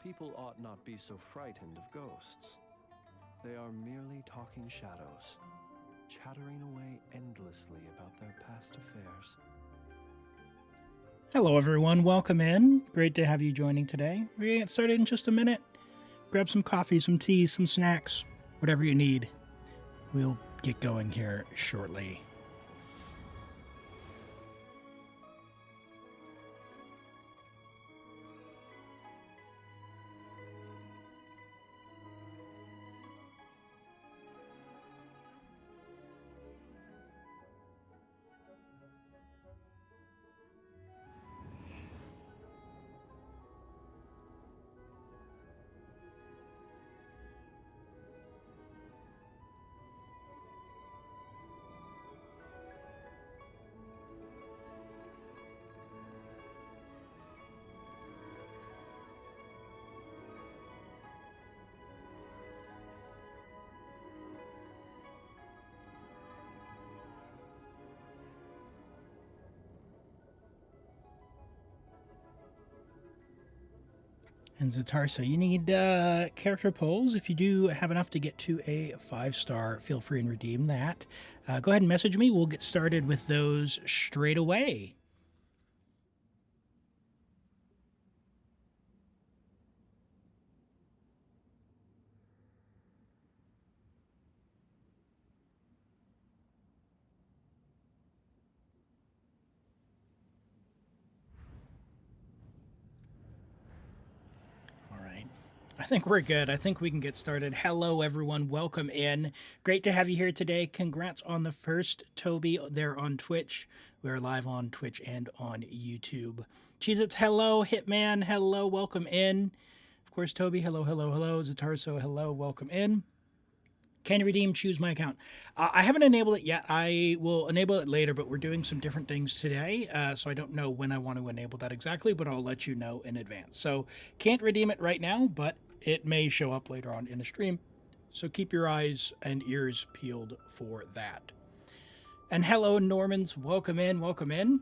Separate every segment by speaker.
Speaker 1: People ought not be so frightened of ghosts. They are merely talking shadows, chattering away endlessly about their past affairs.
Speaker 2: Hello, everyone. Welcome in. Great to have you joining today. We're going to get started in just a minute. Grab some coffee, some tea, some snacks, whatever you need. We'll get going here shortly. And Zatarsa, you need character polls. If you do have enough to get to a 5-star, feel free and redeem that. Go ahead and message me. We'll get started with those straight away. I think we're good. I think we can get started. Hello, everyone. Welcome in. Great to have you here today. Congrats on the first Toby there on Twitch. We're live on Twitch and on YouTube. Cheez-Its, hello. Hitman, hello. Welcome in. Of course, Toby, hello, hello, hello. Zatarso, hello. Welcome in. Can you redeem? Choose my account. I haven't enabled it yet. I will enable it later, but we're doing some different things today, so I don't know when I want to enable that exactly, but I'll let you know in advance. So can't redeem it right now, but it may show up later on in the stream. So keep your eyes and ears peeled for that. And hello, Normans. Welcome in. Welcome in.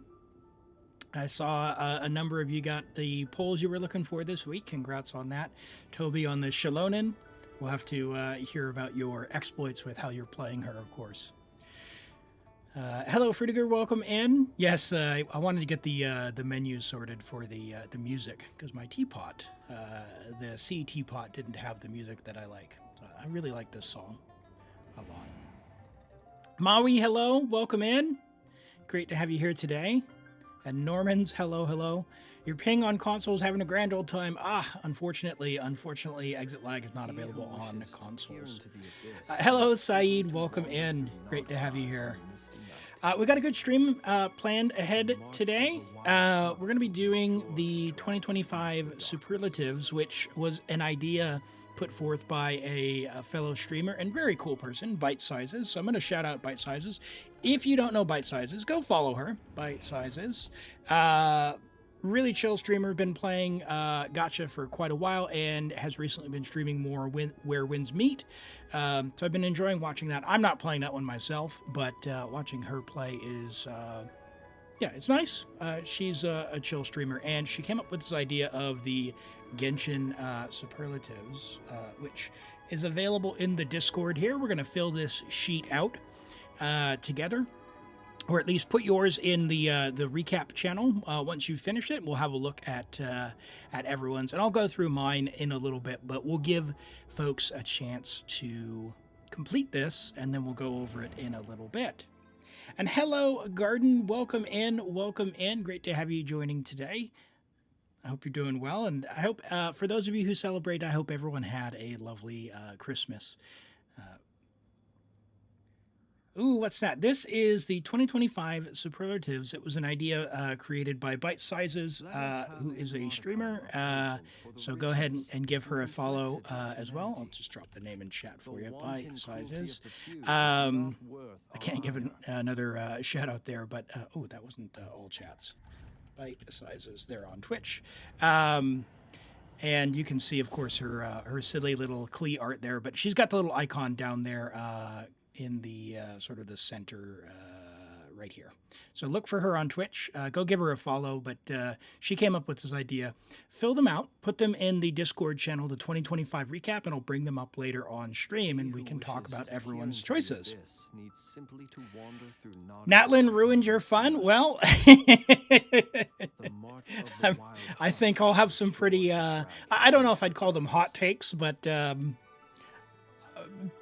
Speaker 2: I saw a number of you got the polls you were looking for this week. Congrats on that. Toby on the Shalonen. We'll have to hear about your exploits with how you're playing her, of course. Hello, Fruitiger. Welcome in. Yes, I wanted to get the menu sorted for the music because my teapot, the C teapot, didn't have the music that I like. I really like this song a lot. Maui, hello. Welcome in. Great to have you here today. And Normans, hello, hello. Your ping on consoles having a grand old time. Unfortunately, exit lag is not available on consoles. Hello, Saeed. Welcome in. Great to have you here. We got a good stream planned ahead today. We're going to be doing the 2025 superlatives, which was an idea put forth by a fellow streamer and very cool person, Bite Sizes. So I'm going to shout out Bite Sizes. If you don't know Bite Sizes, go follow her, Bite Sizes. Really chill streamer, been playing Gacha for quite a while and has recently been streaming more Where Winds Meet. So I've been enjoying watching that. I'm not playing that one myself, but watching her play is, yeah, it's nice. She's a chill streamer, and she came up with this idea of the Genshin superlatives, which is available in the Discord here. We're going to fill this sheet out together. Or at least put yours in the recap channel. Once you've finished it, we'll have a look at everyone's, and I'll go through mine in a little bit. But we'll give folks a chance to complete this, and then we'll go over it in a little bit. And hello, Garden. Welcome in. Welcome in. Great to have you joining today. I hope you're doing well, and I hope for those of you who celebrate, I hope everyone had a lovely Christmas. Ooh, what's that? This is the 2025 superlatives. It was an idea created by Bite Sizes, who is a streamer. So go ahead and give her a follow as well. I'll just drop the name in chat for you, Bite Sizes. I can't give another shout out there, but oh, that wasn't all chats. Bite Sizes there on Twitch. And you can see, of course, her silly little Klee art there, but she's got the little icon down there in the sort of the center right here. So look for her on Twitch. Go give her a follow. But she came up with this idea. Fill them out, put them in the Discord channel, the 2025 recap, and I'll bring them up later on stream, and we can talk about everyone's choices. Natlin ruined your fun? Well, I think I'll have some pretty, I don't know if I'd call them hot takes, but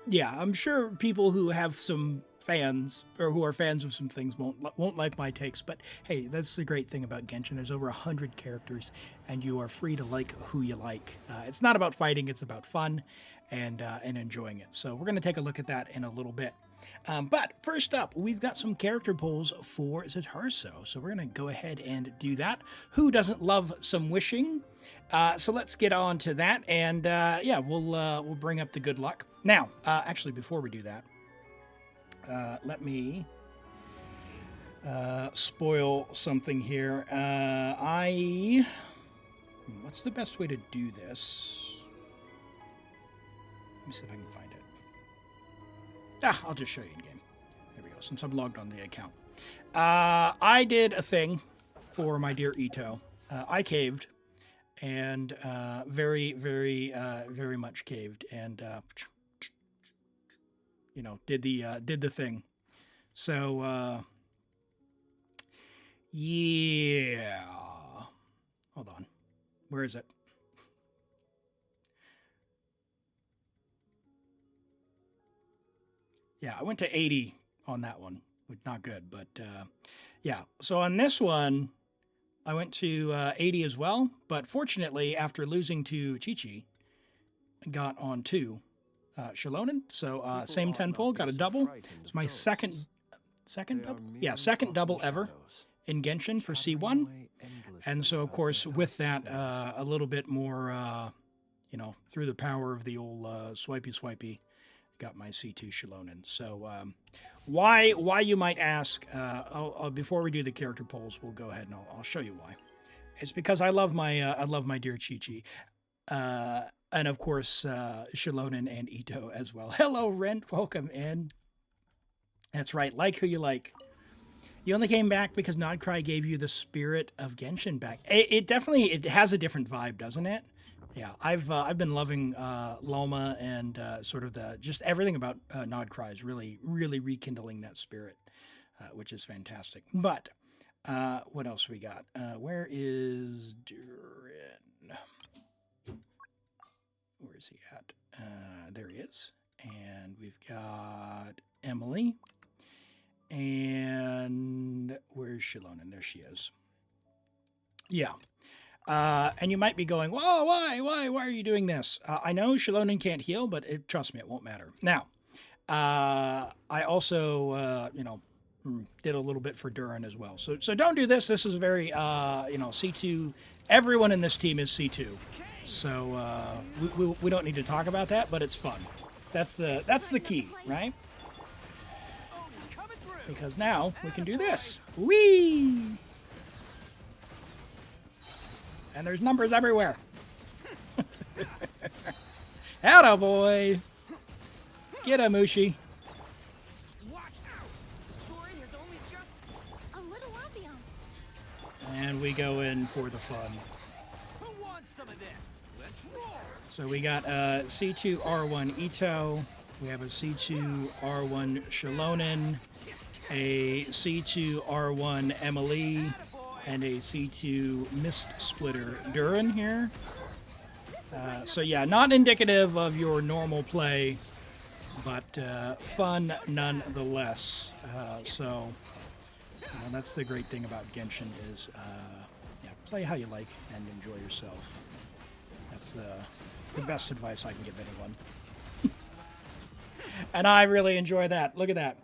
Speaker 2: yeah, I'm sure people who have some fans or who are fans of some things won't like my takes, but hey, that's the great thing about Genshin. There's over 100 characters and you are free to like who you like. It's not about fighting, it's about fun and enjoying it. So we're going to take a look at that in a little bit. But first up, we've got some character polls for Zatarso. So we're going to go ahead and do that. Who doesn't love some wishing? So let's get on to that. And yeah, we'll bring up the good luck. Now, actually, before we do that, let me spoil something here. What's the best way to do this? Let me see if I can find it. I'll just show you in game. There we go, since I'm logged on the account. I did a thing for my dear Ito. I caved, and very, very, very much caved, and you know, did the thing. So yeah. Hold on. Where is it? Yeah, I went to 80 on that one, which not good, but yeah. So on this one, I went to 80 as well, but fortunately, after losing to Chi-Chi, I got on 2 Shalonen. So same 10 pull, got a double. It's my second double? Yeah, second double ever in Genshin for C1. And so, of course, with that, a little bit more, you know, through the power of the old swipey, got my C2 Shalonen. So why you might ask, before we do the character polls, we'll go ahead and I'll show you why. It's because I love my dear Chi-Chi. And of course, Shalonen and Ito as well. Hello, Rent. Welcome in. That's right. Like who you like. You only came back because Nodcry gave you the spirit of Genshin back. It definitely has a different vibe, doesn't it? Yeah, I've been loving Loma and sort of just everything about Nodcry is really rekindling that spirit, which is fantastic. But what else we got? Where is Durin? Where is he at? There he is. And we've got Emily. And where's Shalonen? There she is. Yeah. And you might be going, whoa, why are you doing this? I know Shalonen can't heal, but trust me, it won't matter. Now, I also, you know, did a little bit for Durin as well. So don't do this. This is very, you know, C2. Everyone in this team is C2. So we don't need to talk about that, but it's fun. That's the key, right? Because now we can do this. Whee! And there's numbers everywhere. Atta boy. Get him, Mushi.
Speaker 3: Watch out. The story has only just a little ambiance.
Speaker 2: And we go in for the fun.
Speaker 3: Who wants some of this? Let's roll.
Speaker 2: So we got C2 R1 Ito. We have a C2 R1 Shalonen, a C2 R1 Emily, and a C2 Mist Splitter Durin here. So yeah, not indicative of your normal play, but fun nonetheless. So that's the great thing about Genshin is, yeah, play how you like and enjoy yourself. That's the best advice I can give anyone. And I really enjoy that. Look at that.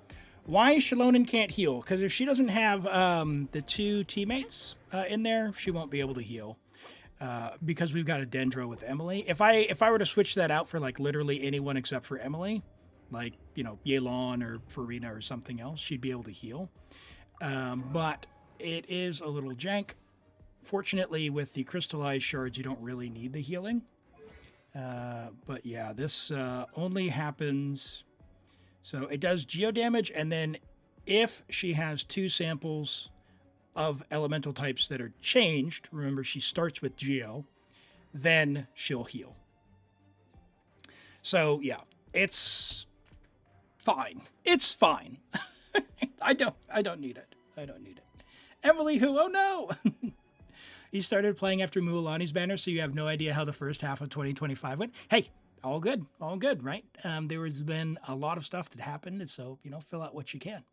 Speaker 2: Why Shalonen can't heal? Because if she doesn't have the 2 teammates in there, she won't be able to heal. Because we've got a Dendro with Emily. If I were to switch that out for like literally anyone except for Emily, like, you know, Yelan or Farina or something else, she'd be able to heal. But it is a little jank. Fortunately, with the crystallized shards, you don't really need the healing. But yeah, this only happens. So it does geo damage, and then if she has 2 samples of elemental types that are changed, remember she starts with Geo, then she'll heal. So yeah, it's fine. It's fine. I don't need it. I don't need it. Emily, who? Oh no! You started playing after Mualani's banner, so you have no idea how the first half of 2025 went. Hey, all good, right? There has been a lot of stuff that happened, so fill out what you can.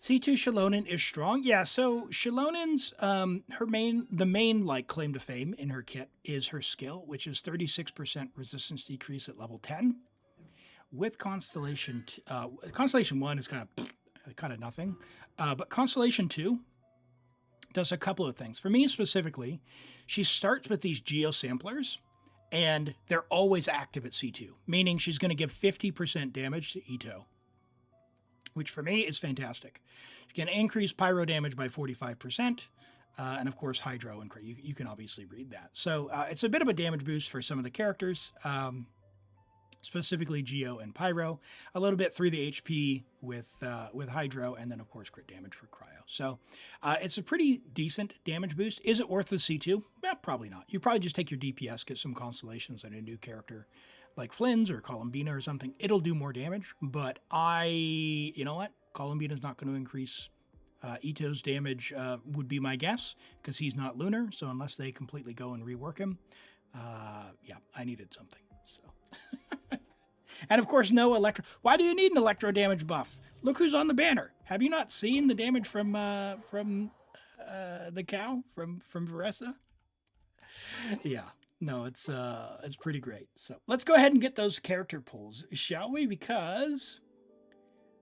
Speaker 2: C2 Shalonen is strong. Yeah, so Shalonen's the main like claim to fame in her kit is her skill, which is 36% resistance decrease at level 10. With Constellation 1 is kind of nothing. But Constellation 2 does a couple of things. For me specifically, she starts with these geo samplers, and they're always active at C2, meaning she's going to give 50% damage to Ito, which for me is fantastic. She can increase pyro damage by 45%, and of course hydro and you can obviously read that. So it's a bit of a damage boost for some of the characters, specifically Geo and Pyro, a little bit through the HP with hydro, and then of course crit damage for cryo. So it's a pretty decent damage boost. Is it worth the C2? Probably not. You probably just take your DPS, get some constellations and a new character like Flynn's or Columbina or something. It'll do more damage, but you know what? Columbina's not going to increase Ito's damage, would be my guess, because he's not lunar. So unless they completely go and rework him, yeah, I needed something. So, and of course, no electro. Why do you need an electro damage buff? Look who's on the banner. Have you not seen the damage from the cow from Veressa? Yeah. No, it's pretty great. So let's go ahead and get those character pulls, shall we? Because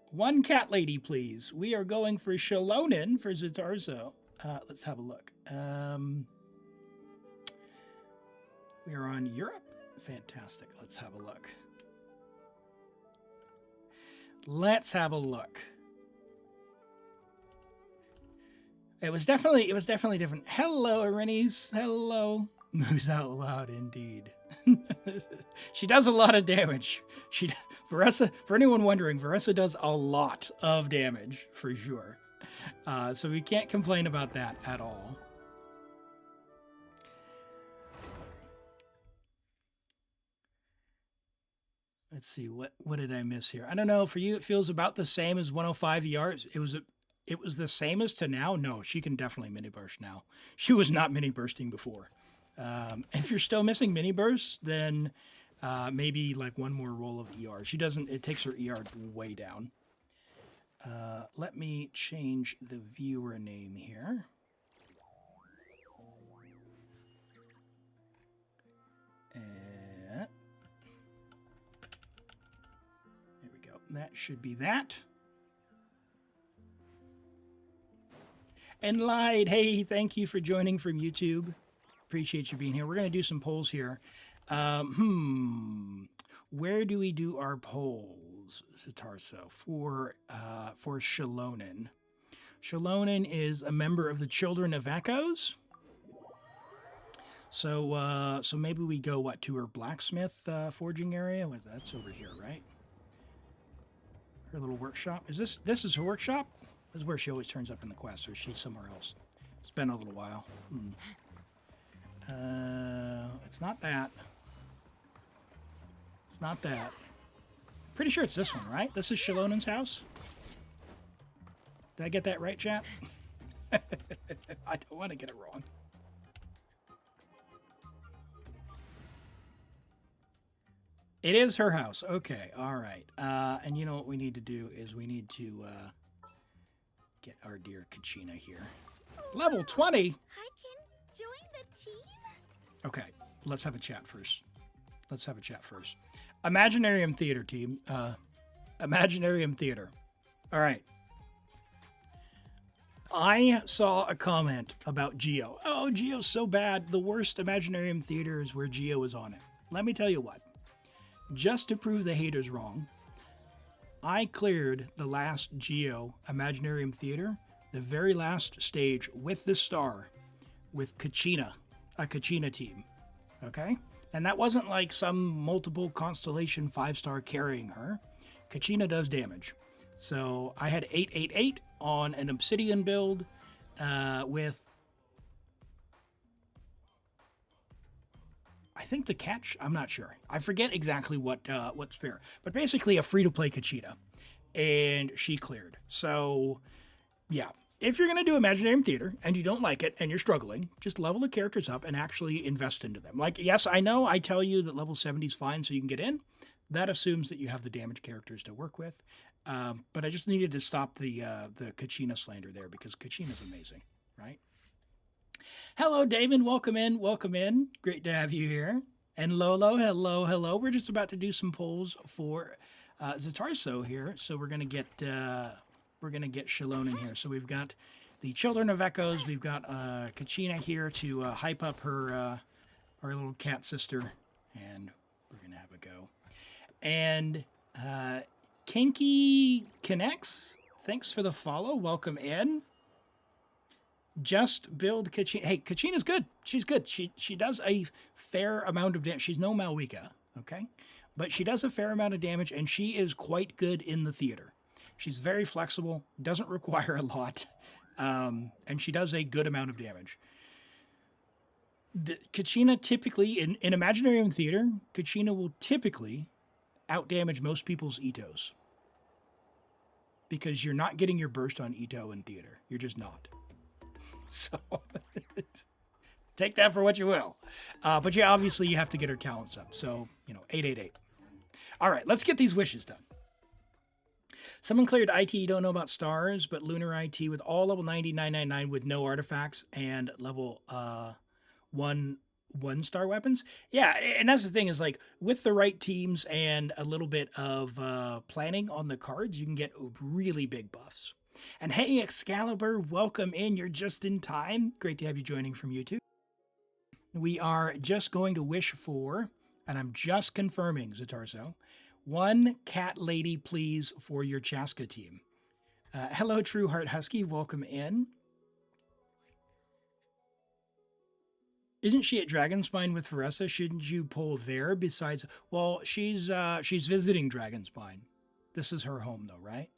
Speaker 2: one cat lady, please. We are going for Shalonen for Zatarzo. Let's have a look. We are on Europe. Fantastic. Let's have a look. It was definitely different. Hello, Arenes. Hello. Moves out loud indeed. She does a lot of damage. Veressa, for anyone wondering, Veressa does a lot of damage for sure. So we can't complain about that at all. Let's see, what did I miss here? I don't know. For you, it feels about the same as 105 ER. It was the same as to now. No, she can definitely mini burst now. She was not mini bursting before. If you're still missing mini bursts, then maybe like one more roll of ER. She doesn't. It takes her ER way down. Let me change the viewer name here. There we go. That should be that. And lied. Hey, thank you for joining from YouTube. Appreciate you being here. We're going to do some polls here. Where do we do our polls, Zatarso, for Shalonen? Shalonen is a member of the Children of Echoes. So maybe we go, to her blacksmith forging area? That's over here, right? Her little workshop. This is her workshop? This is where she always turns up in the quest, or is she somewhere else? It's been a little while. It's not that. It's not that. Pretty sure it's this one, right? This is Shalonen's house? Did I get that right, chat? I don't want to get it wrong. It is her house. Okay, all right. And you know what we need to do is we need to get our dear Kachina here. Level 20?
Speaker 3: I can join the team?
Speaker 2: Okay, let's have a chat first. Imaginarium Theater team. Imaginarium Theater. All right. I saw a comment about Geo. Oh, Geo's so bad. The worst Imaginarium Theater is where Geo is on it. Let me tell you what. Just to prove the haters wrong, I cleared the last Geo Imaginarium Theater, the very last stage with the star, with Kachina, a Kachina team. Okay? And that wasn't like some multiple constellation 5-star carrying her. Kachina does damage. So I had 888 on an Obsidian build with, I think the catch, I'm not sure. I forget exactly what spare, but basically a free-to-play Kachina. And she cleared. So, yeah. If you're going to do Imaginarium Theater and you don't like it and you're struggling, just level the characters up and actually invest into them. Like, yes, I know I tell you that level 70 is fine so you can get in. That assumes that you have the damage characters to work with. But I just needed to stop the Kachina slander there because Kachina's amazing, right? Hello, David. Welcome in. Welcome in. Great to have you here. And Lolo, hello, hello. We're just about to do some polls for Zatarso here. So we're gonna get Shalone in here. So we've got the Children of Echoes. We've got Kachina here to hype up her our little cat sister, and we're gonna have a go. And Kinky Connects, thanks for the follow. Welcome in. Just build Kachina. Hey, Kachina's good. She's good. She does a fair amount of damage. She's no Malwika, okay? But she does a fair amount of damage, and she is quite good in the theater. She's very flexible, doesn't require a lot, and she does a good amount of damage. Kachina typically, in Imaginarium Theater, Kachina will typically outdamage most people's Itos. Because you're not getting your burst on Ito in theater. You're just not. So take that for what you will. But yeah, obviously you have to get her talents up. So, 888. All right, let's get these wishes done. Someone cleared IT, you don't know about stars, but Lunar IT with all level 90, 999 with no artifacts and level 1-star weapons. Yeah, and that's the thing is like with the right teams and a little bit of planning on the cards, you can get really big buffs. And hey, Excalibur, welcome in. You're just in time. Great to have you joining from YouTube. We are just going to wish for, and I'm just confirming, Zatarso, one cat lady, please, for your Chaska team. Hello, True Heart Husky. Welcome in. Isn't she at Dragonspine with Faressa? Shouldn't you pull there besides... Well, she's visiting Dragonspine. This is her home, though, right?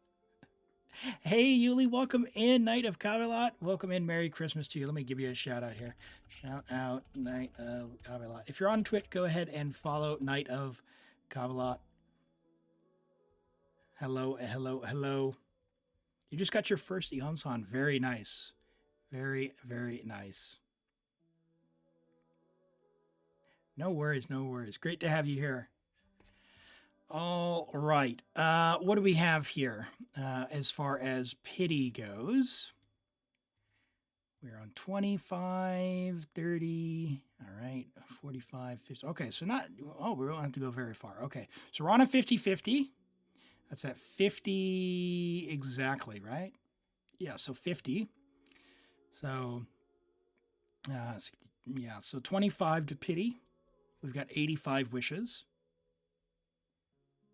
Speaker 2: Hey, Yuli, welcome in, Knight of Camelot. Welcome in, Merry Christmas to you. Let me give you a shout out here. Shout out, Knight of Camelot. If you're on Twitch, go ahead and follow Knight of Camelot. Hello, hello, hello. You just got your first Eonson. Very nice. Very, very nice. No worries, no worries. Great to have you here. All right. What do we have here as far as pity goes? We're on 25, 30, all right, 45, 50. Okay, so not, oh, we don't have to go very far. Okay, so we're on a 50-50. That's at 50 exactly, right? Yeah, so 50. So, yeah, so 25 to pity. We've got 85 wishes.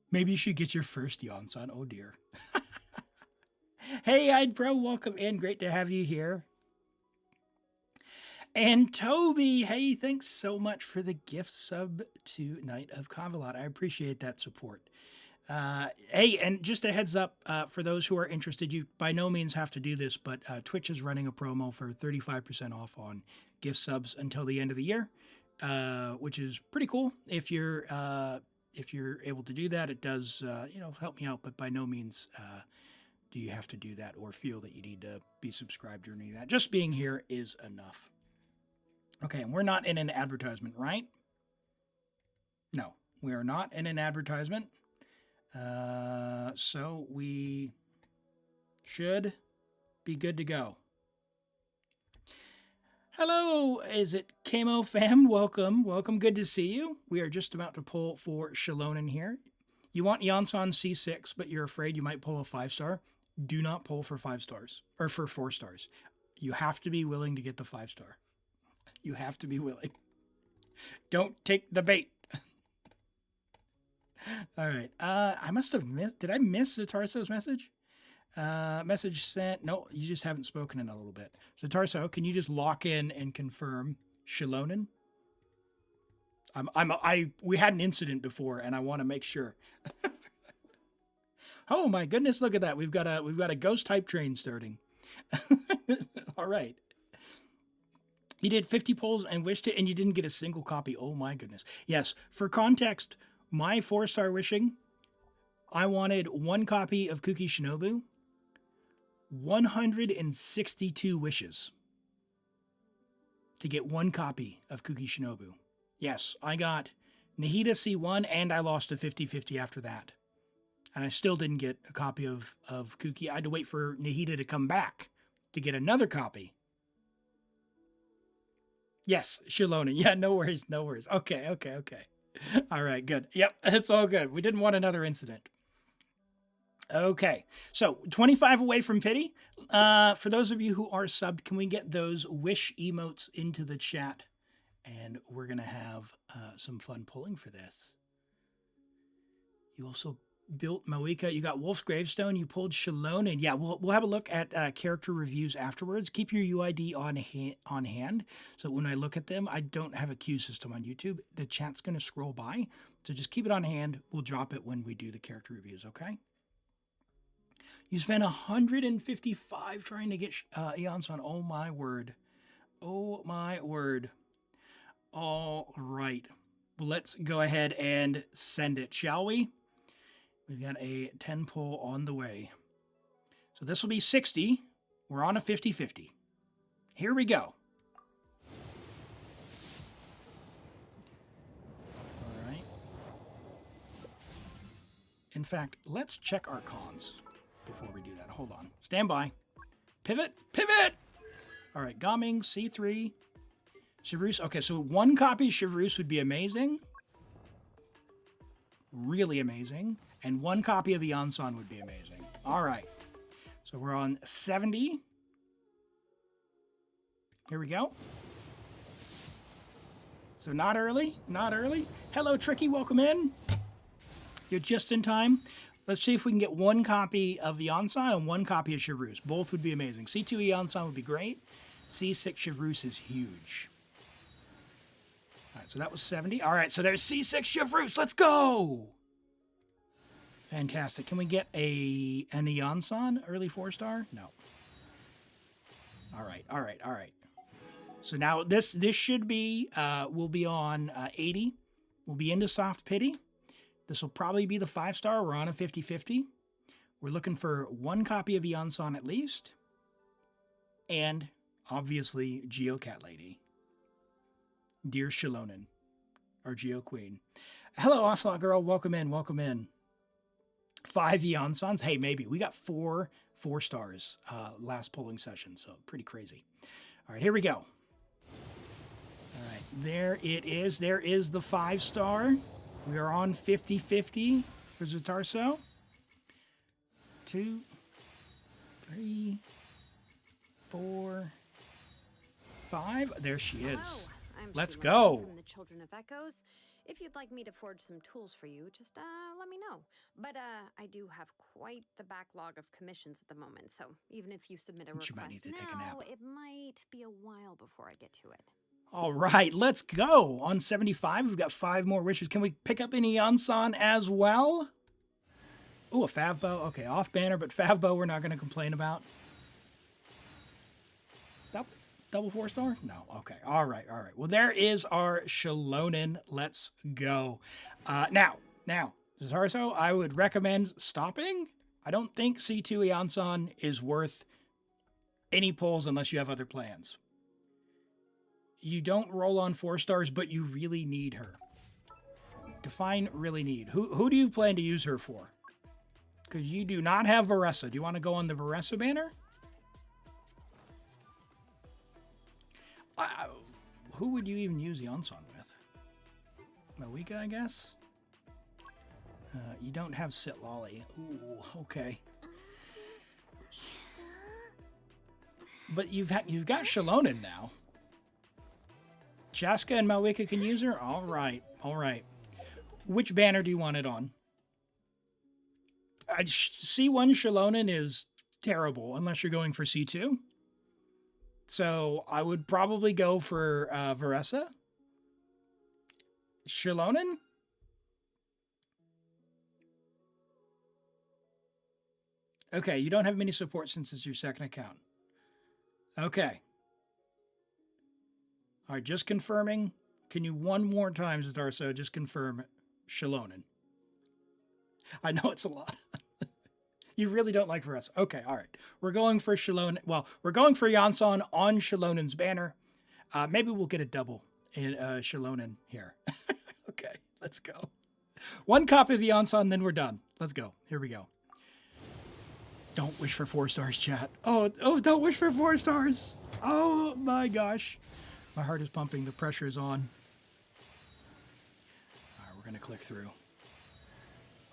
Speaker 2: Maybe you should get your first Yonson. Oh, dear. Hey, I'd Bro, welcome in. Great to have you here. And Toby, hey, thanks so much for the gift sub to Knight of Camelot. I appreciate that support. Hey, and just a heads up for those who are interested, you by no means have to do this, but Twitch is running a promo for 35% off on gift subs until the end of the year, which is pretty cool. If you're able to do that, it does help me out, but by no means do you have to do that or feel that you need to be subscribed or any of that. Just being here is enough. Okay, and we're not in an advertisement, right? No, we are not in an advertisement. So we should be good to go. Hello, is it Camo Fam? Welcome, welcome. Good to see you. We are just about to pull for Shalonen here. You want Yonson C6, but you're afraid you might pull a 5-star. Do not pull for 5 stars or for 4 stars. You have to be willing to get the 5-star. You have to be willing. Don't take the bait. All right. I must have missed. Did I miss Zatarso's message? Message sent. No, you just haven't spoken in a little bit. Zatarso, can you just lock in and confirm Shalonen? We had an incident before, and I want to make sure. Oh my goodness, look at that. We've got a ghost type train starting. All right. You did 50 polls and wished it, and you didn't get a single copy. Oh my goodness. Yes, for context, my 4-star wishing, I wanted 1 copy of Kuki Shinobu, 162 wishes to get 1 copy of Kuki Shinobu. Yes, I got Nahida C1, and I lost a 50-50 after that. And I still didn't get a copy of Kuki. I had to wait for Nahida to come back to get another copy. Yes, Shalona. Yeah, no worries, no worries. Okay. All right, good. Yep, it's all good. We didn't want another incident. Okay, so 25 away from pity. For those of you who are subbed, can we get those wish emotes into the chat? And we're going to have some fun pulling for this. You also built Moika. You got Wolf's Gravestone. You pulled Shalone. And yeah, we'll have a look at character reviews afterwards. Keep your UID on hand. So when I look at them, I don't have a queue system on YouTube. The chat's going to scroll by. So just keep it on hand. We'll drop it when we do the character reviews, okay? You spent 155 trying to get Eonson. Oh my word. Oh my word. All right. Well, let's go ahead and send it, shall we? We've got a 10 pull on the way. So this will be 60. We're on a 50-50. Here we go. All right. In fact, let's check our cons before we do that. Hold on. Stand by. Pivot. Pivot! All right. Gaming, C3. Chevreuse. Okay, so 1 copy of Chevreuse would be amazing. Really amazing. And 1 copy of Eonson would be amazing. All right. So we're on 70. Here we go. So not early. Not early. Hello, Tricky. Welcome in. You're just in time. Let's see if we can get 1 copy of Eonson and 1 copy of Chevreuse. Both would be amazing. C2 Eonson would be great. C6 Chevreuse is huge. All right, so that was 70. All right, so there's C6 Chevreuse. Let's go. Fantastic. Can we get an Eonson early 4-star? No. All right. So now this should be, we'll be on 80. We'll be into soft pity. This will probably be the 5-star. We're on a 50-50. We're looking for 1 copy of Eonson at least. And obviously Geocat Lady. Dear Shalonen, our Geo Queen. Hello, Ocelot Girl. Welcome in. Welcome in. 5 Eonsons. Hey, maybe. We got 4 4-stars last polling session, so pretty crazy. All right, here we go. All right, there it is. There is the 5-star. We are on 50-50 for Zatarso. 2, 3, 4, 5. There she is.
Speaker 4: Hello. I'm
Speaker 2: Let's
Speaker 4: Sheila
Speaker 2: go.
Speaker 4: From the Children of Echoes. If you'd like me to forge some tools for you, just let me know. But I do have quite the backlog of commissions at the moment, so even if you submit a
Speaker 2: You
Speaker 4: request
Speaker 2: might need to take a
Speaker 4: now,
Speaker 2: nap.
Speaker 4: it might be a while before I get to it.
Speaker 2: All right, let's go. On 75, we've got 5 more wishes. Can we pick up any Eonson as well? Ooh, a Favbo. Okay, off banner, but Favbo we're not going to complain about. Double 4-star? No. Okay. All right. Well, there is our Shalonen. Let's go. Now, Zatarso, I would recommend stopping. I don't think C2 Eonson is worth any pulls unless you have other plans. You don't roll on 4-stars, but you really need her. Define really need. Who do you plan to use her for? Because you do not have Varessa. Do you want to go on the Varessa banner? Who would you even use Eonson with? Moika, I guess? You don't have Sitlolly. Ooh, okay. But you've got Shalonen now. Jaska and Malwika can use her? All right. Which banner do you want it on? C1 Shalonen is terrible unless you're going for C2. So I would probably go for Varessa. Shalonen? Okay, you don't have many support since it's your second account. Okay. All right, just confirming. Can you one more time, Zatarso, just confirm Shalonen? I know it's a lot. You really don't like for us. Okay, all right. We're going for Shalonen. Well, we're going for Yansan on Shalonen's banner. Maybe we'll get a double in Shalonen here. Okay, let's go. One copy of Yansan, then we're done. Let's go. Here we go. Don't wish for 4 stars, chat. Oh, don't wish for 4 stars. Oh my gosh. My heart is pumping. The pressure is on. All right, we're going to click through.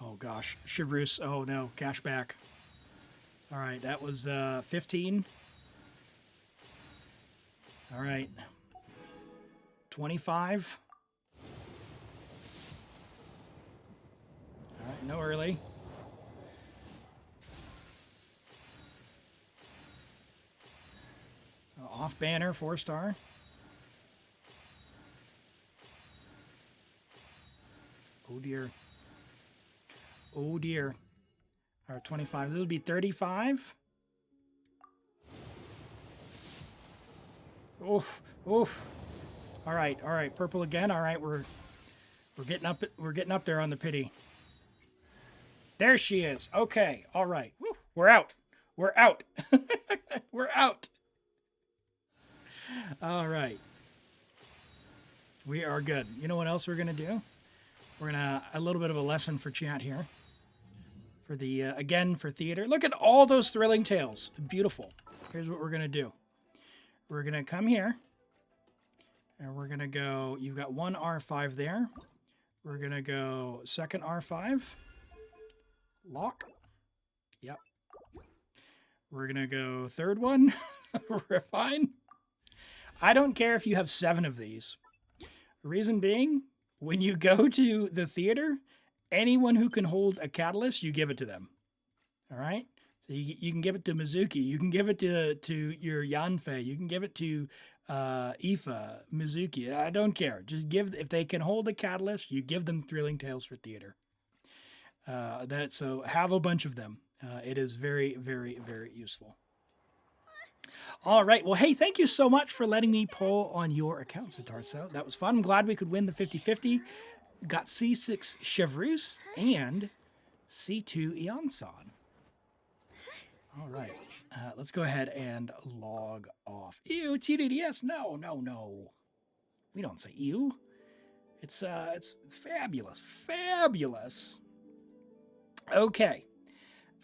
Speaker 2: Oh gosh. Chivrus. Oh no. Cash back. All right, that was 15. All right. 25. All right, no early. Off banner, 4 star. Oh dear. Oh dear. All right, 25. This would be 35. Oof. Oof. All right. Purple again. All right, we're getting up. We're getting up there on the pity. There she is. Okay. All right. Woo. We're out. We're out. We're out. All right. We are good. You know what else we're going to do? We're going to, a little bit of a lesson for chat here. For the, again, for theater. Look at all those thrilling tales. Beautiful. Here's what we're going to do. We're going to come here. And we're going to go, you've got one R5 there. We're going to go second R5. Lock. Yep. We're going to go third one. Refine. I don't care if you have 7 of these. Reason being, when you go to the theater, anyone who can hold a catalyst, you give it to them. All right? So you can give it to Mizuki. You can give it to your Yanfei. You can give it to Ifa, Mizuki. I don't care. Just give, if they can hold a catalyst, you give them Thrilling Tales for theater. So have a bunch of them. It is very, very, very useful. All right. Well, hey, thank you so much for letting me poll on your account, Zatarso. That was fun. I'm glad we could win the 50-50. Got C6 Chevrus and C2 Eonson. All right. Let's go ahead and log off. Ew, TDDS. No. We don't say ew. It's fabulous. Fabulous. Okay.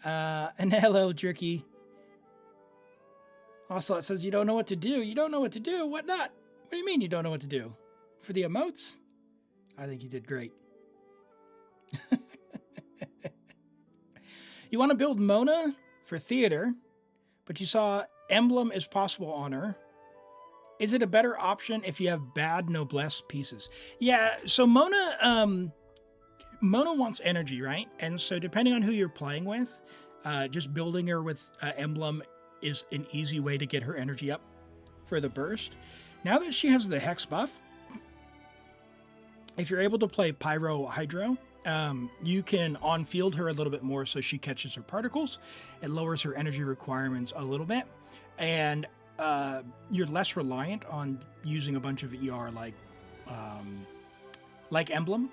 Speaker 2: And hello, Jerky. Also, it says you don't know what to do. You don't know what to do? What not? What do you mean you don't know what to do? For the emotes? I think you did great. You want to build Mona for theater, but you saw Emblem is possible on her. Is it a better option if you have bad noblesse pieces? Yeah, so Mona wants energy, right? And so depending on who you're playing with, just building her with Emblem is an easy way to get her energy up for the burst. Now that she has the Hex buff, if you're able to play Pyro Hydro, you can on-field her a little bit more so she catches her particles. It lowers her energy requirements a little bit. And you're less reliant on using a bunch of ER like Emblem.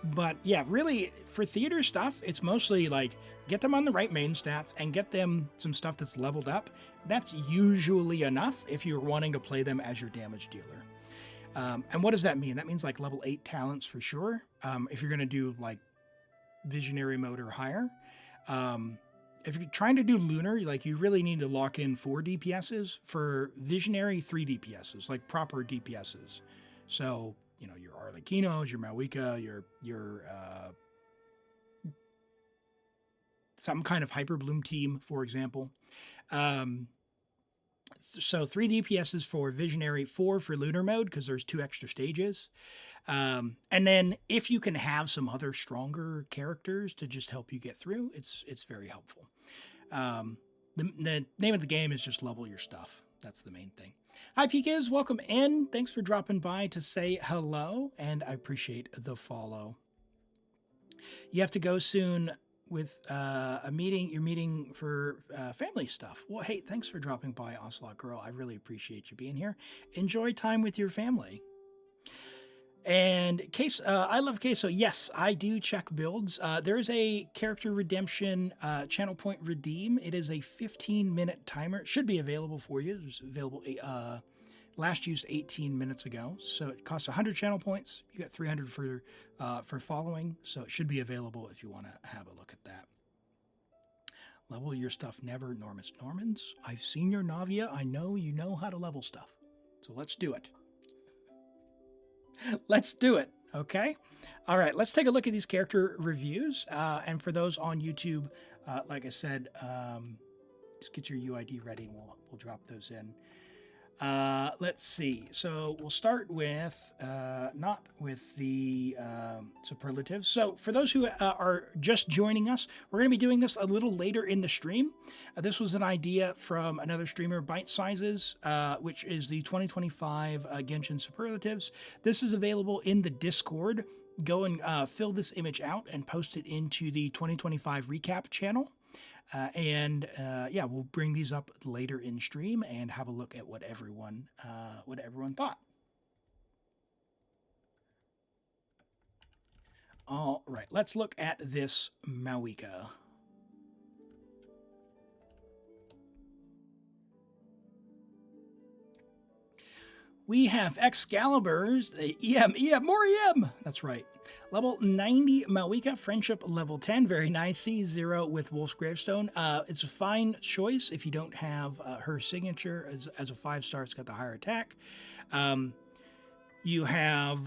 Speaker 2: But yeah, really, for theater stuff, it's mostly like get them on the right main stats and get them some stuff that's leveled up. That's usually enough if you're wanting to play them as your damage dealer. And what does that mean? That means like level 8 talents for sure. If you're going to do like Visionary mode or higher. If you're trying to do Lunar, like you really need to lock in 4 DPSs. For Visionary, 3 DPSs, like proper DPSs. So, you know, your Arlequinos, your Mawika, your some kind of Hyper Bloom team, for example. So 3 DPSs for Visionary, 4 for Lunar mode, because there's 2 extra stages. And then if you can have some other stronger characters to just help you get through, it's very helpful. The name of the game is just level your stuff. That's the main thing. Hi, Pika's. Welcome in. Thanks for dropping by to say hello, and I appreciate the follow. You have to go soon. with your meeting for family stuff. Well, hey, thanks for dropping by, Ocelot Girl. I really appreciate you being here. Enjoy time with your family. And I love Queso. Yes, I do check builds. There is a character redemption channel point redeem. It is a 15-minute timer. It should be available for you. It was available last used 18 minutes ago. So it costs 100 channel points. You got 300 for following. So it should be available if you want to have a look at that. Level your stuff never, Normans. Normans, I've seen your Navia. I know you know how to level stuff. So let's do it. Let's do it, okay? All right, let's take a look at these character reviews. And for those on YouTube, like I said, just get your UID ready and we'll drop those in. Let's see. So we'll start with, not with the superlatives. So for those who are just joining us, we're going to be doing this a little later in the stream. This was an idea from another streamer, Bite Sizes, which is the 2025 Genshin Superlatives. This is available in the Discord. Go and fill this image out and post it into the 2025 recap channel. Yeah, we'll bring these up later in stream and have a look at what everyone thought. All right, let's look at this Mawika. We have Excalibur's, more EM. That's right. Level 90 Mawika, Friendship level 10, very nice. C0 with Wolf's Gravestone. It's a fine choice if you don't have her signature as a 5-star. It's got the higher attack. You have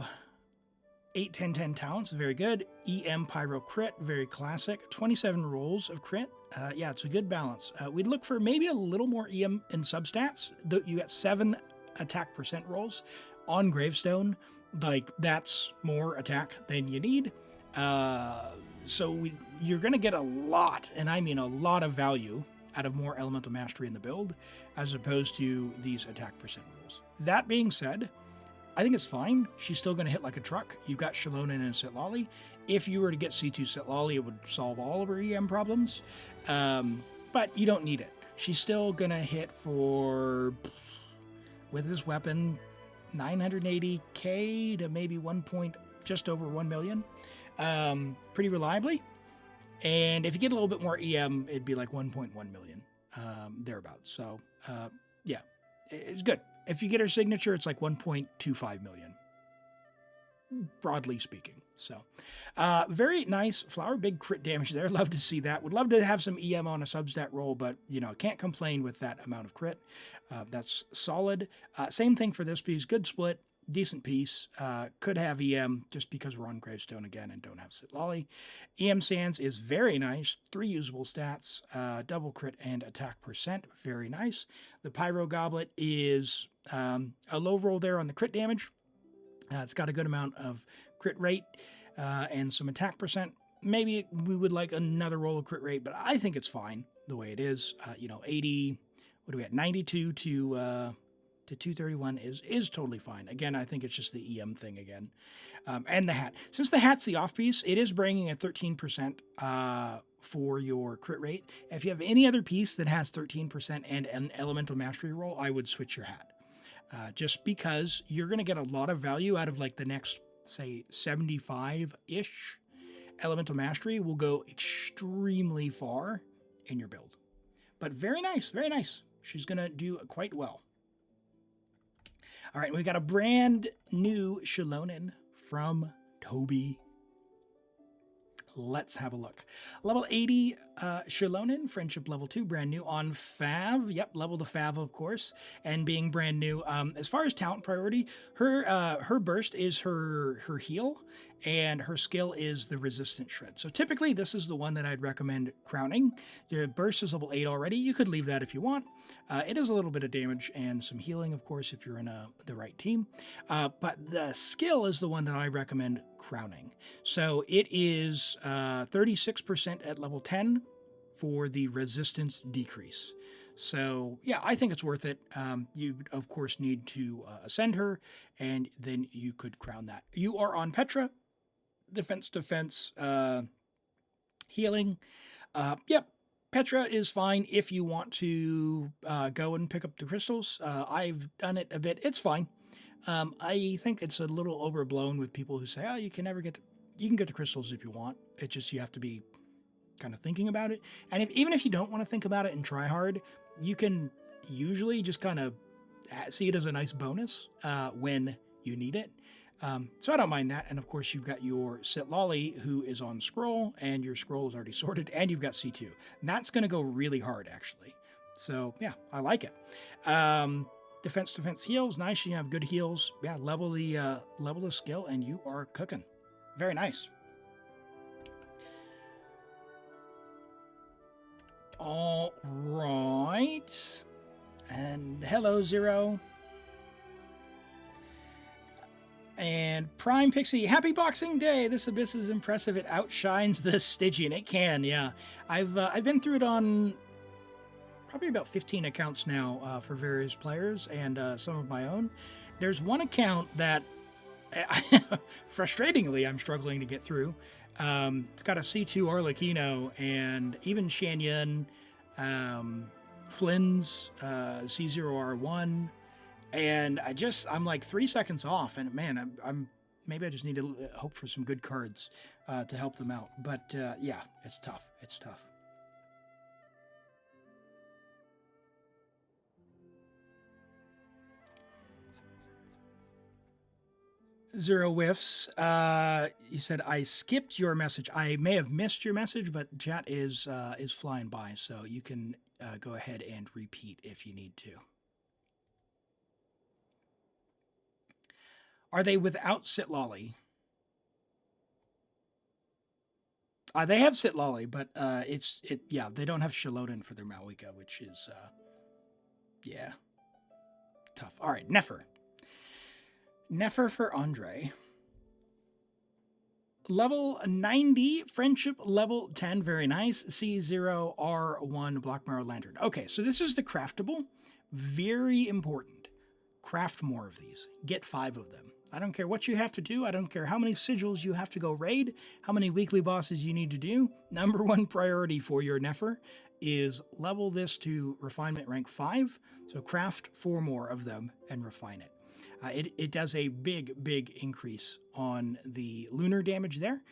Speaker 2: 8, 10, 10 talents, very good. EM Pyro Crit, very classic. 27 rolls of crit. Yeah, it's a good balance. We'd look for maybe a little more EM in substats. You got 7 attack percent rolls on Gravestone. Like, that's more attack than you need. So you're going to get a lot, and I mean a lot of value out of more Elemental Mastery in the build, as opposed to these attack percent rolls. That being said, I think it's fine. She's still going to hit like a truck. You've got Shalonen and Sitlali. If you were to get C2 Sitlali, it would solve all of her EM problems. But you don't need it. She's still going to hit for, with this weapon, 980k to maybe just over 1 million, pretty reliably. And if you get a little bit more EM, it'd be like 1.1 million, thereabouts. So, yeah, it's good. If you get her signature, it's like 1.25 million, broadly speaking. So, very nice flower, big crit damage there. Love to see that. Would love to have some EM on a substat roll, but, you know, can't complain with that amount of crit. That's solid. Same thing for this piece. Good split, decent piece. Could have EM just because we're on Gravestone again and don't have Sitlali. EM Sands is very nice. 3 usable stats, double crit and attack percent. Very nice. The Pyro Goblet is a low roll there on the crit damage. It's got a good amount of crit rate and some attack percent. Maybe we would like another roll of crit rate, but I think it's fine the way it is. 80... What do we at? 92 to 231 is totally fine. Again, I think it's just the EM thing again. And the hat. Since the hat's the off piece, it is bringing a 13% for your crit rate. If you have any other piece that has 13% and an elemental mastery roll, I would switch your hat. Just because you're going to get a lot of value out of like the next, say, 75-ish. Elemental mastery will go extremely far in your build. But very nice, very nice. She's going to do quite well. All right, we got a brand new Shalonen from Toby. Let's have a look. Level 80 Shalonen, Friendship level 2, brand new on Fav. Yep, level to Fav, of course, and being brand new. As far as talent priority, her burst is her heal, and her skill is the resistant shred. So typically, this is the one that I'd recommend crowning. The burst is level 8 already. You could leave that if you want. It is a little bit of damage and some healing, of course, if you're in the right team. But the skill is the one that I recommend crowning. So it is 36% at level 10 for the resistance decrease. So yeah, I think it's worth it. You, of course, need to ascend her, and then you could crown that. You are on Petra. Defense, healing. Yep, Petra is fine if you want to go and pick up the crystals. I've done it a bit. It's fine. I think it's a little overblown with people who say, "Oh, you can never get you can get the crystals if you want. It just you have to be kind of thinking about it." And even if you don't want to think about it and try hard, you can usually just kind of see it as a nice bonus when you need it. So I don't mind that. And of course, you've got your Sitlolly who is on scroll, and your scroll is already sorted, and you've got C2. And that's going to go really hard, actually. So yeah, I like it. Defense heals, nice. You have good heals. Yeah, level the skill, and you are cooking. Very nice. All right. And hello, Zero. And Prime Pixie, happy Boxing Day! This Abyss is impressive. It outshines the Stygian. It can, yeah. I've been through it on probably about 15 accounts now for various players and some of my own. There's one account that, frustratingly, I'm struggling to get through. It's got a C2 Arlecchino and even Shanyan, Flynn's C0R1. And I'm like 3 seconds off, and man, I'm maybe I just need to hope for some good cards to help them out. But yeah, it's tough. It's tough. Zero Whiffs, you said I skipped your message. I may have missed your message, but chat is flying by, so you can go ahead and repeat if you need to. Are they without Sitlolly? They have Sitlolly, but yeah, they don't have Shalodin for their Malika, which is yeah, tough. All right, Nefer. Nefer for Andre. Level 90, Friendship level 10, very nice. C0R1 Black Marrow Lantern. Okay, so this is the craftable. Very important. Craft more of these. Get 5 of them. I don't care what you have to do. I don't care how many sigils you have to go raid, how many weekly bosses you need to do. Number 1 priority for your Nefer is level this to refinement rank 5. So craft 4 more of them and refine it. It does a big increase on the lunar damage there.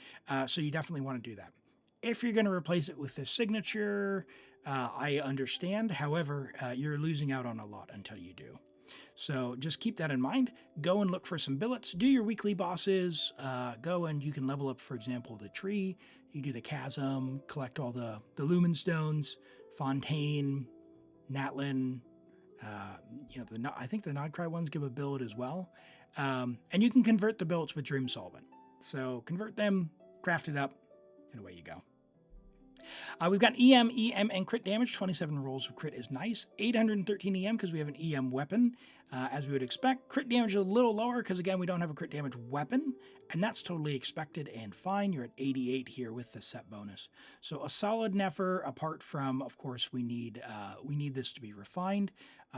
Speaker 2: So you definitely want to do that. If you're going to replace it with this signature, I understand. However, you're losing out on a lot until you do. So just keep that in mind. Go and look for some billets. Do your weekly bosses. Go and you can level up, for example, the tree. You do the chasm, collect all the lumen stones, Fontaine, Natlin. I think the Nodcry ones give a billet as well. And you can convert the billets with Dream Solvent. So convert them, craft it up, and away you go. We've got EM, and crit damage. 27 rolls of crit is nice. 813 EM because we have an EM weapon, as we would expect. Crit damage is a little lower because, again, we don't have a crit damage weapon, and that's totally expected and fine. You're at 88 here with the set bonus. So a solid Nefer, apart from, of course, we need this to be refined.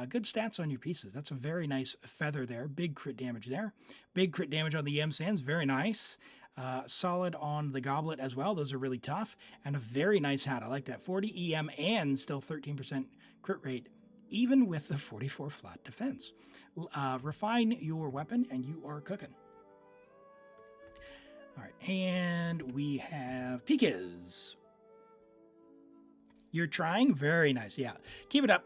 Speaker 2: Good stats on your pieces. That's a very nice feather there. Big crit damage there. Big crit damage on the EM sands. Very nice. Solid on the goblet as well. Those are really tough. And a very nice hat. I like that. 40 EM and still 13% crit rate, even with the 44 flat defense. Refine your weapon and you are cooking. All right. And we have Pikas. You're trying? Very nice. Yeah. Keep it up.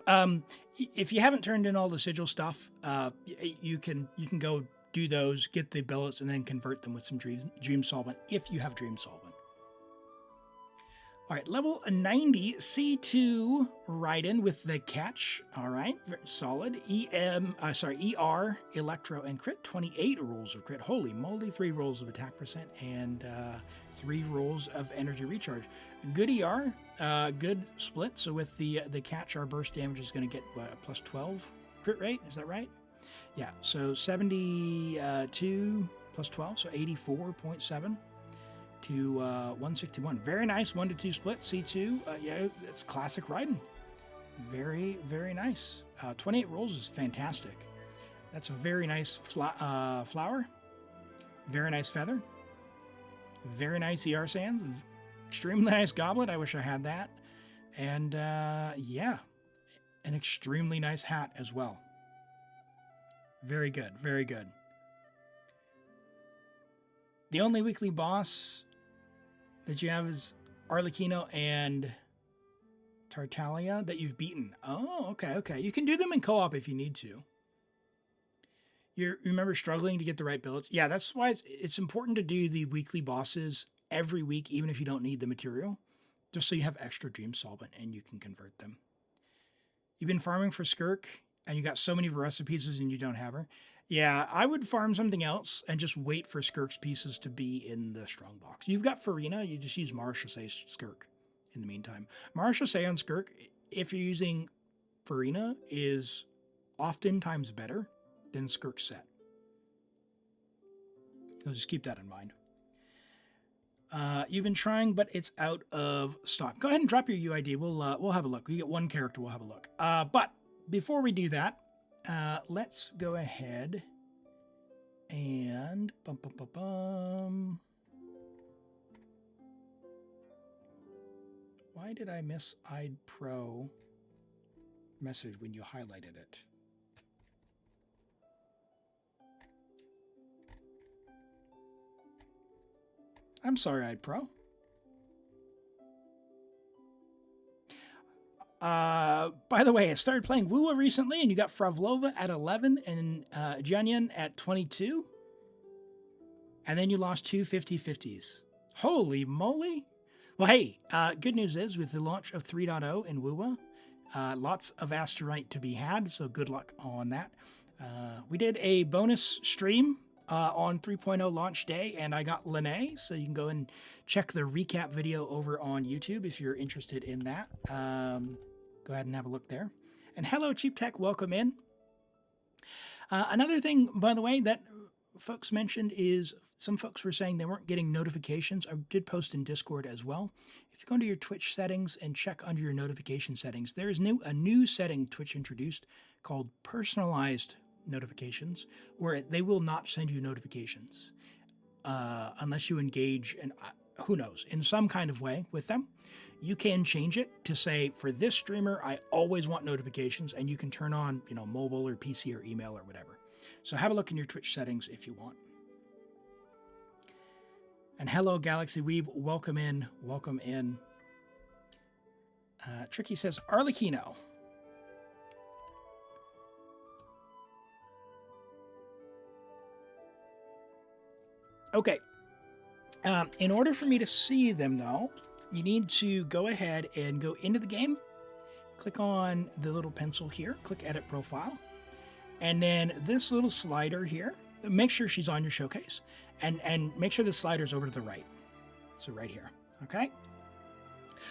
Speaker 2: If you haven't turned in all the sigil stuff, you can go do those, get the billets, and then convert them with some Dream Solvent if you have Dream Solvent. All right, level 90, C2 Raiden with the catch. All right, solid. ER, Electro, and crit. 28 rolls of crit. Holy moly, 3 rolls of attack percent and 3 rolls of energy recharge. Good ER, good split. So with the catch, our burst damage is going to get plus 12 crit rate. Is that right? Yeah, so 72 plus 12, so 84.7 to 161. Very nice 1-2 split, C2. Yeah, it's classic Raiden. Very, very nice. 28 rolls is fantastic. That's a very nice flower. Very nice feather. Very nice ER sands. extremely nice goblet. I wish I had that. And yeah, an extremely nice hat as well. Very good, very good. The only weekly boss that you have is Arlecchino and Tartaglia that you've beaten. Oh, okay, okay. You can do them in co-op if you need to. You remember struggling to get the right billets? Yeah, that's why it's important to do the weekly bosses every week, even if you don't need the material, just so you have extra dream solvent and you can convert them. You've been farming for Skirk, and you got so many Varessa pieces and you don't have her. Yeah, I would farm something else and just wait for Skirk's pieces to be in the strong box. You've got Farina, you just use Marechaussee Skirk in the meantime. Marechaussee on Skirk, if you're using Farina, is oftentimes better than Skirk's set. So just keep that in mind. You've been trying, but it's out of stock. Go ahead and drop your UID. We'll have a look. We get one character, we'll have a look. But before we do that, let's go ahead and Why did I miss I'd Pro message when you highlighted it? I'm sorry, I'd Pro. By the way, I started playing Wua recently, and you got Fravlova at 11 and Janyan at 22. And then you lost two 50-50s. Holy moly. Well, hey, good news is with the launch of 3.0 in Wua, lots of Asterite to be had, so good luck on that. We did a bonus stream on 3.0 launch day, and I got Lene, so you can go and check the recap video over on YouTube if you're interested in that. Go ahead and have a look there. And hello, Cheap Tech, welcome in. Another thing, by the way, that folks mentioned is some folks were saying they weren't getting notifications. I did post in Discord as well. If you go into your Twitch settings and check under your notification settings, there is a new setting Twitch introduced called personalized notifications, where they will not send you notifications unless you engage in, who knows, in some kind of way with them. You can change it to say, for this streamer, I always want notifications, and you can turn on, mobile or PC or email or whatever. So have a look in your Twitch settings if you want. And hello, Galaxy Weeb. Welcome in. Welcome in. Tricky says, Arlecchino. Okay. In order for me to see them, though, you need to go ahead and go into the game. Click on the little pencil here. Click Edit Profile. And then this little slider here, make sure she's on your showcase. And make sure the slider's over to the right. So right here, okay?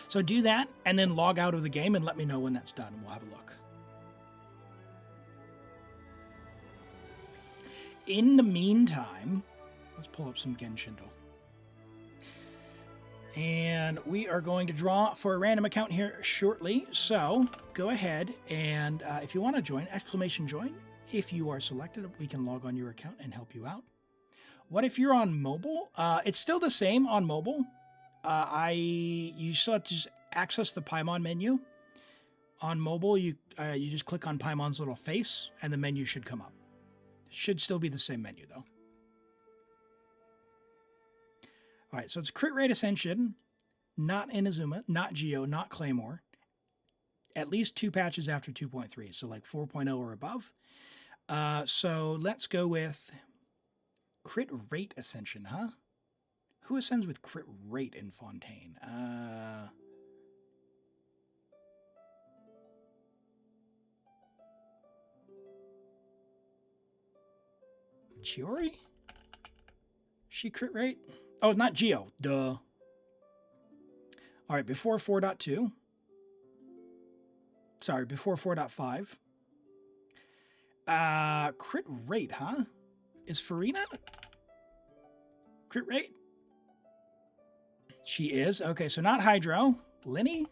Speaker 2: So do that, and then log out of the game and let me know when that's done, and we'll have a look. In the meantime, let's pull up some Genshinto. And we are going to draw for a random account here shortly. So go ahead and if you want to join, _join. If you are selected, we can log on your account and help you out. What if you're on mobile? It's still the same on mobile. You still have to just access the Paimon menu. On mobile, you just click on Paimon's little face, and the menu should come up. It should still be the same menu, though. All right, so it's Crit Rate Ascension, not Inazuma, not Geo, not Claymore. At least 2 patches after 2.3, so like 4.0 or above. So let's go with Crit Rate Ascension, huh? Who ascends with Crit Rate in Fontaine? Chiori? She Crit Rate? Oh, not Geo. Duh. All right, before 4.2. Sorry, before 4.5. Crit Rate, huh? Is Farina Crit Rate? She is. Okay, so not Hydro. Linny?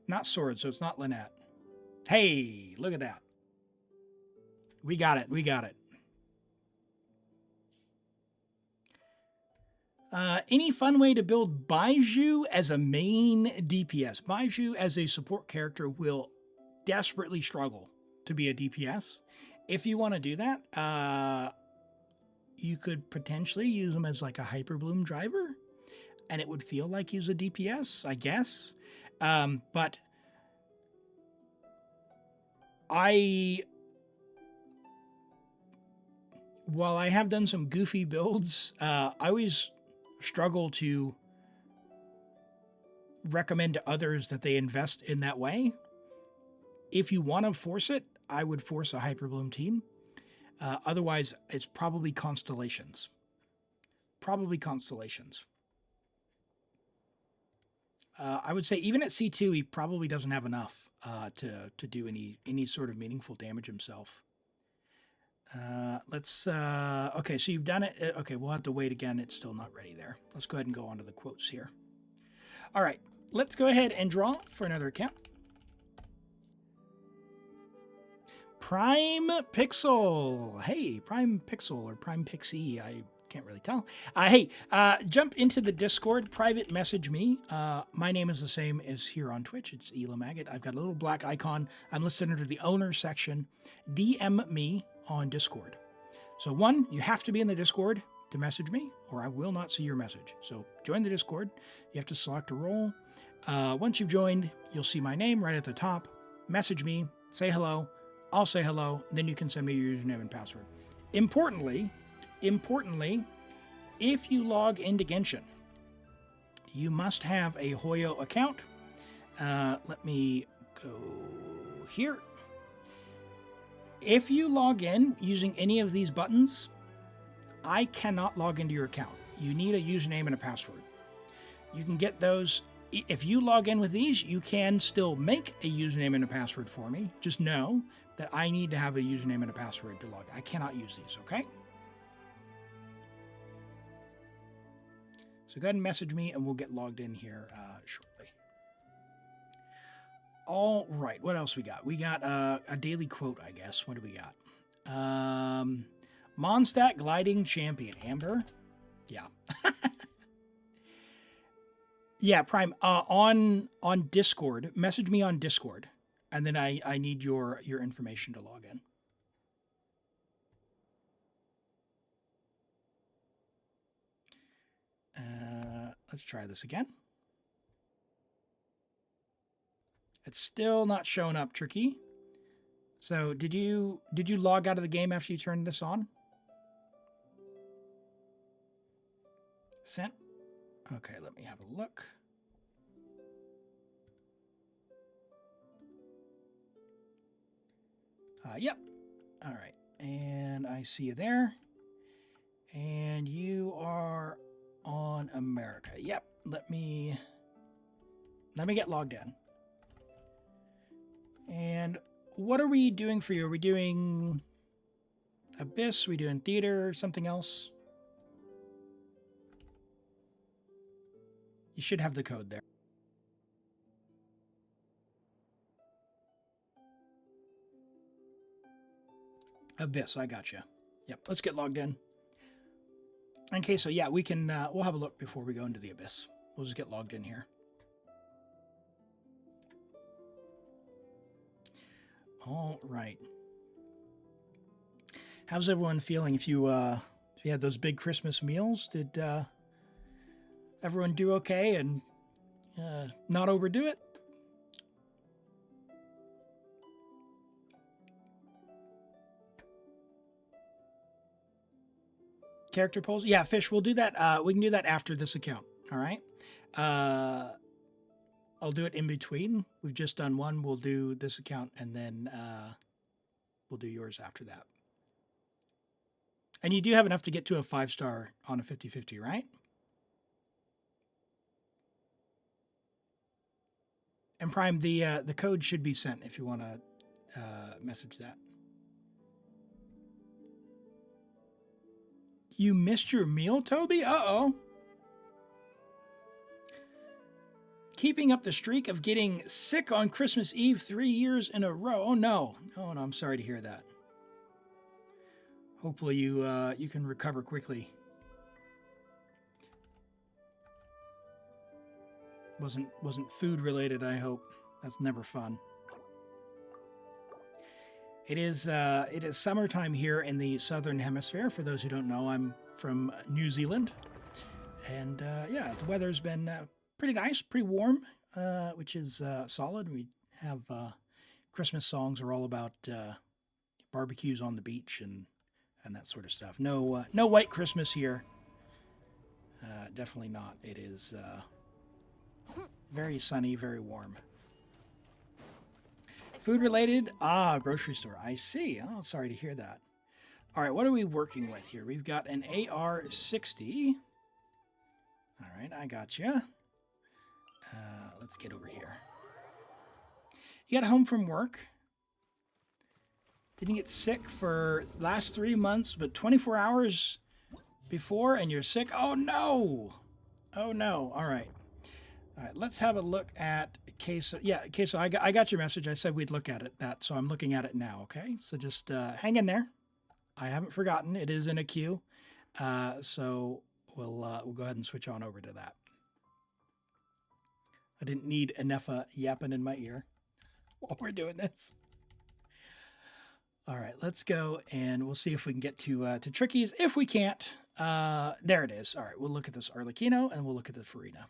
Speaker 2: Not Sword, so it's not Lynette. Hey, look at that. We got it. We got it. Any fun way to build Baiju as a main DPS? Baiju as a support character will desperately struggle to be a DPS. If you want to do that, you could potentially use them as like a Hyperbloom driver, and it would feel like he's a DPS, I guess. But while I have done some goofy builds, I always struggle to recommend to others that they invest in that way. If you want to force it, I would force a Hyperbloom team. Otherwise, it's probably Constellations. I would say even at C2, he probably doesn't have enough to do any sort of meaningful damage himself. Okay, so you've done it. Okay, we'll have to wait again. It's still not ready there. Let's go ahead and go on to the quotes here. All right, let's go ahead and draw for another account. Prime Pixel. Hey, Prime Pixel or Prime Pixie. I can't really tell. Hey, jump into the Discord, private message me. My name is the same as here on Twitch. It's ElimAgate. I've got a little black icon. I'm listed under the owner section. DM me on Discord. So one, you have to be in the Discord to message me, or I will not see your message. So join the Discord. You have to select a role. Once you've joined, you'll see my name right at the top. Message me, say hello. I'll say hello. Then you can send me your username and password. Importantly, if you log into Genshin, you must have a Hoyo account. Let me go here. If you log in using any of these buttons, I cannot log into your account. You need a username and a password. You can get those. If you log in with these, you can still make a username and a password for me. Just know that I need to have a username and a password to log in. I cannot use these, okay? So go ahead and message me and we'll get logged in here shortly. All right, what else we got? We got a daily quote, I guess. What do we got? Mondstadt Gliding Champion. Amber? Yeah. Yeah, Prime. On Discord, message me on Discord, and then I need your information to log in. Let's try this again. It's still not showing up, Tricky. So did you log out of the game after you turned this on? Sent. Okay, let me have a look. Yep. All right. And I see you there. And you are on America. Yep. Let me get logged in. And what are we doing for you? Are we doing Abyss? Are we doing theater? Something else? You should have the code there. Abyss, I got you. Yep, let's get logged in. Okay, so yeah, we can, we'll have a look before we go into the Abyss. We'll just get logged in here. All right. How's everyone feeling? If you had those big Christmas meals, did everyone do okay and not overdo it? Character polls? Yeah, Fish, we'll do that. We can do that after this account. All right. I'll do it in between. We've just done one. We'll do this account and then we'll do yours after that. And you do have enough to get to a 5-star on a 50-50, right? And Prime, the code should be sent if you want to message that. You missed your meal, Toby? Uh-oh. Keeping up the streak of getting sick on Christmas Eve 3 years in a row. Oh, no. Oh, no, I'm sorry to hear that. Hopefully you can recover quickly. Wasn't food related, I hope. That's never fun. It is summertime here in the southern hemisphere. For those who don't know, I'm from New Zealand. And yeah, the weather's been pretty nice, pretty warm, which is solid. We have Christmas songs are all about barbecues on the beach and that sort of stuff. No white Christmas here. Definitely not. It is very sunny, very warm. Food related? Ah, grocery store. I see. Oh, sorry to hear that. All right, what are we working with here? We've got an AR-60. All right, I got you. Let's get over here. You got home from work. Didn't get sick for the last 3 months, but 24 hours before and you're sick? Oh, no. Oh, no. All right. All right, let's have a look at Queso. Yeah, Queso, I got your message. I said we'd look at that, so I'm looking at it now, okay? So just hang in there. I haven't forgotten. It is in a queue. So we'll go ahead and switch on over to that. I didn't need enough yapping in my ear while we're doing this. All right, let's go and we'll see if we can get to Trickies. If we can't, there it is. All right, we'll look at this Arlecchino and we'll look at the Farina.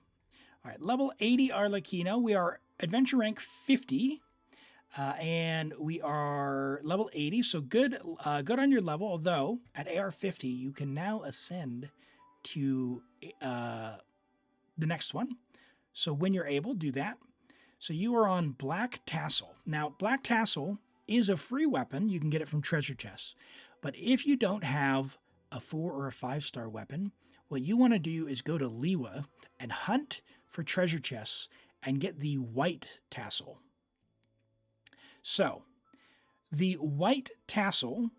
Speaker 2: All right, level 80 Arlecchino. We are adventure rank 50, and we are level 80. So good on your level. Although at AR 50, you can now ascend to the next one. So when you're able, do that. So you are on Black Tassel. Now, Black Tassel is a free weapon. You can get it from treasure chests. But if you don't have a 4 or a 5-star weapon, what you want to do is go to Liwa and hunt for treasure chests and get the white tassel. So, the white tassel,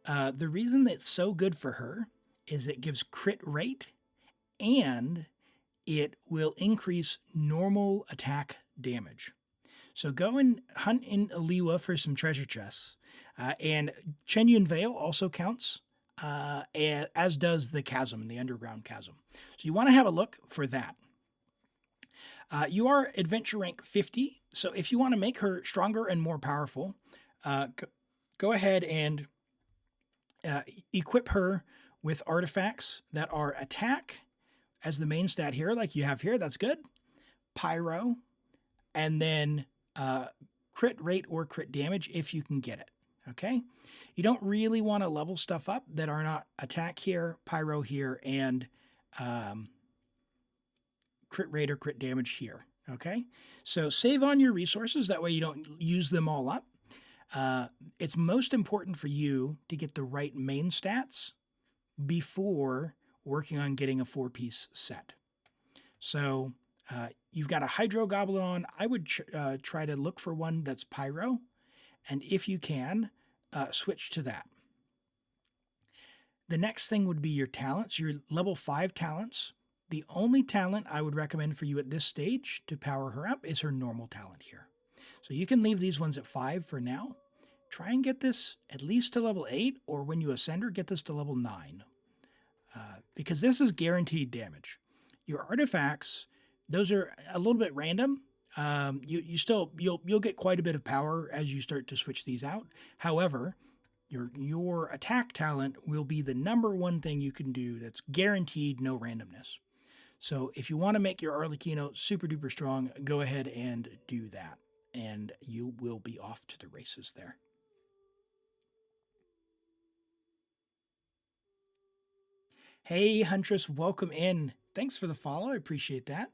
Speaker 2: the reason that it's so good for her is it gives crit rate and it will increase normal attack damage. So go and hunt in Liwa for some treasure chests. And Chenyun Vale also counts, as does the chasm, the underground chasm. So you want to have a look for that. You are adventure rank 50, so if you want to make her stronger and more powerful, go ahead and equip her with artifacts that are attack as the main stat here, like you have here. That's good. Pyro, and then crit rate or crit damage if you can get it. Okay? You don't really want to level stuff up that are not attack here, pyro here, and crit rate or crit damage here. Okay? So save on your resources. That way you don't use them all up. It's most important for you to get the right main stats before working on getting a 4-piece set. So you've got a Hydro Goblin on. I would try to look for one that's Pyro. And if you can, switch to that. The next thing would be your talents, your level 5 talents. The only talent I would recommend for you at this stage to power her up is her normal talent here. So you can leave these ones at 5 for now. Try and get this at least to level 8, or when you ascend her, get this to level 9. Because this is guaranteed damage. Your artifacts, those are a little bit random. You'll get quite a bit of power as you start to switch these out. However, your attack talent will be the number one thing you can do that's guaranteed no randomness. So if you want to make your Arlecchino super duper strong, go ahead and do that, and you will be off to the races there. Hey, Huntress, welcome in. Thanks for the follow. I appreciate that.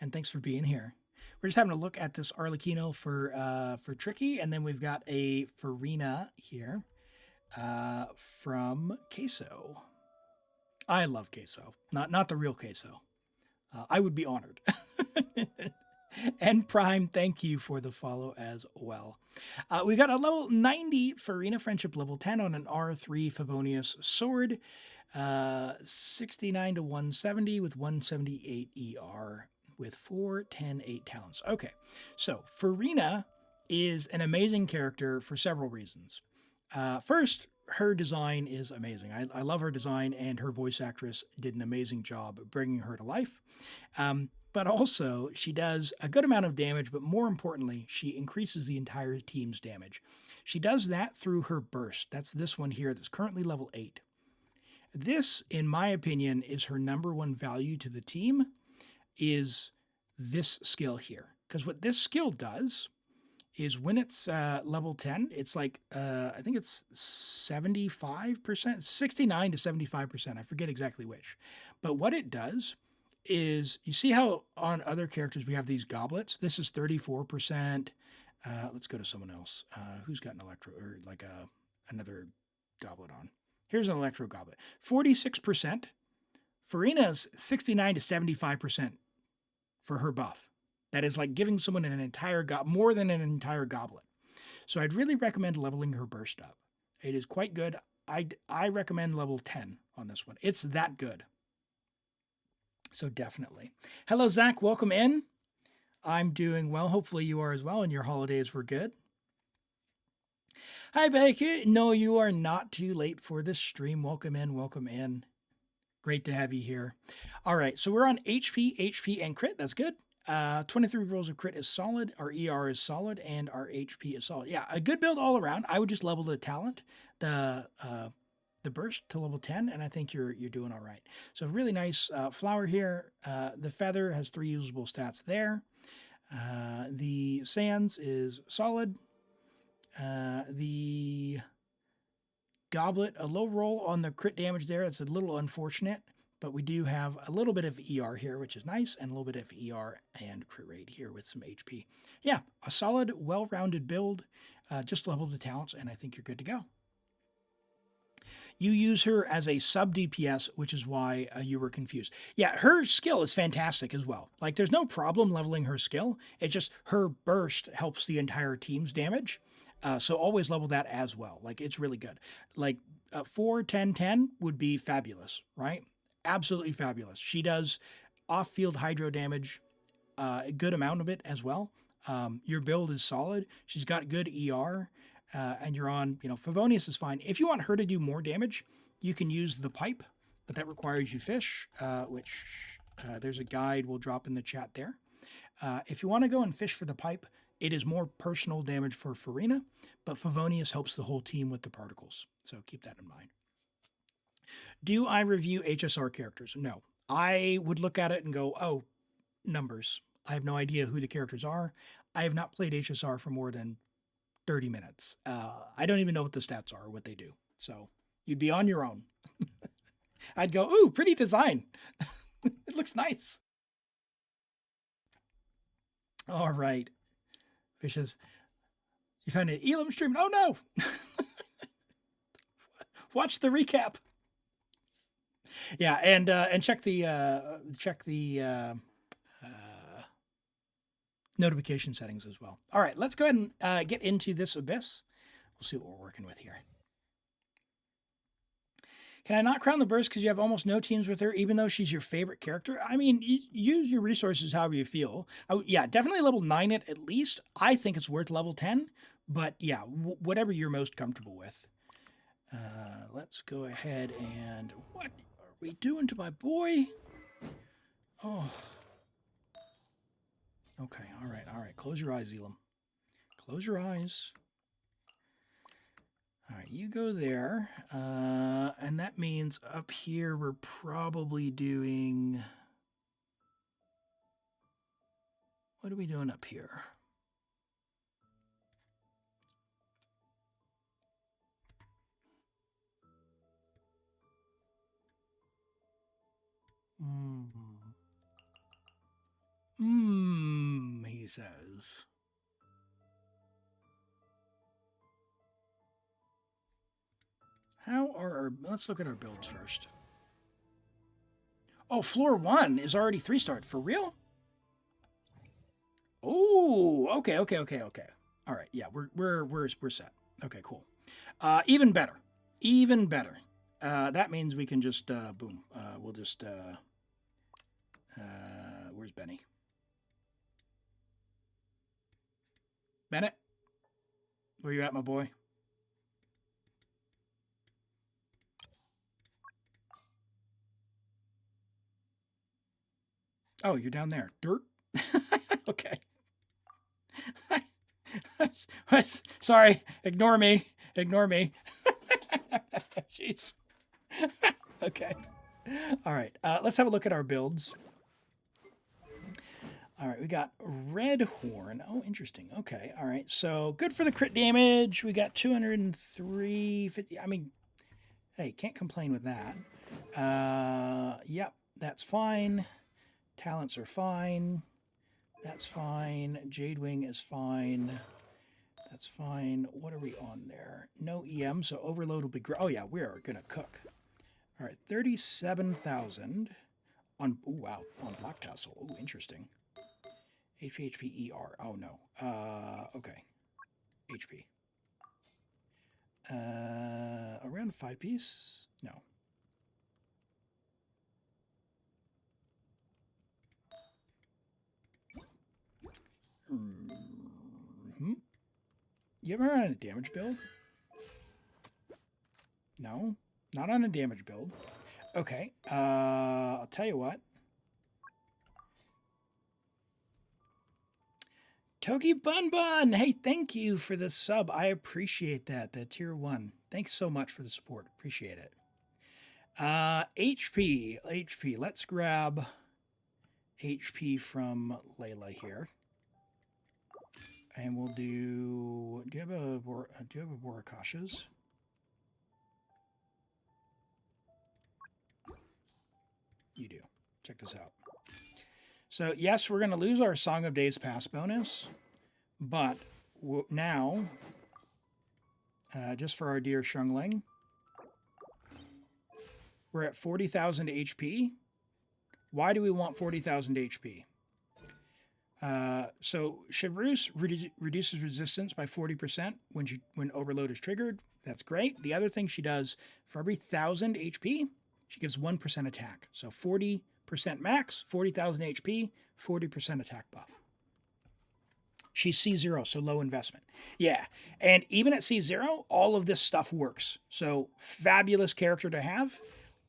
Speaker 2: And thanks for being here. We're just having a look at this Arlecchino for Tricky, and then we've got a Farina here from Queso. I love Queso, not the real Queso. I would be honored. And Prime, thank you for the follow as well. We've got a level 90 Farina, friendship level 10 on an R3 Favonius sword. 69 to 170 with 178 ER with 4, 10, 8 talents. Okay, so Farina is an amazing character for several reasons. First, her design is amazing. I love her design, and her voice actress did an amazing job bringing her to life. but also she does a good amount of damage, but more importantly, she increases the entire team's damage. She does that through her burst. That's this one here that's currently level 8. This, in my opinion, is her number one value to the team, is this skill here. Because what this skill does is when it's level 10, it's like, I think it's 75%, 69 to 75%. I forget exactly which. But what it does is, you see how on other characters we have these goblets? This is 34%. Let's go to someone else. Who's got an electro, or like another goblet on? Here's an electro goblet. 46%. Farina's 69 to 75% for her buff. That is like giving someone an entire more than an entire goblet. So I'd really recommend leveling her burst up. It is quite good. I recommend level 10 on this one. It's that good. So definitely. Hello, Zach. Welcome in. I'm doing well. Hopefully you are as well, and your holidays were good. Hi, Becky. No, you are not too late for this stream. Welcome in. Welcome in. Great to have you here. All right. So we're on HP, and crit. That's good. 23 rolls of crit is solid. Our ER is solid, and our HP is solid. Yeah, a good build all around. I would just level the talent, the burst to level 10, and I think you're doing all right. So really nice flower here. The feather has 3 usable stats there. The sands is solid. The goblet, a low roll on the crit damage there. It's a little unfortunate, but we do have a little bit of ER here, which is nice, and a little bit of ER and crit rate here with some HP. Yeah, a solid, well-rounded build. Just level the talents, and I think you're good to go. You use her as a sub DPS, which is why you were confused. Yeah, her skill is fantastic as well. Like, there's no problem leveling her skill. It's just her burst helps the entire team's damage. So always level that as well. Like, it's really good. Like, 4, 10, 10 would be fabulous, right? Absolutely fabulous. She does off-field hydro damage, a good amount of it as well. Your build is solid. She's got good ER. And you're on, Favonius is fine. If you want her to do more damage, you can use the pipe, but that requires you fish, which there's a guide we'll drop in the chat there. If you want to go and fish for the pipe, it is more personal damage for Farina, but Favonius helps the whole team with the particles. So keep that in mind. Do I review HSR characters? No. I would look at it and go, oh, numbers. I have no idea who the characters are. I have not played HSR for more than 30 minutes. I don't even know what the stats are or what they do. So you'd be on your own. I'd go, ooh, pretty design. It looks nice. All right. Fish says, you found an Elim stream? Oh, no. Watch the recap. Yeah, and check the notification settings as well. All right, let's go ahead and get into this abyss. We'll see what we're working with here. Can I not crown the burst because you have almost no teams with her, even though she's your favorite character? I mean, use your resources however you feel. Yeah, definitely level 9 it at least. I think it's worth level 10, but yeah, whatever you're most comfortable with. Let's go ahead and... What are we doing to my boy? Oh. Okay, all right. Close your eyes, Elim. Close your eyes. All right, you go there. And that means up here we're probably doing... What are we doing up here? He says. How are our... Let's look at our builds first. Oh, floor 1 is already 3-star. For real? Oh, okay. All right, yeah, we're set. Okay, cool. Even better. That means we can just boom. We'll just where's Benny? Bennett, where you at, my boy? Oh, you're down there. Dirt? Okay. Sorry. Ignore me. Ignore me. Jeez. Okay. All right. Let's have a look at our builds. All right. We got Red Horn. Oh, interesting. Okay. All right. So good for the crit damage. We got 203.50. I mean, hey, can't complain with that. Yep. That's fine. Talents are fine. That's fine. Jade Wing is fine. That's fine. What are we on there? No EM, so overload will be great. Oh, yeah, we are going to cook. All right, 37,000 on, oh, wow, on Black Tassel. Oh, interesting. HP, ER. Oh, no. Okay. HP. Around 5 piece? No. You ever run a damage build? No, not on a damage build. Okay, I'll tell you what. Togi Bun Bun, hey, thank you for the sub. I appreciate that. The tier 1. Thanks so much for the support. Appreciate it. HP. Let's grab HP from Layla here. And we'll do you have a Borakashas? You do. Check this out. So yes, we're going to lose our Song of Days Past bonus, but now, just for our dear Shungling, we're at 40,000 HP. Why do we want 40,000 HP? So Chevreuse reduces resistance by 40% when overload is triggered. That's great. The other thing she does, for every 1,000 HP, she gives 1% attack. So 40% max, 40,000 HP, 40% attack buff. She's C0, so low investment. Yeah, and even at C0, all of this stuff works. So fabulous character to have.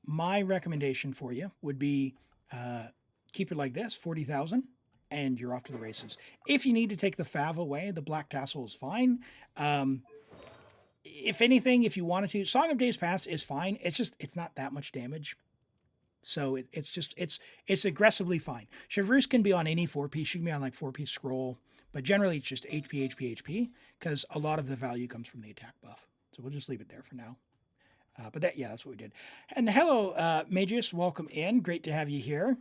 Speaker 2: My recommendation for you would be keep it like this, 40,000. And you're off to the races. If you need to take the Fav away, the Black Tassel is fine. If anything, if you wanted to, Song of Days Past is fine. It's not that much damage. So it's aggressively fine. Chevreuse can be on any 4-piece. She can be on like 4-piece scroll. But generally, it's just HP, because a lot of the value comes from the attack buff. So we'll just leave it there for now. But that's what we did. And hello, Magius. Welcome in. Great to have you here.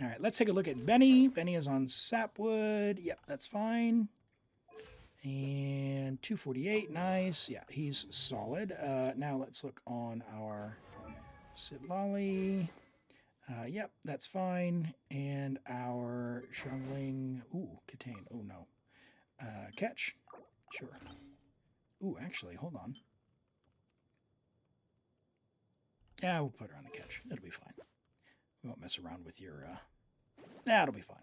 Speaker 2: All right, let's take a look at Benny. Benny is on Sapwood. Yep, that's fine. And 248, nice. Yeah, he's solid. Now let's look on our Sidlali. Yep, that's fine. And our Shungling. Ooh, Katane. Oh, no. Catch. Sure. Ooh, actually, hold on. Yeah, we'll put her on the catch. It'll be fine. We won't mess around with your, it'll be fine.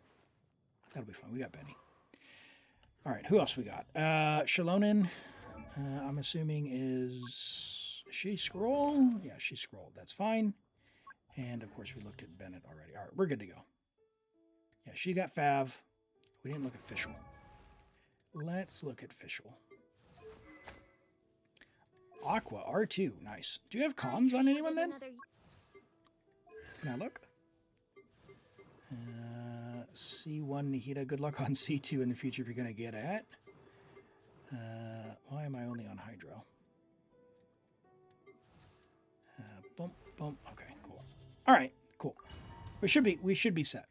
Speaker 2: That'll be fine. We got Benny. All right, who else we got? Shalonin, I'm assuming is she scroll? Yeah, she scrolled. That's fine. And, of course, we looked at Bennett already. All right, we're good to go. Yeah, she got Fav. We didn't look at Fischl. Let's look at Fischl. Aqua, R2, nice. Do you have cons on anyone then? Can I look? C1 Nihita. Good luck on C2 in the future if you're going to get it. Why am I only on Hydro? Boom. Okay, cool. All right, cool. We should be set.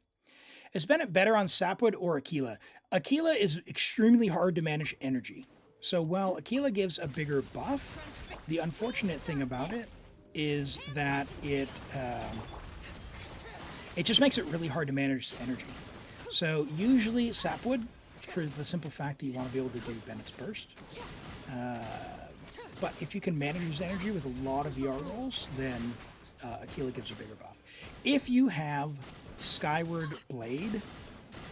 Speaker 2: Is Bennett better on Sapwood or Aquila? Aquila is extremely hard to manage energy. So while Aquila gives a bigger buff, the unfortunate thing about it is that it just makes it really hard to manage energy. So usually Sapwood, for the simple fact that you want to be able to do Bennett's Burst. But if you can manage his energy with a lot of VR rolls, then Aquila gives a bigger buff. If you have Skyward Blade,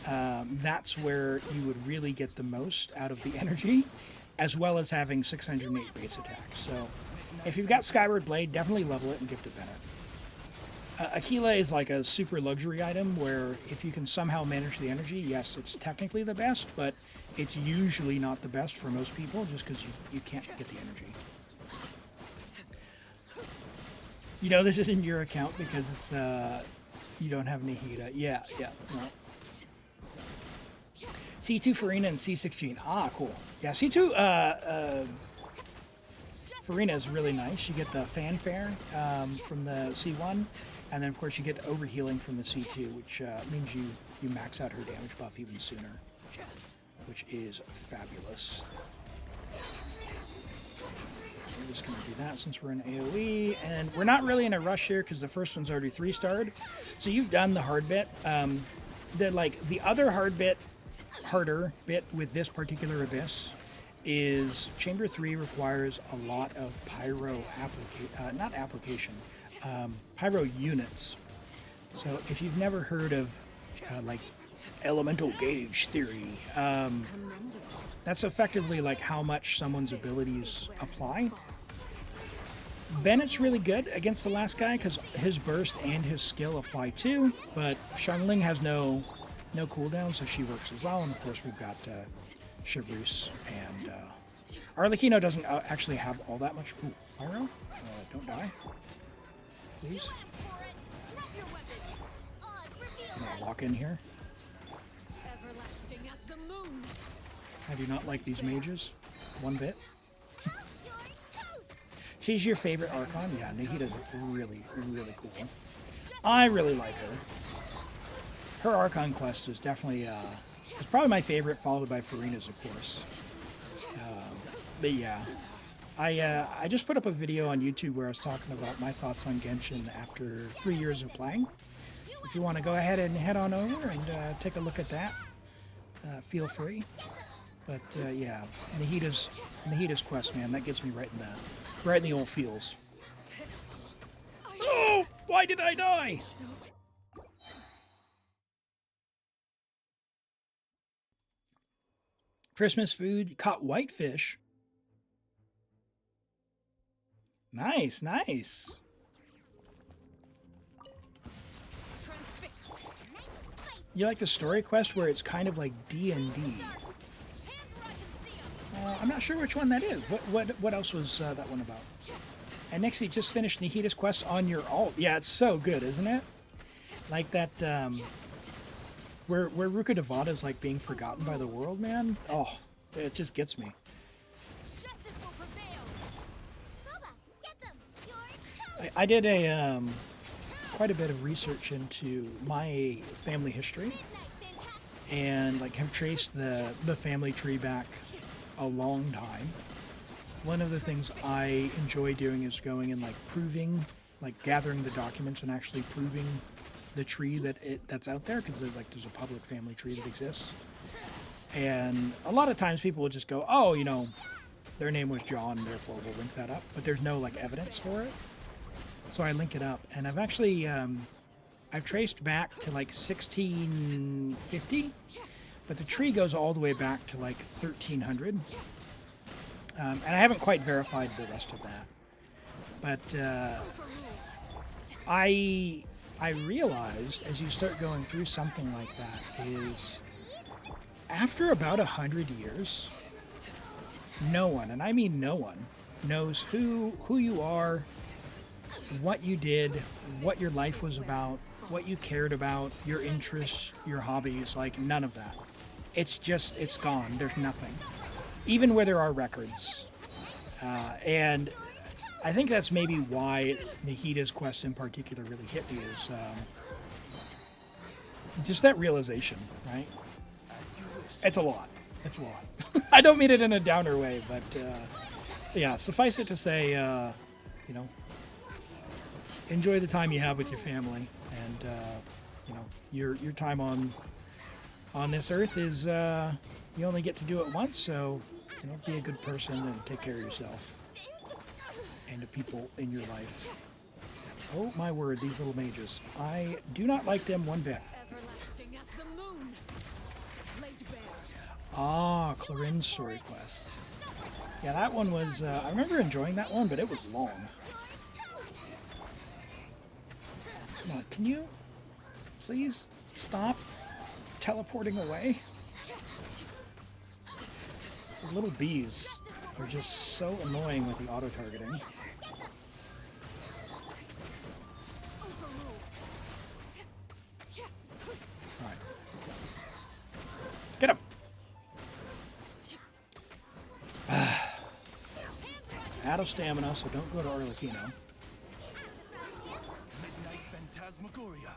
Speaker 2: that's where you would really get the most out of the energy, as well as having 608 base attack. So if you've got Skyward Blade, definitely level it and gift it Bennett. Aquila is like a super luxury item where if you can somehow manage the energy, yes, it's technically the best, but it's usually not the best for most people just because you can't get the energy. You know this isn't your account because it's you don't have Nihida. Yeah, no. C2 Farina and C16. Ah, cool. Yeah, C2 Farina is really nice. You get the fanfare from the C1, and then of course you get overhealing from the C2, which means you max out her damage buff even sooner, which is fabulous. We're just going to do that since we're in AoE, and we're not really in a rush here because the first one's already 3-starred. So you've done the hard bit. The other harder bit with this particular abyss is Chamber 3 requires a lot of pyro pyro units. So if you've never heard of like elemental gauge theory, that's effectively like how much someone's abilities apply. Bennett's really good against the last guy because his burst and his skill apply too, but Xiangling has no cooldown, so she works as well. And of course we've got Chevruse, and Arlecchino doesn't actually have all that much. Ooh, pyro? Don't die, please. I'm gonna walk in here. I do not like these mages one bit. She's your favorite Archon? Yeah, Nahida's really, really cool. I really like her. Her Archon quest is definitely, it's probably my favorite, followed by Farina's, of course. But yeah, I just put up a video on YouTube where I was talking about my thoughts on Genshin after 3 years of playing. If you want to go ahead and head on over and take a look at that, feel free. But yeah, Nahida's quest, man, that gets me right in the old feels. Oh, why did I die? Christmas food, caught whitefish. Nice, nice. You like the story quest where it's kind of like D&D? I'm not sure which one that is. What else was that one about? And next, he just finished Nahida's quest on your alt. Yeah, it's so good, isn't it? Like that, where Ruka Devada is like being forgotten by the world, man. Oh, it just gets me. I did quite a bit of research into my family history, and like have traced the family tree back a long time. One of the things I enjoy doing is going and like proving, like gathering the documents and actually proving the tree that's out there, because there's a public family tree that exists. And a lot of times people will just go, oh, you know, their name was John, therefore we'll link that up, but there's no like evidence for it. So I link it up, and I've actually I've traced back to like 1650, but the tree goes all the way back to like 1300. And I haven't quite verified the rest of that. But I realized as you start going through something like that is after about 100 years, no one, and I mean no one, knows who you are, what you did, what your life was about, what you cared about, your interests, your hobbies, like none of that. It's just, it's gone. There's nothing. Even where there are records. And I think that's maybe why Nahida's quest in particular really hit me, is just that realization, right? It's a lot. It's a lot. I don't mean it in a downer way, but yeah, suffice it to say, you know, enjoy the time you have with your family, and you know, your time on this earth is you only get to do it once, so you know, be a good person and take care of yourself and the people in your life. Oh my word, these little mages. I do not like them one bit. Ah, Clarin's story quest. Yeah, that one was, I remember enjoying that one, but it was long. Come on, can you please stop teleporting away? The little bees are just so annoying with the auto-targeting. Alright. Get him! Out of stamina, so don't go to Arlecchino.
Speaker 5: Midnight Phantasmagoria.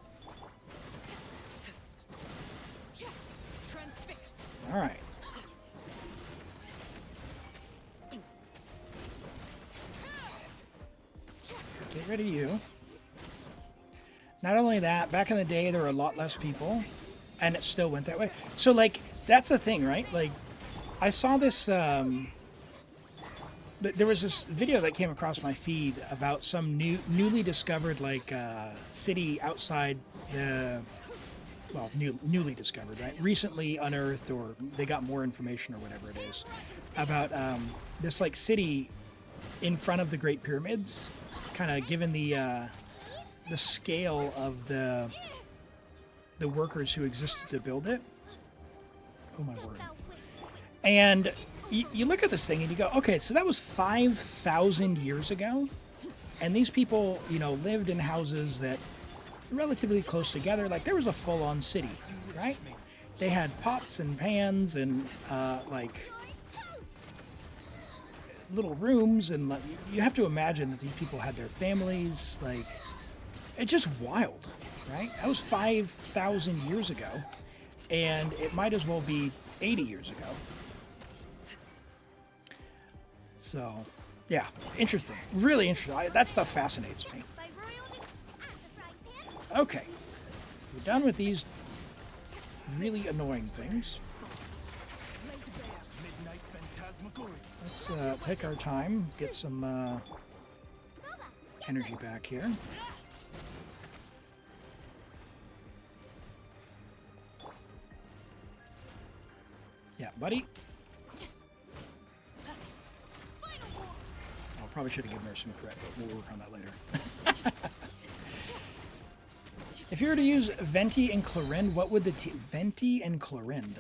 Speaker 3: Transfixed.
Speaker 2: Alright. Get rid of you. Not only that, back in the day there were a lot less people, and it still went that way. So, like, that's the thing, right? Like, I saw this, there was this video that came across my feed about some newly discovered, like, city outside the, well, newly discovered, right? Recently unearthed, or they got more information or whatever it is, about this, like, city in front of the Great Pyramids, kind of given the scale of the workers who existed to build it. Oh my word. And you look at this thing and you go, okay, so that was 5,000 years ago, and these people, you know, lived in houses that were relatively close together. Like, there was a full-on city, right? They had pots and pans and like little rooms, and like, you have to imagine that these people had their families. Like, it's just wild, right? That was 5,000 years ago, and it might as well be 80 years ago. So, yeah, interesting. Really interesting. That stuff fascinates me. Okay. We're done with these really annoying things.
Speaker 5: Midnight Phantasmagoria.
Speaker 2: Let's take our time, get some energy back here. Yeah, buddy. I probably should have given her some credit, but we'll work on that later. If you were to use Venti and Clorind, what would the Venti and Clorind?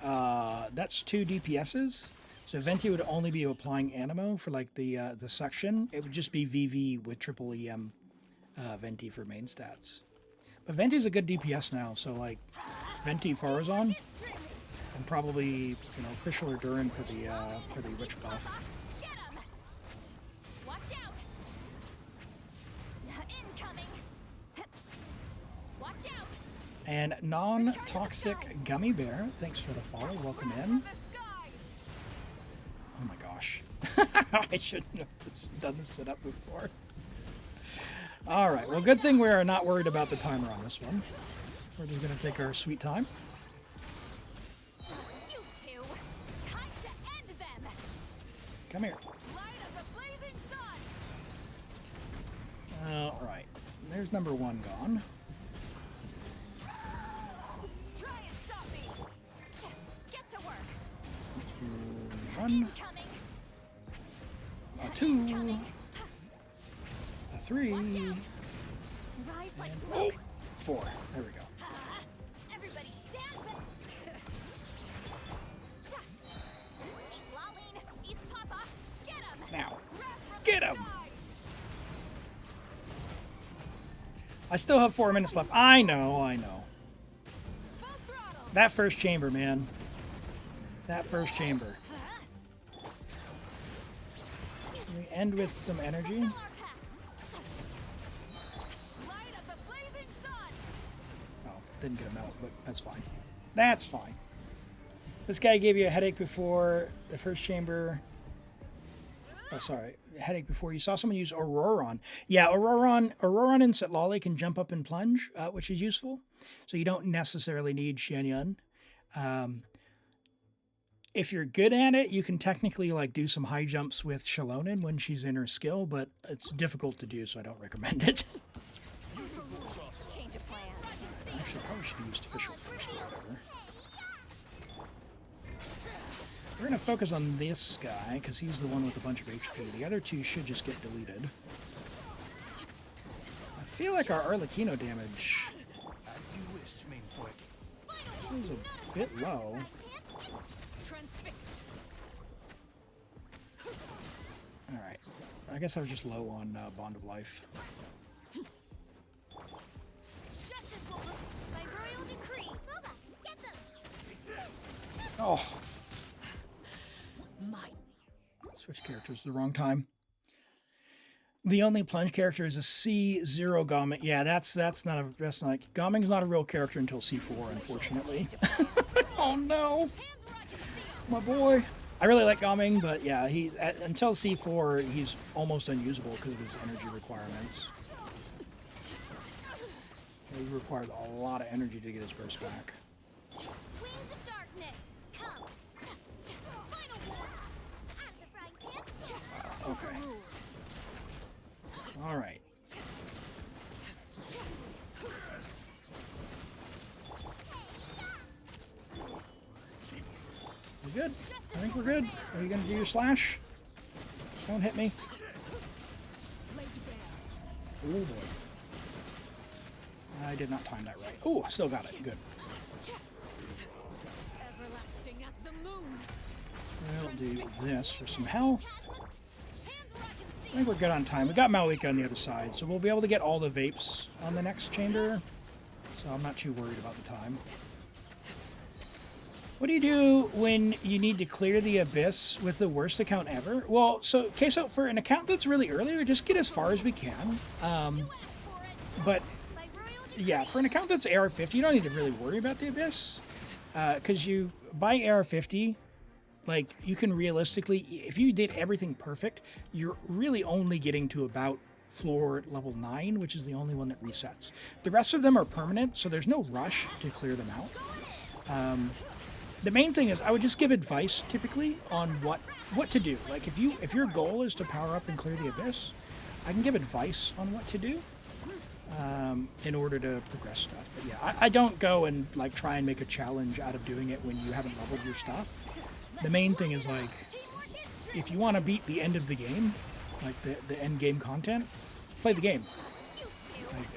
Speaker 2: That's 2 DPSs. So Venti would only be applying Animo for like the suction. It would just be VV with triple EM Venti for main stats. But Venti is a good DPS now, so like Venti Farazon, and probably, you know, Fischl or Durin for the Witch buff. And non-toxic gummy bear, thanks for the follow. Welcome in. Oh my gosh. I shouldn't have done the setup before. Alright, well, good thing we are not worried about the timer on this one. We're just going to take our sweet time.
Speaker 3: You two, time to end them.
Speaker 2: Come here.
Speaker 3: Light of the blazing sun.
Speaker 2: Alright, there's number 1 gone.
Speaker 3: Try and stop me. Get to work.
Speaker 2: 1,
Speaker 3: Incoming.
Speaker 2: a 2, a 3,
Speaker 3: Rise like
Speaker 2: and
Speaker 3: smoke.
Speaker 2: 4. There we go.
Speaker 3: Everybody stand back. Eat Laline, eat Papa. Get him.
Speaker 2: Now,
Speaker 3: Grab from
Speaker 2: get
Speaker 3: the
Speaker 2: him.
Speaker 3: sky.
Speaker 2: I still have 4 minutes left. I know.
Speaker 3: Full throttle.
Speaker 2: That first chamber, man. That first chamber. Can we end with some energy?
Speaker 3: Our pact. Light of the blazing sun.
Speaker 2: Oh, didn't get a melt, but that's fine. That's fine. This guy gave you a headache before the first chamber. Oh, sorry. Headache before. You saw someone use Auroron. Yeah, Auroron and Setlali can jump up and plunge, which is useful. So you don't necessarily need Xianyun. If you're good at it, you can technically like do some high jumps with Shalonin when she's in her skill, but it's difficult to do, so I don't recommend it.
Speaker 3: Change of plan.
Speaker 2: Actually, I probably should have used Fischl first, but whatever. We're going to focus on this guy, because he's the one with a bunch of HP. The other two should just get deleted. feel like our Arlecchino damage
Speaker 5: As you wish, Mainfoot.
Speaker 2: is a bit low.
Speaker 3: Transfixed.
Speaker 2: Alright. I guess I was just low on Bond of Life.
Speaker 3: Justice will by royal decree. Booba, get them.
Speaker 2: Oh,
Speaker 3: Might.
Speaker 2: switch characters at the wrong time. The only plunge character is a C0 Gaming. Yeah, that's not Gaming's not a real character until C4, unfortunately. Oh no, my boy. I really like Gaming, but yeah, until C4 he's almost unusable because of his energy requirements. He requires a lot of energy to get his burst back.
Speaker 3: Wings of darkness, come. Final war. Out of the frying pan.
Speaker 2: Okay. All right. We good? I think we're good. Are you gonna do your slash? Don't hit me. Oh boy. I did not time that right. Oh, still got it. Good.
Speaker 3: Everlasting as the moon.
Speaker 2: We'll do this for some health. I think we're good on time. We got Malika on the other side, so we'll be able to get all the vapes on the next chamber. So I'm not too worried about the time. What do you do when you need to clear the abyss with the worst account ever? Well, so for an account that's really early, we just get as far as we can. But yeah, for an account that's AR50, you don't need to really worry about the abyss, because you by AR50. Like, you can realistically, if you did everything perfect, you're really only getting to about floor level 9, which is the only one that resets. The rest of them are permanent, so there's no rush to clear them out. The main thing is, I would just give advice, typically, on what to do. Like, if your goal is to power up and clear the abyss, I can give advice on what to do in order to progress stuff. But yeah, I don't go and, like, try and make a challenge out of doing it when you haven't leveled your stuff. The main thing is, like, if you want to beat the end of the game, like the end game content, play the game. Like,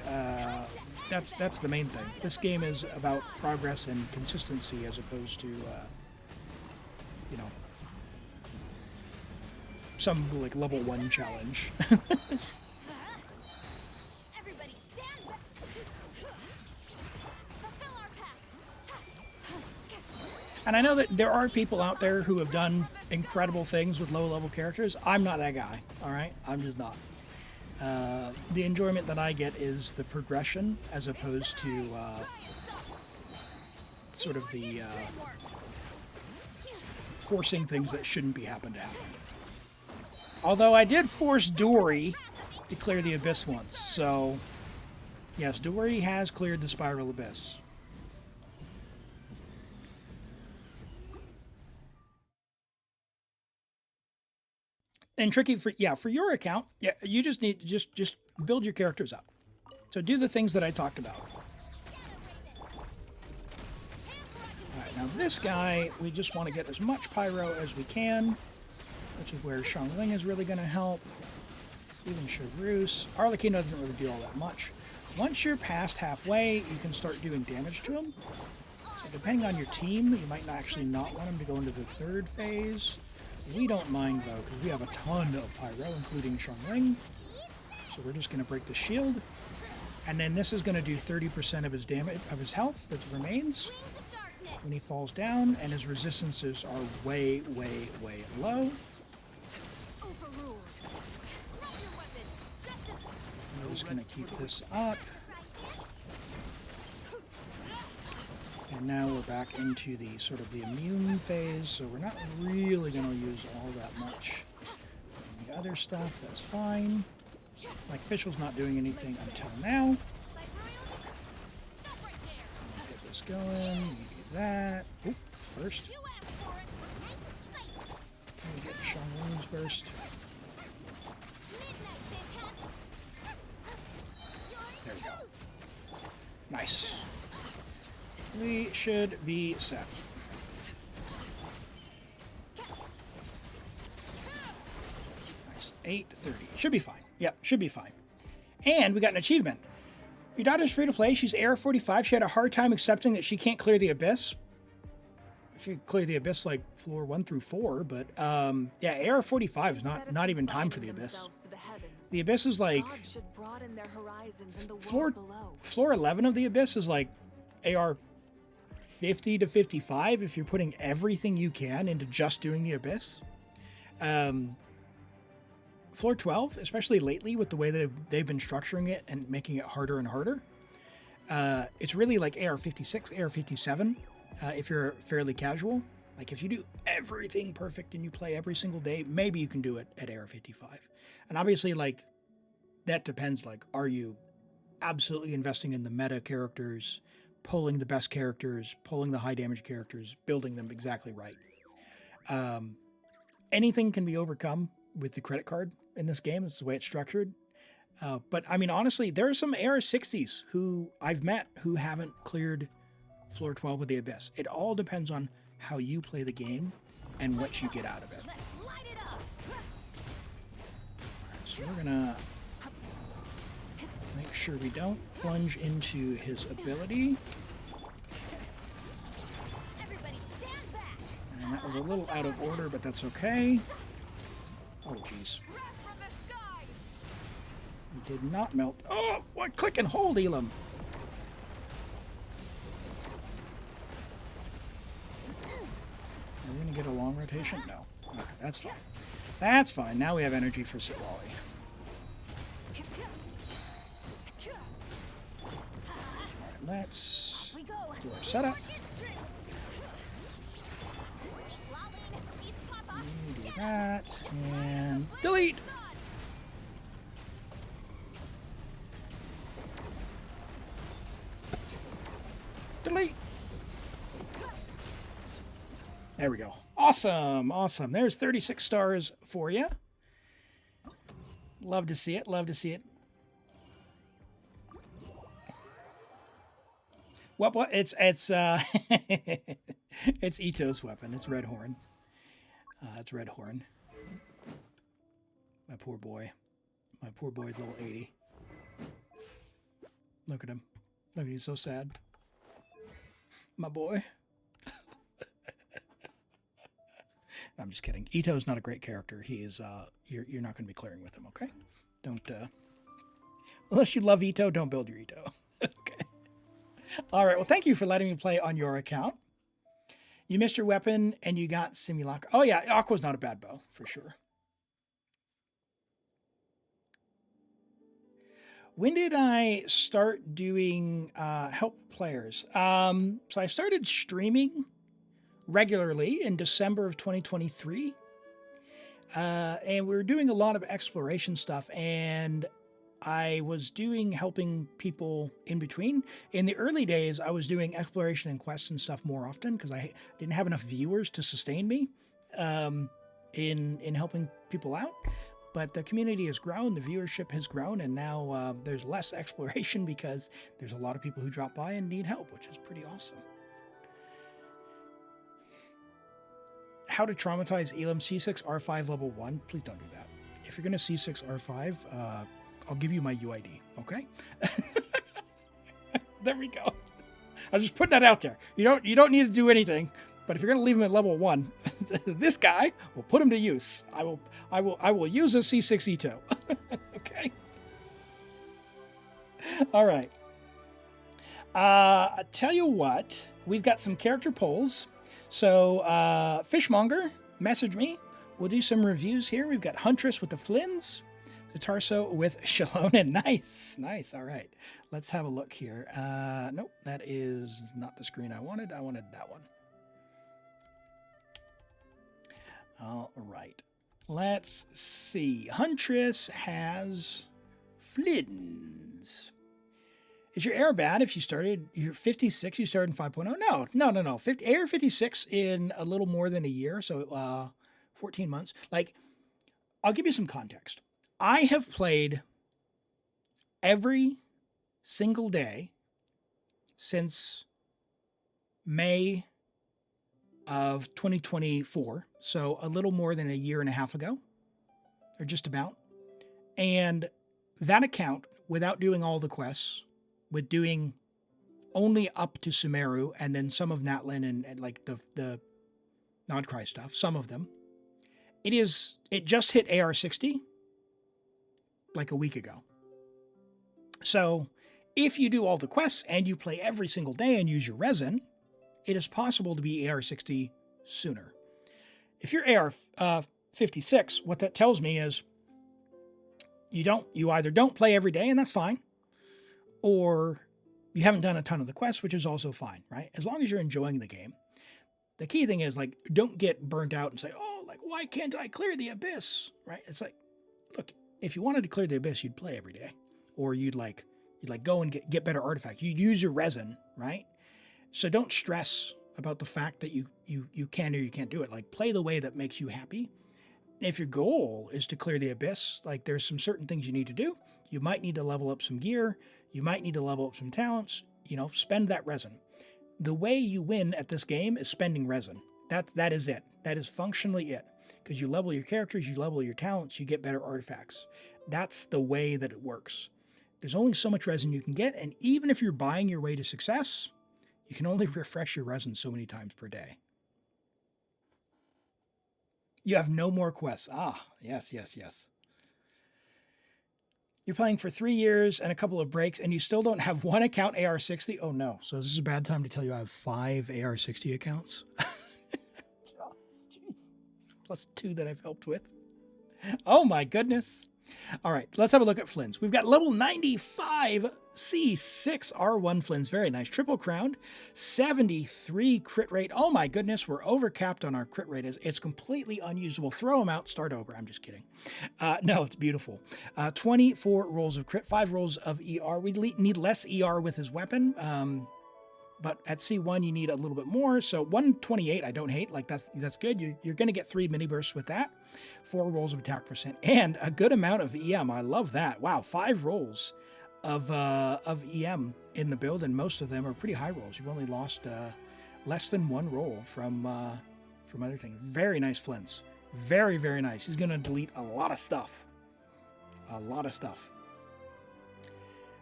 Speaker 2: that's the main thing. This game is about progress and consistency as opposed to, you know, some like level 1 challenge.
Speaker 3: Everybody stand back. Fulfill our pact.
Speaker 2: And I know that there are people out there who have done incredible things with low-level characters. I'm not that guy, all right? I'm just not. The enjoyment that I get is the progression as opposed to sort of the forcing things that shouldn't be happen to happen. Although I did force Dory to clear the Abyss once, so yes, Dory has cleared the Spiral Abyss. And tricky for your account, yeah, you just need to just build your characters up. So do the things that I talked about. Alright, now this guy, we just want to get as much pyro as we can, which is where Xiangling is really going to help. Even Chevreuse. Arlecchino doesn't really do all that much. Once you're past halfway, you can start doing damage to him. So depending on your team, you might actually not want him to go into the third phase. We don't mind, though, because we have a ton of pyro, including Xiangling. So we're just going to break the shield. And then this is going to do 30% of his damage, of his health that remains when he falls down, and his resistances are way, way, way low. We're just going to keep this up. And now we're back into the sort of the immune phase, so we're not really going to use all that much. And the other stuff, that's fine. Like, Fischl's not doing anything until now. Get this going, maybe that. Oop, burst. Can we get Xiangling's burst? There we go. Nice. We should be set. Nice. 8:30. Should be fine. Yep, should be fine. And we got an achievement. Your daughter's free to play. She's AR-45. She had a hard time accepting that she can't clear the Abyss. She could clear the Abyss like floor 1 through 4, but yeah, AR-45 is not even time for the Abyss. The Abyss is like floor 11 of the Abyss is like AR 50 to 55 if you're putting everything you can into just doing the Abyss. Floor 12, especially lately with the way that they've been structuring it and making it harder and harder, it's really like AR 56, AR 57 if you're fairly casual. Like if you do everything perfect and you play every single day, maybe you can do it at AR 55. And obviously, like, that depends. Like, are you absolutely investing in the meta characters, pulling the best characters, pulling the high damage characters, building them exactly right? Anything can be overcome with the credit card in this game. It's the way it's structured. But I mean, honestly, there are some AR 60s who I've met who haven't cleared floor 12 with the Abyss. It all depends on how you play the game and what you get out of it. So we're gonna make sure we don't plunge into his ability. And that was a little out of order, but that's okay. Oh, jeez. He did not melt. Oh, what? Click and hold, Elim. Are we going to get a long rotation? No. Okay, that's fine. That's fine. Now we have energy for Sitwally. Alright, let's do our setup. Do that, and delete! Delete! There we go. Awesome, awesome. There's 36 stars for you. Love to see it, love to see it. What? It's it's Ito's weapon. It's Red Horn. It's Red Horn. My poor boy. My poor boy, level 80. Look at him. Look, he's so sad. My boy. I'm just kidding. Ito's not a great character. He is, you're not going to be clearing with him, okay? Don't, unless you love Ito, don't build your Ito. Okay. All right, well, thank you for letting me play on your account. You missed your weapon and you got Simulacra. Oh, yeah, Aqua's not a bad bow, for sure. When did I start doing help players? So I started streaming regularly in December of 2023. And we were doing a lot of exploration stuff, and I was helping people in between. In the early days, I was doing exploration and quests and stuff more often because I didn't have enough viewers to sustain me in helping people out. But the community has grown, the viewership has grown, and now there's less exploration because there's a lot of people who drop by and need help, which is pretty awesome. How to traumatize Elim C6 R5 level 1. Please don't do that. If you're going to C6 R5, I'll give you my UID, okay? There we go. I'm just putting that out there. You don't need to do anything, but if you're going to leave him at level 1, this guy will put him to use. I will use a C6 Ito. Okay? All right. I tell you what, we've got some character polls. So, Fishmonger, message me. We'll do some reviews here. We've got Huntress with the Flins, the Tarso with Shalona. Nice, nice. All right, let's have a look here. Nope, that is not the screen I wanted. I wanted that one. All right, let's see. Huntress has Flins. Is your AR bad if you started, you're 56, you started in 5.0? No. AR 56 in a little more than a year, so 14 months. Like, I'll give you some context. I have played every single day since May of 2024, so a little more than a year and a half ago, or just about. And that account, without doing all the quests, with doing only up to Sumeru and then some of Natlin and like the Nodcry stuff, some of them. It just hit AR60 like a week ago. So if you do all the quests and you play every single day and use your resin, it is possible to be AR60 sooner. If you're AR56, what that tells me is you either don't play every day, and that's fine, or you haven't done a ton of the quests, which is also fine, right? As long as you're enjoying the game. The key thing is, like, don't get burnt out and say, oh, like, why can't I clear the abyss, right? It's like, look, if you wanted to clear the abyss, you'd play every day, or you'd go and get better artifacts. You'd use your resin, right? So don't stress about the fact that you can or you can't do it. Like, play the way that makes you happy. If your goal is to clear the abyss, like, there's some certain things you need to do. You might need to level up some gear. You might need to level up some talents. Spend that resin. The way you win at this game is spending resin. That is it. That is functionally it. Because you level your characters, you level your talents, you get better artifacts. That's the way that it works. There's only so much resin you can get, and even if you're buying your way to success, you can only refresh your resin so many times per day. You have no more quests. Yes. You're playing for 3 years and a couple of breaks, and you still don't have one account AR60? Oh, no. So this is a bad time to tell you I have 5 AR60 accounts. Plus 2 that I've helped with. Oh, my goodness. All right, let's have a look at Flynn's. We've got level 95 C6 R1 Flynn's. Very nice. Triple crowned. 73 crit rate. Oh my goodness, we're overcapped on our crit rate. It's completely unusable. Throw them out. Start over. I'm just kidding. No, it's beautiful. 24 rolls of crit, 5 rolls of ER. We need less ER with his weapon. But at C1, you need a little bit more. So 128, I don't hate. Like, that's good. You're going to get 3 mini bursts with that. 4 rolls of attack percent. And a good amount of EM. I love that. Wow, 5 rolls of EM in the build, and most of them are pretty high rolls. You've only lost less than 1 roll from other things. Very nice Flynn's. Very, very nice. He's going to delete a lot of stuff. A lot of stuff.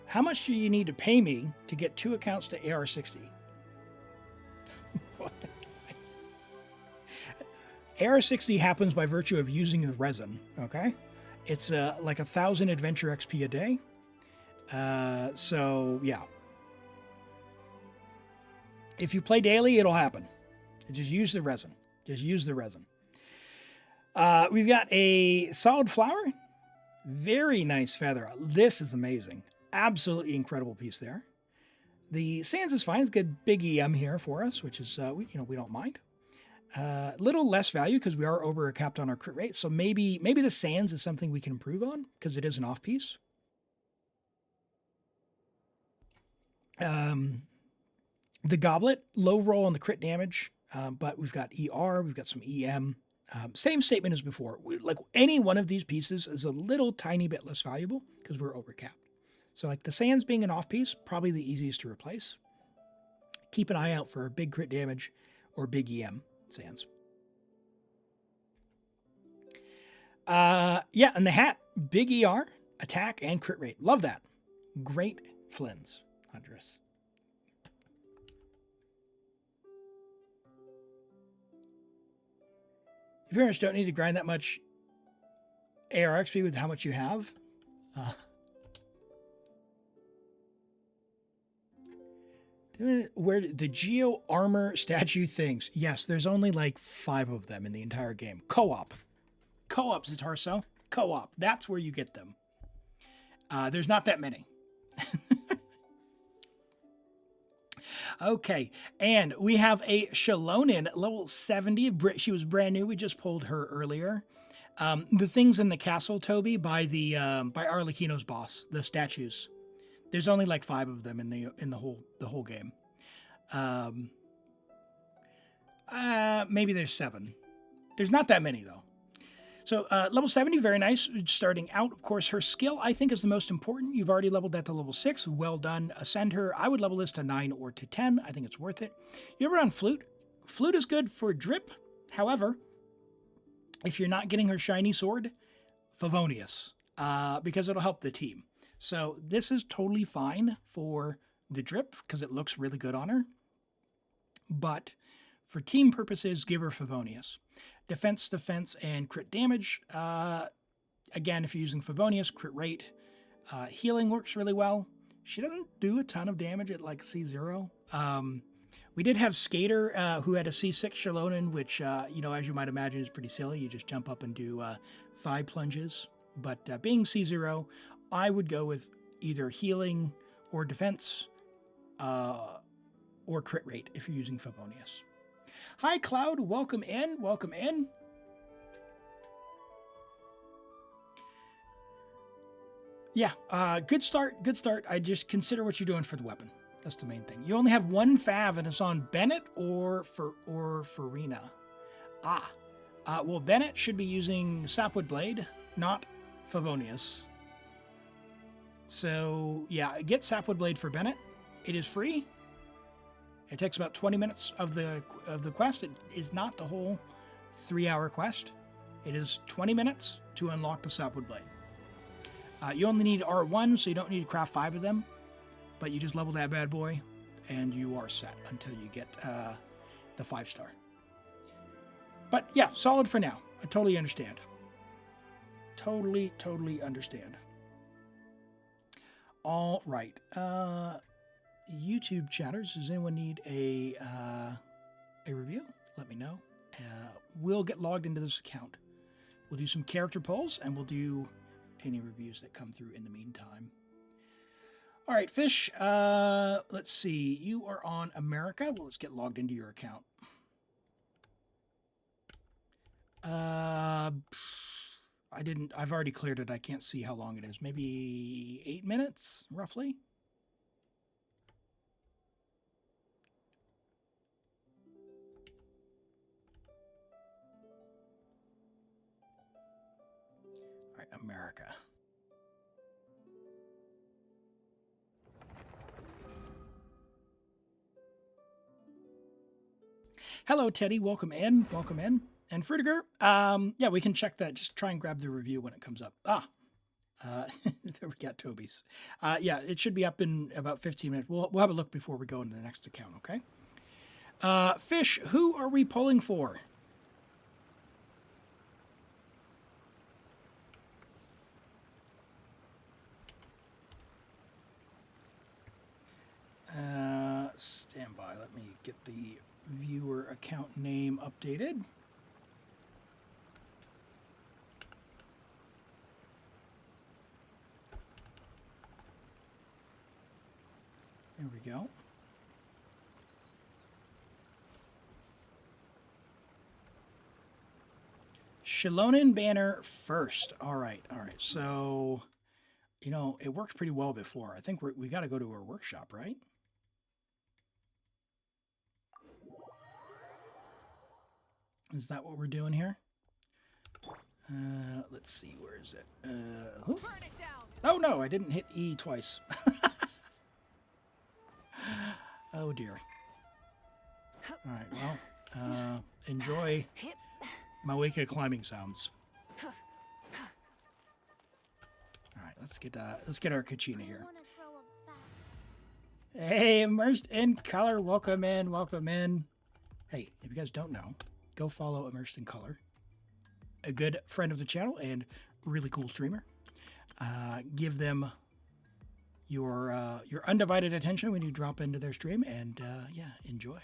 Speaker 2: How much do you need to pay me to get 2 accounts to AR60? AR60 happens by virtue of using the resin, okay? It's like 1,000 adventure XP a day. So, yeah. If you play daily, it'll happen. Just use the resin. Just use the resin. We've got a solid flower. Very nice feather. This is amazing. Absolutely incredible piece there. The sands is fine. It's good big EM here for us, which is, we don't mind. Little less value because we are over capped on our crit rate. So maybe the sands is something we can improve on because it is an off piece. The goblet, low roll on the crit damage, but we've got ER, we've got some EM. Same statement as before. Like any one of these pieces is a little tiny bit less valuable because we're over capped. So like the sands being an off piece, probably the easiest to replace. Keep an eye out for big crit damage or big EM sands. And the hat, big ER, attack, and crit rate. Love that. Great Flynn's, Huntress. You pretty much don't need to grind that much AR XP with how much you have. Where the Geo armor statue things. Yes, there's only like 5 of them in the entire game. Co-op. Co-op, Zatarso. Co-op. That's where you get them. There's not that many. Okay, and we have a Shalonin, level 70. She was brand new. We just pulled her earlier. The things in the castle, Toby, by Arlecchino's boss, the statues. There's only like 5 of them in the whole game. Maybe there's 7. There's not that many though. So level 70, very nice. Starting out, of course, her skill I think is the most important. You've already leveled that to level 6. Well done. Ascend her. I would level this to 9 or to 10. I think it's worth it. You ever on flute? Flute is good for drip. However, if you're not getting her shiny sword, Favonius, because it'll help the team. So this is totally fine for the drip because it looks really good on her. But for team purposes, give her Favonius. Defense, and crit damage. Again, if you're using Favonius, crit rate. Healing works really well. She doesn't do a ton of damage at like C0. We did have Skater, who had a C6 Shalonen, which, as you might imagine, is pretty silly. You just jump up and do thigh plunges. But being C0, I would go with either healing or defense or crit rate if you're using Favonius. Hi, Cloud. Welcome in. Welcome in. Yeah, good start. Good start. I just consider what you're doing for the weapon. That's the main thing. You only have one Fav, and it's on Bennett or Farina. Well, Bennett should be using Sapwood Blade, not Favonius. So, yeah, get Sapwood Blade for Bennett. It is free. It takes about 20 minutes of the quest. It is not the whole 3-hour quest. It is 20 minutes to unlock the Sapwood Blade. You only need R1, so you don't need to craft 5 of them. But you just level that bad boy, and you are set until you get the 5-star. But yeah, solid for now. I totally understand. Totally understand. All right. YouTube chatters, does anyone need a review? Let me know. We'll get logged into this account. We'll do some character polls, and we'll do any reviews that come through in the meantime. All right, Fish, let's see. You are on America. Well, let's get logged into your account. I've already cleared it. I can't see how long it is. Maybe 8 minutes, roughly. All right, America. Hello, Teddy. Welcome in. Welcome in. And Fruitiger, yeah, we can check that. Just try and grab the review when it comes up. There we got Toby's. Yeah, it should be up in about 15 minutes. We'll have a look before we go into the next account, okay? Fish, who are we polling for? Stand by. Let me get the viewer account name updated. There we go. Shalonen banner first. All right. So, it worked pretty well before. I think we got to go to our workshop, right? Is that what we're doing here? Let's see. Where is it? Oh, no. I didn't hit E twice. Oh, dear. All right. Well, enjoy my week of climbing sounds. All right. Let's get our Kachina here. Hey, Immersed in Color. Welcome in. Welcome in. Hey, if you guys don't know, go follow Immersed in Color, a good friend of the channel and really cool streamer. Give them your undivided attention when you drop into their stream, and yeah, enjoy.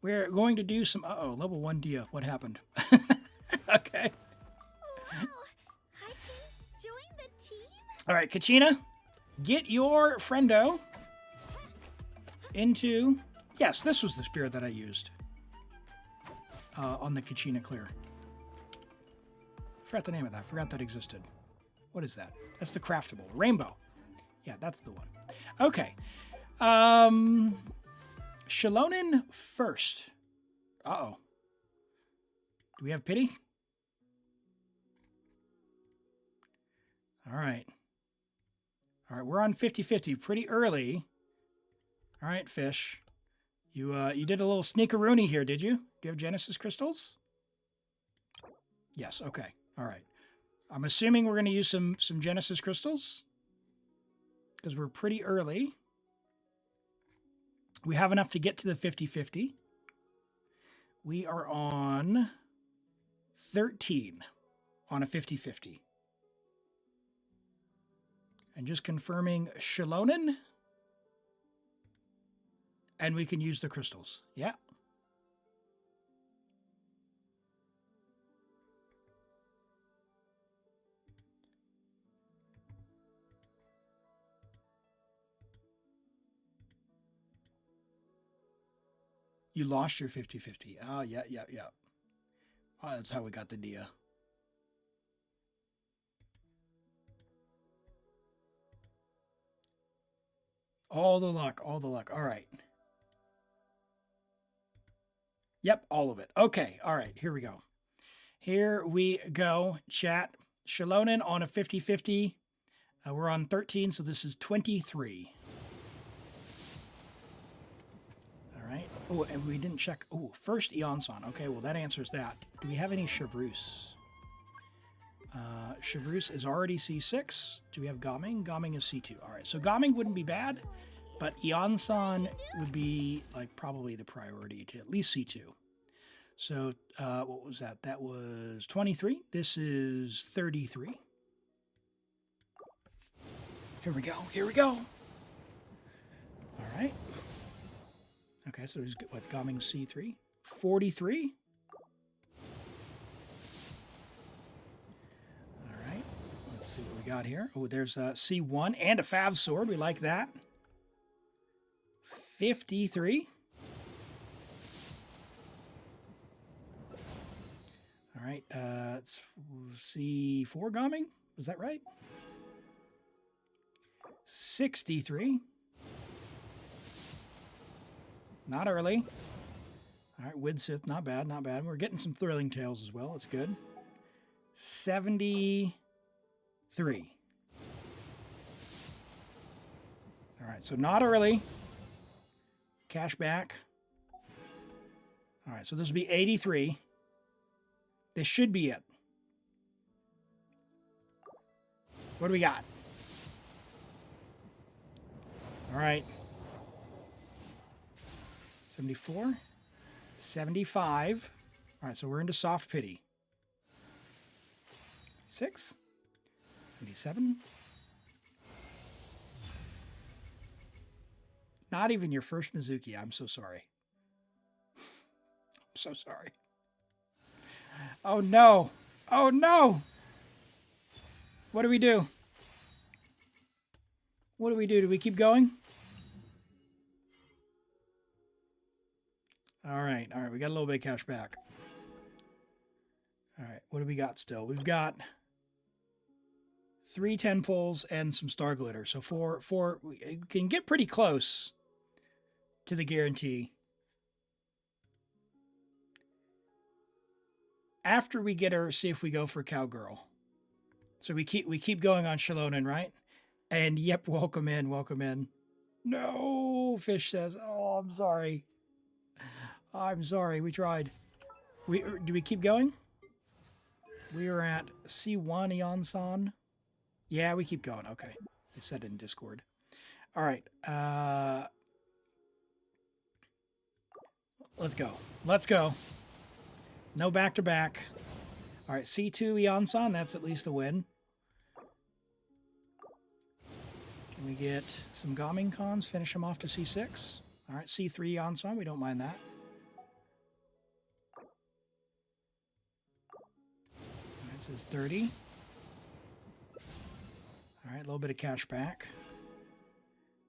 Speaker 2: We're going to do some level 1 Dia. What happened? Okay.
Speaker 3: Oh, I can join the team?
Speaker 2: All right, Kachina, get your friendo into... Yes, this was the spear that I used on the Kachina clear. Forgot the name of that. Forgot that existed. What is that? That's the craftable. Rainbow. Yeah, that's the one. Okay. Shalonen first. Uh-oh. Do we have pity? All right. All right, we're on 50-50 pretty early. All right, Fish. You did a little sneakaroonie here, did you? Do you have Genesis crystals? Yes, okay. All right. I'm assuming we're going to use some Genesis crystals. because we're pretty early. We have enough to get to the 50-50. We are on 13 on a 50-50. And just confirming Shilonen. And we can use the crystals. Yeah. You lost your 50-50. Oh, yeah. Oh, that's how we got the Dia. All the luck. All right. Yep, all of it. Okay, all right, here we go. Here we go, chat. Shilonen on a 50-50. We're on 13, so this is 23. All right. Oh, and we didn't check. Oh, first Eonson. Okay, well, that answers that. Do we have any Chabruce? Chabruce is already C6. Do we have Gaming? Gaming is C2. All right, so Gaming wouldn't be bad, but Eonson would be like probably the priority to at least C2. So what was that? That was 23. This is 33. Here we go. All right. Okay, so there's what, Gaming C3? 43. All right. Let's see what we got here. Oh, there's a C1 and a Fav sword. We like that. 53. All right. It's C4 Gaming. Was that right? 63. Not early. All right, Widsith, not bad. We're getting some thrilling tales as well. It's good. 73. All right, so not early. Cash back. All right, so this will be 83. This should be it. What do we got? All right. 74. 75. All right, so we're into soft pity. 6. 77. Not even your first Mizuki. I'm so sorry. I'm so sorry. Oh, no. Oh, no. What do we do? What do we do? Do we keep going? All right. We got a little bit of cash back. All right. What do we got still? We've got 3 10 pulls and some star glitter. So four, we can get pretty close to the guarantee. After we get her, see if we go for Cowgirl. So we keep going on Shilonen, right? And yep, welcome in. No, Fish says, oh, I'm sorry. We tried. Do we keep going? We are at C1 Eon-san. Yeah, we keep going. Okay. They said in Discord. All right. Let's go. No back-to-back. All right, C2 Eon-san. That's at least a win. Can we get some Gaming cons? Finish them off to C6. All right, C3 Eon-san. We don't mind that. All right, this is 30. All right, a little bit of cash back.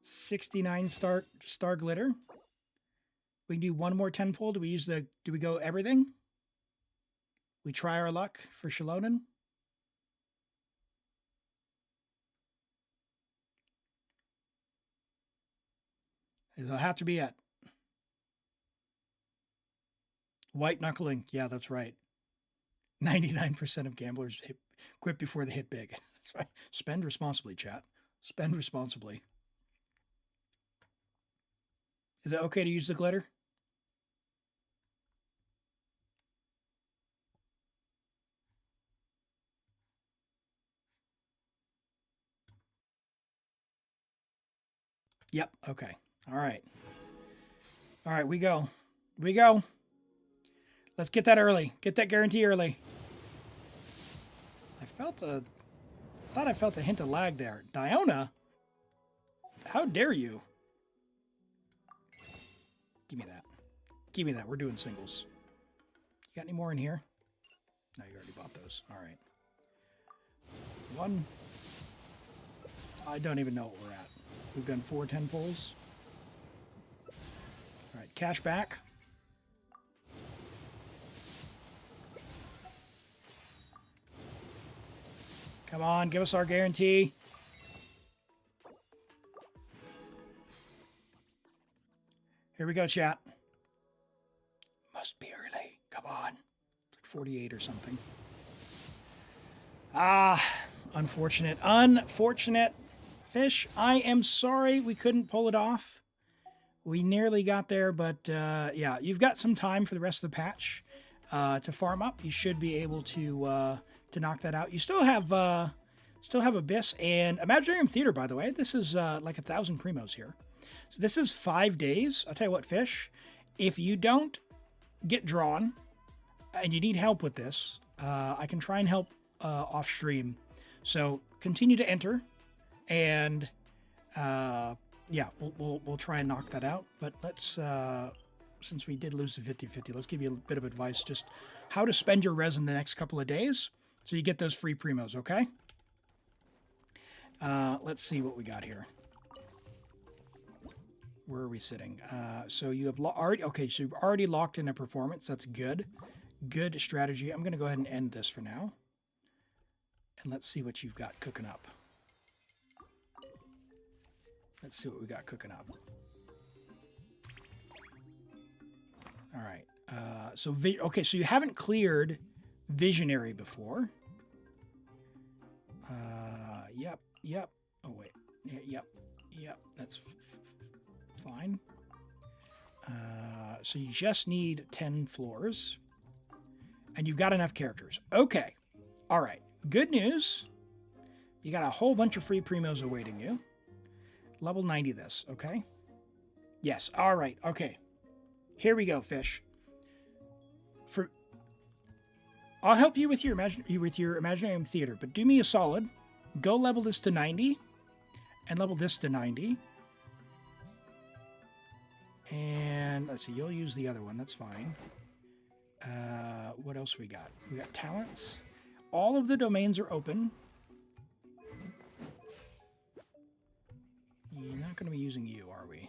Speaker 2: 69 star glitter. We can do one more 10 pull. Do we go everything? We try our luck for Shilonen. It'll have to be it. White knuckling. Yeah, that's right. 99% of gamblers quit before they hit big. That's right. Spend responsibly, chat. Spend responsibly. Is it okay to use the glitter? Yep. Okay. All right. All right. We go. We go. Let's get that early. Get that guarantee early. Thought I felt a hint of lag there. Diona? How dare you? Give me that. Give me that. We're doing singles. You got any more in here? No, you already bought those. All right. One. I don't even know what we're at. We've done 4 10 pulls. All right. Cash back. Come on, give us our guarantee. Here we go, chat. Must be early. Come on. It's like 48 or something. Ah, unfortunate. Unfortunate. Fish, I am sorry we couldn't pull it off. We nearly got there, but yeah, you've got some time for the rest of the patch to farm up. You should be able to knock that out. You still have Abyss and Imaginarium Theater, by the way. This is like 1,000 primos here. So this is 5 days. I'll tell you what, Fish, if you don't get drawn and you need help with this, I can try and help off stream. So continue to enter, and yeah, we'll try and knock that out. But let's, since we did lose the 50-50, let's give you a bit of advice, just how to spend your resin the next couple of days so you get those free primos, okay? Let's see what we got here. Where are we sitting? So you have already, okay, so you've already locked in a performance. That's good. Good strategy. I'm going to go ahead and end this for now. And let's see what you've got cooking up. Let's see what we got cooking up. All right. Okay, so you haven't cleared Visionary before. Yep. Oh, wait. Yep. That's fine. So you just need 10 floors. And you've got enough characters. Okay. All right. Good news. You got a whole bunch of free primos awaiting you. Level 90 this, okay? Yes. All right. Okay. Here we go, Fish. I'll help you with your Imaginarium Theater, but do me a solid. Go level this to 90 and level this to 90. And let's see, you'll use the other one. That's fine. What else we got? We got talents. All of the domains are open. You're not going to be using you, are we?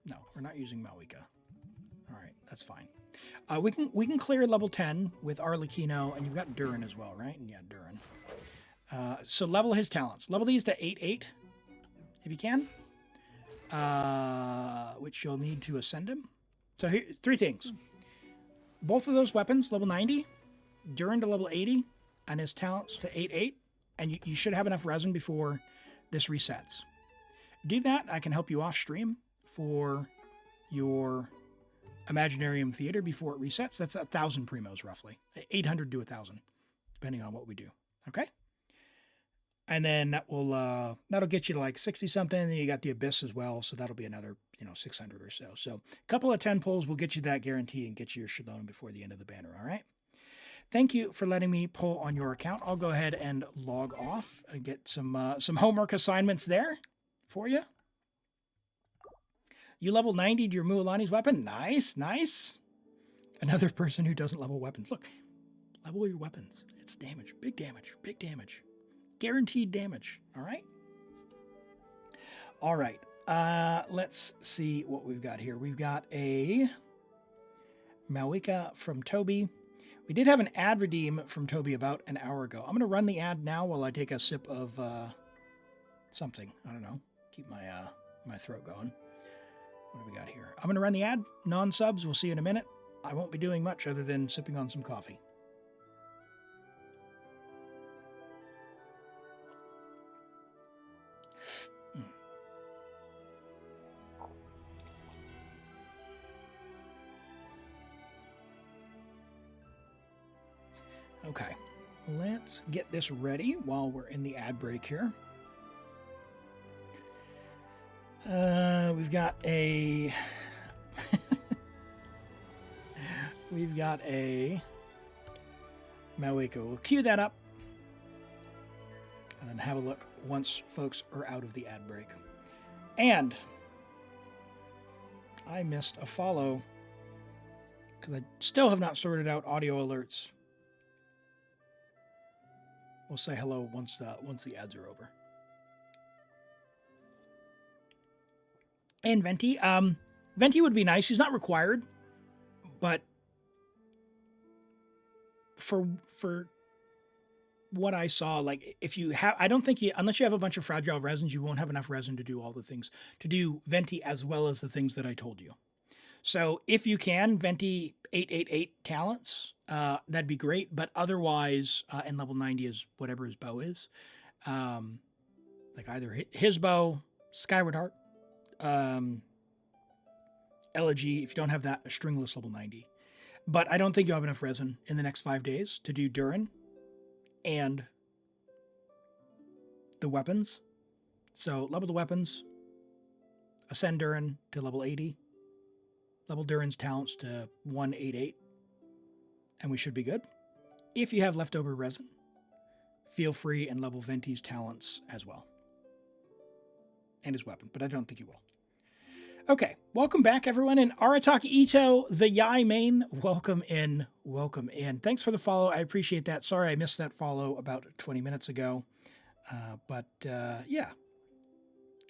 Speaker 2: No, we're not using Malika. All right, that's fine. We can clear level 10 with Arlecchino, and you've got Durin as well, right? And yeah, Durin. So level his talents. Level these to 8/8, if you can. Which you'll need to ascend him. So here, 3 things. Both of those weapons, level 90, Durin to level 80, and his talents to 8/8, and you should have enough resin before this resets. Do that. I can help you off stream for your Imaginarium Theater before it resets. That's 1,000 primos roughly. 800 to 1,000, depending on what we do. Okay? And then that'll get you to like 60 something, and then you got the Abyss as well, so that'll be another 600 or so. So a couple of 10 pulls will get you that guarantee and get you your Shalom before the end of the banner. All right? Thank you for letting me pull on your account. I'll go ahead and log off and get some homework assignments there for you. You level 90'd your Mualani's weapon. Nice, nice. Another person who doesn't level weapons. Look, level your weapons. It's damage, big damage, big damage. Guaranteed damage, all right? All right, let's see what we've got here. We've got a Malika from Toby. We did have an ad redeem from Toby about an hour ago. I'm going to run the ad now while I take a sip of something. I don't know. Keep my throat going. What do we got here? I'm going to run the ad. Non-subs, we'll see you in a minute. I won't be doing much other than sipping on some coffee. Okay. let's get this ready while we're in the ad break here. We've got a we've got a Malika. We'll cue that up and then have a look once folks are out of the ad break. And I missed a follow because I still have not sorted out audio alerts. We'll say hello once the ads are over. And Venti. Venti would be nice. He's not required, but for what I saw, like if you have, I don't think you, unless you have a bunch of fragile resins, you won't have enough resin to do all the things, to do Venti as well as the things that I told you. So if you can, Venti 888 talents, that'd be great. But otherwise, and level 90 is whatever his bow is. Like either his bow, Skyward Heart, Elegy, if you don't have that, a stringless level 90. But I don't think you'll have enough resin in the next 5 days to do Durin and the weapons. So level the weapons, ascend Durin to level 80, level Durin's talents to 188, and we should be good. If you have leftover resin, feel free and level Venti's talents as well. And his weapon, but I don't think you will. Okay, welcome back, everyone. And Arataki Ito, the Yai main, welcome in. Welcome in. Thanks for the follow. I appreciate that. Sorry I missed that follow about 20 minutes ago. But yeah,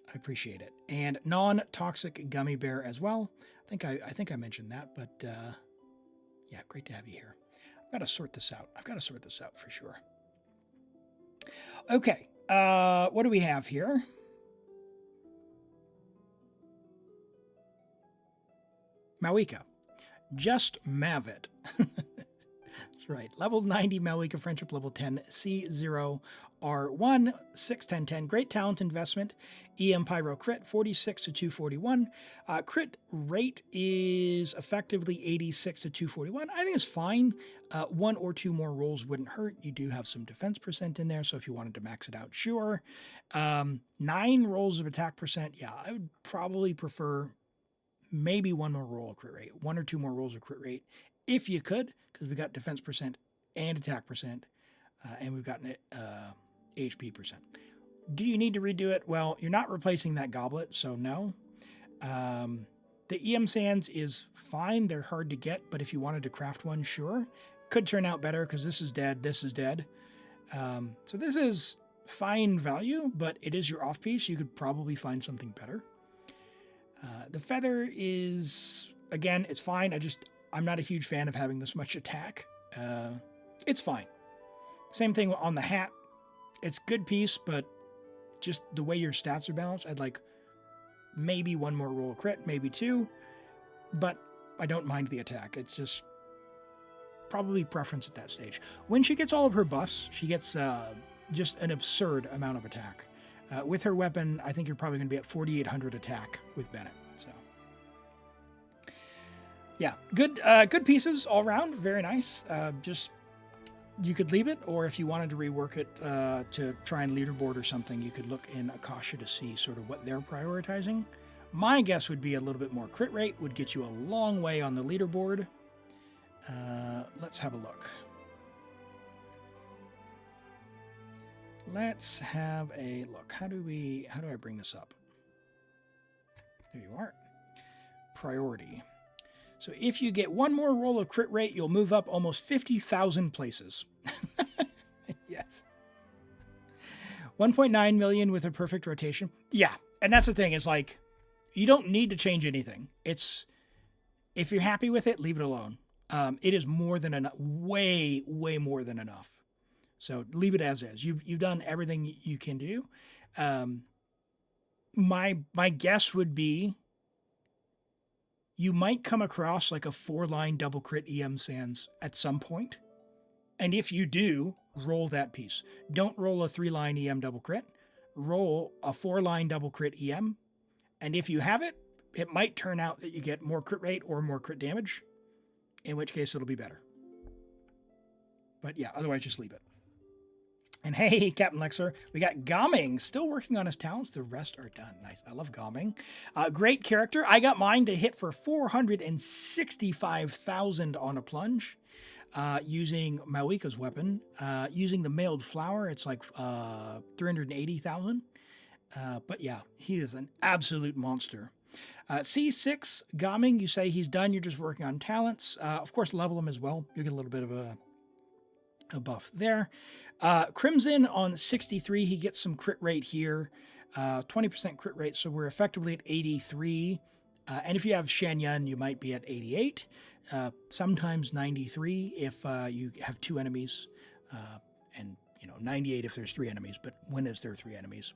Speaker 2: I appreciate it. And non-toxic gummy bear as well. I think I mentioned that, but yeah, great to have you here. I've got to sort this out. For sure. Okay, what do we have here? Mawika. Just Mavit. That's right. Level 90 Mawika Friendship, level 10 C0R1, 61010. Great talent investment. EM Pyro crit, 46 to 241. Crit rate is effectively 86 to 241. I think it's fine. 1 or 2 more rolls wouldn't hurt. You do have some defense percent in there, so if you wanted to max it out, sure. 9 rolls of attack percent. Yeah, I would probably prefer maybe 1 more roll of crit rate, 1 or 2 more rolls of crit rate, if you could, because we got defense percent and attack percent, and we've got HP percent. Do you need to redo it? Well, you're not replacing that goblet, so no. The EM Sands is fine. They're hard to get, but if you wanted to craft one, sure. Could turn out better because this is dead, this is dead. So this is fine value, but it is your off piece. You could probably find something better. The feather is, again, it's fine. I'm not a huge fan of having this much attack. It's fine. Same thing on the hat. It's good piece, but just the way your stats are balanced, I'd like maybe 1 more roll of crit, maybe 2, but I don't mind the attack. It's just probably preference at that stage. When she gets all of her buffs, she gets just an absurd amount of attack. With her weapon, I think you're probably going to be at 4,800 attack with Bennett. So, yeah, good pieces all around. Very nice. Just you could leave it, or if you wanted to rework it to try and leaderboard or something, you could look in Akasha to see sort of what they're prioritizing. My guess would be a little bit more crit rate would get you a long way on the leaderboard. Let's have a look. Let's have a look. How do I bring this up? There you are. Priority. So if you get 1 more roll of crit rate, you'll move up almost 50,000 places. Yes. 1.9 million with a perfect rotation. Yeah. And that's the thing. It's like, you don't need to change anything. It's, if you're happy with it, leave it alone. It is more than enough, way more than enough. So leave it as is. You've done everything you can do. My guess would be you might come across like a 4-line double crit EM Sands at some point. And if you do, roll that piece. Don't roll a 3-line EM double crit. Roll a 4-line double crit EM. And if you have it, it might turn out that you get more crit rate or more crit damage, in which case it'll be better. But yeah, otherwise just leave it. And hey, Captain Lexer, we got Gaming still working on his talents. The rest are done. Nice. I love Gaming. Great character. I got mine to hit for 465,000 on a plunge using Malika's weapon. Using the mailed flower, it's like 380,000. But yeah, he is an absolute monster. C6, Gaming, you say he's done. You're just working on talents. Of course, level him as well. You get a little bit of a buff there. Crimson on 63, he gets some crit rate here, 20% crit rate, so we're effectively at 83. And if you have Shanyan, you might be at 88, sometimes 93 if you have 2 enemies, and 98 if there's 3 enemies, but when is there 3 enemies?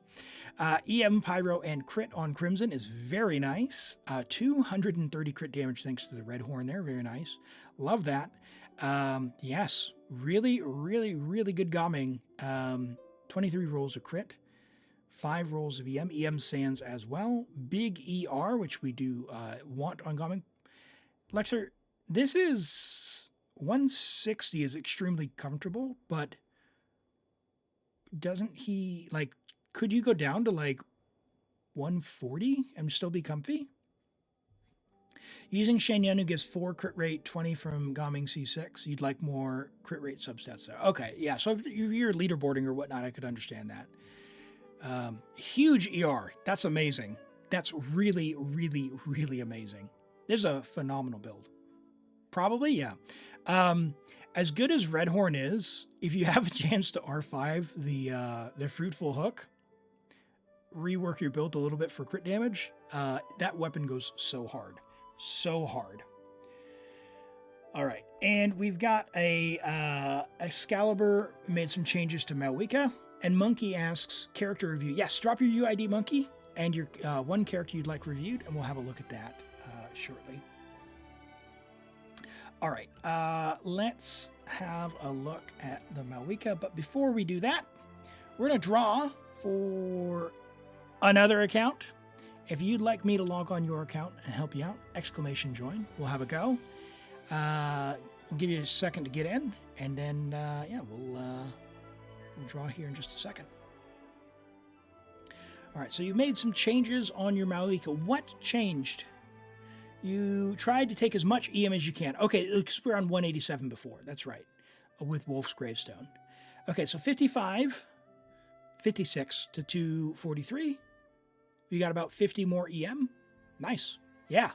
Speaker 2: EM, Pyro, and crit on Crimson is very nice. 230 crit damage thanks to the red horn there, very nice. Love that. Yes, really, really, really good Gaming. 23 rolls of crit, 5 rolls of EM. EM Sands as well. Big ER, which we do want on Gaming. Lexer, this is 160 is extremely comfortable, but doesn't he, like, could you go down to like 140 and still be comfy? Using Shanyan, who gives 4 crit rate, 20 from Gaming C6, you'd like more crit rate substats there. Okay, yeah, so if you're leaderboarding or whatnot, I could understand that. Huge ER. That's amazing. That's really, really, really amazing. This is a phenomenal build. Probably, yeah. As good as Redhorn is, if you have a chance to R5 the Fruitful Hook, rework your build a little bit for crit damage, that weapon goes so hard. So hard. All right, and we've got a Excalibur made some changes to Malika, and Monkey asks character review. Yes, drop your UID, Monkey, and your one character you'd like reviewed, and we'll have a look at that shortly. All right, let's have a look at the Malika, but before we do that, we're going to draw for another account. If you'd like me to log on your account and help you out, !join. We'll have a go. We'll give you a second to get in, and then, yeah, we'll draw here in just a second. All right, so you've made some changes on your Malika. What changed? You tried to take as much EM as you can. Okay, because we're on 187 before. That's right, with Wolf's Gravestone. Okay, so 55, 56 to 243. You got about 50 more EM. Nice. Yeah.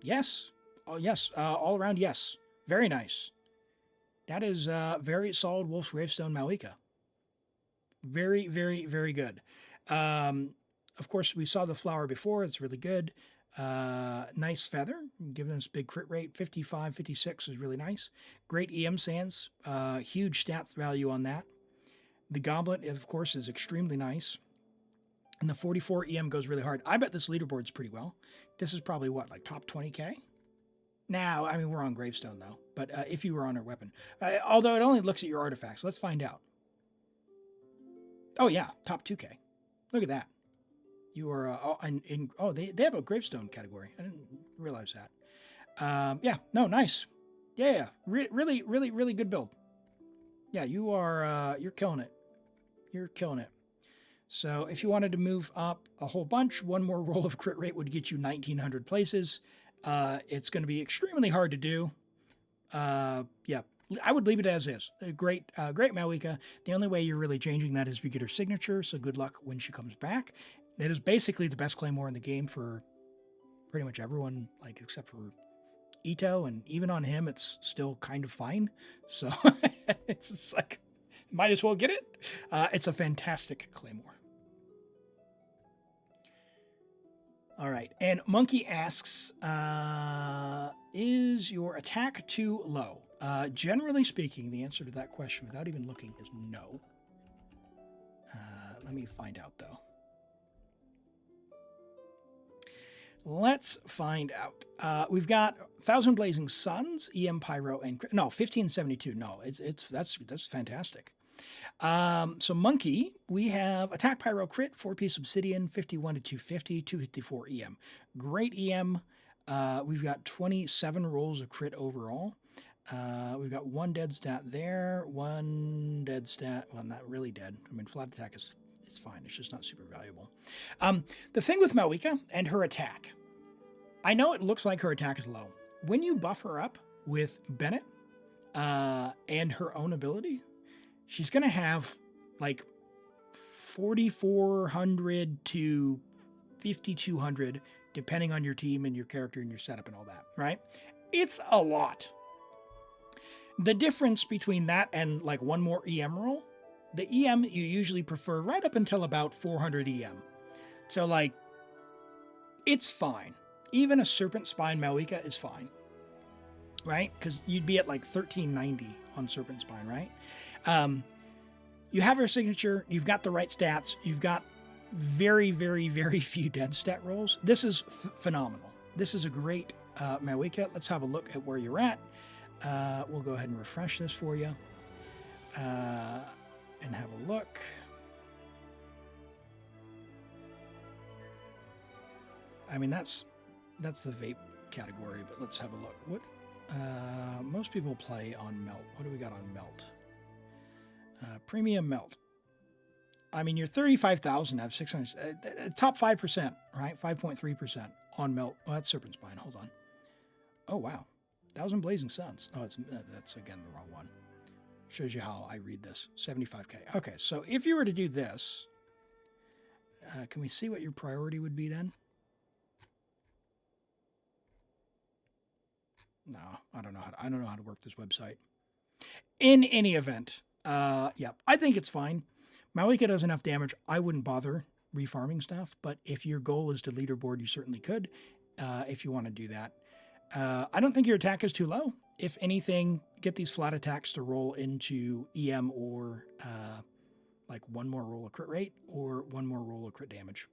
Speaker 2: Yes. Oh, yes. All around, yes. Very nice. That is very solid Wolf's Gravestone Malika. Very, very, very good. Of course, we saw the flower before. It's really good. Nice feather, giving us big crit rate. 55, 56 is really nice. Great EM Sands. Huge stats value on that. The Goblet, of course, is extremely nice. And the 44 EM goes really hard. I bet this leaderboard's pretty well. This is probably, what, like top 20K? Now, I mean, we're on Gravestone, though. But if you were on our weapon. Although it only looks at your artifacts. Let's find out. Oh, yeah, top 2K. Look at that. You are, they have a Gravestone category. I didn't realize that. Yeah, no, nice. Yeah, really, really, really good build. Yeah, you are, you're killing it. You're killing it. So if you wanted to move up a whole bunch, one more roll of crit rate would get you 1,900 places. It's going to be extremely hard to do. Yeah, I would leave it as is. Great Malika. The only way you're really changing that is if you get her signature, so good luck when she comes back. It is basically the best Claymore in the game for pretty much everyone, like except for Ito, and even on him, it's still kind of fine. So it's just like, might as well get it. It's a fantastic Claymore. All right, and Monkey asks, is your attack too low? Generally speaking, the answer to that question, without even looking, is no. Let me find out, though. Let's find out. We've got 1,000 Blazing Suns, EM Pyro, and no, 1572. No, that's fantastic. So Monkey, we have Attack Pyro Crit, 4-piece Obsidian, 51 to 250, 254 EM. Great EM. We've got 27 rolls of crit overall. We've got one dead stat there, one dead stat. Well, not really dead. I mean, flat attack is fine. It's just not super valuable. The thing with Malika and her attack, I know it looks like her attack is low. When you buff her up with Bennett and her own ability, she's going to have like 4,400 to 5,200, depending on your team and your character and your setup and all that, right? It's a lot. The difference between that and like one more EM roll, the EM you usually prefer right up until about 400 EM. So like, it's fine. Even a Serpent Spine Malika is fine, right? Because you'd be at like 1390 on Serpent Spine, right? You have her signature, you've got the right stats, you've got very, very, very few dead stat rolls. This is phenomenal. This is a great Malika. Let's have a look at where you're at. We'll go ahead and refresh this for you and have a look. I mean, that's the vape category, but let's have a look. What most people play on Melt. What do we got on Melt? Premium Melt. I mean, you're 35,000 out of 600. Top 5%, right? 5.3% on Melt. Oh, that's Serpent Spine. Hold on. Oh, wow. 1,000 Blazing Suns. Oh, that's again the wrong one. Shows you how I read this. 75K. Okay, so if you were to do this, can we see what your priority would be then? No, I don't know how to work this website. In any event, yeah, I think it's fine. Malika does enough damage. I wouldn't bother refarming stuff, but if your goal is to leaderboard, you certainly could, if you want to do that. I don't think your attack is too low. If anything, get these flat attacks to roll into EM or like one more roll of crit rate or one more roll of crit damage.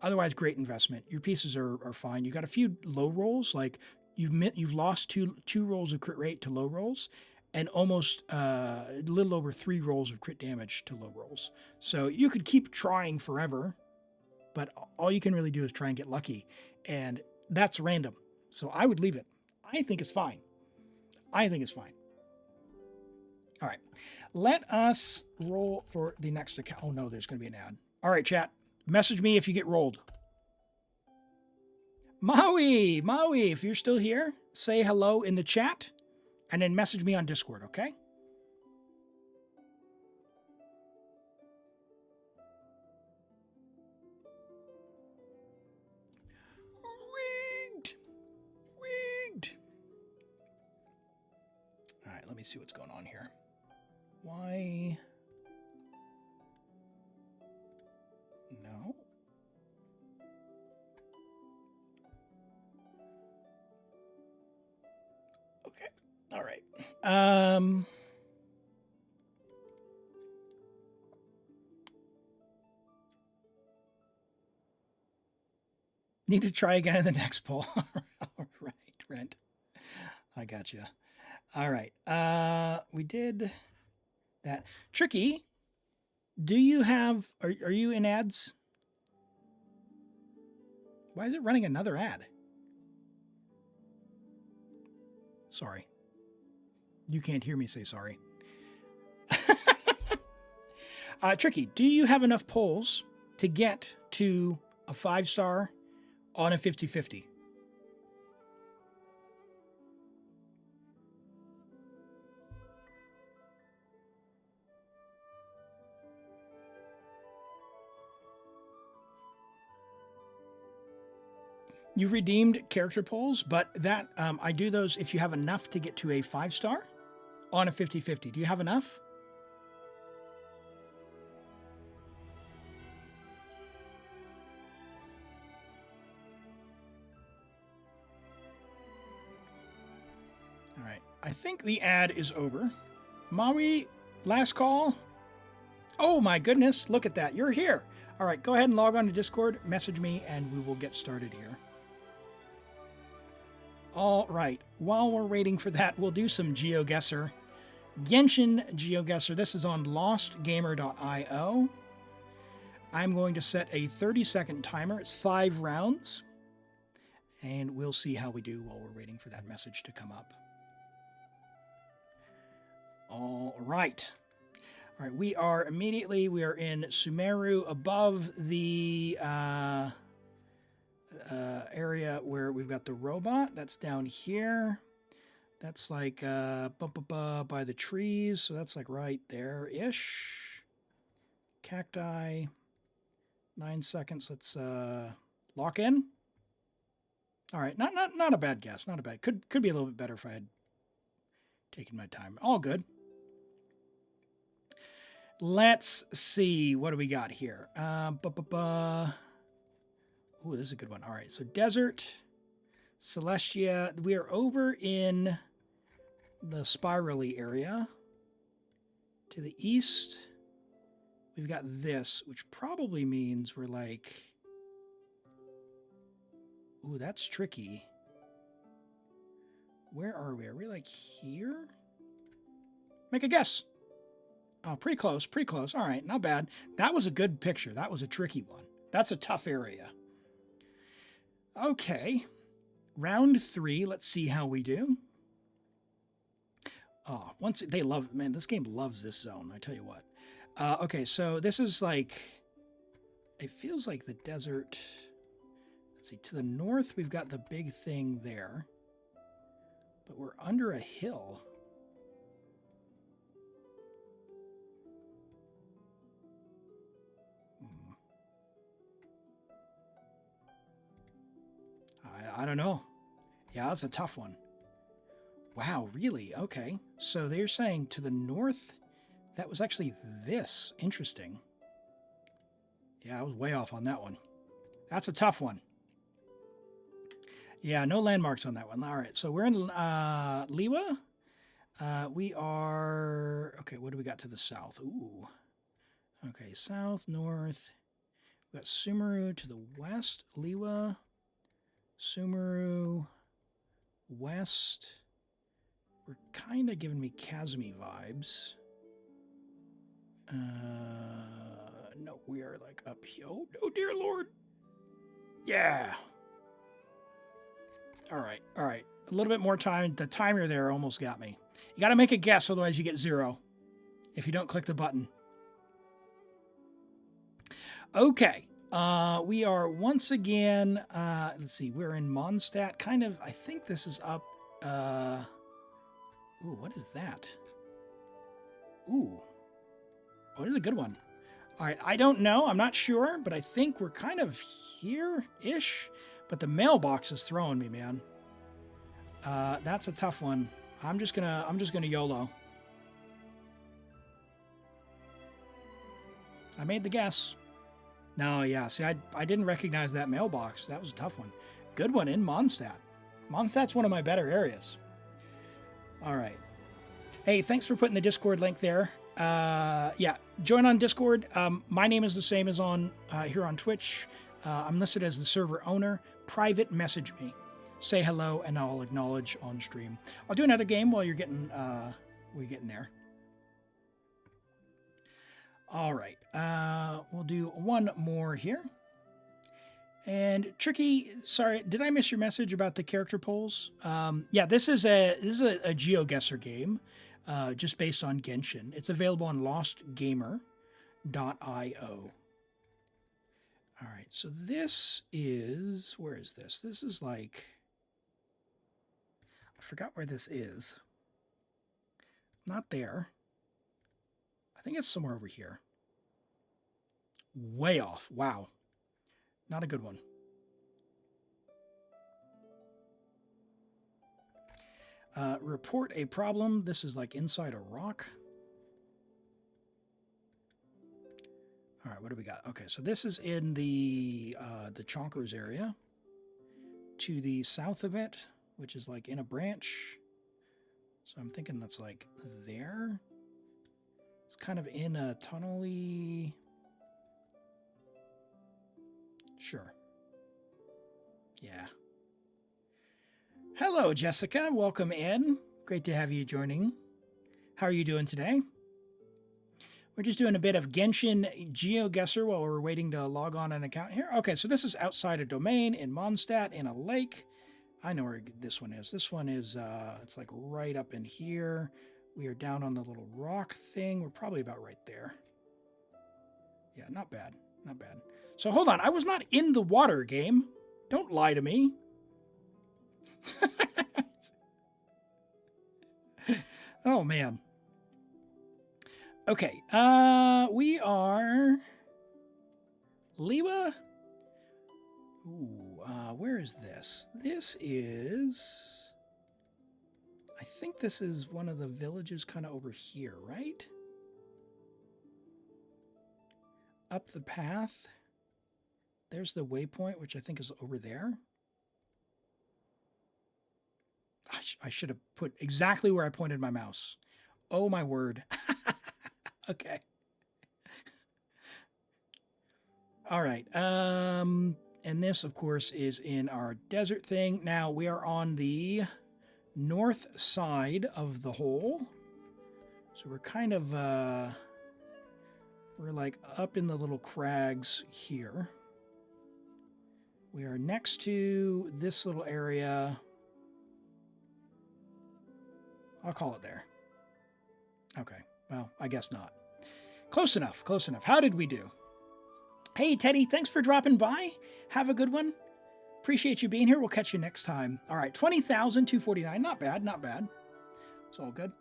Speaker 2: Otherwise, great investment. Your pieces are fine. You got a few low rolls, like you've lost two rolls of crit rate to low rolls, and almost a little over 3 rolls of crit damage to low rolls. So you could keep trying forever, but all you can really do is try and get lucky, and that's random. So I would leave it. I think it's fine. I think it's fine. All right. Let us roll for the next account. Oh, no, there's going to be an ad. All right, chat. Message me if you get rolled. Maui, if you're still here, say hello in the chat and then message me on Discord, okay? Rigged. All right, let me see what's going on here. Why? No. Okay. All right. Need to try again in the next poll. All right, Rent. I got you. All right. We did that. Tricky, do you have, are you in ads? Why is it running another ad? Sorry. You can't hear me say sorry. Tricky, do you have enough polls to get to a 5-star on a 50-50? You redeemed character polls, but that I do those if you have enough to get to a 5-star on a 50-50. Do you have enough? All right. I think the ad is over. Maui, last call. Oh my goodness, look at that. You're here. All right, go ahead and log on to Discord, message me, and we will get started here. All right, while we're waiting for that, we'll do some GeoGuessr. Genshin GeoGuessr, this is on lostgamer.io. I'm going to set a 30-second timer. It's 5 rounds. And we'll see how we do while we're waiting for that message to come up. right. All right, we are in Sumeru above the area where we've got the robot. That's down here. That's like by the trees, so that's like right there-ish. Cacti. 9 seconds. Let's lock in. All right, not a bad guess. Not a bad. Could be a little bit better if I had taken my time. All good. Let's see. What do we got here? Ooh, this is a good one. All right, so desert, Celestia. We are over in the spirally area. To the east, we've got this, which probably means we're like... Ooh, that's tricky. Where are we? Are we like here? Make a guess. Oh, pretty close, pretty close. All right, not bad. That was a good picture. That was a tricky one. That's a tough area. Okay. Round 3. Let's see how we do. Oh, they love, man, this game loves this zone, I tell you what. Okay, so this is like, it feels like the desert. Let's see, to the north, we've got the big thing there, but we're under a hill. I don't know. Yeah, that's a tough one. Wow, really? Okay. So they're saying to the north, that was actually this. Interesting. Yeah, I was way off on that one. That's a tough one. Yeah, no landmarks on that one. All right, so we're in Liwa. We are... Okay, what do we got to the south? Ooh. Okay, south, north. We got Sumeru to the west. Liwa. Sumeru. West. We're kind of giving me Kazumi vibes. No, we are like up here. Oh, dear Lord. Yeah. All right. A little bit more time. The timer there almost got me. You got to make a guess, otherwise you get 0 if you don't click the button. Okay. We are once again, let's see, we're in Mondstadt. Kind of, I think this is up. Ooh, what is that? Ooh. Oh, this is a good one. All right, I don't know. I'm not sure, but I think we're kind of here-ish. But the mailbox is throwing me, man. That's a tough one. I'm just gonna YOLO. I made the guess. No, yeah. See, I didn't recognize that mailbox. That was a tough one. Good one in Mondstadt. Mondstadt's one of my better areas. All right. Hey, thanks for putting the Discord link there. Yeah, join on Discord. My name is the same as on here on Twitch. I'm listed as the server owner. Private message me. Say hello, and I'll acknowledge on stream. I'll do another game while you're getting there. All right. We'll do one more here. And Tricky, sorry, did I miss your message about the character polls? Yeah, this is a GeoGuessr game, just based on Genshin. It's available on lostgamer.io. All right, so this is, where is this? This is like, I forgot where this is. Not there. I think it's somewhere over here. Way off. Wow. Not a good one. Report a problem. This is like inside a rock. All right, what do we got? Okay, so this is in the Chonkers area. To the south of it, which is like in a branch. So I'm thinking that's like there. It's kind of in a tunnel-y... Sure. Yeah. Hello, Jessica. Welcome in. Great to have you joining. How are you doing today? We're just doing a bit of Genshin GeoGuessr while we're waiting to log on an account here. Okay, so this is outside a domain in Mondstadt in a lake. I know where this one is. This one is, it's like right up in here. We are down on the little rock thing. We're probably about right there. Yeah, not bad. Not bad. So hold on. I was not in the water game. Don't lie to me. Oh, man. Okay. We are... Liwa? Ooh, where is this? This is... I think this is one of the villages kind of over here, right? Up the path. There's the waypoint, which I think is over there. I should have put exactly where I pointed my mouse. Oh, my word. Okay. All right. And this, of course, is in our desert thing. Now, we are on the north side of the hole. So we're kind of, we're like up in the little crags here. We are next to this little area. I'll call it there. Okay, well, I guess not. Close enough, close enough. How did we do? Hey, Teddy, thanks for dropping by. Have a good one. Appreciate you being here. We'll catch you next time. All right, 20,249. Not bad, not bad. It's all good.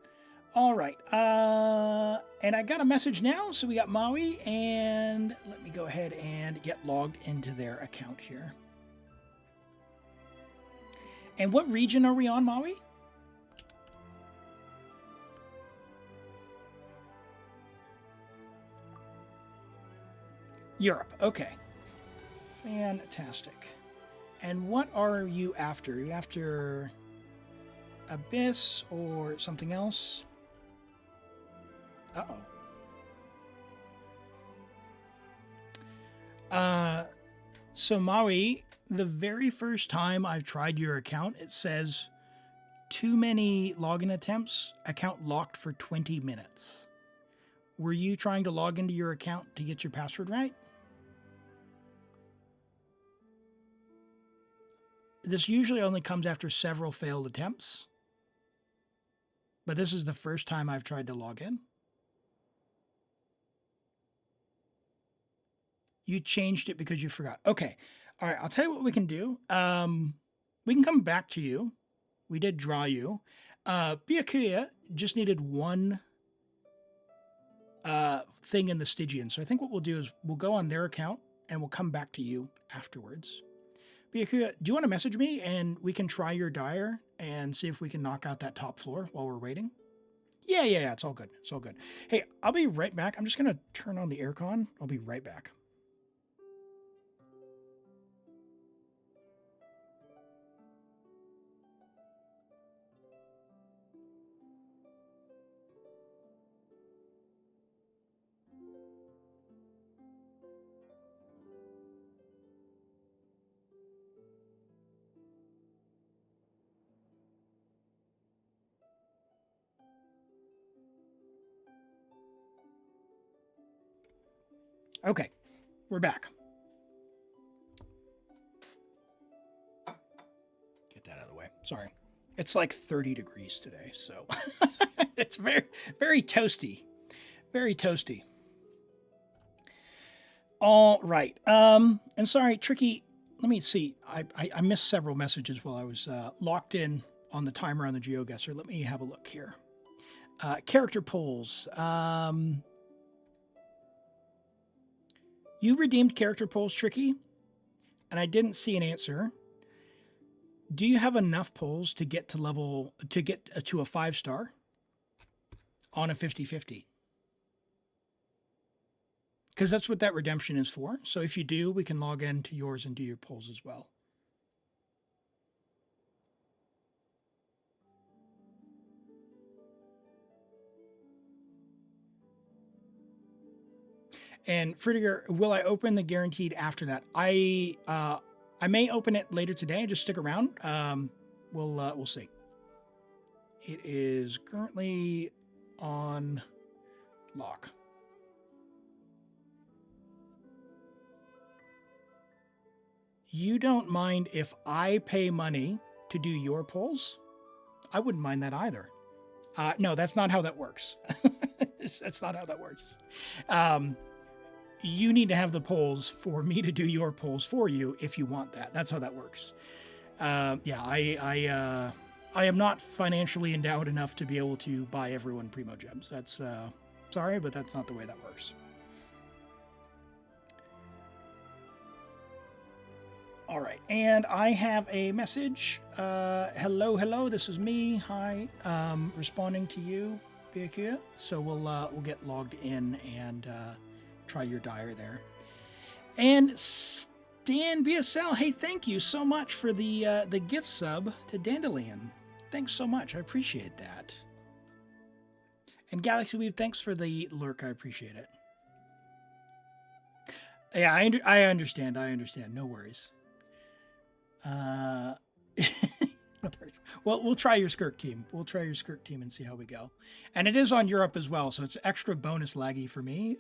Speaker 2: All right, and I got a message now. So we got Maui, and let me go ahead and get logged into their account here. And what region are we on, Maui? Europe. Okay. Fantastic. And what are you after? Are you after Abyss or something else? Uh-oh. So Maui, the very first time I've tried your account, it says too many login attempts, account locked for 20 minutes. Were you trying to log into your account to get your password right? This usually only comes after several failed attempts, but this is the first time I've tried to log in. You changed it because you forgot. Okay. All right. I'll tell you what we can do. We can come back to you. We did draw you. Byakuya just needed one thing in the Stygian. So I think what we'll do is we'll go on their account and we'll come back to you afterwards. Byakuya, do you want to message me and we can try your dyer and see if we can knock out that top floor while we're waiting? Yeah. It's all good. It's all good. Hey, I'll be right back. I'm just going to turn on the aircon. I'll be right back. Okay, we're back. Get that out of the way. Sorry. It's like 30 degrees today, so it's very, very toasty. Very toasty. All right. And sorry, Tricky, let me see. I missed several messages while I was locked in on the timer on the GeoGuessr. Let me have a look here. Character polls. You redeemed character polls, Tricky, and I didn't see an answer. Do you have enough polls to get to to a 5-star on a 50-50? Because that's what that redemption is for. So if you do, we can log into yours and do your polls as well. And Friediger, will I open the guaranteed after that? I may open it later today. Just stick around. We'll see. It is currently on lock. You don't mind if I pay money to do your polls? I wouldn't mind that either. No, that's not how that works. That's not how that works. You need to have the polls for me to do your polls for you if you want that. That's how that works. Yeah, I am not financially endowed enough to be able to buy everyone Primo Gems. That's sorry, but that's not the way that works. All right, and I have a message. Hello, this is me. Hi, responding to you, Biakia. So we'll get logged in and try your dire there. And Stan BSL, hey, thank you so much for the gift sub to Dandelion. Thanks so much, I appreciate that. And Galaxy Weave, thanks for the lurk, I appreciate it. Yeah, I understand. No worries. No worries. Well, we'll try your Skirk team. We'll try your Skirk team and see how we go. And it is on Europe as well, so it's extra bonus laggy for me.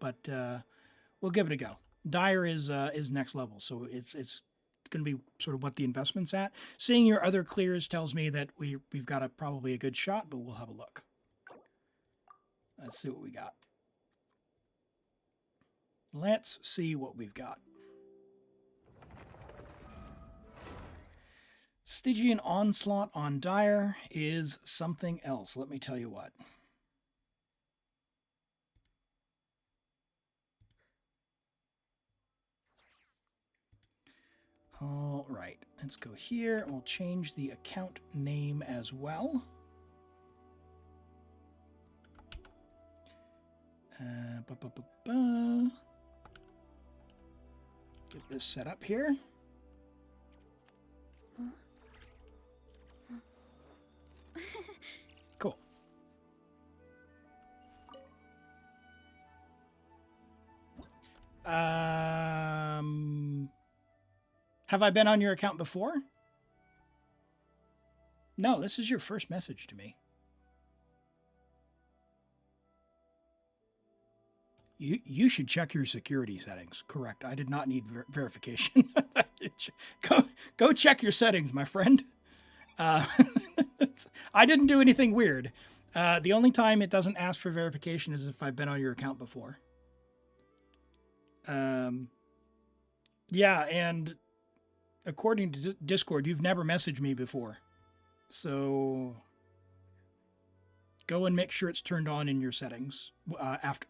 Speaker 2: But we'll give it a go. Dire is next level, so it's going to be sort of what the investment's at. Seeing your other clears tells me that we've got probably a good shot, but we'll have a look. Let's see what we got. Let's see what we've got. Stygian Onslaught on Dire is something else, let me tell you what. All right, let's go here. We'll change the account name as well. Get this set up here. Cool. Have I been on your account before? No, this is your first message to me. You should check your security settings. Correct. I did not need verification. Go check your settings, my friend. I didn't do anything weird. The only time it doesn't ask for verification is if I've been on your account before. Yeah, and according to Discord, you've never messaged me before. So go and make sure it's turned on in your settings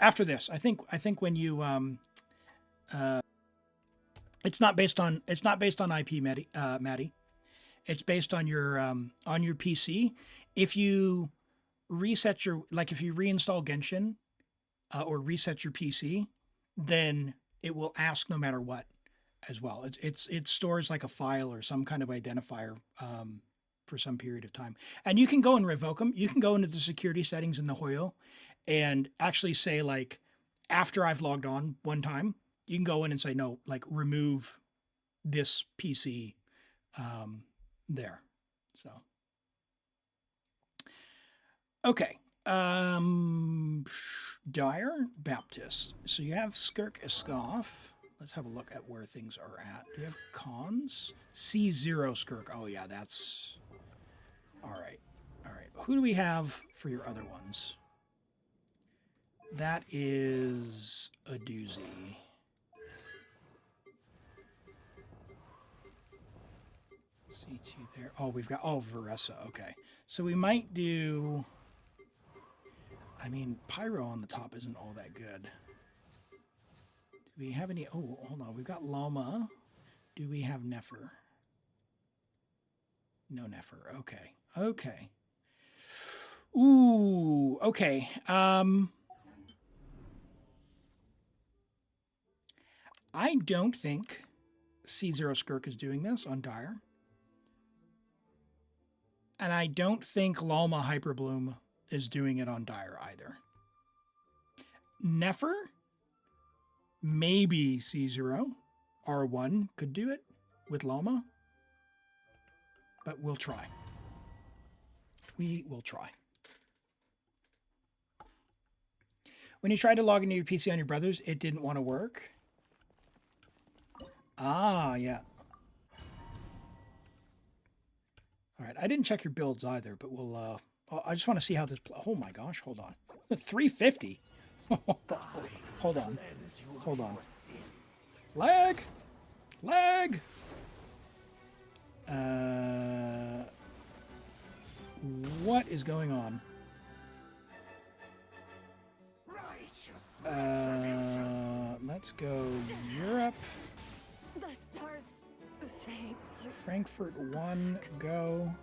Speaker 2: after this. I think when you it's not based on IP, Maddie. It's based on your PC. If you reset if you reinstall Genshin or reset your PC, then it will ask no matter what as well. It stores like a file or some kind of identifier for some period of time. And you can go and revoke them. You can go into the security settings in the Hoyo and actually say, like, after I've logged on one time, you can go in and say, no, like, remove this PC there. So, okay. Dire Baptist. So you have Skirk Escoff. Let's have a look at where things are at. Do you have cons? C0 Skirk. Oh, yeah, that's... All right. All right. Who do we have for your other ones? That is a doozy. C2 there. Oh, we've got... Oh, Veressa. Okay. So we might do... I mean, Pyro on the top isn't all that good. Do we have any... Oh, hold on. We've got Llama. Do we have Nefer? No Nefer. Okay. Okay. Ooh, okay. I don't think C0 Skirk is doing this on Dire. And I don't think Llama Hyperbloom is doing it on Dire either. Nefer, maybe C0, R1 could do it with Llama. But we'll try. We will try. When you tried to log into your PC on your brother's, it didn't want to work. Ah, yeah. All right, I didn't check your builds either, but we'll I just want to see how this. Oh my gosh! Hold on. 350. Hold on. Hold on. Lag. Lag. What is going on? Let's go Europe.
Speaker 3: The stars fade to
Speaker 2: Frankfurt 1, go.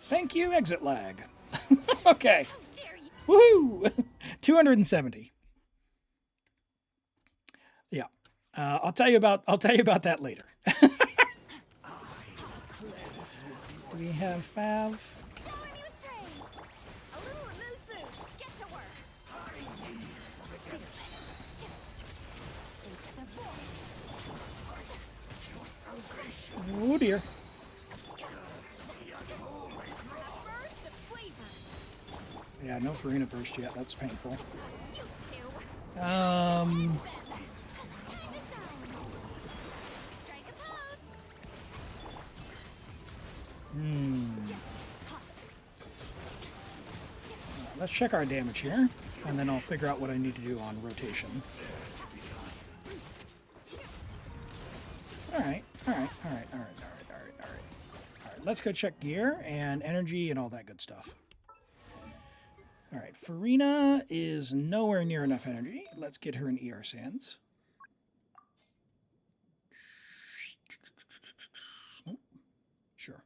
Speaker 2: Thank you, exit lag. Okay.
Speaker 3: dare you.
Speaker 2: Woohoo! 270. Yeah. I'll tell you about that later. Do we have Fav?
Speaker 3: Shower me with praise. A little elusive. Get to work. Into the void.
Speaker 2: Oh dear.
Speaker 3: A burst of flavor.
Speaker 2: Yeah, no Farina burst yet. That's painful.
Speaker 3: You two.
Speaker 2: Um,
Speaker 3: Time to shine. Strike a pose.
Speaker 2: let's check our damage here, and then I'll figure out what I need to do on rotation. All right. Let's go check gear and energy and all that good stuff. All right, Farina is nowhere near enough energy. Let's get her an ER Sands. Oh, sure.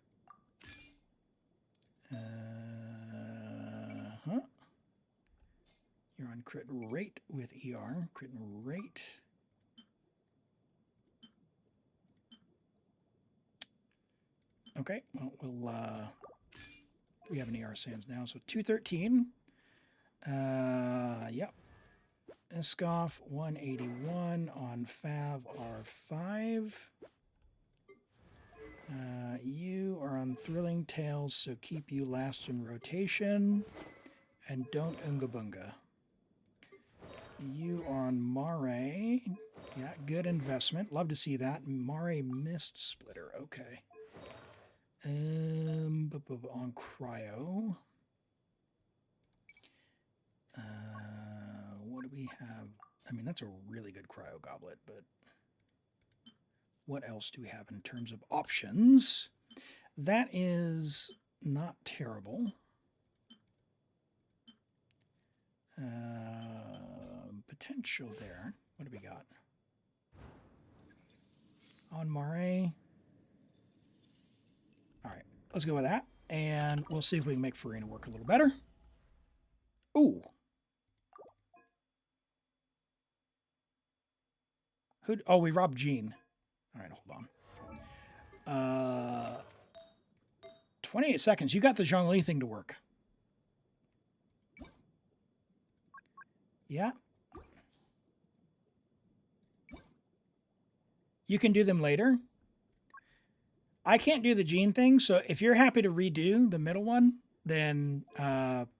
Speaker 2: You're on crit rate with ER. Crit rate. Okay, well, we have an ER Sands now, so 213. Yep. Escoff 181 on Fav R5. You are on Thrilling Tales, so keep you last in rotation. And don't Unga Bunga. You are on Mare. Yeah, good investment. Love to see that. Mare Mist Splitter. Okay. On Cryo. What do we have? I mean, that's a really good Cryo Goblet, but what else do we have in terms of options? That is not terrible. Potential there. What do we got? On Mare. All right, let's go with that, and we'll see if we can make Farina work a little better. Ooh. Oh, we robbed Jean. All right, hold on. 28 seconds. You got the Zhongli thing to work. Yeah. You can do them later. I can't do the Jean thing, so if you're happy to redo the middle one, then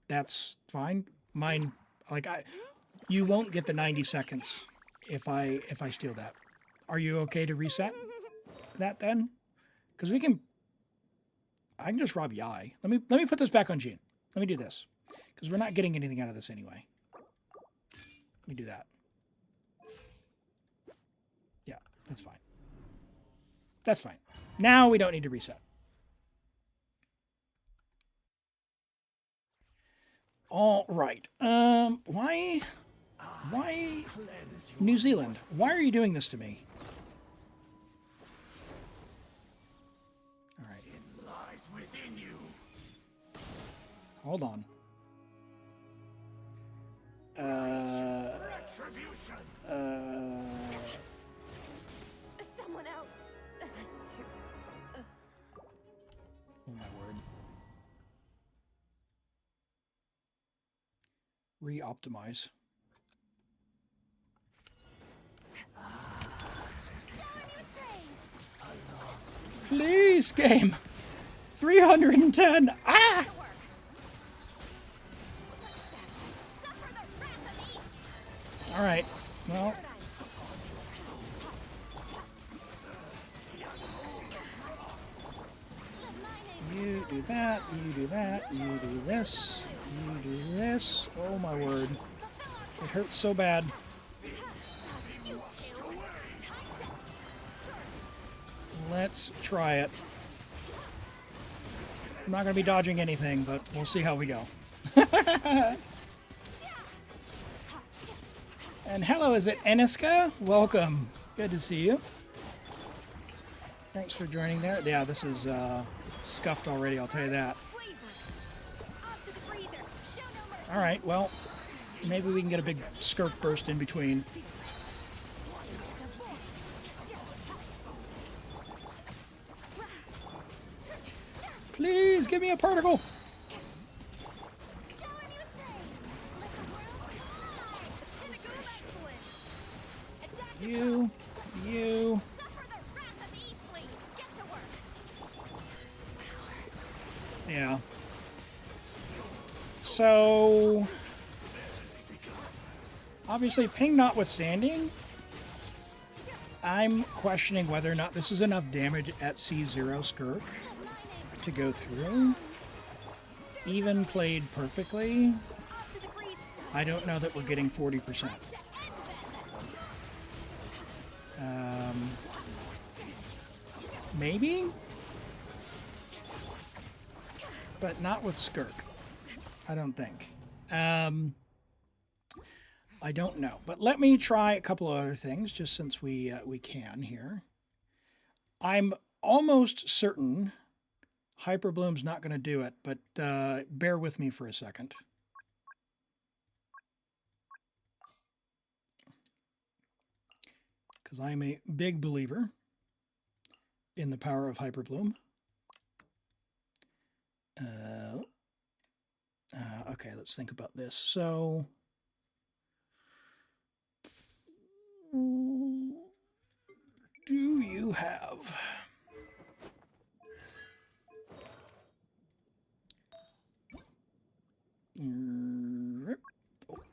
Speaker 2: that's fine. Mine, like you won't get the 90 seconds if I steal that. Are you okay to reset that then? Because I can just rob Yai. Let me put this back on Jean. Let me do this because we're not getting anything out of this anyway. Let me do that. Yeah, that's fine. That's fine. Now we don't need to reset. All right. Why New Zealand? Why are you doing this to me? All right.
Speaker 5: It lies within you.
Speaker 2: Hold on.
Speaker 5: Retribution.
Speaker 3: Someone else has to.
Speaker 2: Oh my word. Re-optimize. Please, game. 310. Ah! All right. Well, do that, you do that, you do this, you do this. Oh my word. It hurts so bad. Let's try it. I'm not going to be dodging anything, but we'll see how we go. And hello, is it Eniska? Welcome. Good to see you. Thanks for joining there. Yeah, this is scuffed already, I'll tell you that. Alright, well, maybe we can get a big skirk burst in between. Please, give me a particle! You. Yeah. So, obviously, ping notwithstanding, I'm questioning whether or not this is enough damage at C0 Skirk to go through. Even played perfectly, I don't know that we're getting 40%. Maybe? But not with Skirk. I don't think. I don't know. But let me try a couple of other things, just since we can here. I'm almost certain Hyperbloom's not going to do it, but bear with me for a second. Because I'm a big believer in the power of Hyperbloom. Okay, let's think about this. So, do you have...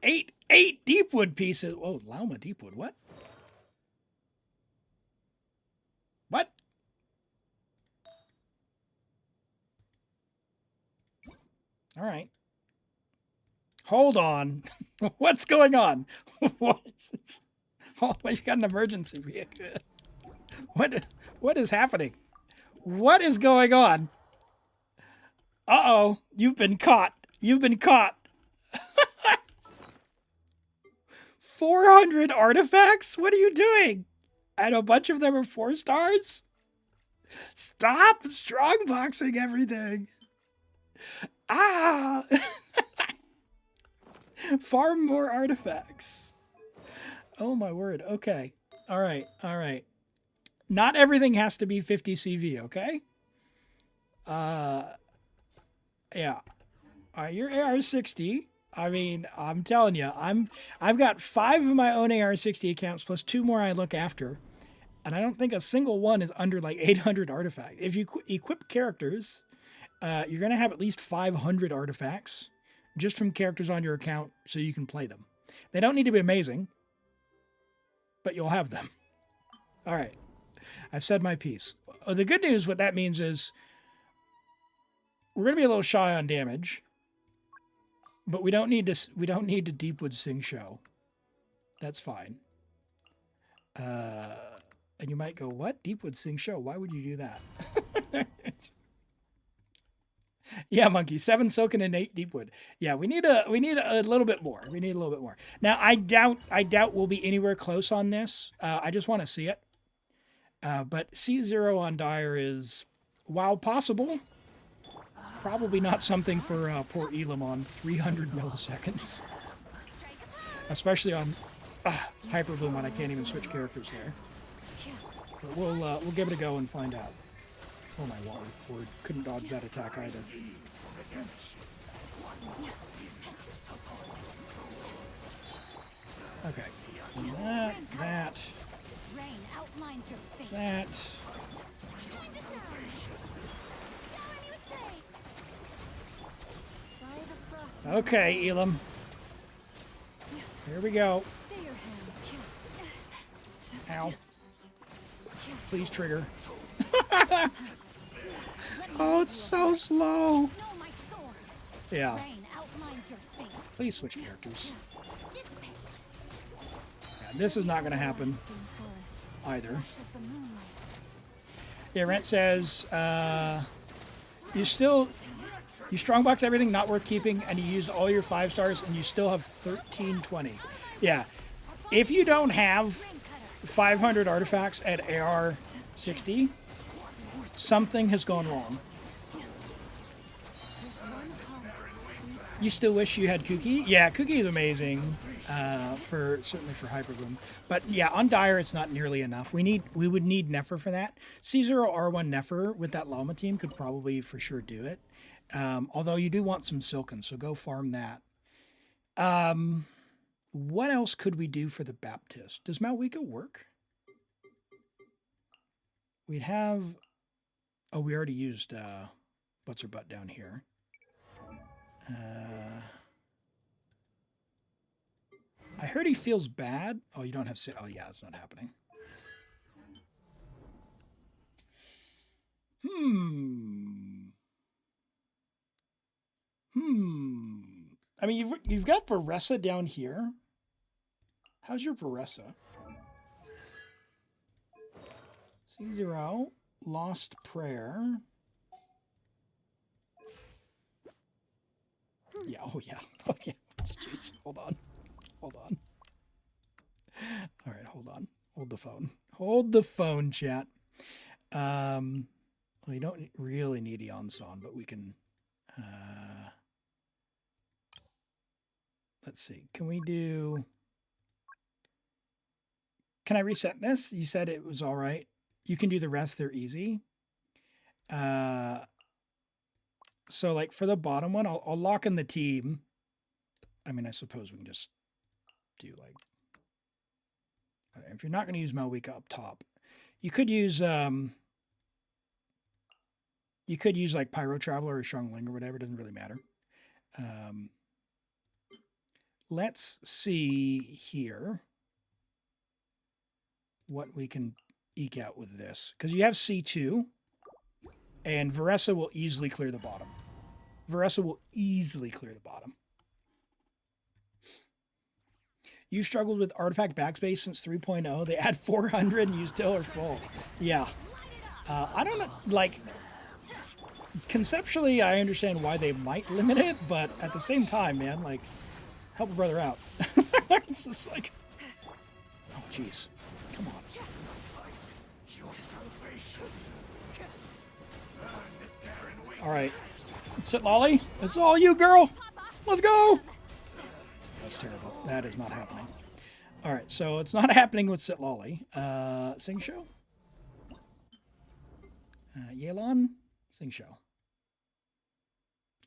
Speaker 2: Eight Deepwood pieces. Oh, Lauma Deepwood. What? What? All right. Hold on. What's going on? What is it? Oh, you got an emergency vehicle. What is happening? What is going on? Uh-oh. You've been caught. You've been caught. 400 artifacts? What are you doing? And a bunch of them are 4 stars? Stop strongboxing everything. Ah! Far more artifacts. Oh my word. Okay. All right. All right. Not everything has to be 50 CV, okay? Yeah. Your AR-60. I mean, I'm telling you, I've got 5 of my own AR-60 accounts plus 2 more I look after, and I don't think a single one is under like 800 artifacts. If you equip characters, you're gonna have at least 500 artifacts just from characters on your account, so you can play them. They don't need to be amazing, but you'll have them. All right, I've said my piece. The good news, what that means is we're gonna be a little shy on damage. But we don't need to. We don't need to Deepwood Sing show. That's fine. And you might go, "What Deepwood Sing show? Why would you do that?" Yeah, Monkey. 7 Silken and 8 Deepwood. Yeah, we need a little bit more. We need a little bit more. Now, I doubt we'll be anywhere close on this. I just want to see it. But C0 on Dire is, while possible, probably not something for poor Elim on 300 milliseconds. Especially on Hyperbloom when I can't even switch characters there. But we'll give it a go and find out. Oh my lord, couldn't dodge that attack either. Okay. That. Okay, Elim. Here we go. Ow. Please trigger. Oh, it's so slow.
Speaker 3: Know my sword.
Speaker 2: Yeah.
Speaker 3: Rain outlines your fate.
Speaker 2: Please switch characters.
Speaker 3: Dissipate.
Speaker 2: Yeah, this is not going to happen
Speaker 3: Lasting forest.
Speaker 2: either.
Speaker 3: Flushes the moonlight.
Speaker 2: Yeah, Rent says, you strongbox everything not worth keeping, and you used all your 5 stars, and you still have 1320. Yeah. If you don't have 500 artifacts at AR 60, something has gone wrong. You still wish you had Kuki? Yeah, Kuki is amazing, certainly for Hyperbloom. But yeah, on Dire it's not nearly enough. We would need Nefer for that. C0 R1 Nefer with that Llama team could probably for sure do it. Although you do want some Silken, so go farm that. What else could we do for the Baptist? Does Malwika work? We'd have... Oh, we already used what's her butt down here. I heard he feels bad. Oh, you don't have... Oh, yeah, it's not happening. I mean, you've got Varessa down here. How's your Varessa? C0, Lost Prayer. Yeah, oh yeah. Oh yeah. Jeez, hold on. Hold on. All right, hold on. Hold the phone. Hold the phone, chat. We don't really need Eonson, but we can let's see. Can I reset this? You said it was all right. You can do the rest. They're easy. So like for the bottom one, I'll lock in the team. I mean, I suppose we can just do like, if you're not going to use Malwika up top, you could use like Pyro Traveler or Shangling or whatever. It doesn't really matter. Let's see here what we can eke out with this. Because you have C2, and Varessa will easily clear the bottom. Varessa will easily clear the bottom. You've struggled with artifact backspace since 3.0. They add 400 and you still are full. Yeah. I don't know, like, conceptually, I understand why they might limit it, but at the same time, man, like, help a brother out. It's just like, oh, jeez. Come on. All right. Sit, Lolly. It's all you, girl. Let's go. That's terrible. That is not happening. All right. So it's not happening with Sit Lolly. Sing Show. Yelan. Sing Show.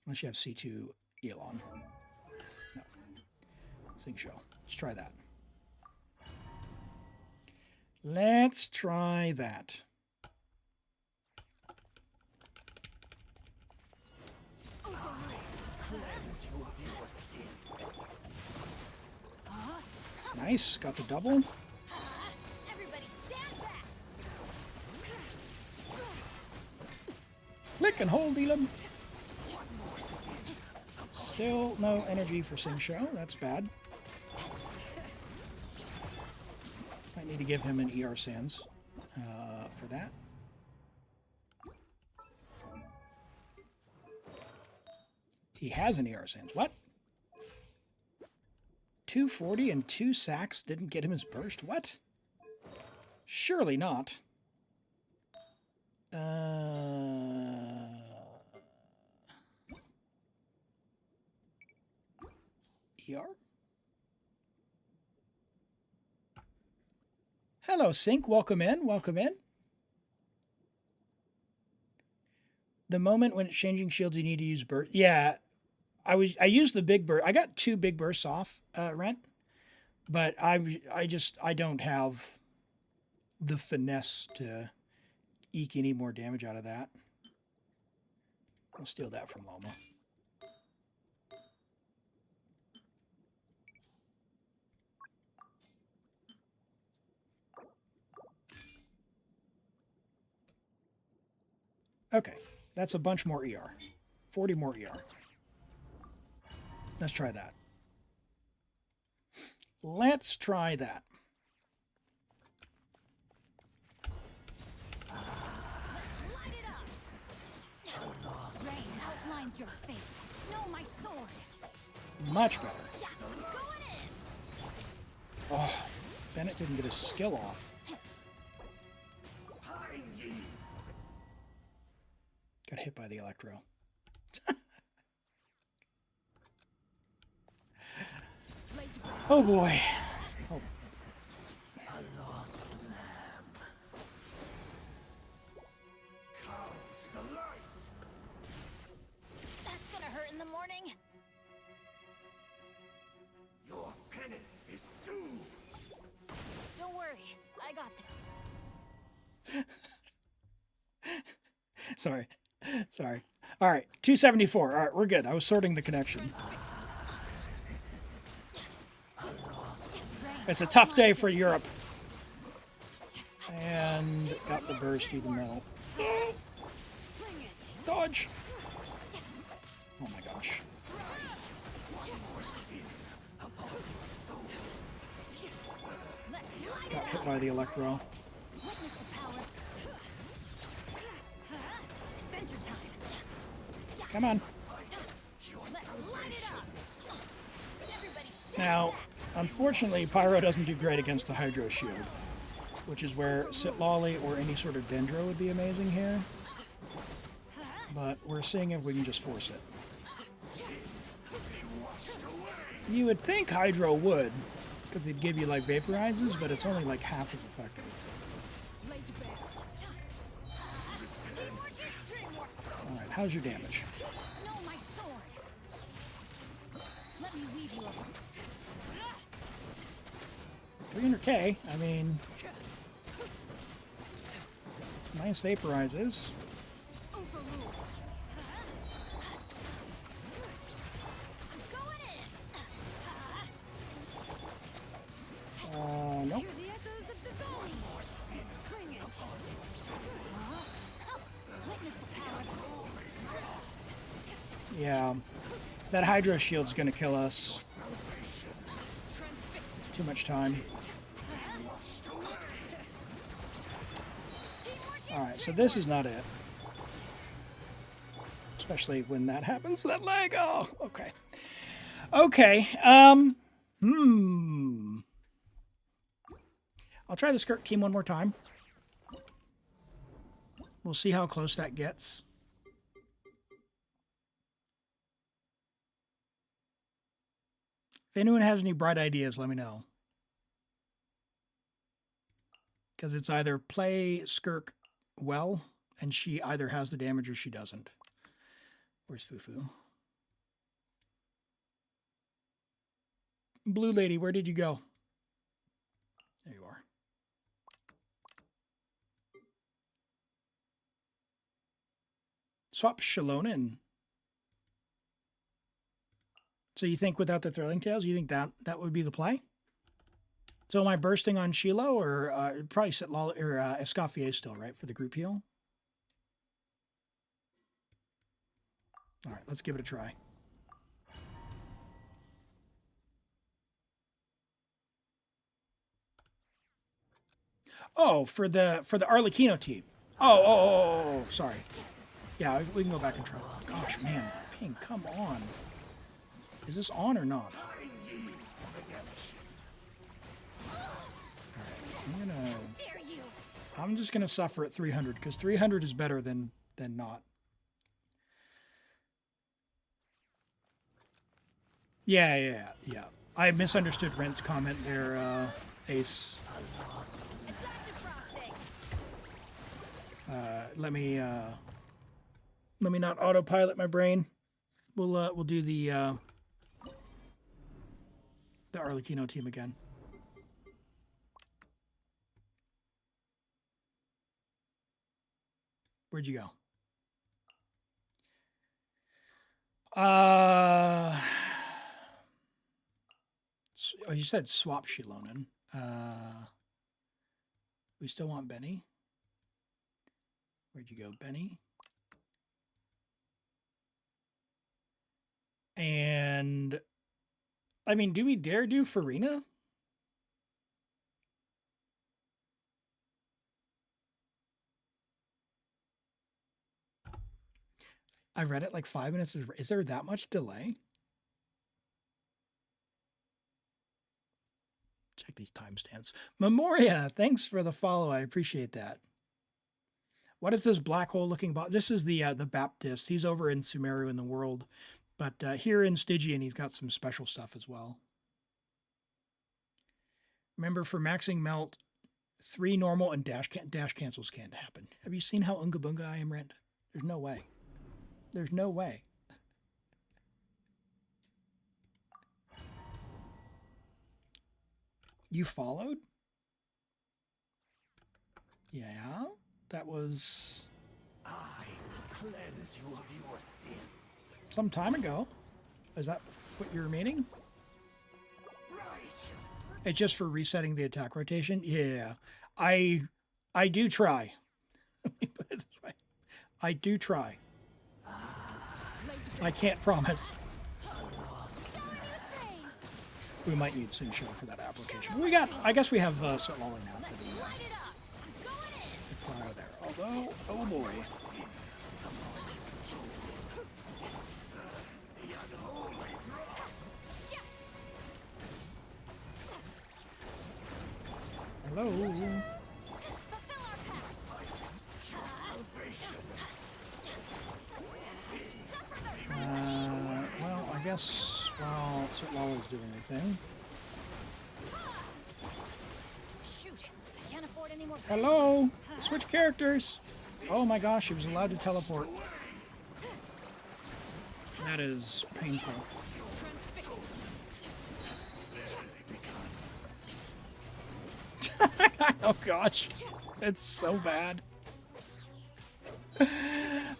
Speaker 2: Unless you have C2 Yelan. No. Sing Show. Let's try that. Let's try that. Nice, got the double.
Speaker 3: Everybody stand back.
Speaker 2: Lick and hold, Elam. Still no energy for Sing Show. That's bad. Might need to give him an ER Sands for that. He has an ER Sands. What? 240 and 2 sacks didn't get him his burst? What? Surely not. ER? Hello, Sync. Welcome in. Welcome in. The moment when it's changing shields, you need to use burst. Yeah, I used the big burst. I got 2 big bursts off, Rent, but I don't have the finesse to eke any more damage out of that. I'll steal that from Loma. Okay, That's a bunch more ER. 40 more ER. Let's try that. Let's try that.
Speaker 3: Light it up. Rain outlines your fate. No, my sword.
Speaker 2: Much better.
Speaker 3: Going in.
Speaker 2: Oh, Bennett didn't get his skill off.
Speaker 5: Behind ye.
Speaker 2: Got hit by the electro. Oh boy. Oh.
Speaker 5: A lost lamb. Come to the light.
Speaker 3: That's gonna hurt in the morning.
Speaker 5: Your penance is due.
Speaker 3: Don't worry, I got this.
Speaker 2: Sorry. Sorry. All right, 274. All right, we're good. I was sorting the connection. It's a tough day for Europe. And got the burst even though.
Speaker 3: Bring it.
Speaker 2: Dodge! Oh my gosh. Got hit by the electro.
Speaker 3: Witness the power. Adventure time.
Speaker 2: Come on.
Speaker 3: Let's light it up. Everybody
Speaker 2: Now, unfortunately, Pyro doesn't do great against the Hydro Shield, which is where Sitlolly or any sort of Dendro would be amazing here. But we're seeing if we can just force it. You would think Hydro would, because they'd give you like vaporizes, but it's only like half as effective. Alright, how's your damage?
Speaker 3: know my sword. Let me weave you up.
Speaker 2: 300k, I mean... Nice vaporizes.
Speaker 3: Overruled. I'm going in.
Speaker 2: Nope.
Speaker 3: Hear the echoes of the valley. Bring it. Witness the power.
Speaker 2: Yeah. That Hydro Shield's gonna kill us. Too much time. Alright, so this is not it. Especially when that happens. That leg! Oh, okay. Okay, I'll try the skirt team one more time. We'll see how close that gets. If anyone has any bright ideas, let me know. Because it's either play Skirk well, and she either has the damage or she doesn't. Where's Fufu? Blue Lady, where did you go? There you are. Swap Shalonin. So you think without the Thrilling Tales, you think that would be the play? So am I bursting on Shiloh or probably Sitlolly or Escoffier still, right, for the group heal? All right, let's give it a try. Oh, for the Arlecchino team. Oh, sorry. Yeah, we can go back and try. Gosh, man, ping, come on. Is this on or not? I'm just gonna suffer at 300 because 300 is better than not. Yeah. I misunderstood Rent's comment there, Ace. Let me not autopilot my brain. We'll do the Arlecchino team again. Where'd you go? Oh, you said swap Shilonin. We still want Benny. Where'd you go, Benny? And I mean, do we dare do Farina? I read it like 5 minutes. Is there that much delay? Check these timestamps. Memoria, thanks for the follow. I appreciate that. What is this black hole looking box? This is the Baptist. He's over in Sumeru in the world. But here in Stygian, he's got some special stuff as well. Remember, for maxing melt, 3 normal and dash cancels can't happen. Have you seen how Unga Bunga I am, Rent? There's no way. There's no way. You followed? Yeah, that was
Speaker 5: I will cleanse you of your sins.
Speaker 2: some time ago. Is that what you're meaning?
Speaker 5: Righteous.
Speaker 2: It's just for resetting the attack rotation? Yeah. I do try. Let me put it this way. I do try. I can't promise. We might need Sinsho for that application. I guess we have Sotlali now for the cryo there. Although, oh boy. Hello. Well, I guess while Sotlali's doing the thing.
Speaker 3: Shoot, I can't afford any more.
Speaker 2: Hello. Switch characters. Oh my gosh, he was allowed to teleport. That is painful. Oh gosh, it's so bad.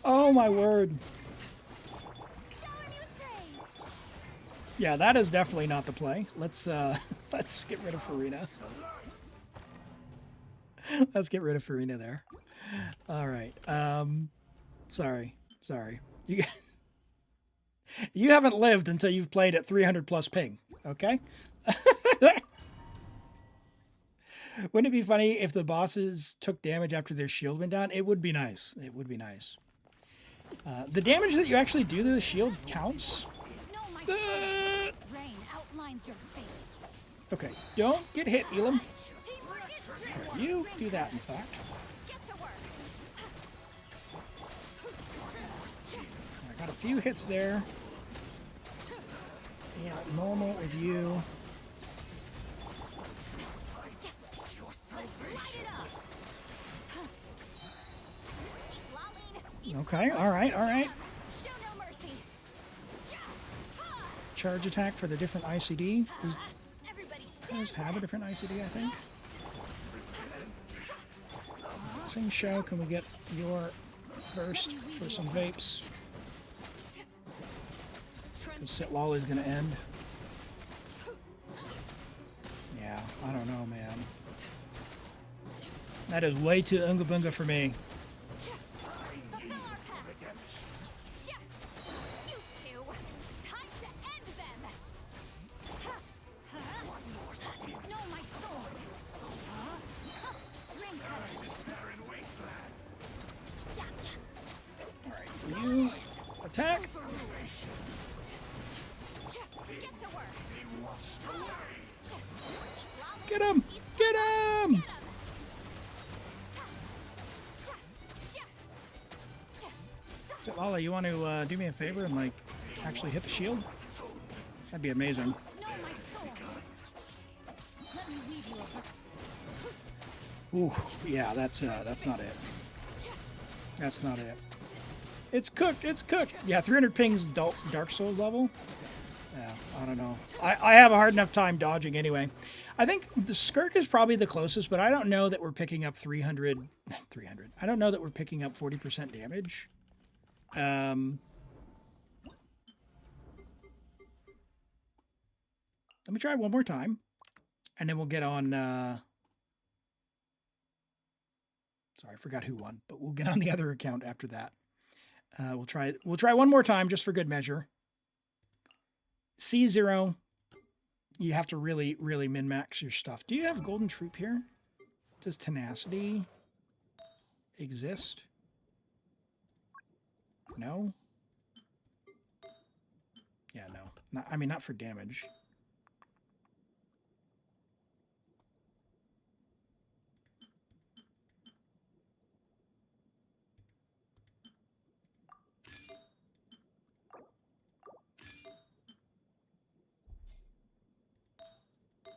Speaker 2: Oh my word. Yeah, that is definitely not the play. Let's get rid of Farina. Let's get rid of Farina there. All right. Sorry. You haven't lived until you've played at 300 plus ping. Okay. Wouldn't it be funny if the bosses took damage after their shield went down? It would be nice. It would be nice. The damage that you actually do to the shield counts.
Speaker 3: Rain outlines your fate.
Speaker 2: Okay, don't get hit, Elim. You do that, in fact.
Speaker 3: Get to work.
Speaker 2: I got a few hits there. Yeah, normal with you. Okay, all right.
Speaker 3: Show no mercy.
Speaker 2: Charge attack for the different ICD. These
Speaker 3: Everybody
Speaker 2: guys have a different ICD, I think. Sing Show, can we get your burst for some vapes? Because Sitlali's going to end. Yeah, I don't know, man. That is way too Unga Bunga for me.
Speaker 3: fulfill our pact. You two, time to end them. No, my soul. Ring
Speaker 2: Alright, you attack.
Speaker 3: Get to work.
Speaker 2: Get him! Get him! Sitlali, you want to do me a favor and, like, actually hit the shield? That'd be amazing.
Speaker 3: No, my soul. Let me weave you over.
Speaker 2: Ooh, yeah, that's not it. That's not it. It's cooked, it's cooked. Yeah, 300 pings Dark Souls level. Yeah, I don't know. I have a hard enough time dodging anyway. I think the Skirk is probably the closest, but I don't know that we're picking up 300. I don't know that we're picking up 40% damage. Let me try one more time, and then we'll get on. Sorry, I forgot who won, but we'll get on the other account after that. We'll try one more time just for good measure. C0, you have to really, really min-max your stuff. Do you have Golden Troop here? Does Tenacity exist? No? Yeah, no. Not, I mean, not for damage.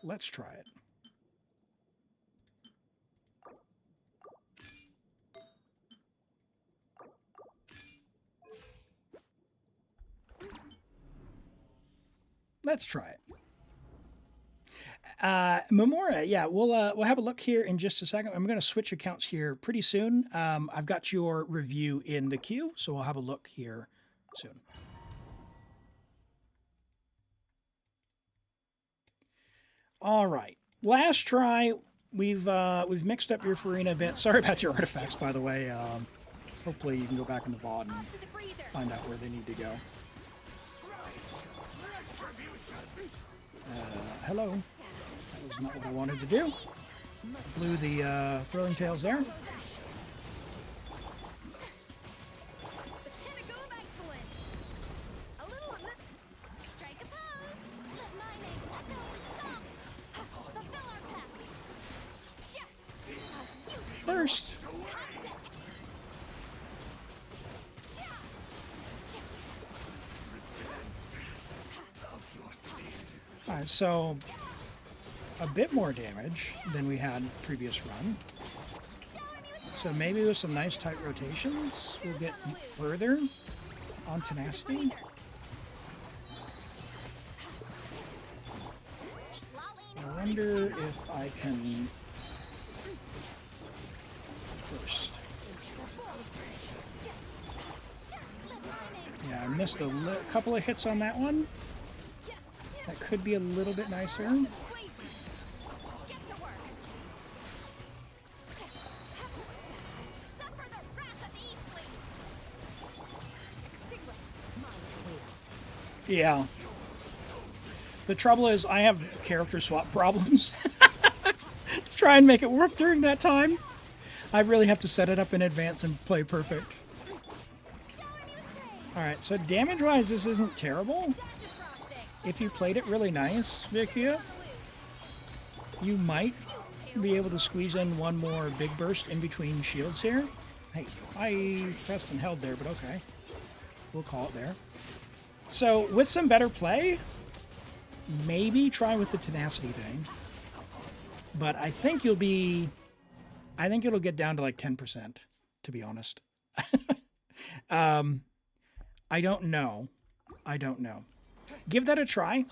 Speaker 2: Let's try it. Let's try it. Memora, yeah, we'll have a look here in just a second. I'm going to switch accounts here pretty soon. I've got your review in the queue, so we'll have a look here soon. All right, last try. We've mixed up your Farina a bit. Sorry about your artifacts, by the way. Hopefully you can go back in the VOD and find out where they need to go. Hello. That was not what I wanted to do. Blew the throwing tails there. First. All right, so a bit more damage than we had previous run. So maybe with some nice tight rotations, we'll get further on Tenacity. I wonder if I can first. Yeah, I missed a couple of hits on that one. That could be a little bit nicer. Yeah. The trouble is I have character swap problems. Try and make it work during that time. I really have to set it up in advance and play perfect. Alright, so damage-wise this isn't terrible. If you played it really nice, Vikia, you might be able to squeeze in one more big burst in between shields here. Hey, I pressed and held there, but okay. We'll call it there. So, with some better play, maybe try with the Tenacity thing. But I think it'll get down to like 10%, to be honest. I don't know. Give that a try.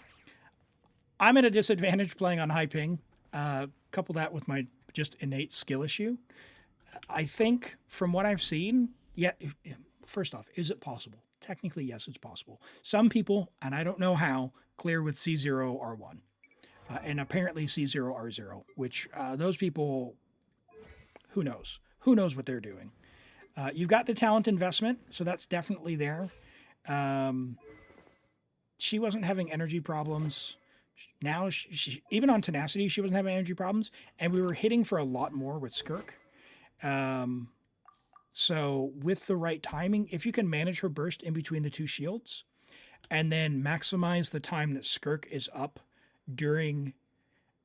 Speaker 2: I'm at a disadvantage playing on high ping. Couple that with my just innate skill issue. I think from what I've seen, yeah, first off, is it possible? Technically, yes, it's possible. Some people, and I don't know how, clear with C0 R1. And apparently C0 R0, which those people, who knows? Who knows what they're doing? You've got the talent investment, so that's definitely there. She wasn't having energy problems. Now, she, even on Tenacity, she wasn't having energy problems. And we were hitting for a lot more with Skirk. So with the right timing, if you can manage her burst in between the two shields, and then maximize the time that Skirk is up during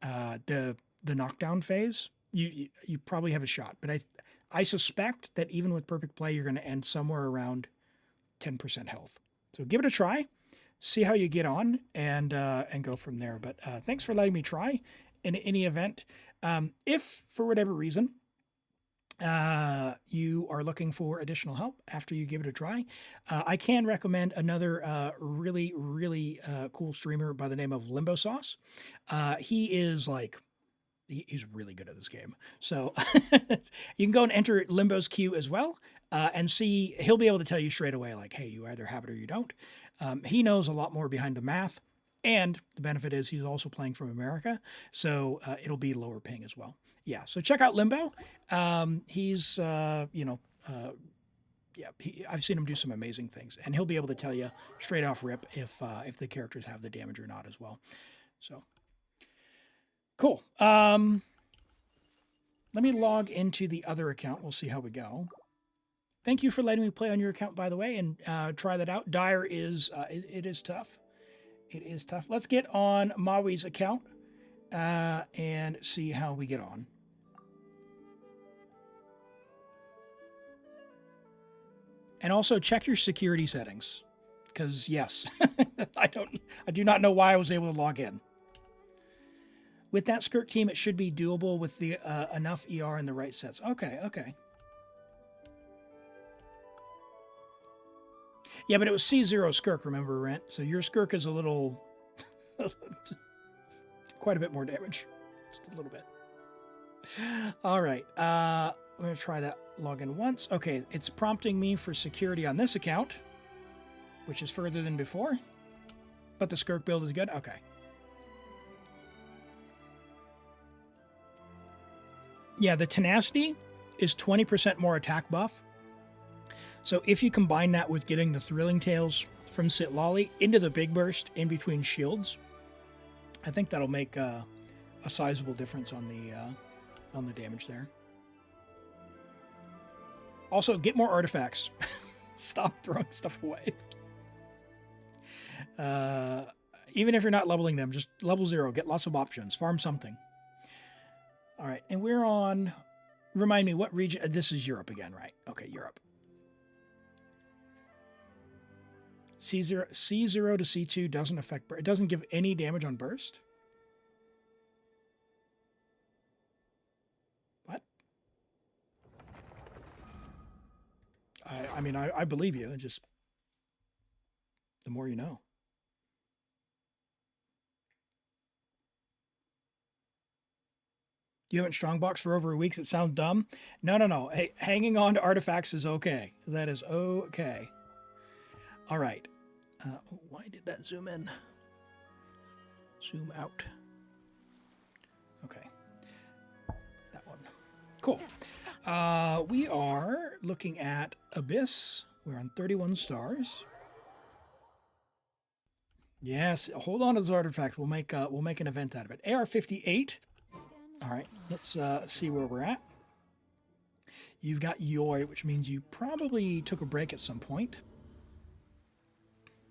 Speaker 2: the knockdown phase, you probably have a shot. But I suspect that even with perfect play, you're going to end somewhere around 10% health. So give it a try. See how you get on and go from there. But thanks for letting me try in any event. If for whatever reason you are looking for additional help after you give it a try, I can recommend another really, really cool streamer by the name of Limbo Sauce. He's really good at this game. So you can go and enter Limbo's queue as well and see, he'll be able to tell you straight away, like, hey, you either have it or you don't. He knows a lot more behind the math, and the benefit is he's also playing from America, so it'll be lower ping as well. Yeah, so check out Limbo. He's, yeah, I've seen him do some amazing things, and he'll be able to tell you straight off rip if the characters have the damage or not as well. So cool. Let me log into the other account. We'll see how we go. Thank you for letting me play on your account, by the way, and try that out. Dire is it is tough. It is tough. Let's get on Maui's account and see how we get on. And also check your security settings, because yes, I do not know why I was able to log in. With that Skirk team, it should be doable with the enough ER in the right sets. Okay, okay. Yeah, but it was C0 Skirk, remember, Rent? So your Skirk is a little... quite a bit more damage. Just a little bit. All right. I'm going to try that login once. Okay, it's prompting me for security on this account, which is further than before. But the Skirk build is good? Okay. Yeah, the Tenacity is 20% more attack buff. So if you combine that with getting the Thrilling Tales from Sitlolly into the Big Burst in between shields, I think that'll make a sizable difference on the damage there. Also, get more artifacts. Stop throwing stuff away. Even if you're not leveling them, just level 0. Get lots of options. Farm something. All right, and we're on... Remind me, what region? This is Europe again, right? Okay, Europe. C0 to C2 doesn't affect... It doesn't give any damage on burst? What? I mean, I believe you. It just... The more you know. You haven't strongboxed for over a week? It sounds dumb. No. Hey, hanging on to artifacts is okay. That is okay. All right. Why did that zoom in? Zoom out. Okay. That one. Cool. We are looking at Abyss. We're on 31 stars. Yes, hold on to those artifacts. We'll make an event out of it. AR-58. All right, let's see where we're at. You've got Yoi, which means you probably took a break at some point.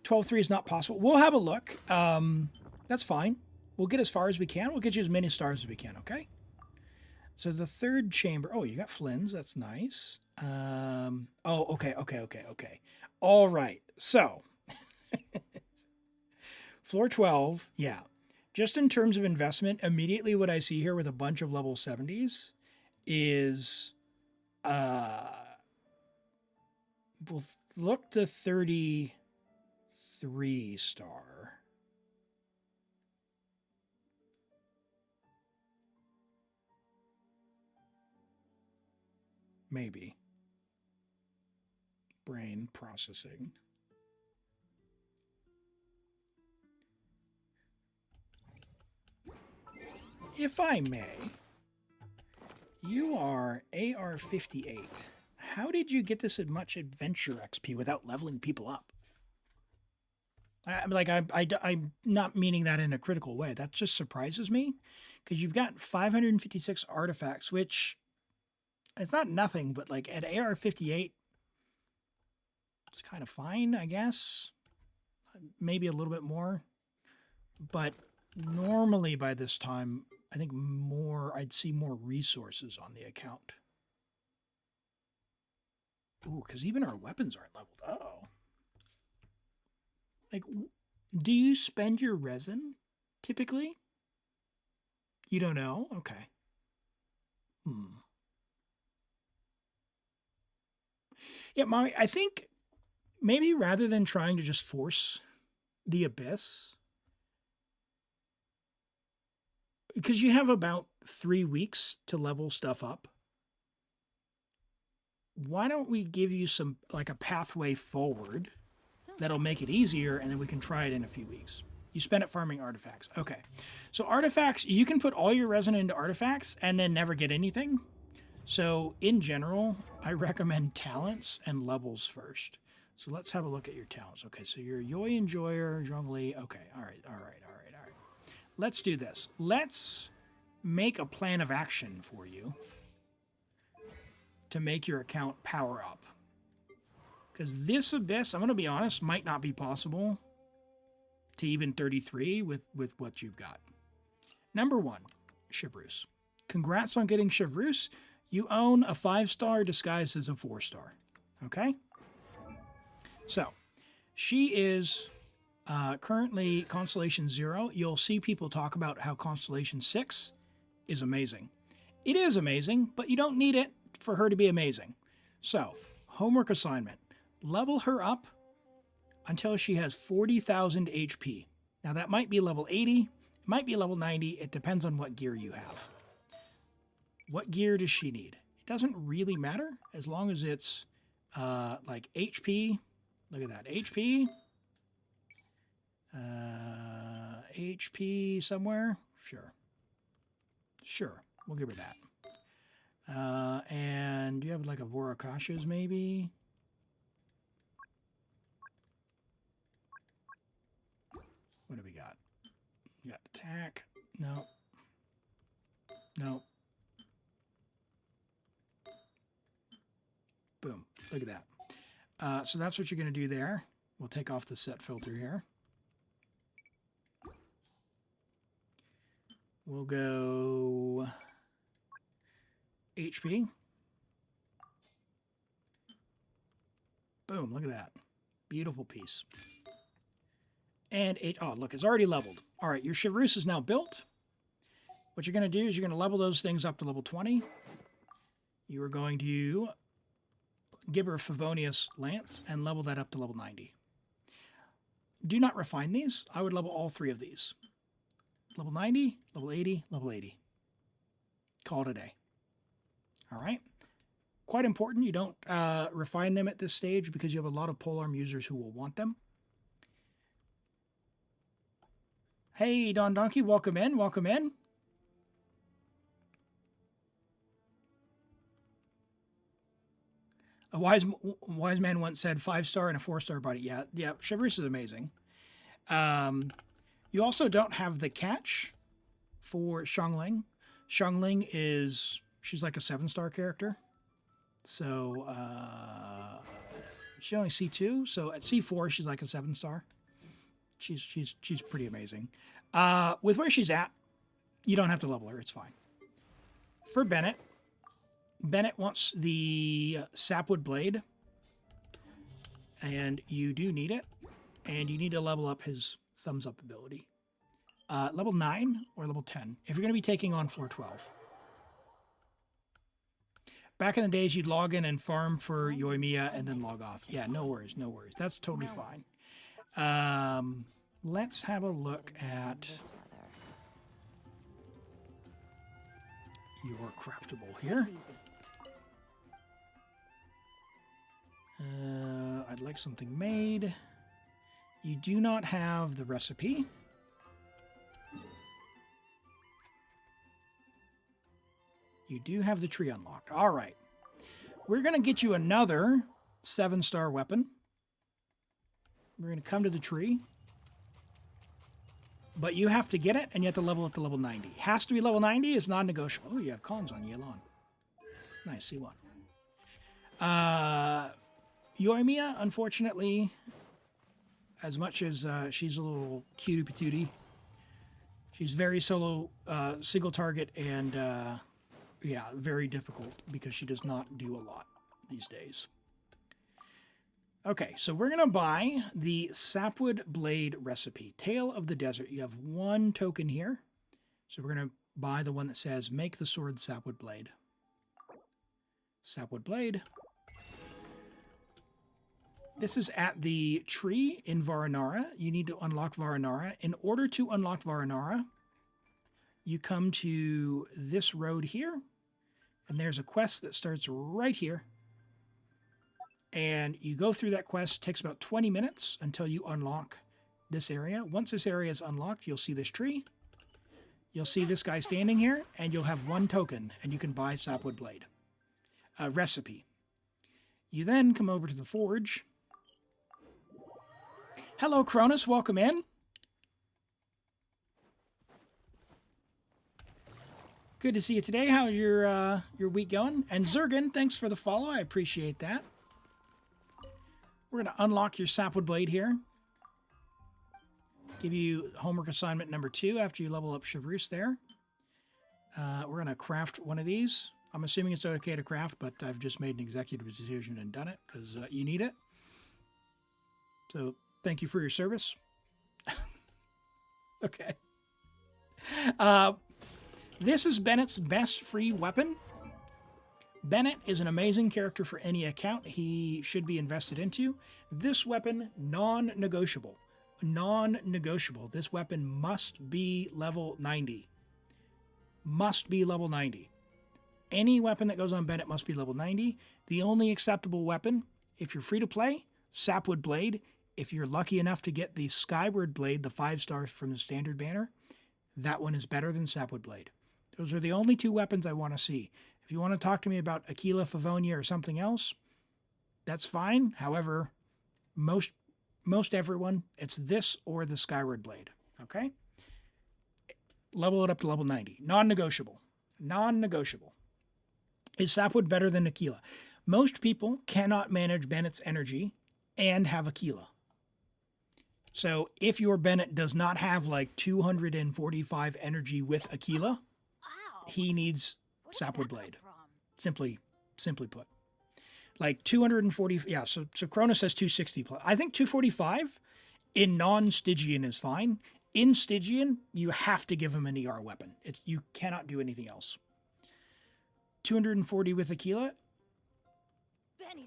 Speaker 2: 12-3 is not possible. We'll have a look. That's fine. We'll get as far as we can. We'll get you as many stars as we can, okay? So the third chamber. Oh, you got Flynn's. That's nice. Oh, okay. All right. So, floor 12, yeah. Just in terms of investment, immediately what I see here with a bunch of level 70s is, we'll look to 33 star. Maybe. Brain processing. If I may, you are AR-58. How did you get this much adventure XP without leveling people up? I'm not meaning that in a critical way. That just surprises me, because you've got 556 artifacts, which it's not nothing, but like at AR-58, it's kind of fine, I guess. Maybe a little bit more, but normally by this time, I think I'd see more resources on the account. Ooh, because even our weapons aren't leveled. Uh-oh. Like, do you spend your resin, typically? You don't know? Okay. Yeah, Mommy, I think maybe rather than trying to just force the Abyss, because you have about 3 weeks to level stuff up, why don't we give you some, like a pathway forward that'll make it easier, and then we can try it in a few weeks. You spend it farming artifacts. Okay. So artifacts, you can put all your resin into artifacts and then never get anything. So in general, I recommend talents and levels first. So let's have a look at your talents. Okay, so you're Yoi Enjoyer, Zhongli. Okay, all right. Let's do this. Let's make a plan of action for you to make your account power up. Because this Abyss, I'm going to be honest, might not be possible to even 33 with what you've got. Number 1, Chevreuse. Congrats on getting Chevreuse. You own a 5-star disguised as a 4-star. Okay? So, she is currently Constellation 0. You'll see people talk about how Constellation 6 is amazing. It is amazing, but you don't need it for her to be amazing. So, homework assignment. Level her up until she has 40,000 HP. Now, that might be level 80, it might be level 90. It depends on what gear you have. What gear does she need? It doesn't really matter as long as it's like HP. Look at that. HP. HP somewhere. Sure. We'll give her that. And do you have like a Vorakasha's maybe? What do we got? We got attack. No. Boom. Look at that. So that's what you're going to do there. We'll take off the set filter here. We'll go HP. Boom. Look at that. Beautiful piece. And oh, look, it's already leveled. All right, your Chevreuse is now built. What you're going to do is you're going to level those things up to level 20. You are going to give her a Favonius Lance and level that up to level 90. Do not refine these. I would level all 3 of these. Level 90, level 80, level 80. Call it a day. All right. Quite important. You don't refine them at this stage because you have a lot of polearm users who will want them. Hey, Don Donkey, welcome in. Welcome in. A wise man once said 5-star and a 4-star body. Yeah, Chevreuse is amazing. You also don't have the catch for Xiangling. Xiangling she's like a 7-star character. So she only C2. So at C4, she's like a 7-star. She's pretty amazing. With where she's at, you don't have to level her. It's fine. For Bennett wants the Sapwood Blade, and you do need it, and you need to level up his Thumbs Up ability. Level 9 or level 10, if you're going to be taking on floor 12. Back in the days, you'd log in and farm for Yoimiya and then log off. Yeah, no worries. That's totally fine. Let's have a look at your craftable here. I'd like something made. You do not have the recipe. You do have the tree unlocked. All right. We're going to get you another 7-star weapon. We're going to come to the tree. But you have to get it, and you have to level it to level 90. Has to be level 90. It's non-negotiable. Oh, you have cons on Yelon. Nice, C1. Yoimiya, unfortunately, as much as she's a little cutie patootie, she's very solo, single target, and yeah, very difficult because she does not do a lot these days. Okay, so we're going to buy the Sapwood Blade recipe. Tale of the Desert. You have 1 token here. So we're going to buy the one that says, make the sword Sapwood Blade. Sapwood Blade. This is at the tree in Varanara. You need to unlock Varanara. In order to unlock Varanara, you come to this road here, and there's a quest that starts right here. And you go through that quest. It takes about 20 minutes until you unlock this area. Once this area is unlocked, you'll see this tree. You'll see this guy standing here, and you'll have 1 token, and you can buy Sapwood Blade. recipe. You then come over to the forge. Hello, Cronus. Welcome in. Good to see you today. How's your week going? And Zergen, thanks for the follow. I appreciate that. We're going to unlock your sapwood blade here. Give you homework assignment number 2 after you level up Shabrus there. We're going to craft one of these. I'm assuming it's okay to craft, but I've just made an executive decision and done it because you need it. So thank you for your service. Okay. This is Bennett's best free weapon. Bennett is an amazing character for any account he should be invested into. This weapon, non-negotiable. Non-negotiable. This weapon must be level 90. Must be level 90. Any weapon that goes on Bennett must be level 90. The only acceptable weapon, if you're free to play, Sapwood Blade. If you're lucky enough to get the Skyward Blade, the 5 stars from the standard banner, that one is better than Sapwood Blade. Those are the only 2 weapons I want to see. If you want to talk to me about Aquila, Favonia, or something else, that's fine. However, most everyone, it's this or the Skyward Blade. Okay? Level it up to level 90. Non-negotiable. Non-negotiable. Is Sapwood better than Aquila? Most people cannot manage Bennett's energy and have Aquila. So if your Bennett does not have like 245 energy with Aquila, he needs Sapwood Blade. Simply put. Like 240, yeah, so Cronus says 260 plus. I think 245 in non-Stygian is fine. In Stygian, you have to give him an ER weapon. You cannot do anything else. 240 with Aquila,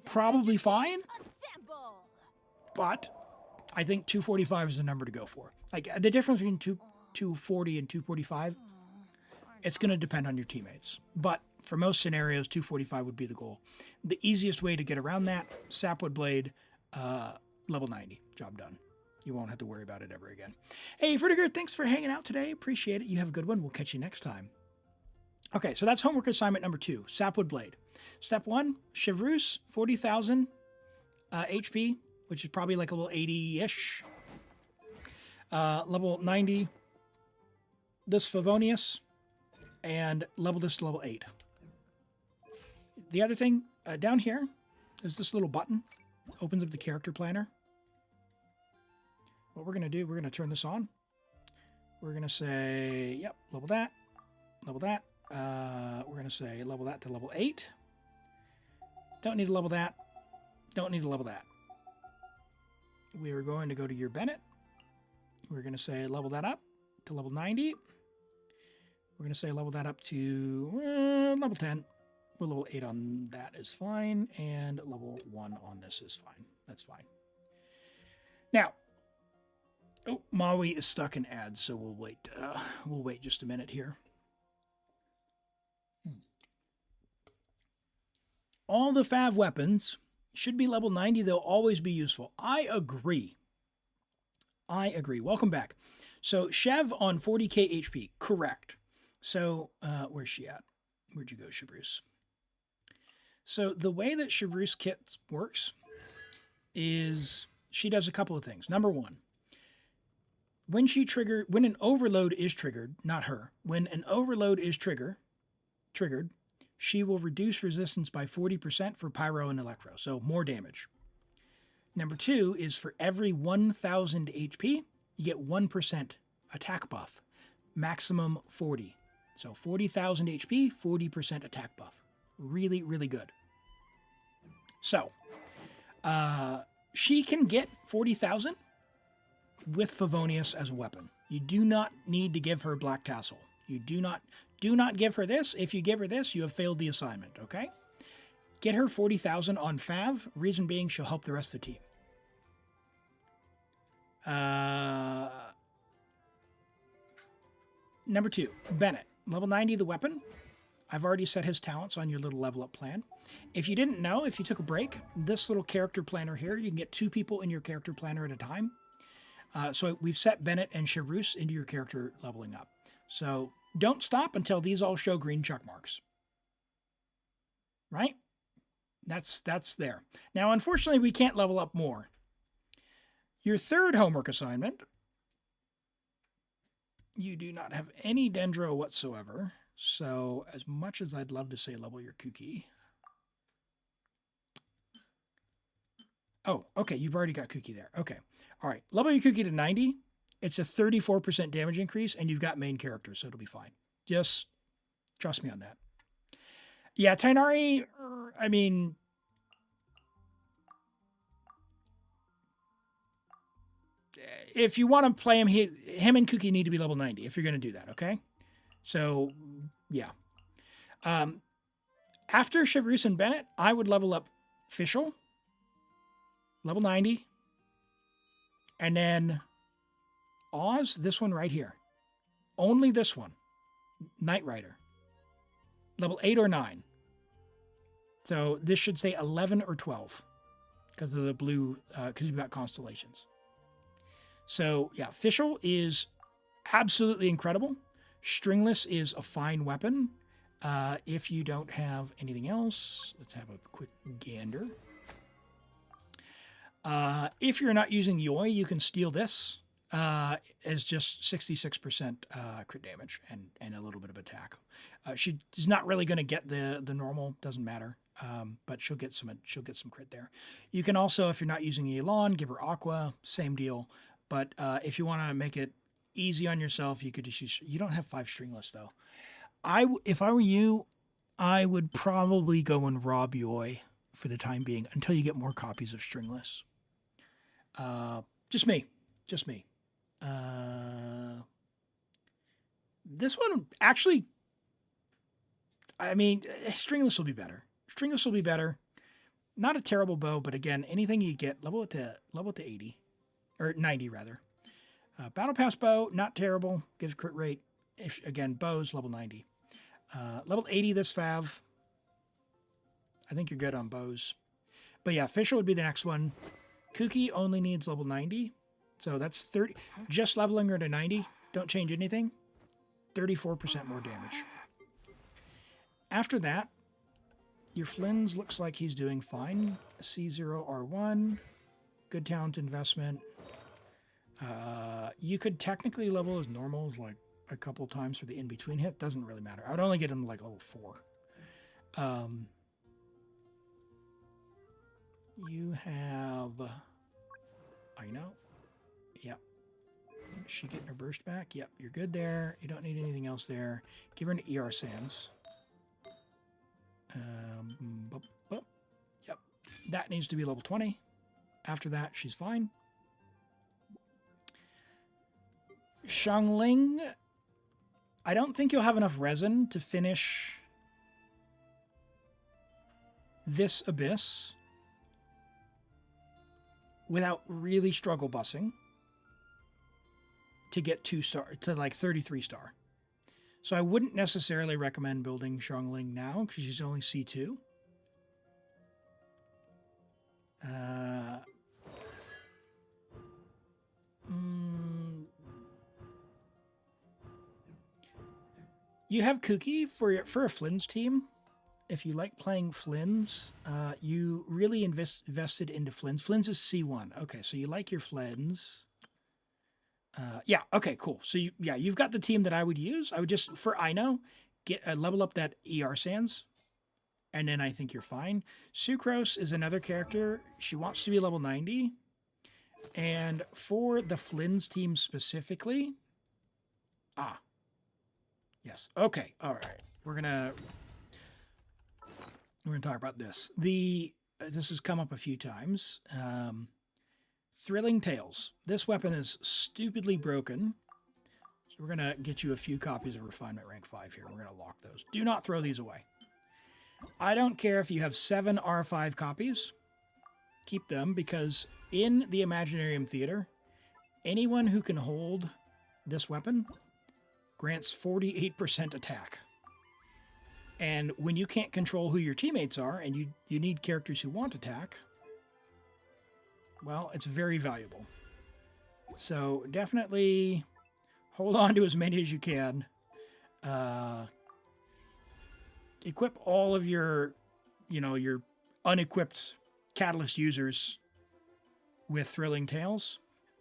Speaker 2: probably fine, but I think 245 is the number to go for. Like the difference between 240 and 245, it's going to depend on your teammates. But for most scenarios, 245 would be the goal. The easiest way to get around that, Sapwood Blade, level 90. Job done. You won't have to worry about it ever again. Hey, Vertiger, thanks for hanging out today. Appreciate it. You have a good one. We'll catch you next time. Okay, so that's homework assignment number 2, Sapwood Blade. Step 1, Shavrus, 40,000 HP, which is probably like a little 80-ish. Level 90, this Favonius, and level this to level 8. The other thing, down here, is this little button. Opens up the character planner. What we're going to do, we're going to turn this on. We're going to say, yep, level that, level that. We're going to say level that to level 8. Don't need to level that. Don't need to level that. We are going to go to your Bennett. We're going to say level that up to level 90. We're going to say level that up to level 10. Well, level 8 on that is fine. And level 1 on this is fine. That's fine. Now, oh, Maui is stuck in ads, so we'll wait. We'll wait just a minute here. All the Fav weapons should be level 90. They'll always be useful. I agree. I agree. Welcome back. So Chev on 40k HP. Correct. So where's she at? Where'd you go, Shabrus? So the way that Shabrus kit works is she does a couple of things. Number 1, when an overload is triggered, not her, when an overload is triggered, she will reduce resistance by 40% for Pyro and Electro, so more damage. Number 2 is for every 1,000 HP, you get 1% attack buff, maximum 40. So 40,000 HP, 40% attack buff. Really, really good. So, she can get 40,000 with Favonius as a weapon. You do not need to give her Black Tassel. You do not give her this. If you give her this, you have failed the assignment, okay? Get her 40,000 on Fav. Reason being, she'll help the rest of the team. Number 2, Bennett. Level 90, the weapon. I've already set his talents on your little level up plan. If you didn't know, if you took a break, this little character planner here, you can get 2 people in your character planner at a time. So we've set Bennett and Shabrus into your character leveling up. So don't stop until these all show green check marks. Right? That's there. Now, unfortunately, we can't level up more. Your third homework assignment, you do not have any dendro whatsoever. So as much as I'd love to say level your Kuki. Oh, okay, you've already got Kuki there. Okay. All right, level your Kuki to 90. It's a 34% damage increase, and you've got main characters, so it'll be fine. Just trust me on that. Yeah, Tainari, I mean, if you want to play him, him and Kuki need to be level 90 if you're going to do that, okay? So, yeah. After Chivalrous and Bennett, I would level up Fischl, level 90. And then Oz, this one right here. Only this one. Knight Rider. Level 8 or 9. So this should say 11 or 12 because of the blue, because you've got constellations. So yeah, Fischl is absolutely incredible. Stringless is a fine weapon. If you don't have anything else, let's have a quick gander. If you're not using Yoi, you can steal this as just 66% crit damage and a little bit of attack. She's not really going to get the normal, doesn't matter, but she'll get some crit there. You can also, if you're not using Elan, give her Aqua, same deal. But if you want to make it easy on yourself, you could just use. You don't have 5 stringless though. If I were you, I would probably go and rob Yoi for the time being until you get more copies of stringless. Just me. This one actually, I mean, stringless will be better. Not a terrible bow, but again, anything you get, level it to 80 or 90 rather. Battle Pass bow, not terrible, gives crit rate. If again, bows level 90. Level 80 this Fav. I think you're good on bows. But yeah, Fischl would be the next one. Kuki only needs level 90. So that's 30. Just leveling her to 90. Don't change anything. 34% more damage. After that, your Flynn's looks like he's doing fine. C0R1. Good talent investment. You could technically level his normals like a couple times for the in-between hit. Doesn't really matter. I would only get him like level 4. You have Aino. Yep. Is she getting her burst back? Yep, you're good there. You don't need anything else there. Give her an ER Sands. Yep. That needs to be level 20. After that, she's fine. Xiangling, I don't think you'll have enough resin to finish this abyss without really struggle bussing to get 2-star to like 33 star. So I wouldn't necessarily recommend building Xiangling now because she's only C2. You have Kuki for a Flynn's team. If you like playing Flynn's, you really invested into Flynn's. Flynn's is C1. Okay, so you like your Flynn's. Yeah, okay, cool. So you've got the team that I would use. I would just, for Aino, get level up that ER Sands, and then I think you're fine. Sucrose is another character. She wants to be level 90. And for the Flynn's team specifically, yes. Okay. All right. We're gonna talk about this. This has come up a few times. Thrilling Tales. This weapon is stupidly broken. So we're gonna get you a few copies of Refinement Rank 5 here. We're gonna lock those. Do not throw these away. I don't care if you have 7 R5 copies. Keep them, because in the Imaginarium Theater, anyone who can hold this weapon grants 48% attack. And when you can't control who your teammates are and you need characters who want attack, well, it's very valuable. So definitely hold on to as many as you can. Equip all of your unequipped Catalyst users with Thrilling Tales.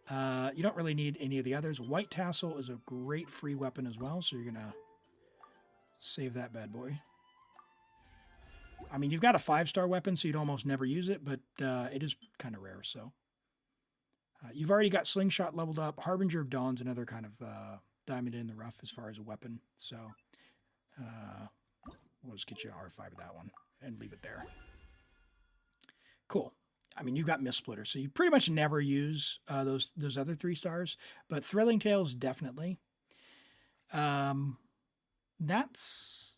Speaker 2: You don't really need any of the others. White Tassel is a great free weapon as well, so you're going to save that bad boy. I mean, you've got a 5-star weapon, so you'd almost never use it, but it is kind of rare, so. You've already got Slingshot leveled up. Harbinger of Dawn's another kind of diamond in the rough as far as a weapon, so we'll just get you an R5 of that one and leave it there. Cool. I mean, you've got Mist Splitter, so you pretty much never use those other 3 stars, but Thrilling Tales, definitely. That's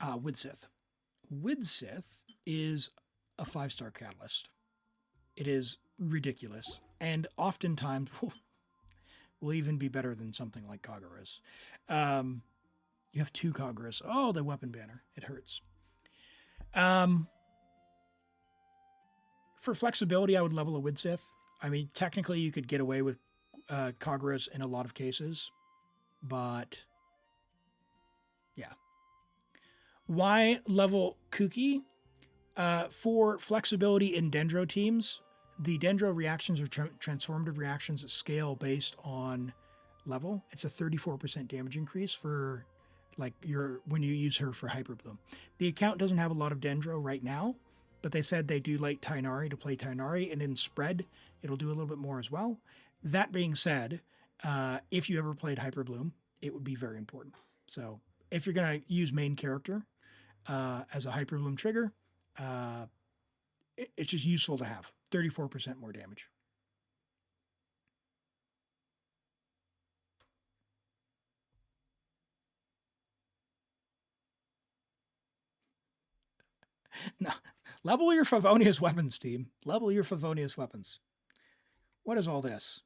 Speaker 2: Widsith. Widsith is a 5-star catalyst. It is ridiculous, and oftentimes will even be better than something like Kagura's. You have 2 Kagura's. Oh, the weapon banner. It hurts. For flexibility, I would level a Widsith. I mean, technically, you could get away with Kagura's in a lot of cases, but yeah. Why level Kuki? For flexibility in Dendro teams, the Dendro reactions are transformative reactions that scale based on level. It's a 34% damage increase for when you use her for Hyper Bloom. The account doesn't have a lot of Dendro right now, but they said they do like Tainari to play Tainari, and in spread, it'll do a little bit more as well. That being said, if you ever played Hyper Bloom, it would be very important. So if you're going to use main character as a Hyper Bloom trigger, it's just useful to have 34% more damage. No, level your Favonius weapons, team. Level your Favonius weapons. What is all this?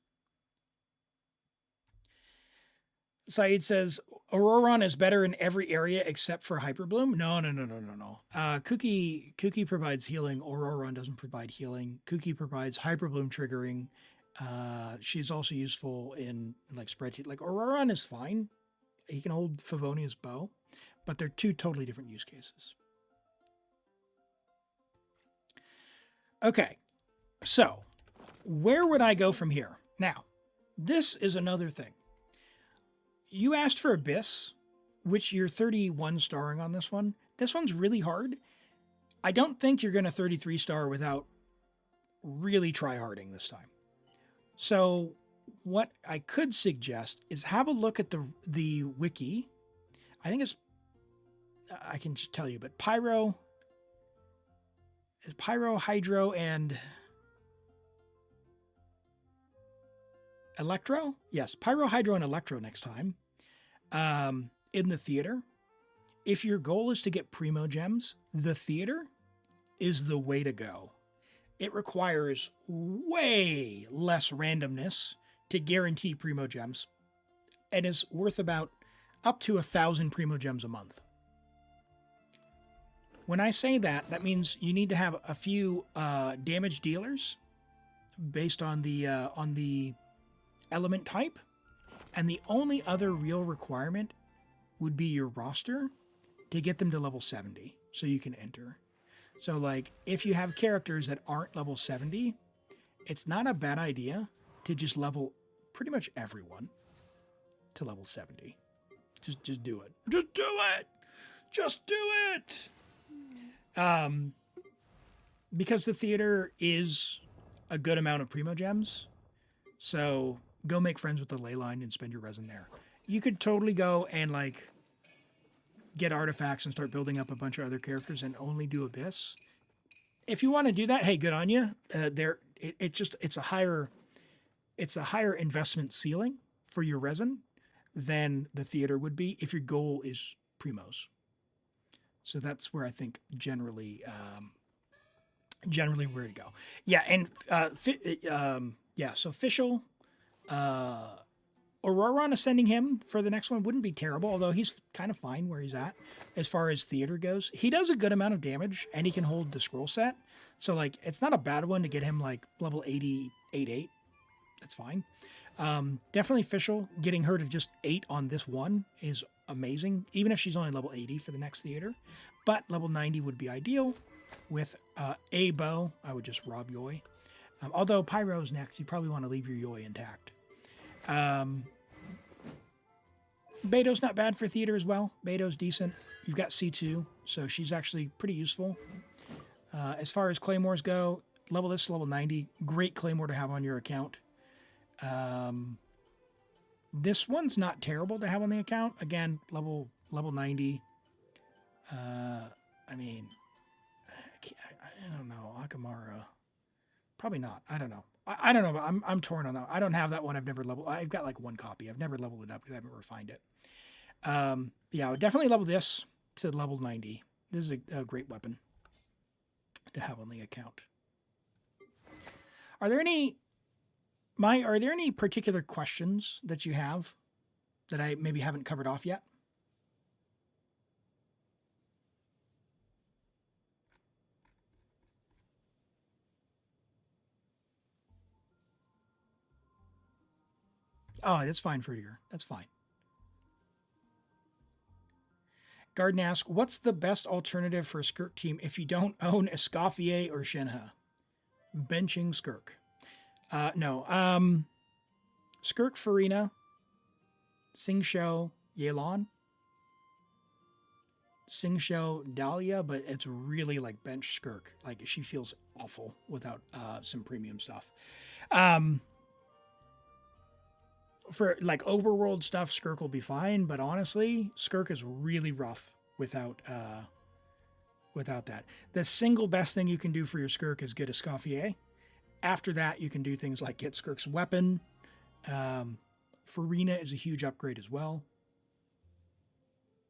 Speaker 2: Saeed says, Auroron is better in every area except for Hyperbloom. No. Kuki provides healing. Auroron doesn't provide healing. Kuki provides Hyperbloom triggering. She's also useful in like spread heat. Like Auroron is fine. He can hold Favonius bow, but they're 2 totally different use cases. Okay, so where would I go from here? Now, this is another thing. You asked for Abyss, which you're 31 starring on this one. This one's really hard. I don't think you're going to 33 star without really try-harding this time. So what I could suggest is have a look at the wiki. I think I can just tell you, but Pyro, Hydro, and Electro? Yes, Pyro, Hydro, and Electro next time in the theater. If your goal is to get Primo Gems, the theater is the way to go. It requires way less randomness to guarantee Primo Gems and is worth about up to 1,000 Primo Gems a month. When I say that, that means you need to have a few damage dealers based on the element type, and the only other real requirement would be your roster to get them to level 70 so you can enter. So like if you have characters that aren't level 70, it's not a bad idea to just level pretty much everyone to level 70. Just do it. Just do it. Just do it. Because the theater is a good amount of Primo Gems. So go make friends with the ley line and spend your resin there. You could totally go and like get artifacts and start building up a bunch of other characters and only do Abyss. If you want to do that, hey, good on you. It's a higher investment ceiling for your resin than the theater would be if your goal is Primos. So that's where I think generally where to go. Yeah, and so official. Auroron ascending him for the next one wouldn't be terrible, although he's kind of fine where he's at as far as theater goes. He does a good amount of damage, and he can hold the scroll set. So, like, it's not a bad one to get him, like, level 88. That's fine. Definitely official. Getting her to just 8 on this one is amazing, even if she's only level 80 for the next theater. But level 90 would be ideal. With a bow, I would just rob Yoi. Although Pyro's next, you probably want to leave your Yoi intact. Beto's not bad for theater as well. Beto's decent. You've got C2, so she's actually pretty useful. As far as claymores go, level 90. Great claymore to have on your account. This one's not terrible to have on the account. Again, level 90. I mean, I don't know. Akamara, probably not. I don't know. I don't know, but I'm torn on that. I don't have that one. I've never leveled. I've got like one copy. I've never leveled it up because I haven't refined it. Yeah, I would definitely level this to level 90. This is a great weapon to have on the account. Are there any particular questions that you have that I maybe haven't covered off yet? Oh, that's fine, Fruitier. That's fine. Garden asks, what's the best alternative for a Skirk team if you don't own Escoffier or Shenhe? Benching Skirk. No. Skirk, Farina, Singshou, Yelan. Singshou, Dahlia, but it's really like bench Skirk. Like she feels awful without some premium stuff. For like overworld stuff, Skirk will be fine, but honestly, Skirk is really rough without that. The single best thing you can do for your Skirk is get Escoffier. After that, you can do things like get Skirk's weapon. Farina is a huge upgrade as well.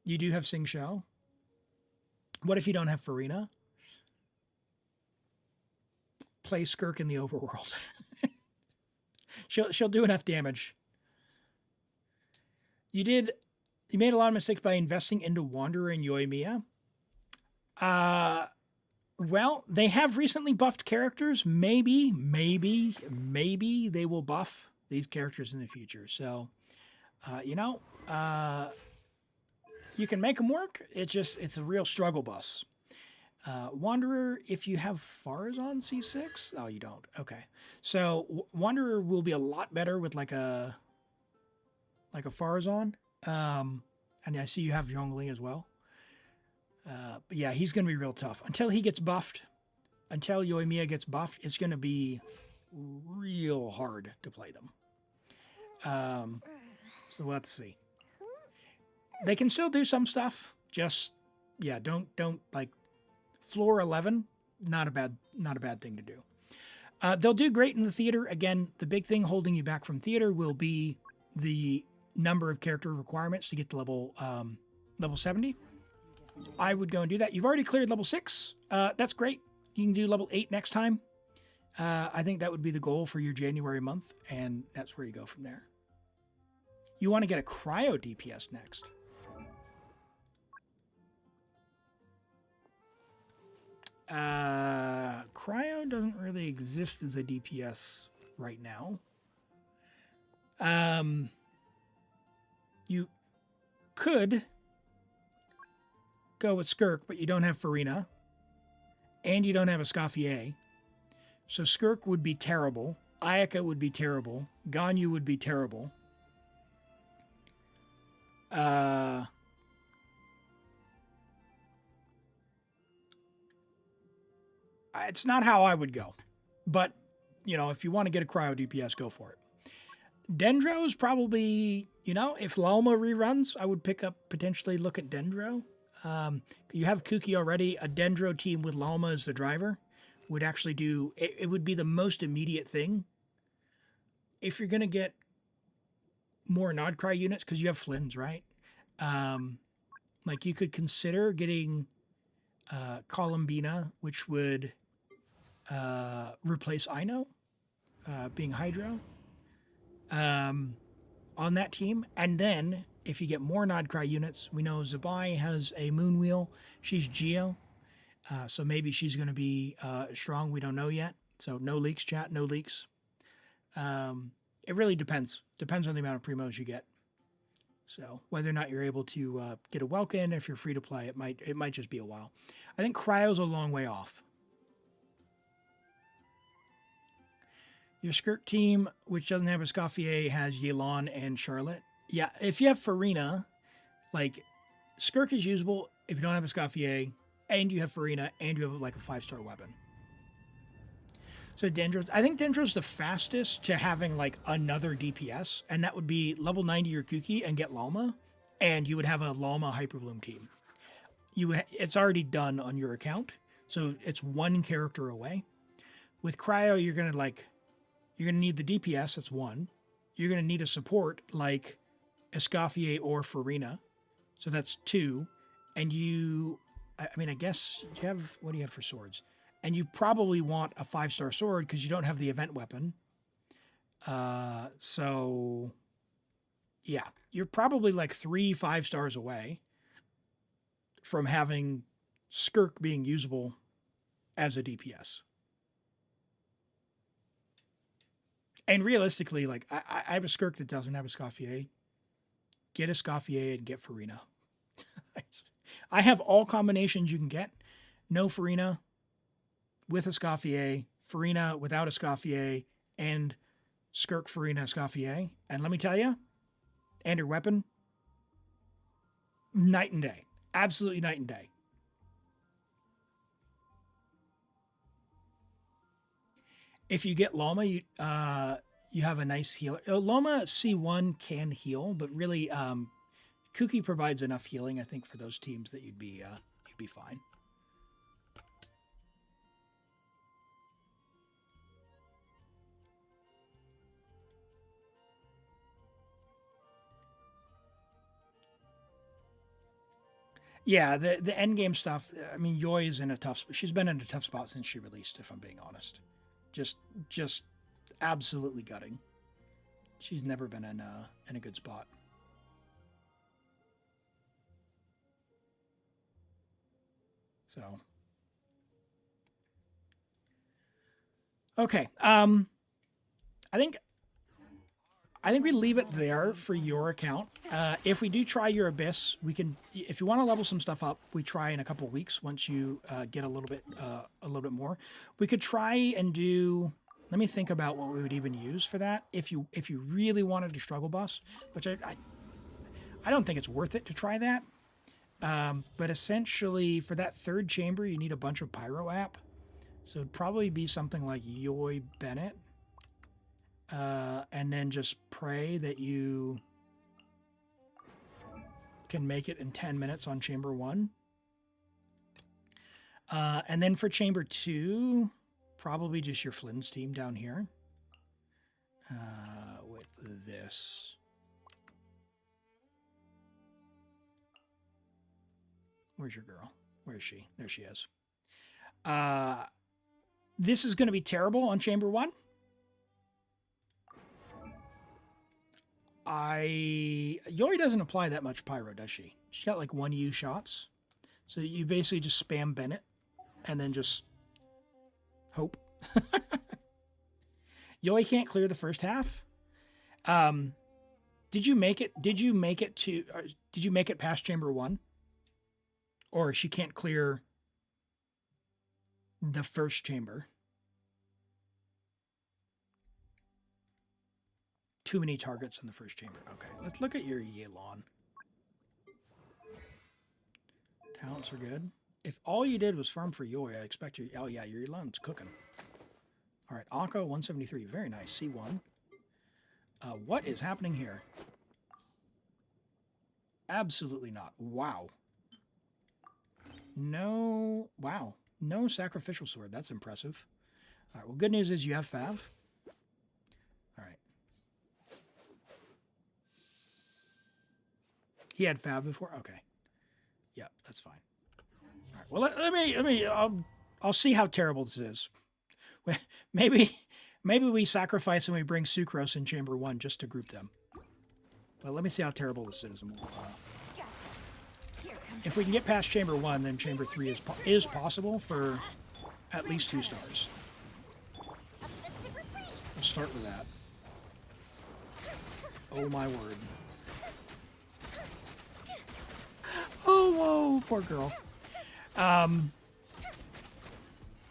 Speaker 2: You do have Singshou. What if you don't have Farina? Play Skirk in the overworld. She'll do enough damage. You made a lot of mistakes by investing into Wanderer and Yoimiya. Well, they have recently buffed characters. Maybe they will buff these characters in the future. So, you can make them work. It's a real struggle bus. Wanderer, if you have Farazan C6, oh, you don't. Okay, so Wanderer will be a lot better with like a Farazan. And I see you have Zhongli as well. But yeah, he's going to be real tough until he gets buffed. Until Yoimiya gets buffed, it's going to be real hard to play them. So we'll have to see. They can still do some stuff. Just don't like floor 11. Not a bad thing to do. They'll do great in the theater. Again, the big thing holding you back from theater will be the number of character requirements to get to level 70. I would go and do that. You've already cleared level 6. That's great. You can do level 8 next time. I think that would be the goal for your January month, and that's where you go from there. You want to get a cryo DPS next. Cryo doesn't really exist as a DPS right now. You could go with Skirk, but you don't have Farina, and you don't have Escoffier. So Skirk would be terrible. Ayaka would be terrible. Ganyu would be terrible. It's not how I would go. But, if you want to get a cryo DPS, go for it. Dendro is probably, if Lalma reruns, I would potentially look at Dendro. You have Kuki already. A Dendro team with Lalma as the driver would actually do, it would be the most immediate thing. If you're going to get more Nodcry units, because you have Flynn's, right? Like you could consider getting Columbina, which would replace Ino, being Hydro, on that team. And then if you get more Nodcry units, we know Zabai has a Moon Wheel. She's Geo. So maybe she's going to be strong. We don't know yet. So no leaks, chat, no leaks. And It really depends. Depends on the amount of primos you get. So whether or not you're able to get a Welkin, if you're free to play, it might just be a while. I think Cryo's a long way off. Your Skirk team, which doesn't have Escoffier, has Yelan and Charlotte. Yeah, if you have Farina, like, Skirk is usable if you don't have Escoffier, and you have Farina, and you have, like, a 5-star weapon. So Dendros, I think Dendros the fastest to having, like, another DPS, and that would be level 90 your Kuki and get Lalma, and you would have a Lalma Hyperbloom team. It's already done on your account, so it's one character away. With Cryo, you're going to need the DPS, that's one. You're going to need a support like Escoffier or Farina. So that's 2. And I guess what do you have for swords? And you probably want a 5-star sword because you don't have the event weapon. So yeah, you're probably like 3 5-stars away from having Skirk being usable as a DPS. And realistically, like, I have a Skirk that doesn't have Escoffier. Get Escoffier and get Farina. I have all combinations you can get. No Farina with Escoffier, Farina without Escoffier, and Skirk, Farina, Escoffier. And let me tell you, and your weapon, night and day. Absolutely night and day. If you get Lalma, you have a nice healer. Lalma C1 can heal, but really, Kuki provides enough healing, I think, for those teams that you'd be fine. Yeah, the end game stuff. I mean, Yoi is in a tough. She's been in a tough spot since she released, if I'm being honest. Just absolutely gutting. She's never been in a good spot. So, okay. I think we leave it there for your account. If we do try your Abyss, we can. If you want to level some stuff up, we try in a couple of weeks once you get a little bit more. We could try and do. Let me think about what we would even use for that. If you really wanted to struggle bus, which I don't think it's worth it to try that. But essentially, for that 3rd chamber, you need a bunch of Pyro app. So it'd probably be something like Yoi Bennett. And then just pray that you can make it in 10 minutes on chamber 1. And then for chamber 2, probably just your Flynn's team down here. With this. Where's your girl? Where is she? There she is. This is going to be terrible on chamber 1. Yori doesn't apply that much pyro, does she? She's got like 1 U shots. So you basically just spam Bennett and then just hope. Yoi can't clear the first half. Did you make it past chamber 1? Or she can't clear the first chamber? Too many targets in the first chamber. Okay, let's look at your Yelan. Talents are good. If all you did was farm for Yoi, I expect your... Oh yeah, your Yelan's cooking. All right, Akko 173. Very nice. C1. What is happening here? Absolutely not. Wow. No... Wow. No sacrificial sword. That's impressive. All right, well, good news is you have Fav. All right. He had Fab before? Okay. Yeah, that's fine. All right. Well, I'll see how terrible this is. Maybe we sacrifice and we bring Sucrose in chamber 1 just to group them. But let me see how terrible this is. And if we can get past chamber 1, then chamber 3 is possible for at least 2 stars. We'll start with that. Oh my word. Oh, whoa, poor girl.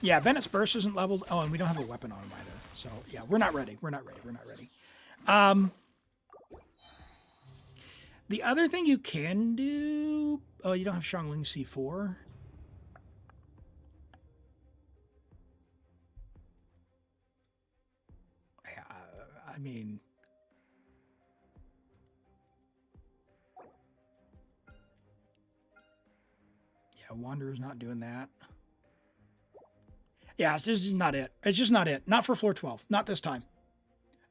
Speaker 2: Yeah, Bennett's burst isn't leveled. Oh, and we don't have a weapon on him either. So yeah, we're not ready. We're not ready. We're not ready. The other thing you can do. Oh, you don't have Xiangling C4. I mean, yeah, Wanderer's not doing that. Yeah, this is not it. It's just not it. Not for floor 12. Not this time.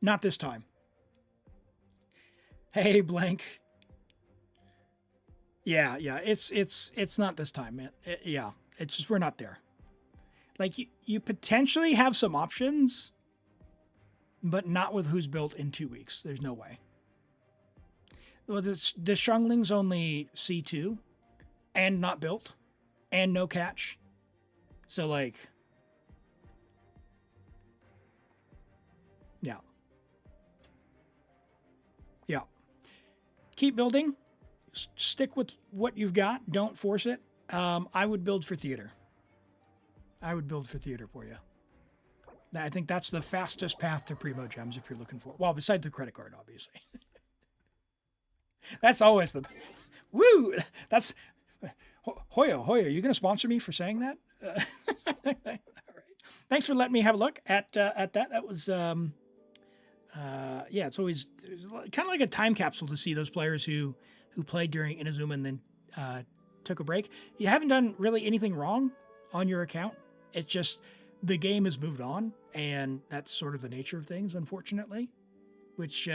Speaker 2: Not this time. Hey, blank. Yeah, it's not this time, man. Yeah, it's just we're not there. Like you potentially have some options, but not with who's built in 2 weeks. There's no way. Well, the Xiangling's only C2 and not built and no catch. So like, yeah. Yeah. Keep building. Stick with what you've got. Don't force it. I would build for theater. I would build for theater for you. I think that's the fastest path to Primo Gems if you're looking for. Well, besides the credit card, obviously. That's always the. Woo! That's. Hoyo, you going to sponsor me for saying that? All right. Thanks for letting me have a look at that. That was. Yeah, it's always kind of like a time capsule to see those players who played during Inazuma and then took a break. You haven't done really anything wrong on your account. It's just the game has moved on, and that's sort of the nature of things, unfortunately, which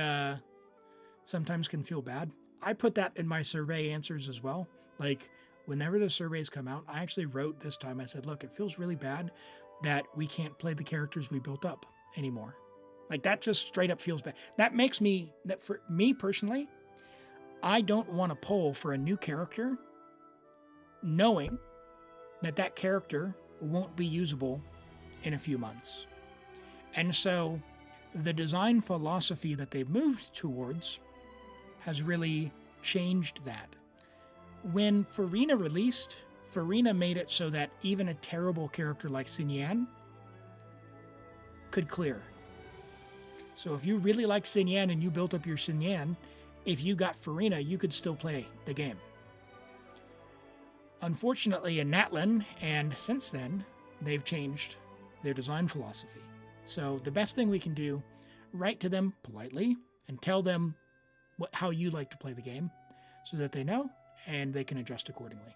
Speaker 2: sometimes can feel bad. I put that in my survey answers as well. Like, whenever the surveys come out, I actually wrote this time, I said, look, it feels really bad that we can't play the characters we built up anymore. Like, that just straight up feels bad. That makes me, that for me personally, I don't want to poll for a new character knowing that that character won't be usable in a few months. And so the design philosophy that they've moved towards has really changed that. When Farina released, Farina made it so that even a terrible character like Xinyan could clear. So if you really liked Xinyan and you built up your Xinyan, if you got Farina, you could still play the game. Unfortunately, in Natlin, and since then, they've changed their design philosophy. So the best thing we can do, write to them politely and tell them how you like to play the game so that they know and they can adjust accordingly.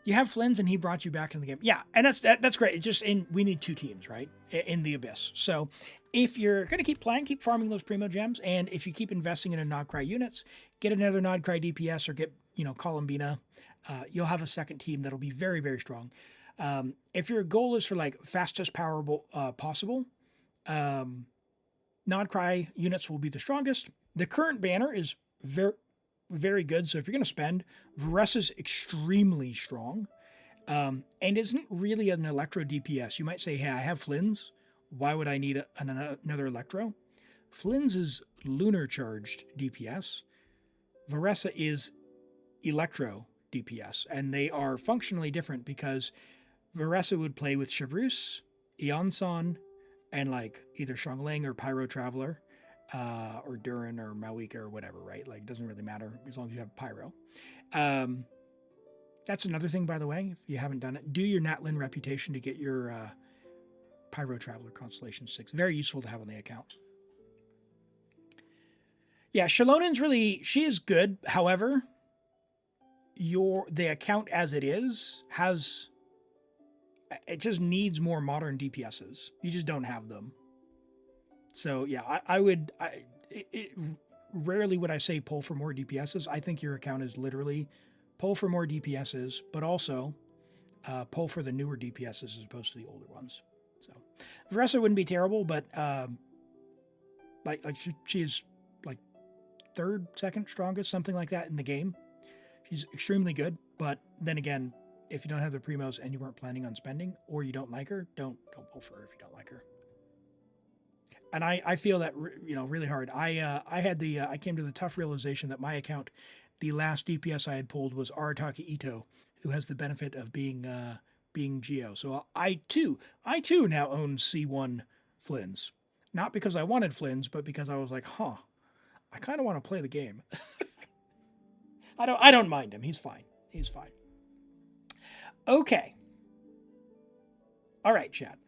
Speaker 2: You have Flynn's and he brought you back in the game. Yeah, and that's great. It's just we need 2 teams, right? In the Abyss. So if you're going to keep playing, keep farming those Primo Gems, and if you keep investing in a Nodcry units, get another Nodcry DPS or get, Columbina, you'll have a second team that'll be very, very strong. If your goal is for like fastest power possible, Nodcry units will be the strongest. The current banner is very, very good. So if you're going to spend, Varessa's extremely strong, and isn't really an Electro DPS. You might say, hey, I have Flynn's. Why would I need another Electro? Flynn's is lunar charged DPS. Varessa is Electro DPS, and they are functionally different because Varessa would play with Chevreuse, Eonson, and like either Xiangling or Pyro Traveler, or Durin or Malika or whatever, right? Like, it doesn't really matter as long as you have Pyro. That's another thing, by the way, if you haven't done it, do your Natlin reputation to get your Pyro Traveler Constellation 6. Very useful to have on the account. Yeah, Shalonen's really, she is good. However, the account as it is it just needs more modern DPSs. You just don't have them. So yeah, rarely would I say pull for more DPSs. I think your account is literally pull for more DPSs, but also pull for the newer DPSs as opposed to the older ones. So Varessa wouldn't be terrible, but like she is like third, second strongest, something like that in the game. She's extremely good, but then again, if you don't have the primos and you weren't planning on spending, or you don't like her, don't pull for her if you don't like her. and I feel that really hard. I came to the tough realization that my account, the last DPS I had pulled was Arataki Ito, who has the benefit of being Geo. So I too now own C1 Flins, not because I wanted Flins, but because I was like, I kind of want to play the game. I don't mind him. He's fine. He's fine. Okay. All right, chat.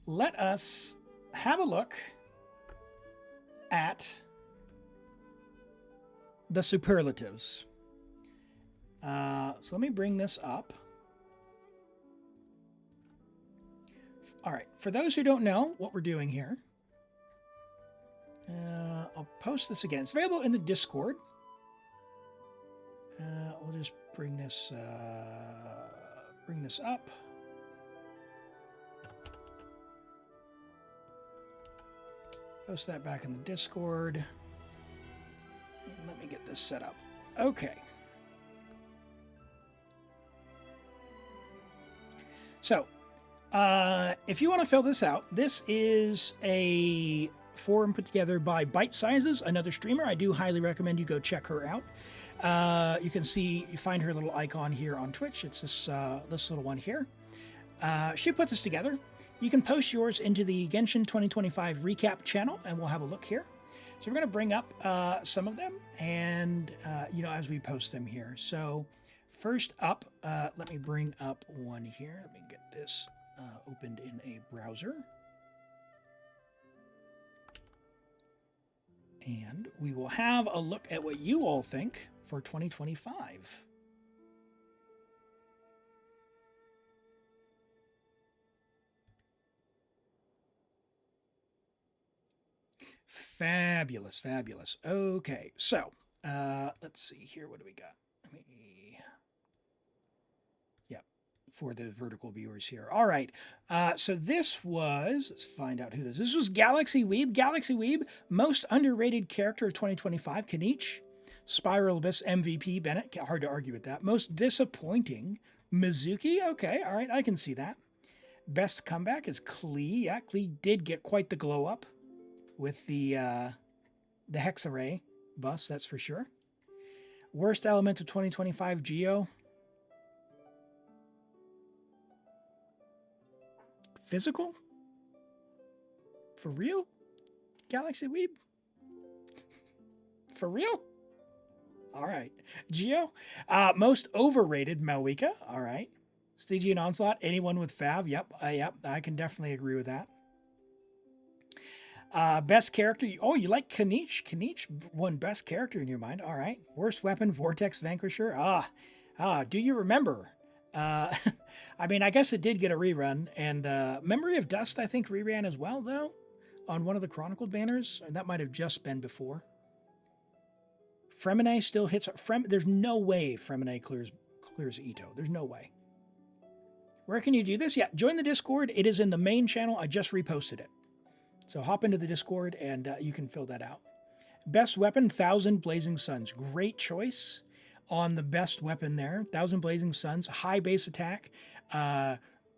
Speaker 2: Let us have a look at the superlatives. So let me bring this up. All right. For those who don't know what we're doing here, I'll post this again. It's available in the Discord. We'll just bring this up. Post that back in the Discord. And let me get this set up. Okay. So, if you want to fill this out, this is a forum put together by Bite Sizes, another streamer. I do highly recommend you go check her out. You find her little icon here on Twitch. It's this little one here. She put this together. You can post yours into the Genshin 2025 recap channel, and we'll have a look here. So we're going to bring up some of them, and as we post them here. So first up, let me bring up one here. Let me get this opened in a browser. And we will have a look at what you all think for 2025. Fabulous, fabulous. Okay, so let's see here. What do we got? For the vertical viewers here. All right. So this was, let's find out who this was Galaxy Weeb. Galaxy Weeb, most underrated character of 2025, Kanich. Spiral Abyss MVP, Bennett. Hard to argue with that. Most disappointing, Mizuki. Okay, all right, I can see that. Best comeback is Klee. Yeah, Klee did get quite the glow up with the Hexarray bus, that's for sure. Worst element of 2025, Geo. Physical? For real? Galaxy Weeb? For real? All right. Geo? Most overrated, Malwika. All right. Stygian Onslaught, anyone with Fav? Yep, I can definitely agree with that. Best character? Oh, you like Kanich? Kanich won best character in your mind. All right. Worst weapon, Vortex Vanquisher. Do you remember? I guess it did get a rerun, and Memory of Dust, I think, reran as well, though, on one of the Chronicled banners. That might have just been before. Fremine still hits. There's no way Fremine clears Ito. There's no way. Where can you do this? Yeah, join the Discord. It is in the main channel. I just reposted it. So hop into the Discord, and you can fill that out. Best weapon, 1,000 Blazing Suns. Great choice on the best weapon there. 1,000 Blazing Suns, high base attack,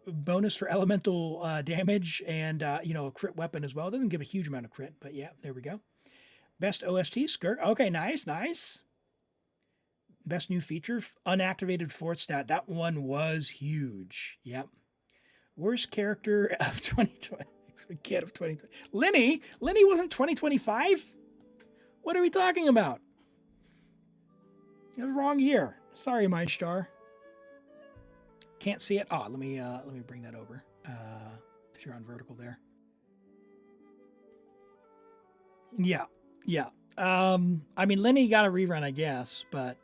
Speaker 2: bonus for elemental damage, and a crit weapon as well. It doesn't give a huge amount of crit, but yeah, there we go. Best OST, Skirt. Okay, nice. Best new feature, unactivated fourth stat. That one was huge. Yep. Worst character of 2020. Kid of 2020. Lenny wasn't 2025? What are we talking about? The wrong year. Sorry, my star. Can't see it. Oh, let me bring that over. If you're on vertical there. Yeah. Lenny got a rerun, I guess, but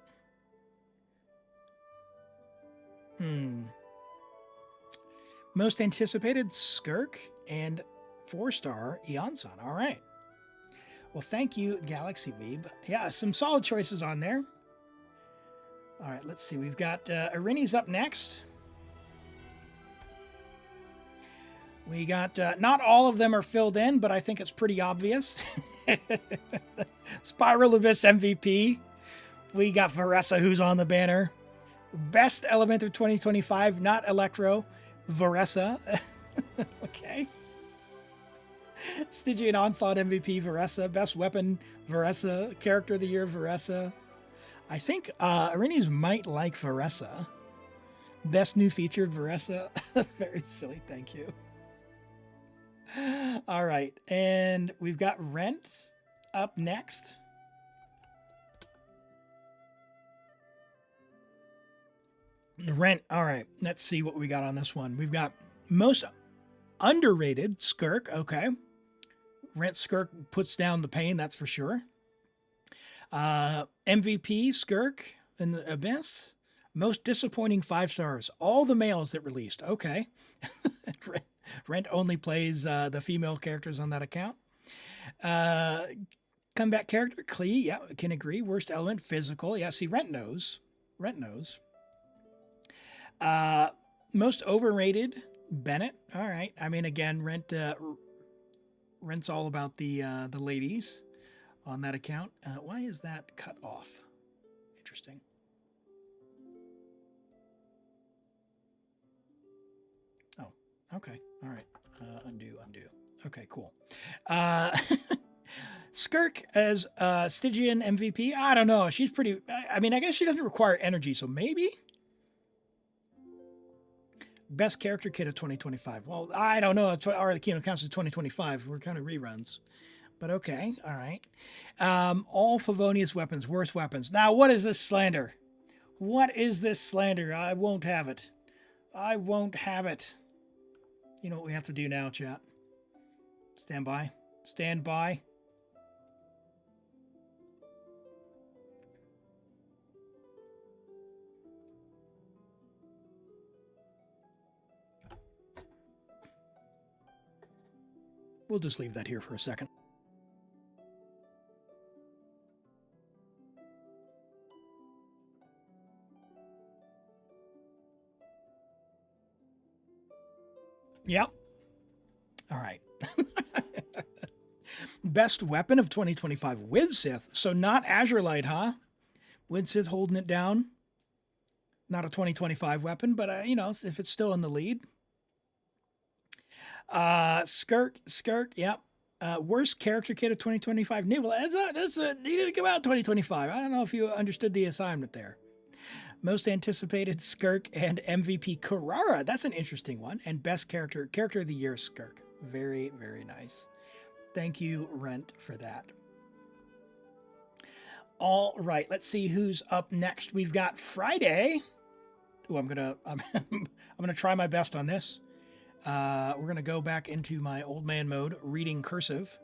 Speaker 2: most anticipated, Skirk, and 4-star Eonson. All right. Well, thank you, Galaxy Weeb. Yeah, some solid choices on there. All right, let's see. We've got Irini's up next. We got, not all of them are filled in, but I think it's pretty obvious. Spiral Abyss MVP. We got Varessa, who's on the banner. Best element of 2025, not Electro, Varessa. Okay. Stygian Onslaught MVP, Varessa. Best Weapon, Varessa. Character of the Year, Varessa. I think Arenies might like Varessa. Best New Feature, Varessa. Very silly, thank you. All right, and we've got Rent up next. Rent, all right, let's see what we got on this one. We've got most underrated, Skirk, okay. Rent Skirk puts down the pain, that's for sure. MVP, Skirk in the Abyss. Most disappointing 5 stars. All the males that released, okay. Rent only plays the female characters on that account. Comeback character, Klee, yeah, can agree. Worst element, physical. Yeah, see, Rent knows. Rent knows. Most overrated, Bennett. All right. I mean, again, Rent's all about the ladies on that account. Why is that cut off? Interesting. Oh, okay. All right. Undo. Okay, cool. Skirk as Stygian MVP. I don't know. She's pretty. I mean, I guess she doesn't require energy, so maybe. Best character kit of 2025. Well, I don't know. Or the Kingdom counts as 2025. We're kind of reruns. But okay. All right. All Favonius weapons. Worst weapons. Now, what is this slander? What is this slander? I won't have it. I won't have it. You know what we have to do now, chat? Stand by. Stand by. We'll just leave that here for a second. Yep. All right. Best weapon of 2025, with Sith. So not Azure Light, huh? With Sith holding it down. Not a 2025 weapon, but you know, if it's still in the lead. Skirk, yep. Worst character kit of 2025. Well, that's needed to come out 2025. I don't know if you understood the assignment there. Most anticipated, Skirk, and MVP Carrara. That's an interesting one. And best character of the year, Skirk. Very, very nice. Thank you, Rent, for that. All right, let's see who's up next. We've got Friday. Oh, I'm gonna try my best on this. We're gonna go back into my old man mode, reading cursive.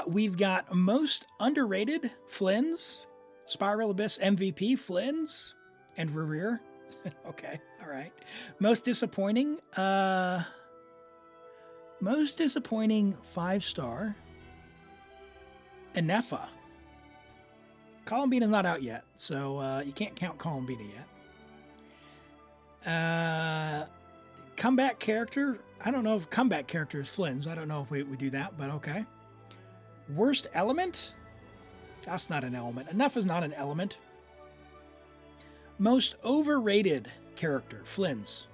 Speaker 2: We've got most underrated, Flynn's. Spiral Abyss MVP, Flynn's, and Rear. Okay, all right. Most disappointing 5-star, Enefa. Columbina's not out yet, so you can't count Columbina yet. Comeback character, I don't know if comeback character is Flynn's. I don't know if we do that, but okay. Worst element? That's not an element. Enough is not an element. Most overrated character, Flynn's.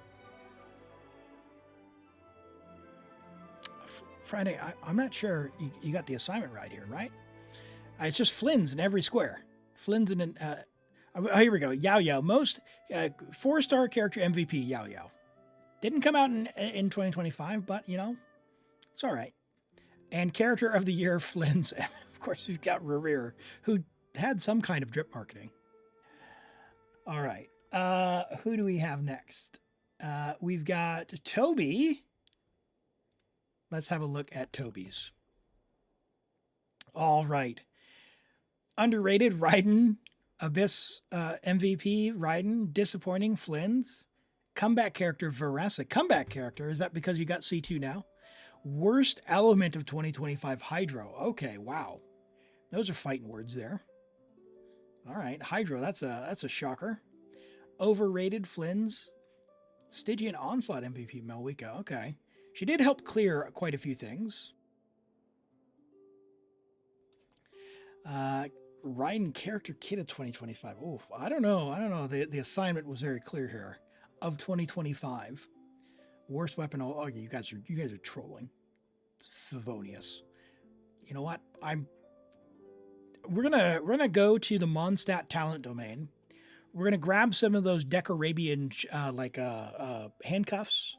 Speaker 2: Friday, I'm not sure you got the assignment right here, right? It's just Flynn's in every square. Flynn's in here we go. Yao Yao. Most 4-star character MVP, Yao Yao. Didn't come out in 2025, but, you know, it's all right. And character of the year, Flynn's. Of course, we've got Rear, who had some kind of drip marketing. All right. Who do we have next? We've got Toby. Let's have a look at Toby's. All right. Underrated, Raiden. Abyss MVP, Raiden. Disappointing, Flynn's. Comeback character, Varessa. Comeback character. Is that because you got C2 now? Worst element of 2025, Hydro. Okay, wow. Those are fighting words there. All right, Hydro, that's a shocker. Overrated, Flynn's. Stygian Onslaught MVP, Melwika. Okay. She did help clear quite a few things. Raiden character kit of 2025. Oh, I don't know. The assignment was very clear here. Of 2025. Worst weapon. Oh, you guys are trolling. Favonius. You know what? We're gonna go to the Mondstadt talent domain. We're gonna grab some of those Decarabian handcuffs.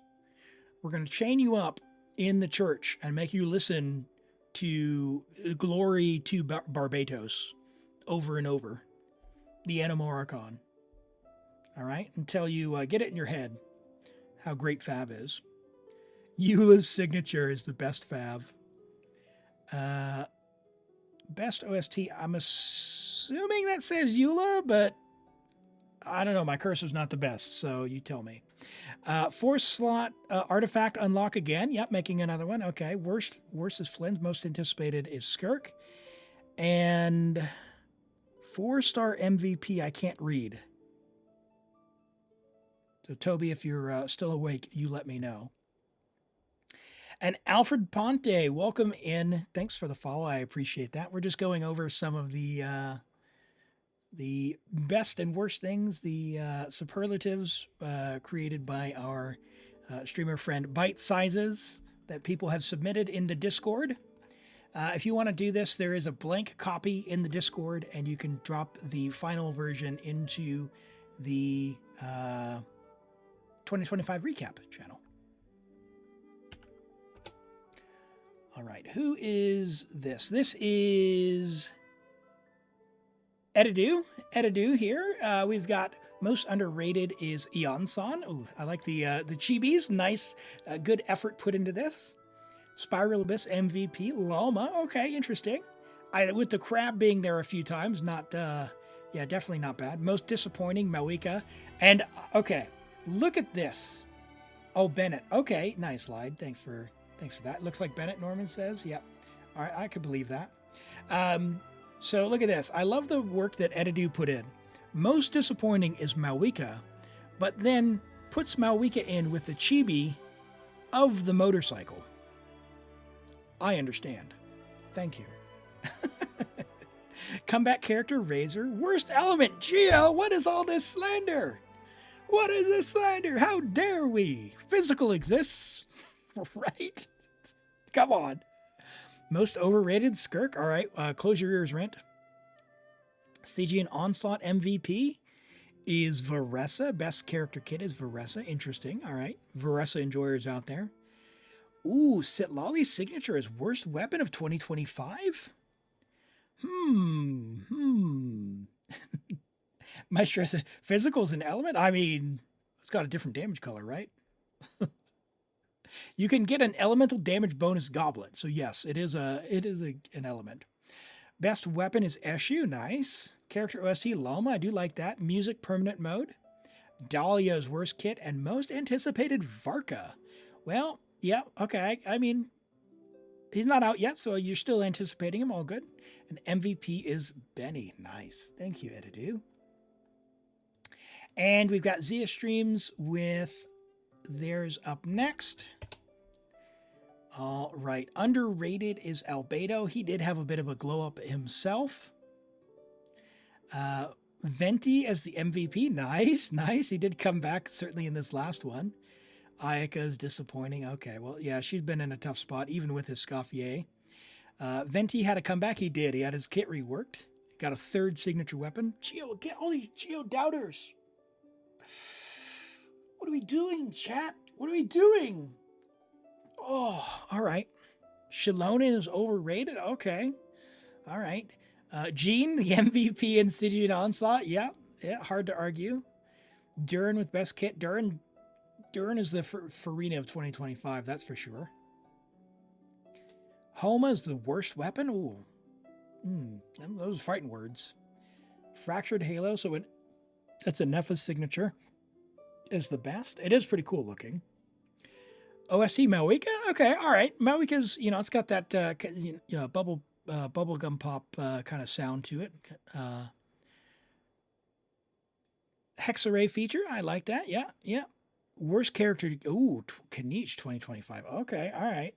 Speaker 2: We're gonna chain you up in the church and make you listen to Glory to Barbatos over and over, the Animoricon. All right, until you get it in your head how great Fav is. Eula's signature is the best Fav. Best OST, I'm assuming that says Eula, but I don't know. My cursor's not the best, so you tell me. 4 slot artifact unlock again. Yep, making another one. Okay, worst is Flynn's. Most anticipated is Skirk. And 4-star MVP, I can't read. So Toby, if you're still awake, you let me know. And Alfred Ponte, welcome in. Thanks for the follow. I appreciate that. We're just going over some of the best and worst things, the superlatives created by our streamer friend Bite Sizes that people have submitted in the Discord. If you want to do this, there is a blank copy in the Discord, and you can drop the final version into the 2025 recap channel. All right, who is this? This is Edidu here. We've got most underrated is Eon-san. Oh, I like the chibis. Nice, good effort put into this. Spiral Abyss MVP. Loma. Okay, interesting. With the crab being there a few times, not, yeah, definitely not bad. Most disappointing, Malika. And, okay, look at this. Oh, Bennett. Okay, nice slide. Thanks for that. Looks like Bennett, Norman says. Yep. All right, I could believe that. So look at this. I love the work that Edidu put in. Most disappointing is Malwika, but then puts Malwika in with the chibi of the motorcycle. I understand. Thank you. Comeback character, Razor. Worst element, Geo. What is all this slander? What is this slander? How dare we? Physical exists. Right? Come on. Most overrated, Skirk. All right, close your ears, Rent. Stygian Onslaught MVP is Varessa. Best character kit is Varessa. Interesting. All right, Varessa enjoyers out there. Ooh, Sitlali's signature is worst weapon of 2025? My stress, physical's an element? I mean, it's got a different damage color, right? You can get an elemental damage bonus goblet. So yes, it is an element. Best weapon is Eshu. Nice. Character OST Loma. I do like that. Music permanent mode. Dahlia's worst kit and most anticipated Varka. Well, yeah, okay. I mean, he's not out yet, so you're still anticipating him. All good. And MVP is Benny. Nice. Thank you, Edidu. And we've got Zia Streams with theirs up next. All right. Underrated is Albedo. He did have a bit of a glow up himself. Venti as the MVP. Nice, nice. He did come back, certainly in this last one. Ayaka's disappointing. Okay, well, yeah, she's been in a tough spot, even with his Scoffier. Venti had a comeback. He did. He had his kit reworked. Got a 3rd signature weapon. Geo, get all these Geo doubters. What are we doing, chat? What are we doing? Oh, all right. Shalonen is overrated. Okay. All right. Jean, the MVP in Stygian Onslaught. Yeah, hard to argue. Durin with best kit. Durin is the Farina of 2025, that's for sure. Homa is the worst weapon? Ooh. Those are fighting words. Fractured Halo, so that's a Nepha's signature, is the best. It is pretty cool looking. OST Malwika? Okay, all right. Malwika's, it's got that bubblegum pop kind of sound to it. Hexarray feature, I like that. Yeah. Worst character, ooh, Kanich 2025. Okay, all right.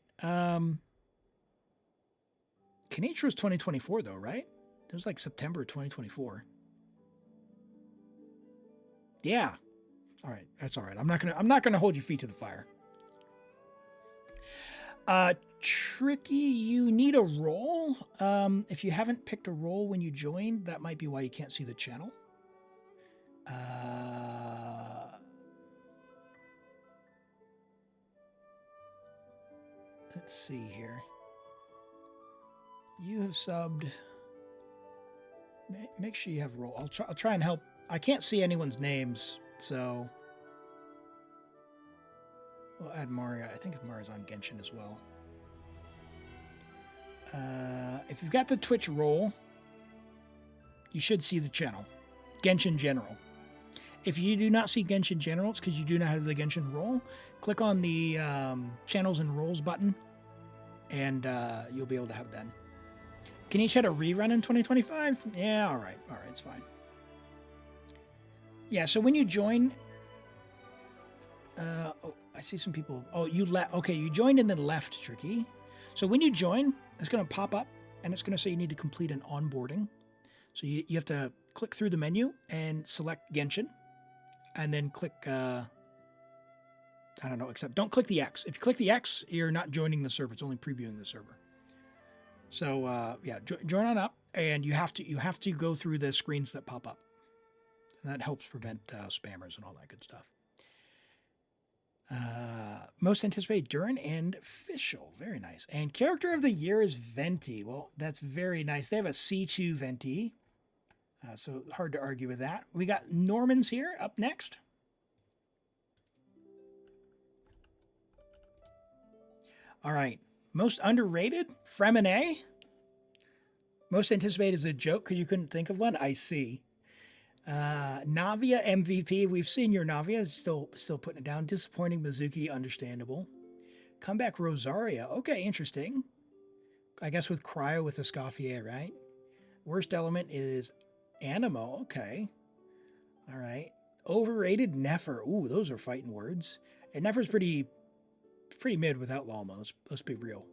Speaker 2: Kanich was 2024 though, right? It was like September 2024. Yeah. All right, that's all right. I'm not gonna hold your feet to the fire. Tricky, you need a role. If you haven't picked a role when you joined, that might be why you can't see the channel. Let's see here. You have subbed. Make sure you have a role. I'll try and help. I can't see anyone's names, so we'll add Maria. I think Maria's on Genshin as well. If you've got the Twitch role, you should see the channel. Genshin General. If you do not see Genshin General, it's because you do not have the Genshin role. Click on the Channels and Roles button, and you'll be able to have that. Can each have a rerun in 2025? Yeah, all right, it's fine. Yeah, so when you join, oh, I see some people. Oh, you left. Okay, you joined and then left, Tricky. So when you join, it's going to pop up, and it's going to say you need to complete an onboarding. So you have to click through the menu and select Genshin, and then click, I don't know, except don't click the X. If you click the X, you're not joining the server. It's only previewing the server. So yeah, join on up, and you have to go through the screens that pop up, and that helps prevent spammers and all that good stuff. Most anticipated Durin and Fischl, very nice. And character of the year is Venti. Well, that's very nice. They have a C2 Venti, so hard to argue with that. We got Norman's here up next. All right. Most underrated, Fremine. Most anticipated is a joke because you couldn't think of one. I see. Navia MVP. We've seen your Navia. Still putting it down. Disappointing Mizuki. Understandable. Comeback Rosaria. Okay, interesting. I guess with Cryo with Escoffier, right? Worst element is Animo. Okay. All right. Overrated Nefer. Ooh, those are fighting words. And Nefer's pretty mid without Llama. Let's be real.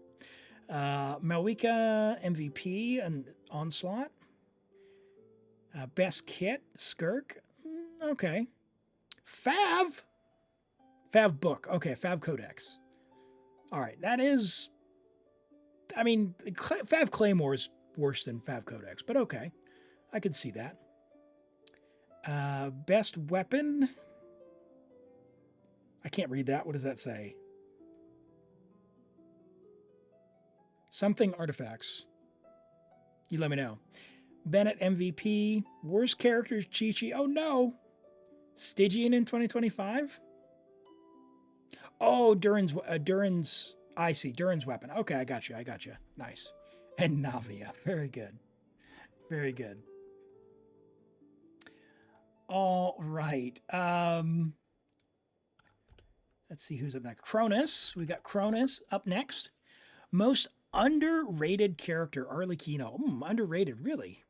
Speaker 2: Malwika MVP and Onslaught. Best Kit, Skirk. Okay. Fav Book. Okay, Fav Codex. All right, that is... I mean, Fav Claymore is worse than Fav Codex, but okay. I could see that. Best Weapon. I can't read that. What does that say? Something Artifacts. You let me know. Bennett MVP. Worst characters, Chi-Chi. Oh no. Stygian in 2025? Oh, Durin's. I see. Durin's weapon. Okay, I got you. Nice. And Navia. Very good. Very good. All right. Let's see who's up next. Cronus. We got Cronus up next. Most underrated character, Arlecchino. Underrated, really.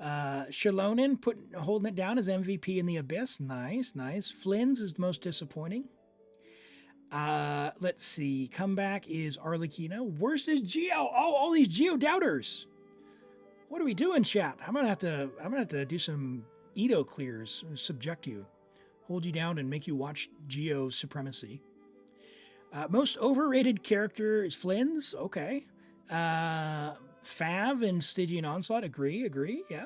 Speaker 2: Shalonen holding it down as MVP in the Abyss. Nice. Flynn's is the most disappointing. Let's see. Comeback is Arlecchino. Worst is Geo. Oh, all these Geo doubters. What are we doing, chat? I'm gonna have to do some Edo clears, subject you, hold you down, and make you watch Geo Supremacy. Most overrated character is Flynn's. Okay. Fav and Stygian Onslaught. Agree. Yeah.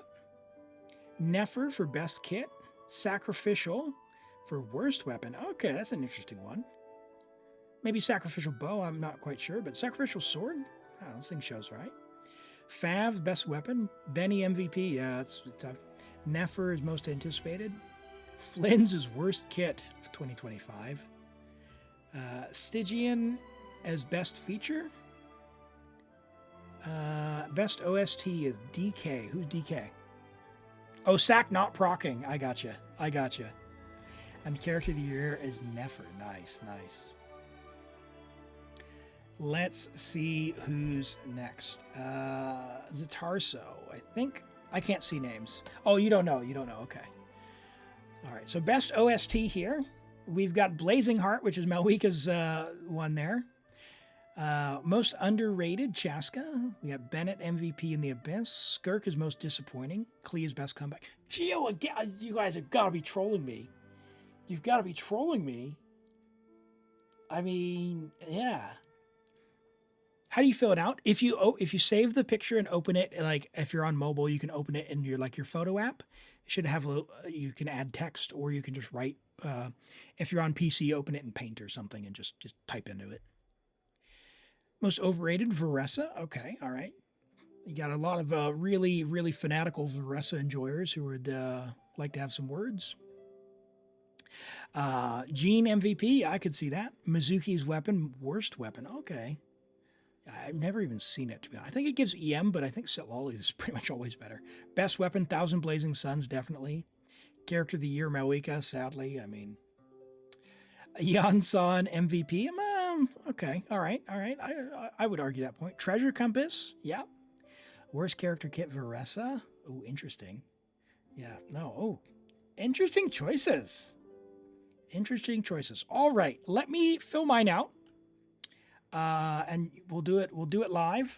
Speaker 2: Nefer for best kit. Sacrificial for worst weapon. Okay, that's an interesting one. Maybe Sacrificial Bow. I'm not quite sure, but Sacrificial Sword. I don't know, this thing shows right. Fav best weapon. Benny MVP. Yeah, that's tough. Nefer is most anticipated. Flynn's is worst kit of 2025. Stygian as best feature. Best OST is DK. Who's DK? Oh, Sack not procking. I gotcha. And character of the year is Nefer. Nice. Let's see who's next. Zatarso. I think. I can't see names. Oh, you don't know. Okay. All right. So best OST here. We've got Blazing Heart, which is Malwika's one there. Most underrated, Chaska. We got Bennett MVP in the Abyss. Skirk is most disappointing. Klee's best comeback. Geo, again, you guys have got to be trolling me. You've got to be trolling me. I mean, yeah. How do you fill it out? If you save the picture and open it, like if you're on mobile, you can open it in your photo app. It should have you can add text, or you can just write. If you're on PC, open it in Paint or something and just type into it. Most overrated, Veressa. Okay, all right. You got a lot of really, really fanatical Veressa enjoyers who would like to have some words. Gene MVP, I could see that. Mizuki's weapon, worst weapon. Okay. I've never even seen it, to be honest. I think it gives EM, but I think Sitlali is pretty much always better. Best weapon, Thousand Blazing Suns, definitely. Character of the Year, Malika, sadly. I mean, Yansan MVP. Okay, all right. I would argue that point. Treasure Compass, yeah. Worst character kit, Veressa. Oh, interesting. Yeah, no. Oh, interesting choices. Interesting choices. All right, let me fill mine out. And we'll do it live.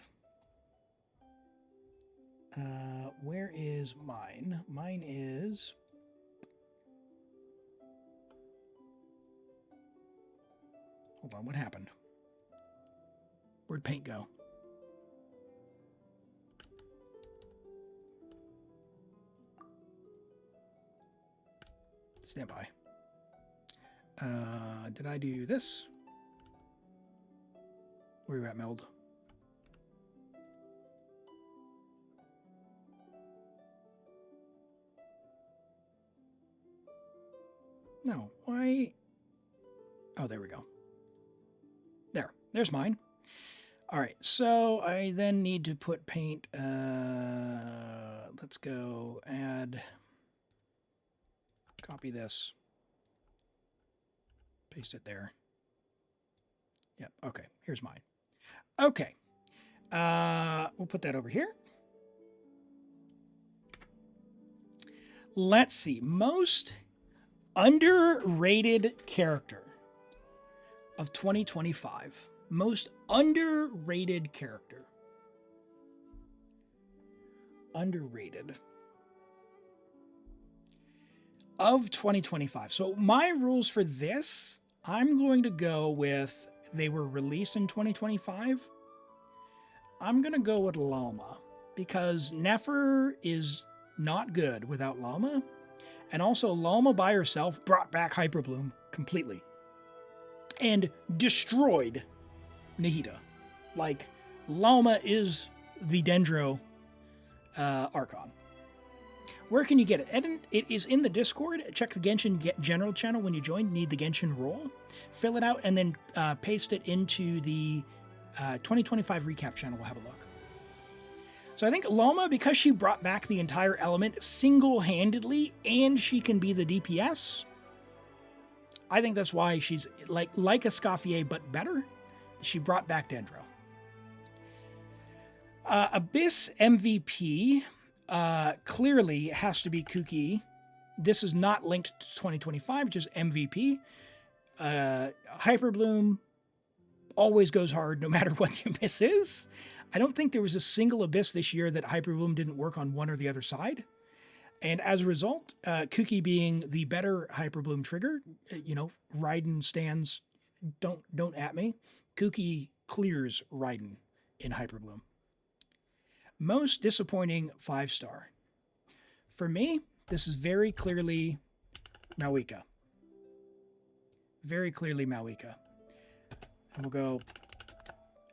Speaker 2: Where is mine? Mine is hold on, what happened? Where'd Paint go? Stand by. Did I do this? Where you at, Meld? No, why? Oh, there we go. There's mine. All right, so I then need to put Paint. Let's go add. Copy this. Paste it there. Yep. Okay. Here's mine. Okay. We'll put that over here. Let's see. Most underrated character of 2025. Most underrated character. Underrated. Of 2025. So my rules for this, I'm going to go with they were released in 2025. I'm going to go with Llama because Nefer is not good without Llama. And also Llama by herself brought back Hyperbloom completely and destroyed Nahida. Like, Llama is the Dendro Archon. Where can you get it? It is in the Discord. Check the Genshin General channel when you join. Need the Genshin role. Fill it out and then paste it into the 2025 recap channel. We'll have a look. So I think Llama, because she brought back the entire element single-handedly and she can be the DPS, I think that's why she's like a Scoffier, but better. She brought back Dendro. Abyss MVP clearly has to be Kuki. This is not linked to 2025, just MVP. Hyperbloom always goes hard no matter what the Abyss is. I don't think there was a single Abyss this year that Hyperbloom didn't work on one or the other side. And as a result, Kuki being the better Hyperbloom trigger, Raiden stands, don't at me. Kuki clears Raiden in Hyperbloom. Most disappointing 5-star. For me, this is very clearly Malika. Very clearly Malika. And we'll go,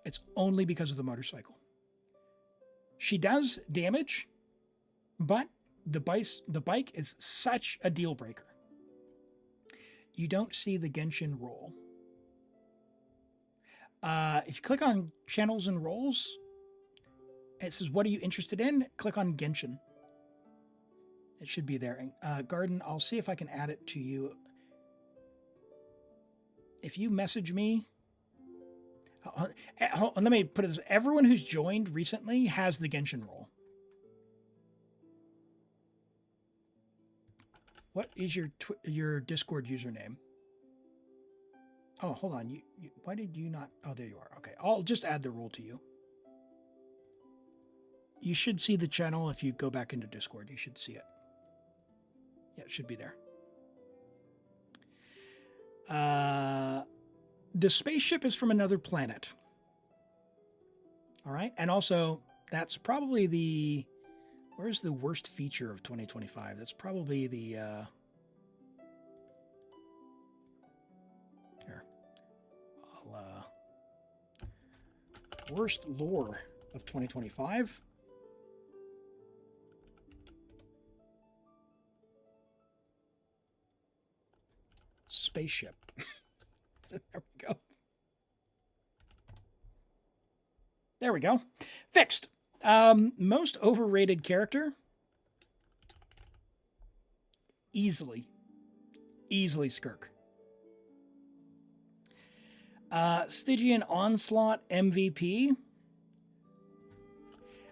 Speaker 2: it's only because of the motorcycle. She does damage, but the bike is such a deal breaker. You don't see the Genshin role. If you click on channels and roles, it says, what are you interested in? Click on Genshin. It should be there. Garden, I'll see if I can add it to you. If you message me, let me put it this way. Everyone who's joined recently has the Genshin role. What is your Discord username? Oh, hold on. You why did you not? Oh, there you are. Okay, I'll just add the role to you. You should see the channel if you go back into Discord. You should see it. Yeah, it should be there. The spaceship is from another planet. All right. And also, that's probably the... Where's the worst feature of 2025? That's probably the... Here. Worst lore of 2025. Spaceship. There we go. There we go. Fixed. Most overrated character. Easily Skirk. Stygian Onslaught MVP.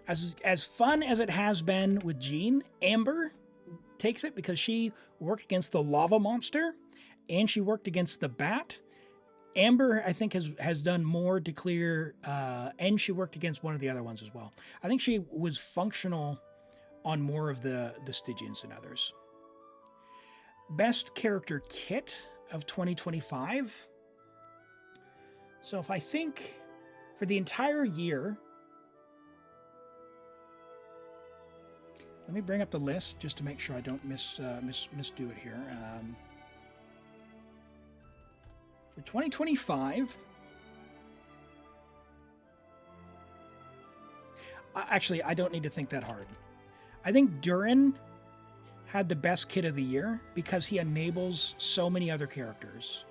Speaker 2: As fun as it has been with Jean, Amber takes it because she worked against the lava monster and she worked against the bat. Amber, I think, has done more to clear, and she worked against one of the other ones as well. I think she was functional on more of the Stygians than others. Best character kit of 2025. So if I think for the entire year, let me bring up the list just to make sure I don't misdo it here. For 2025, actually, I don't need to think that hard. I think Durin had the best kit of the year because he enables so many other characters.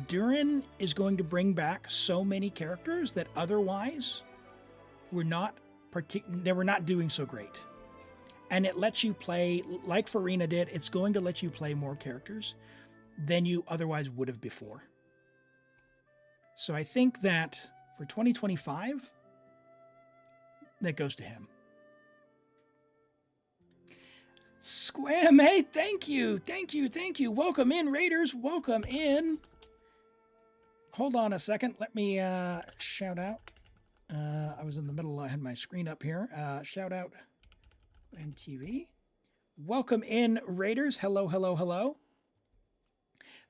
Speaker 2: Durin is going to bring back so many characters that otherwise were not doing so great. And it lets you play, like Farina did, it's going to let you play more characters than you otherwise would have before. So I think that for 2025, that goes to him. Squam, hey, thank you. Welcome in, Raiders. Welcome in. Hold on a second. Let me shout out. I was in the middle. I had my screen up here. Shout out MTV. Welcome in, Raiders. Hello.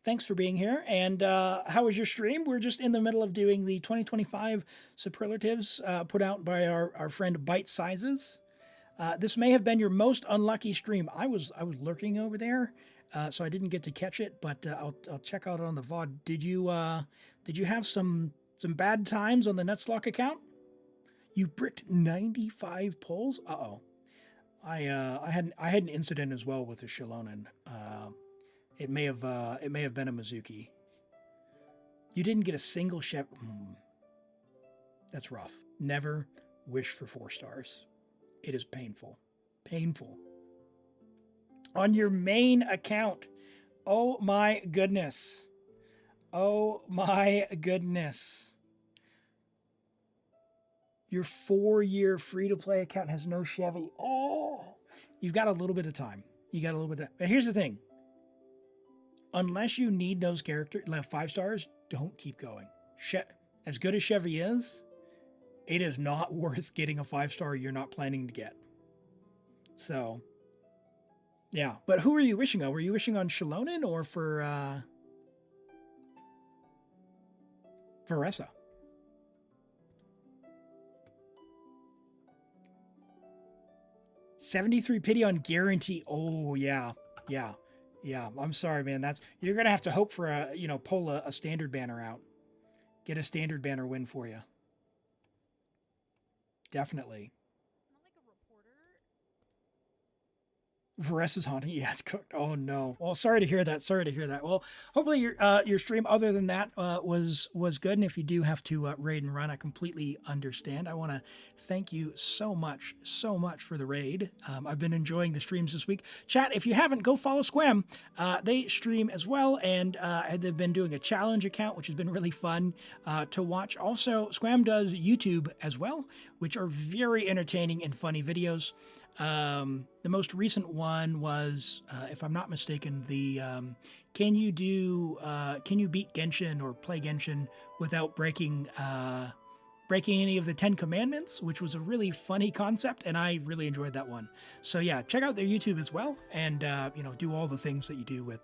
Speaker 2: Thanks for being here. And how was your stream? We're just in the middle of doing the 2025 superlatives put out by our friend Bite Sizes. This may have been your most unlucky stream. I was lurking over there, so I didn't get to catch it. But I'll check out it on the VOD. Did you have some bad times on the Netslock account? You bricked 95 polls. I had an incident as well with the Shalonen. It may have been a Mizuki. You didn't get a single Chef. That's rough. Never wish for 4 stars. It is painful. On your main account. Oh my goodness. Your 4-year free-to-play account has no Chevy. Oh, you've got a little bit of time. But here's the thing. Unless you need those characters, 5 stars, don't keep going. As good as Chevy is, it is not worth getting a 5-star you're not planning to get. So, yeah. But who are you wishing on? Were you wishing on Shalonen or for Varessa? $73 pity on guarantee. Oh, yeah. I'm sorry, man. You're gonna have to hope for pull a standard banner out. Get a standard banner win for you. Definitely. Varessa's haunting. Yeah, it's cooked. Oh no. Well, sorry to hear that. Well, hopefully your stream other than that was good. And if you do have to raid and run, I completely understand. I want to thank you so much for the raid. I've been enjoying the streams this week. Chat, if you haven't, go follow Squam. They stream as well, and they've been doing a challenge account, which has been really fun to watch. Also, Squam does YouTube as well, which are very entertaining and funny videos. The most recent one was, if I'm not mistaken, the can you beat Genshin or play Genshin without breaking any of the 10 commandments, which was a really funny concept, and I really enjoyed that one. So yeah, check out their YouTube as well, and do all the things that you do with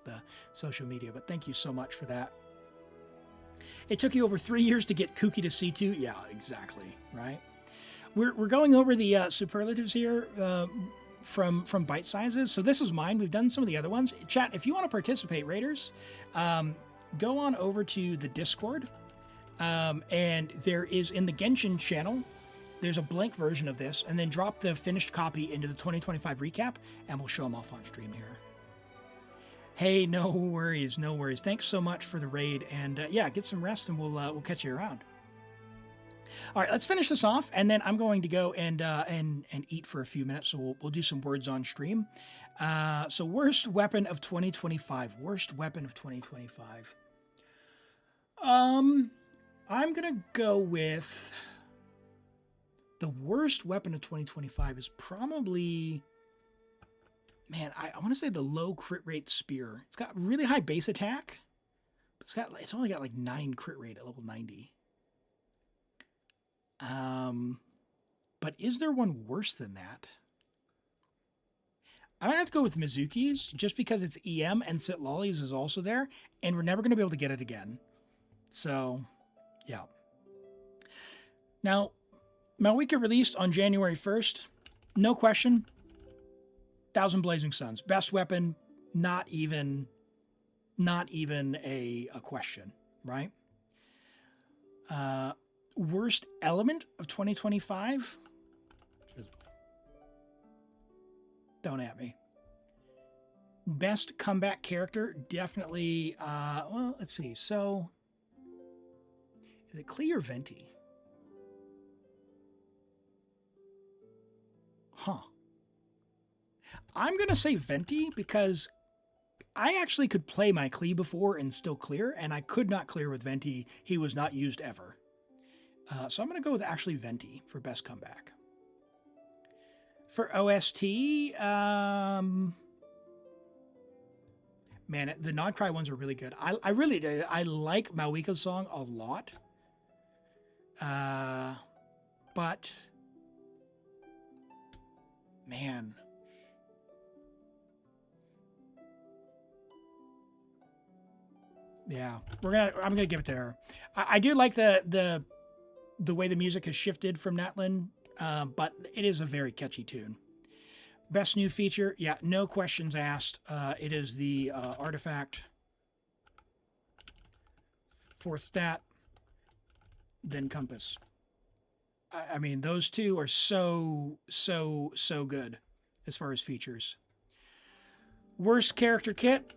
Speaker 2: social media. But thank you so much for that. It took you over 3 years to get Kuki to C2. Yeah, exactly. Right. we're going over the superlatives here from bite sizes. So this is mine. We've done some of the other ones. Chat, if you want to participate, Raiders, go on over to the Discord, and there is in the Genshin channel, there's a blank version of this, and then drop the finished copy into the 2025 recap, and we'll show them off on stream here. Hey, no worries, no worries. Thanks so much for the raid, and yeah, get some rest, and we'll catch you around. All right, let's finish this off, and then I'm going to go and eat for a few minutes. So we'll do some words on stream. So worst weapon of 2025. Worst weapon of 2025. I'm gonna go with the worst weapon of 2025 is probably, man, I want to say the low crit rate spear. It's got really high base attack, but it's only got like 9 crit rate at level 90. But is there one worse than that? I'm gonna have to go with Mizuki's just because it's EM and Sit Lollies is also there, and we're never gonna be able to get it again. So, yeah. Now, Malwika released on January 1st. No question. 1,000 Blazing Suns, best weapon. Not even a question, right? Worst element of 2025? Don't at me. Best comeback character? Definitely, well, let's see. So, is it Klee or Venti? Huh. I'm going to say Venti because I actually could play my Klee before and still clear, and I could not clear with Venti. He was not used ever. So I'm going to go with actually Venti for best comeback. For OST, man, the Nodcry ones are really good. I really do. I like Malwika's song a lot. But man, yeah, I'm gonna give it to her. I do like the way the music has shifted from Natlin, but it is a very catchy tune. Best new feature, yeah, no questions asked. It is the artifact, 4th stat, then compass. I mean, those two are so good as far as features. Worst character kit,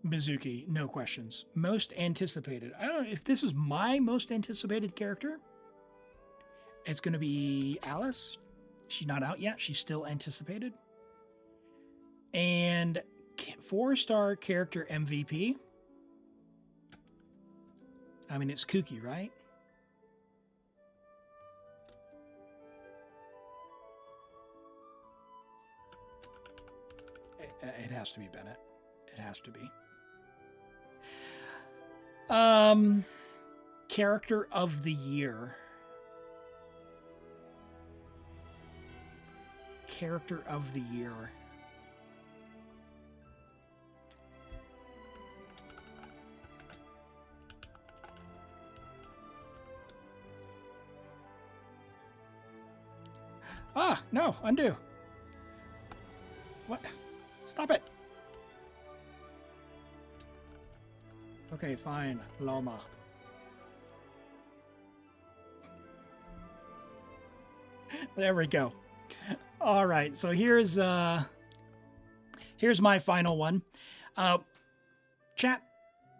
Speaker 2: Mizuki, no questions. Most anticipated. I don't know if this is my most anticipated character. It's going to be Alice. She's not out yet. She's still anticipated. And 4-star character MVP. I mean, it's Kuki, right? It has to be Bennett. It has to be. Character of the year. Character of the year. Ah, no, undo. What? Stop it. Okay, fine. Loma. There we go. All right, so here's my final one. Chat,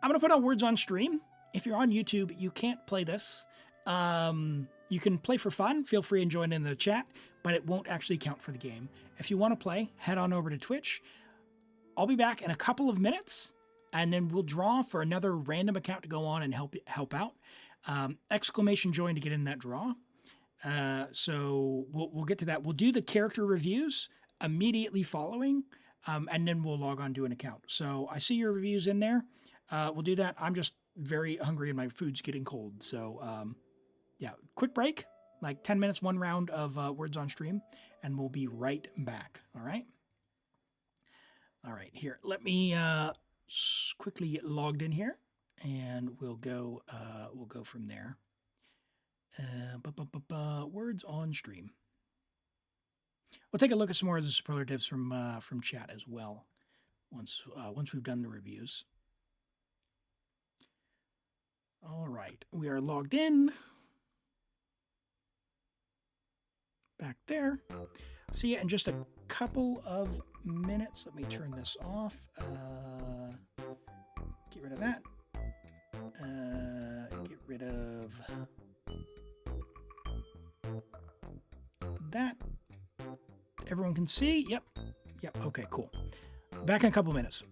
Speaker 2: I'm gonna put on words on stream. If you're on YouTube, you can't play this. You can play for fun. Feel free and join in the chat, but it won't actually count for the game. If you want to play, head on over to Twitch. I'll be back in a couple of minutes, and then we'll draw for another random account to go on and help out. Exclamation join to get in that draw. So we'll get to that. We'll do the character reviews immediately following, and then we'll log on to an account. So I see your reviews in there. We'll do that. I'm just very hungry and my food's getting cold. So yeah, quick break, like 10 minutes, one round of words on stream, and we'll be right back. All right. All right, here. Let me quickly get logged in here, and we'll go from there. Words on stream. We'll take a look at some more of the superlatives from chat as well once we've done the reviews. All right, we are logged in. Back there. See you in just a couple of minutes. Let me turn this off. Get rid of that. Get rid of that. Everyone can see? Yep. Yep. Okay, cool. Back in a couple minutes.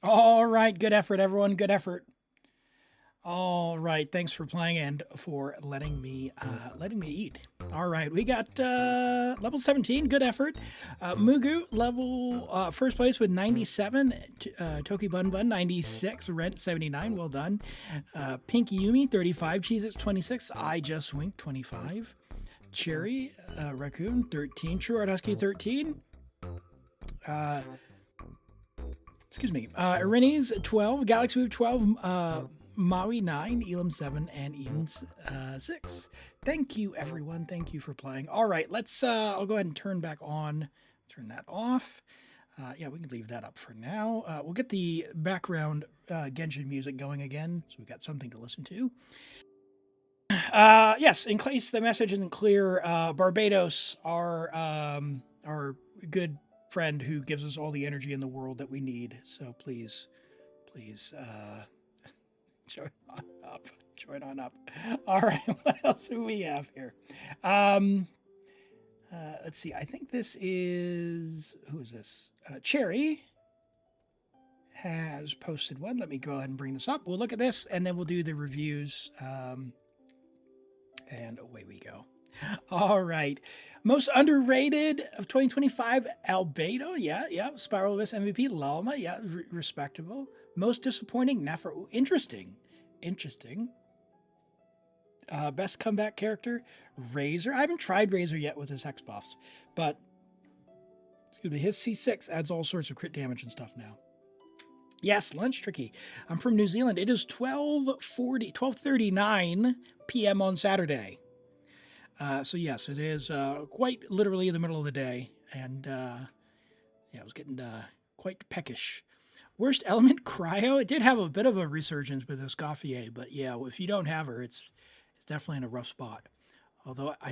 Speaker 2: All right, good effort, everyone. Good effort. All right, thanks for playing and for letting me eat. All right, we got level 17. Good effort. Mugu level first place with 97. Toki Bun Bun 96. Rent 79. Well done. Pink Yumi 35. Cheez-Its 26. I Just Wink 25. Cherry Raccoon 13. True Art Husky 13. Excuse me. Irini's 12. Galaxy Move 12. Maui 9, Elam 7, and Eden's 6. Thank you, everyone. Thank you for playing. All right, let's, I'll go ahead and turn back on, turn that off. Yeah, we can leave that up for now. We'll get the background Genshin music going again, so we've got something to listen to. Yes, in case the message isn't clear, Barbados, our good friend who gives us all the energy in the world that we need. So please, join on up. All right, what else do we have here? Let's see. I think this is, who is this? Cherry has posted one. Let me go ahead and bring this up. We'll look at this and then we'll do the reviews. And away we go. All right. Most underrated of 2025, Albedo. Yeah. Spiral Abyss MVP, Lalma. Yeah, respectable. Most disappointing, Nefer. Ooh, interesting. Best comeback character, Razor. I haven't tried Razor yet with his hex buffs, but excuse me, his C6 adds all sorts of crit damage and stuff now. Yes, lunch tricky. I'm from New Zealand. It is 12:39 p.m. on Saturday. So yes, it is quite literally in the middle of the day, and yeah, I was getting quite peckish. Worst element, Cryo. It did have a bit of a resurgence with Escoffier, but yeah, if you don't have her, it's definitely in a rough spot. Although I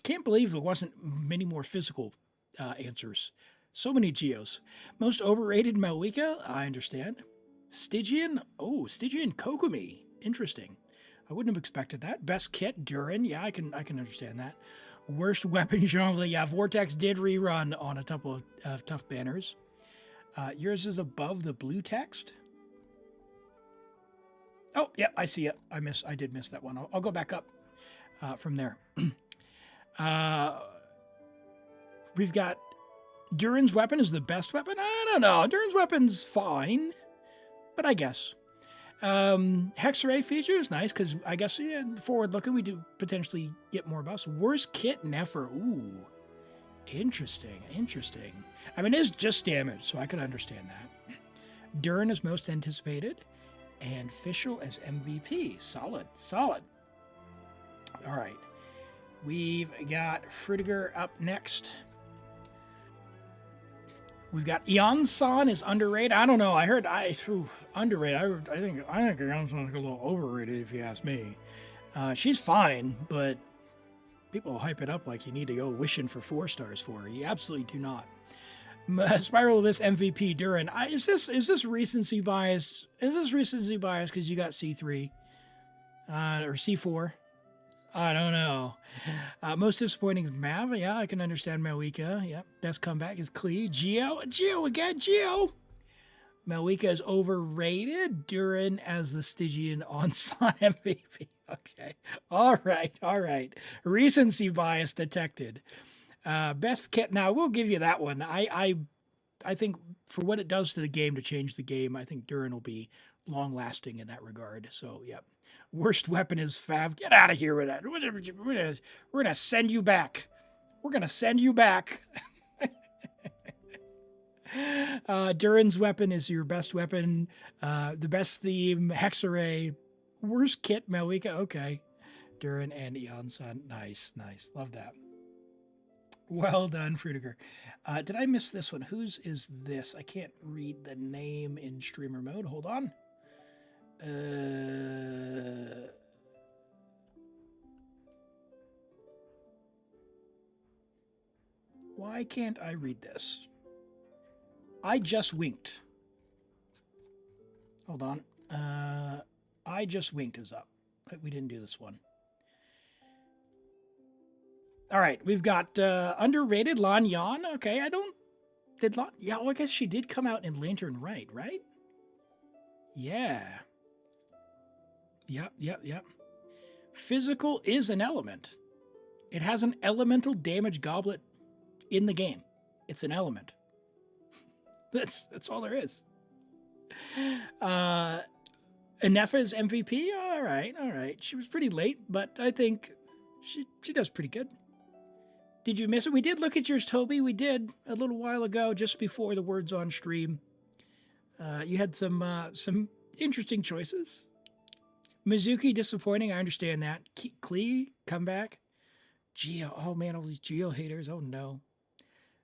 Speaker 2: can't believe there wasn't many more physical answers. So many Geos. Most overrated, Malwika. I understand. Stygian. Oh, Stygian Kokomi. Interesting. I wouldn't have expected that. Best kit, Durin. Yeah, I can understand that. Worst weapon, Zhongli. Yeah, Vortex did rerun on a couple of tough banners. Yours is above the blue text. Oh, yeah, I see it. I did miss that one. I'll go back up from there. We've got Durin's weapon is the best weapon. I don't know. Durin's weapon's fine, but I guess. Hexarray feature is nice because I guess forward looking we do potentially get more buffs. Worst kit, Nefer. Ooh. Interesting. I mean, it is just damage, so I could understand that. Durin is most anticipated, and Fischl as MVP. Solid. All right. We've got Frutiger up next. We've got Eon-san is underrated. I don't know. I heard underrated. I think Eon-san's a little overrated if you ask me. She's fine, but people hype it up like you need to go wishing for 4 stars for her. You absolutely do not. Spiral Abyss MVP Durin. Is this recency bias? Is this recency bias because you got C3 or C4? I don't know. Most disappointing is Mav. Yeah, I can understand Malwika. Yeah. Best comeback is Klee. Geo again. Malwika is overrated. Durin as the Stygian onslaught MVP. Okay. All right. Recency bias detected. Best kit. Now we'll give you that one. I think for what it does to the game, to change the game, I think Durin will be long lasting in that regard. So, yep. Worst weapon is Fav. Get out of here with that. We're gonna send you back. Durin's weapon is your best weapon. The best theme, Hexarray. Worst kit, Malwika. Okay. Durin and Eon-san. Nice. Love that. Well done, Frutiger. Did I miss this one? Whose is this? I can't read the name in streamer mode. Hold on. Why can't I read this? I Just Winked. Hold on. I Just Winked is up. We didn't do this one. All right, we've got underrated Lan Yan. Okay, yeah, well, I guess she did come out in Lantern right? Yeah. Yep. Physical is an element. It has an elemental damage goblet in the game. It's an element. That's all there is. Anefa's MVP? All right. She was pretty late, but I think she does pretty good. Did you miss it? We did look at yours, Toby. We did a little while ago, just before the words on stream. You had some interesting choices. Mizuki, disappointing. I understand that. Klee, comeback. Geo. Oh, man, all these Geo haters. Oh, no.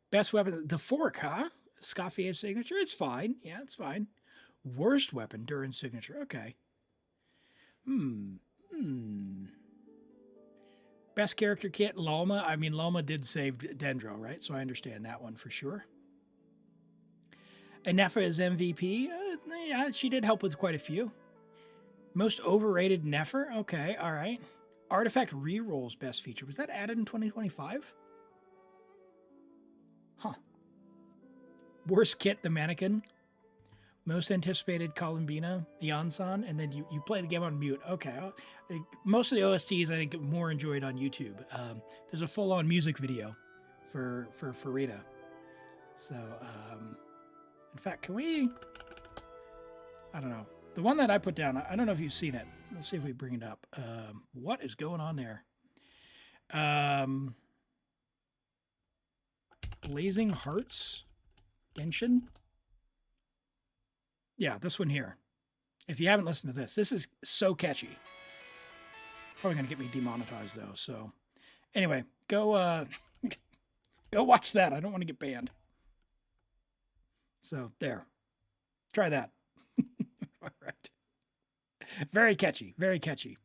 Speaker 2: Best weapon. The fork, huh? Scoffier's signature. It's fine. Yeah, it's fine. Worst weapon, Durin's signature. Okay. Best character kit, Lalma. I mean, Lalma did save Dendro, right? So I understand that one for sure. Anefa is MVP. Yeah, she did help with quite a few. Most overrated Nefer. Okay, all right. Artifact rerolls best feature. Was that added in 2025? Huh. Worst kit, the mannequin. Most anticipated, Columbina, Eonsan, and then you play the game on mute. Okay. Most of the OSTs I think more enjoyed on YouTube. There's a full-on music video for Farida. So, in fact, can we... I don't know. The one that I put down, I don't know if you've seen it. We'll see if we bring it up. What is going on there? Blazing Hearts? Genshin? Yeah, this one here. If you haven't listened to this is so catchy. Probably going to get me demonetized, though. So, anyway, go go watch that. I don't want to get banned. So, there. Try that. All right. Very catchy. Very catchy.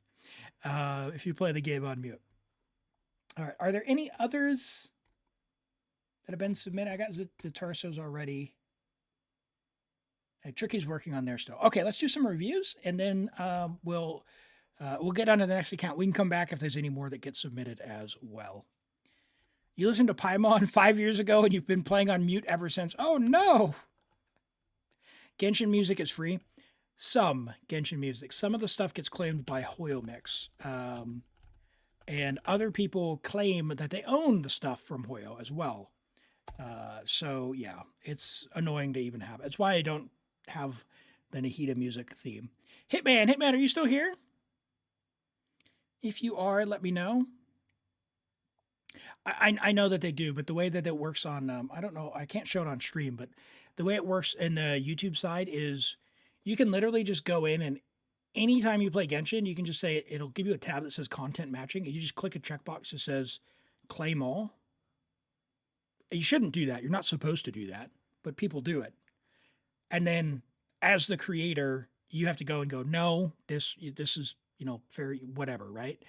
Speaker 2: If you play the game on mute. All right. Are there any others that have been submitted? I got the torsos already. Tricky's working on there still. Okay, let's do some reviews, and then we'll get on to the next account. We can come back if there's any more that get submitted as well. You listened to Paimon 5 years ago, and you've been playing on mute ever since. Oh, no! Genshin music is free. Some Genshin music. Some of the stuff gets claimed by Hoyo and other people claim that they own the stuff from Hoyo as well. So, yeah, it's annoying to even have. It's why I don't have the Nahida music theme. Hitman, are you still here? If you are, let me know. I know that they do, but the way that it works on, I don't know, I can't show it on stream, but the way it works in the YouTube side is you can literally just go in and anytime you play Genshin, you can just say, it'll give you a tab that says content matching, and you just click a checkbox that says claim all. You shouldn't do that. You're not supposed to do that, but people do it. And then as the creator, you have to go and go, no, this is, fair, whatever, right?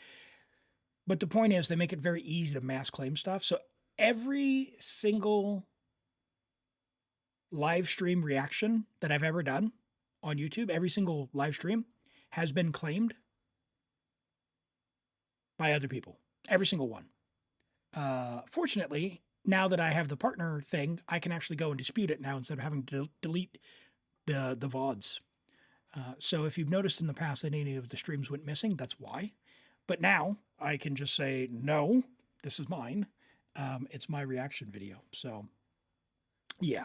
Speaker 2: But the point is they make it very easy to mass claim stuff. So every single live stream reaction that I've ever done on YouTube, every single live stream has been claimed by other people. Every single one. Fortunately, now that I have the partner thing, I can actually go and dispute it now instead of having to delete the VODs. So if you've noticed in the past that any of the streams went missing, that's why. But now I can just say, no, this is mine. It's my reaction video. So, yeah.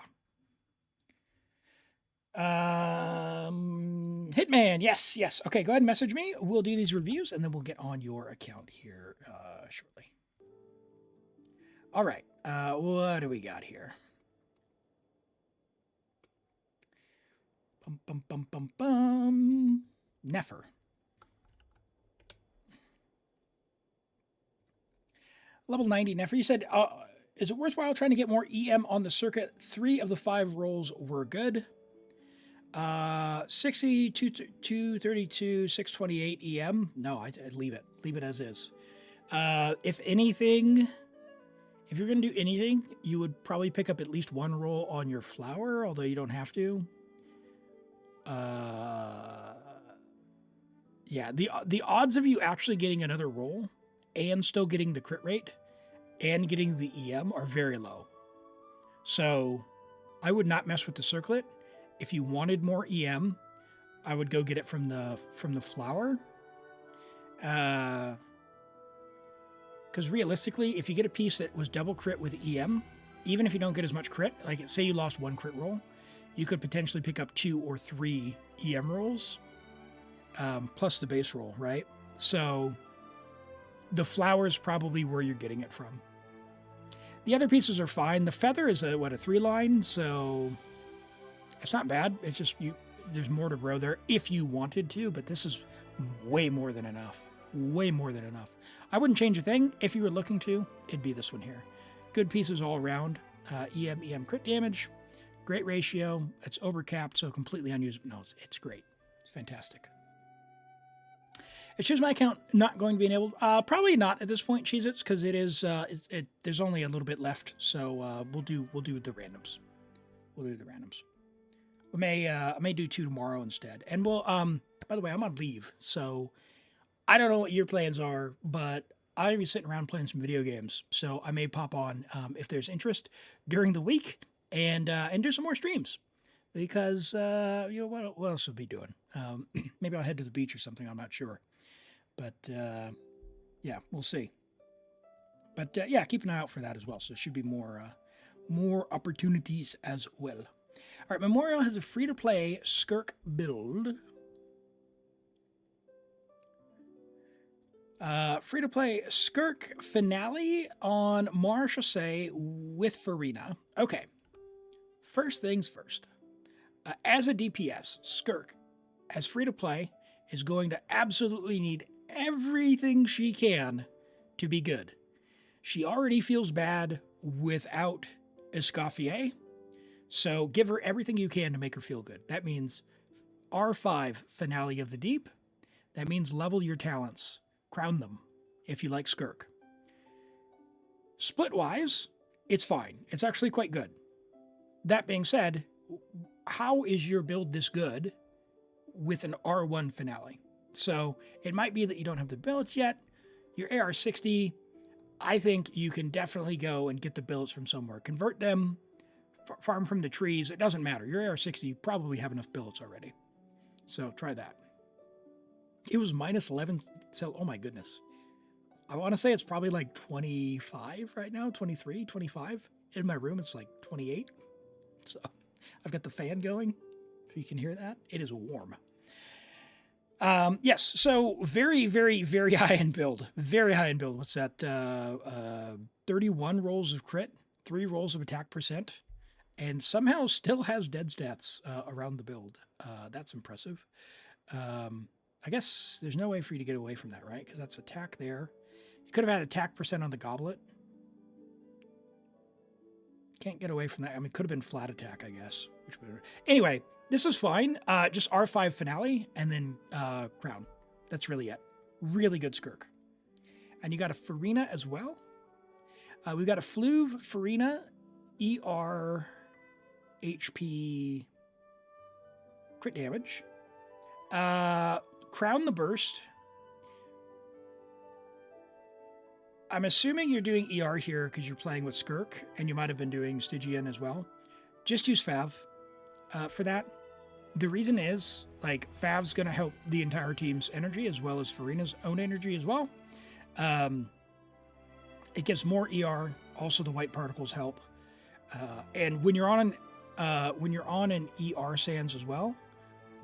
Speaker 2: Hitman, yes. Okay, go ahead and message me. We'll do these reviews, and then we'll get on your account here shortly. All right. What do we got here? Nefer. Level 90, Nefer. You said, is it worthwhile trying to get more EM on the circuit? 3 of the 5 rolls were good. 60, 232, 628 EM. No, I'd leave it. Leave it as is. If anything... If you're going to do anything, you would probably pick up at least 1 roll on your flower, although you don't have to. Yeah, the odds of you actually getting another roll and still getting the crit rate and getting the EM are very low. So I would not mess with the circlet. If you wanted more EM, I would go get it from the flower. Because realistically, if you get a piece that was double crit with EM, even if you don't get as much crit, like say you lost 1 crit roll, you could potentially pick up 2 or 3 EM rolls, plus the base roll, right? So the flower is probably where you're getting it from. The other pieces are fine. The feather is a 3-line, so it's not bad. It's just there's more to grow there if you wanted to, but this is way more than enough. Way more than enough. I wouldn't change a thing. If you were looking to, it'd be this one here. Good pieces all around. EM crit damage. Great ratio. It's overcapped, so completely unusable. No, it's great. It's fantastic. Is Choose My Account not going to be enabled? Probably not at this point, Cheez-Its, because it is there's only a little bit left. So we'll do the randoms. We'll do the randoms. I may do 2 tomorrow instead. And we'll by the way, I'm on leave, so I don't know what your plans are, but I'll be sitting around playing some video games. So I may pop on if there's interest during the week and do some more streams. Because what else will be doing? Maybe I'll head to the beach or something. I'm not sure. But, yeah, we'll see. But, yeah, keep an eye out for that as well. So there should be more opportunities as well. All right, Memorial has a free-to-play Skirk build. Free-to-play Skirk finale on Mars Chaussee with Farina. Okay, first things first. As a DPS, Skirk, as free-to-play, is going to absolutely need everything she can to be good. She already feels bad without Escoffier, so give her everything you can to make her feel good. That means R5, Finale of the Deep. That means level your talents. Crown them, if you like Skirk. Split-wise, it's fine. It's actually quite good. That being said, how is your build this good with an R1 finale? So it might be that you don't have the billets yet. Your AR-60, I think you can definitely go and get the billets from somewhere. Convert them, farm from the trees. It doesn't matter. Your AR-60, you probably have enough billets already. So try that. It was minus 11. So, oh my goodness. I want to say it's probably like 25 right now, 23, 25. In my room, it's like 28. So I've got the fan going. If you can hear that, it is warm. Yes, so very, very, very high-end build. Very high-end build. What's that? 31 rolls of crit, 3 rolls of attack percent, and somehow still has dead stats around the build. That's impressive. I guess there's no way for you to get away from that, right? Because that's attack there. You could have had attack percent on the goblet. Can't get away from that. I mean, it could have been flat attack, I guess. Anyway, this is fine. Just R5 finale and then crown. That's really it. Really good Skirk. And you got a Farina as well. We've got a Fluve, Farina, ER, HP, crit damage. Crown the Burst. I'm assuming you're doing ER here because you're playing with Skirk, and you might have been doing Stygian as well. Just use Fav for that. The reason is, like, Fav's going to help the entire team's energy as well as Farina's own energy as well. It gives more ER. Also, the white particles help. And when you're on an ER Sands as well,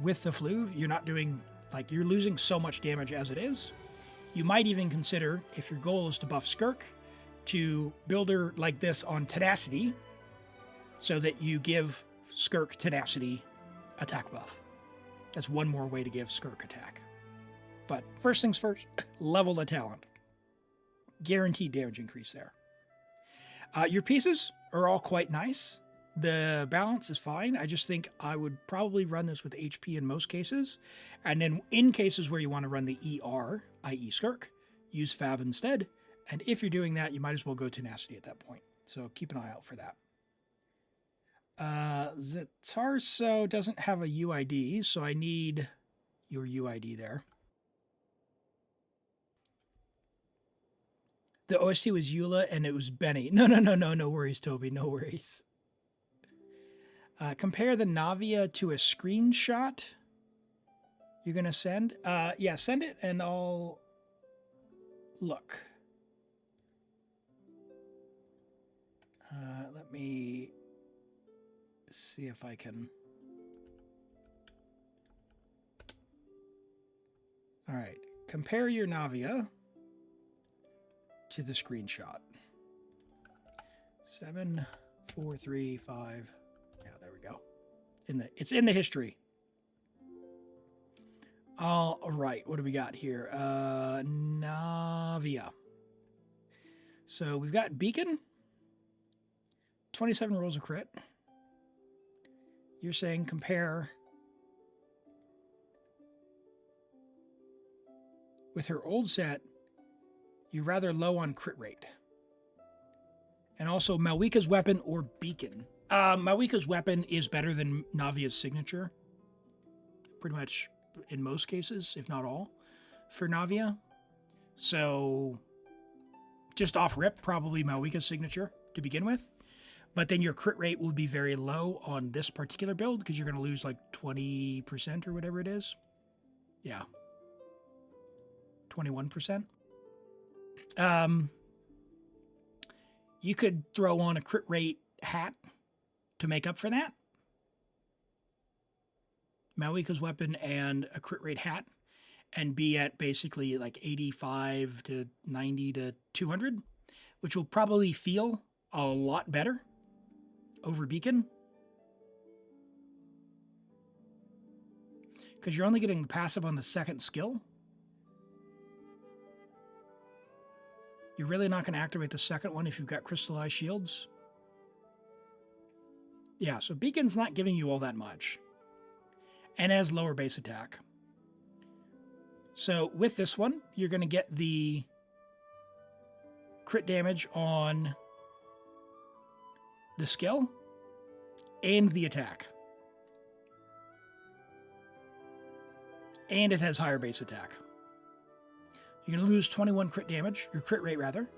Speaker 2: with the Fluve, you're not doing, like, you're losing so much damage as it is. You might even consider, if your goal is to buff Skirk, to build her like this on Tenacity, so that you give Skirk Tenacity attack buff. That's one more way to give Skirk attack. But first things first, level the talent. Guaranteed damage increase there. Your pieces are all quite nice. The balance is fine. I just think I would probably run this with HP in most cases. And then in cases where you want to run the ER, i.e. Skirk, use Fav instead. And if you're doing that, you might as well go Tenacity at that point. So keep an eye out for that. Zatarso doesn't have a UID, so I need your UID there. The OST was Eula and it was Benny. No worries, Toby. No worries. Compare the Navia to a screenshot. You're going to send? Yeah, send it and I'll look. Let me see if I can. All right. Compare your Navia to the screenshot. 7, 4, 3, 5. Yeah, there we go. It's in the history. All right. What do we got here? Navia. So we've got Beacon. 27 rolls of crit. You're saying compare with her old set, you're rather low on crit rate. And also Malwika's weapon or Beacon. Malwika's weapon is better than Navia's signature. Pretty much in most cases, if not all, for Navia. So just off rip, probably Malwika's signature to begin with. But then your crit rate will be very low on this particular build because you're going to lose like 20% or whatever it is. Yeah. 21%. You could throw on a crit rate hat to make up for that. Malwika's weapon and a crit rate hat and be at basically like 85 to 90 to 200, which will probably feel a lot better over Beacon. Because you're only getting the passive on the second skill. You're really not going to activate the second one if you've got crystallized shields. Yeah, so Beacon's not giving you all that much. And has lower base attack. So with this one, you're going to get the crit damage on the skill and the attack. And it has higher base attack. You're going to lose 21 crit damage, your crit rate rather.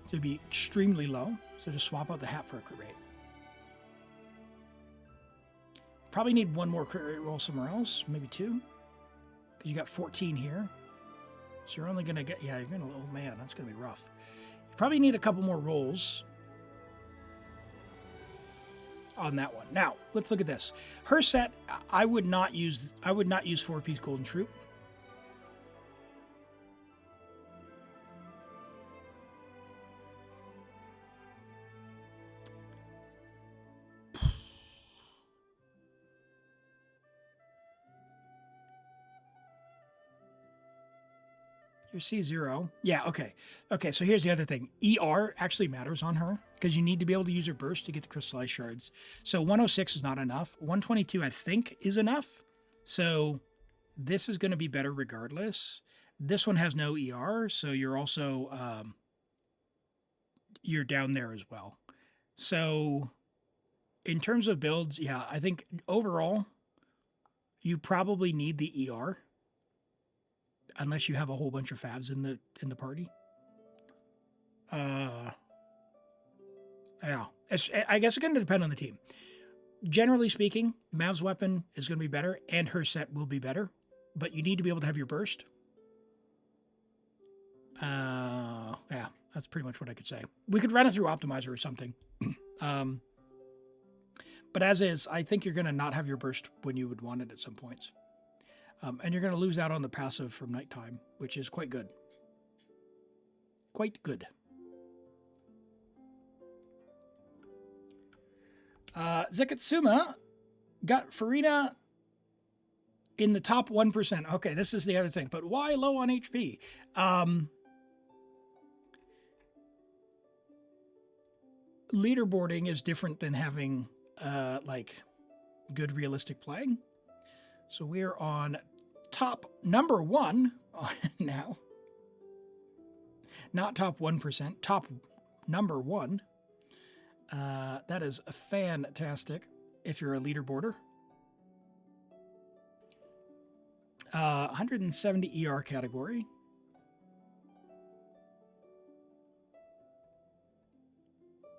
Speaker 2: So it'd be extremely low. So just swap out the hat for a crit rate. Probably need one more crit rate roll somewhere else, maybe 2. Because you got 14 here. So you're only going to get, yeah, you're going to, oh man, that's going to be rough. You probably need a couple more rolls on that one. Now, let's look at this. Her set, I would not use 4-piece Golden Troop. Your C0. Yeah, okay. Okay, so here's the other thing. ER actually matters on her because you need to be able to use her burst to get the crystallized shards. So 106 is not enough. 122, I think, is enough. So this is going to be better regardless. This one has no ER, so you're also, you're down there as well. So in terms of builds, yeah, I think overall, you probably need the ER. Unless you have a whole bunch of favs in the party. Yeah. I guess it's going to depend on the team. Generally speaking, Mav's weapon is going to be better, and her set will be better. But you need to be able to have your burst. Yeah, that's pretty much what I could say. We could run it through Optimizer or something. But as is, I think you're going to not have your burst when you would want it at some points. And you're going to lose out on the passive from nighttime, which is quite good. Quite good. Zekatsuma got Farina in the top 1%. Okay, this is the other thing. But why low on HP? Leaderboarding is different than having, like, good realistic playing. So we're on top number 1 now. Not top 1%, top number 1. That is fantastic if you're a leaderboarder. 170 ER category.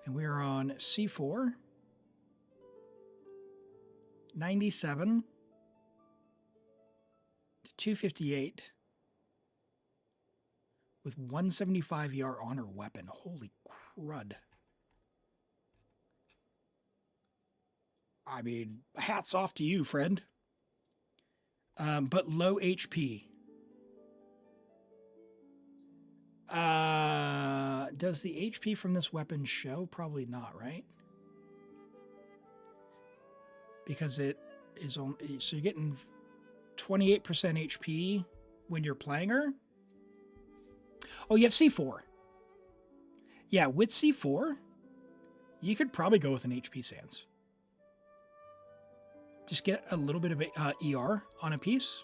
Speaker 2: And we're on C4. 97. 258 with 175 ER on her weapon. Holy crud. I mean, hats off to you, friend. But low HP. Does the HP from this weapon show? Probably not, right? Because it is on. So you're getting 28% HP when you're playing her. Oh, you have C4. Yeah, with C4, you could probably go with an HP Sans. Just get a little bit of ER on a piece.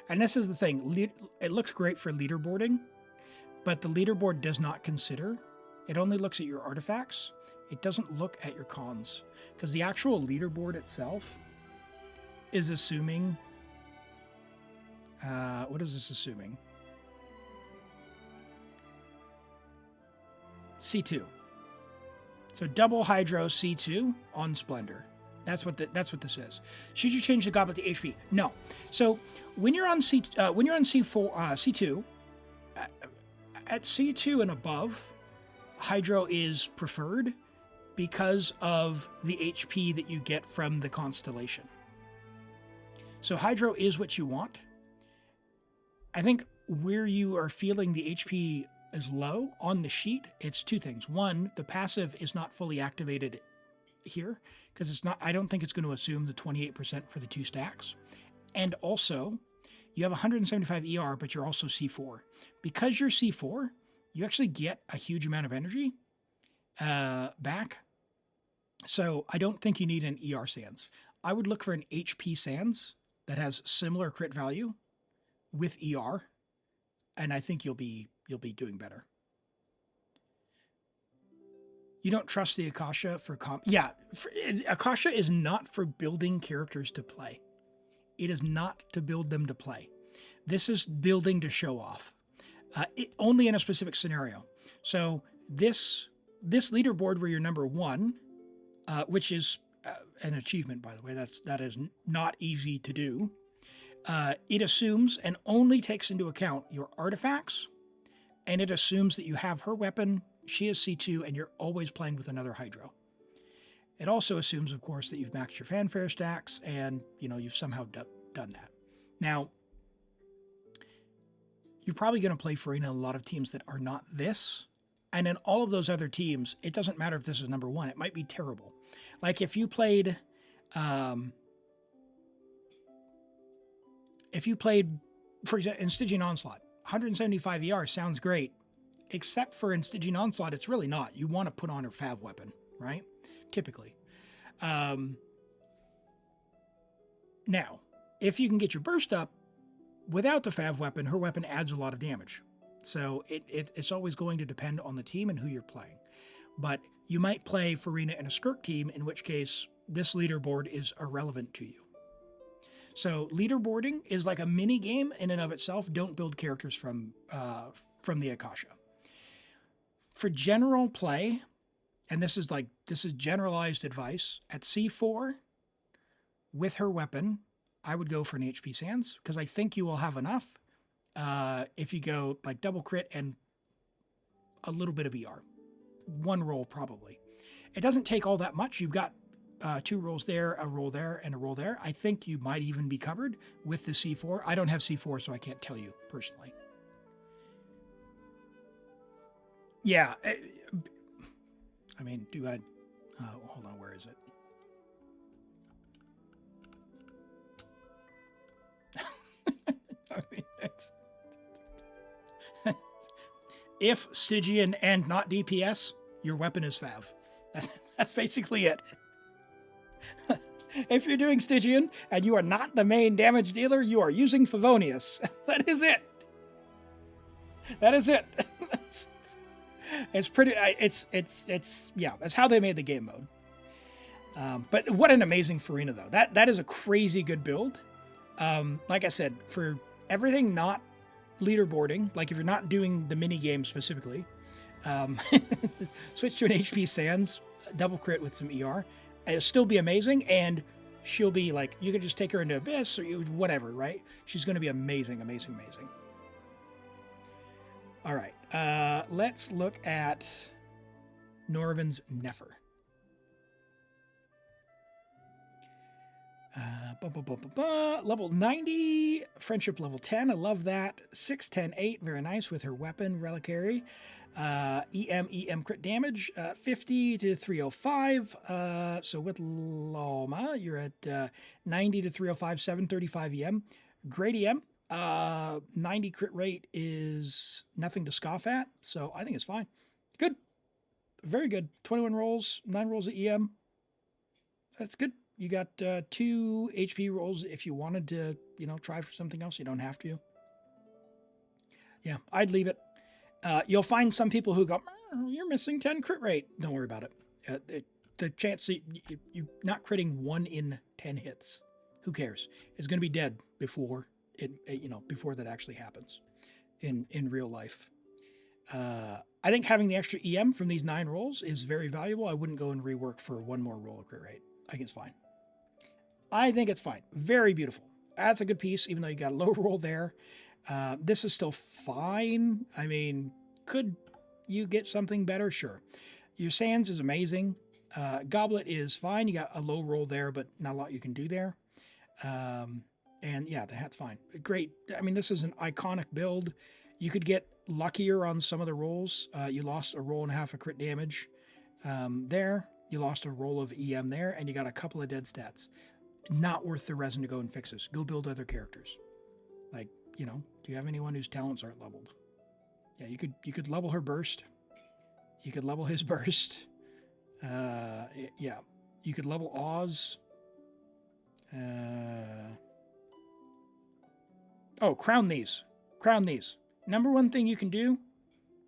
Speaker 2: And this is the thing. It looks great for leaderboarding, but the leaderboard does not consider. It only looks at your artifacts. It doesn't look at your cons. Because the actual leaderboard itself is assuming... what is this assuming? C2. So double Hydro C2 on Splendor. That's what this is. Should you change the goblet to HP? No. So when you're on C2, at C2 and above, Hydro is preferred because of the HP that you get from the constellation. So Hydro is what you want. I think where you are feeling the HP is low on the sheet, it's two things. One, the passive is not fully activated here because it's not. I don't think it's going to assume the 28% for the 2 stacks. And also, you have 175 ER, but you're also C4. Because you're C4, you actually get a huge amount of energy back. So I don't think you need an ER Sans. I would look for an HP Sans that has similar crit value with ER, and I think you'll be doing better. You don't trust the Akasha for Akasha is not for building characters to play. It is not to build them to play. This is building to show off. Only in a specific scenario. So this leaderboard where you're number 1, which is an achievement, by the way, that is not easy to do. It assumes and only takes into account your artifacts, and it assumes that you have her weapon, she is C2, and you're always playing with another Hydro. It also assumes, of course, that you've maxed your fanfare stacks and, you've somehow done that. Now, you're probably going to play Farina in a lot of teams that are not this. And in all of those other teams, it doesn't matter if this is number 1. It might be terrible. Like if you played... for example, in Stygian Onslaught, 175 ER sounds great, except for in Stygian Onslaught, it's really not. You want to put on her Fav weapon, right? Typically. Now, if you can get your burst up without the Fav weapon, her weapon adds a lot of damage. So it's always going to depend on the team and who you're playing. But you might play Farina in a Skirk team, in which case this leaderboard is irrelevant to you. So leaderboarding is like a mini game in and of itself. Don't build characters from the Akasha. For general play, and this is generalized advice, at C4 with her weapon, I would go for an HP Sans because I think you will have enough if you go like double crit and a little bit of ER. 1 roll probably. It doesn't take all that much. You've got 2 rolls there, a roll there, and a roll there. I think you might even be covered with the C4. I don't have C4, so I can't tell you personally. Yeah. I mean, hold on, where is it? I mean, if Stygian and not DPS, your weapon is Fav. That's basically it. If you're doing Stygian and you are not the main damage dealer, you are using Favonius. That is it. That is it. It's pretty. That's how they made the game mode. But what an amazing Farina though. That is a crazy good build. Like I said, for everything not leaderboarding, like if you're not doing the mini game specifically, switch to an HP Sans, double crit with some ER. It'll still be amazing, and she'll be like, you could just take her into Abyss or whatever, right? She's going to be amazing, amazing, amazing. All right, let's look at Norvin's Nefer. Level 90, friendship level 10. I love that. 610-8, very nice with her weapon reliquary. EM crit damage, 50 to 305. So with Lama, you're at 90 to 305, 735 EM. Great EM. 90 crit rate is nothing to scoff at, so I think it's fine. Good. Very good. 21 rolls, 9 rolls of EM. That's good. You got 2 HP rolls if you wanted to, try for something else. You don't have to. Yeah, I'd leave it. You'll find some people who go, you're missing 10 crit rate. Don't worry about it. The chance that you're not critting 1 in 10 hits. Who cares? It's going to be dead before before that actually happens in real life. I think having the extra EM from these 9 rolls is very valuable. I wouldn't go and rework for 1 more roll of crit rate. I think it's fine. I think it's fine. Very beautiful. That's a good piece, even though you got a low roll there. This is still fine. I mean, could you get something better? Sure. Your Sands is amazing. Goblet is fine. You got a low roll there, but not a lot you can do there. And yeah, the hat's fine. Great. I mean, this is an iconic build. You could get luckier on some of the rolls. You lost a roll and a half of crit damage there. You lost a roll of EM there, and you got a couple of dead stats. Not worth the resin to go and fix this. Go build other characters. Like, do you have anyone whose talents aren't leveled? Yeah, you could level her burst. You could level his burst. Yeah, you could level Oz. Oh, crown these. Crown these. Number 1 thing you can do,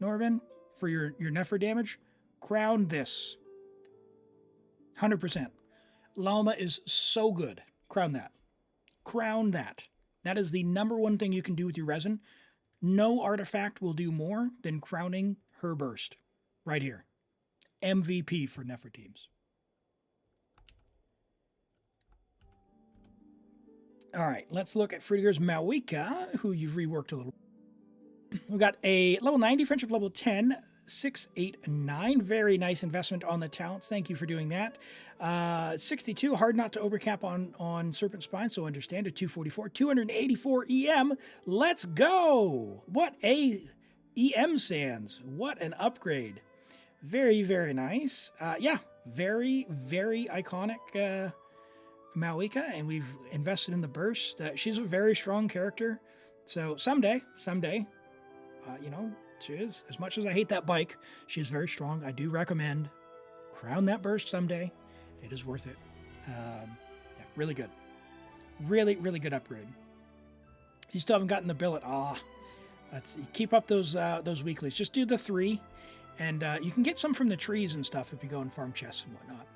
Speaker 2: Norvin, for your Nefer damage, crown this. 100%. Lalma is so good. Crown that. Crown that. That is the number 1 thing you can do with your resin. No artifact will do more than crowning her burst. Right here. MVP for Nefer teams. All right, let's look at Fruitiger's Mawika, who you've reworked a little. We've got a level 90, friendship level 10, 689. Very nice investment on the talents. Thank you for doing that. 62, hard not to overcap on Serpent Spine, so understand it. 244, 284 EM. Let's go. What a EM Sands. What an upgrade. Very, very nice. Yeah, very, very iconic Mawika, and we've invested in the burst. She's a very strong character. So someday, she is. As much as I hate that bike, she is very strong. I do recommend crown that burst someday. It is worth it. Yeah, really good. Really, really good upgrade. You still haven't gotten the billet. Let's keep up those weeklies. Just do the 3, and you can get some from the trees and stuff if you go and farm chests and whatnot.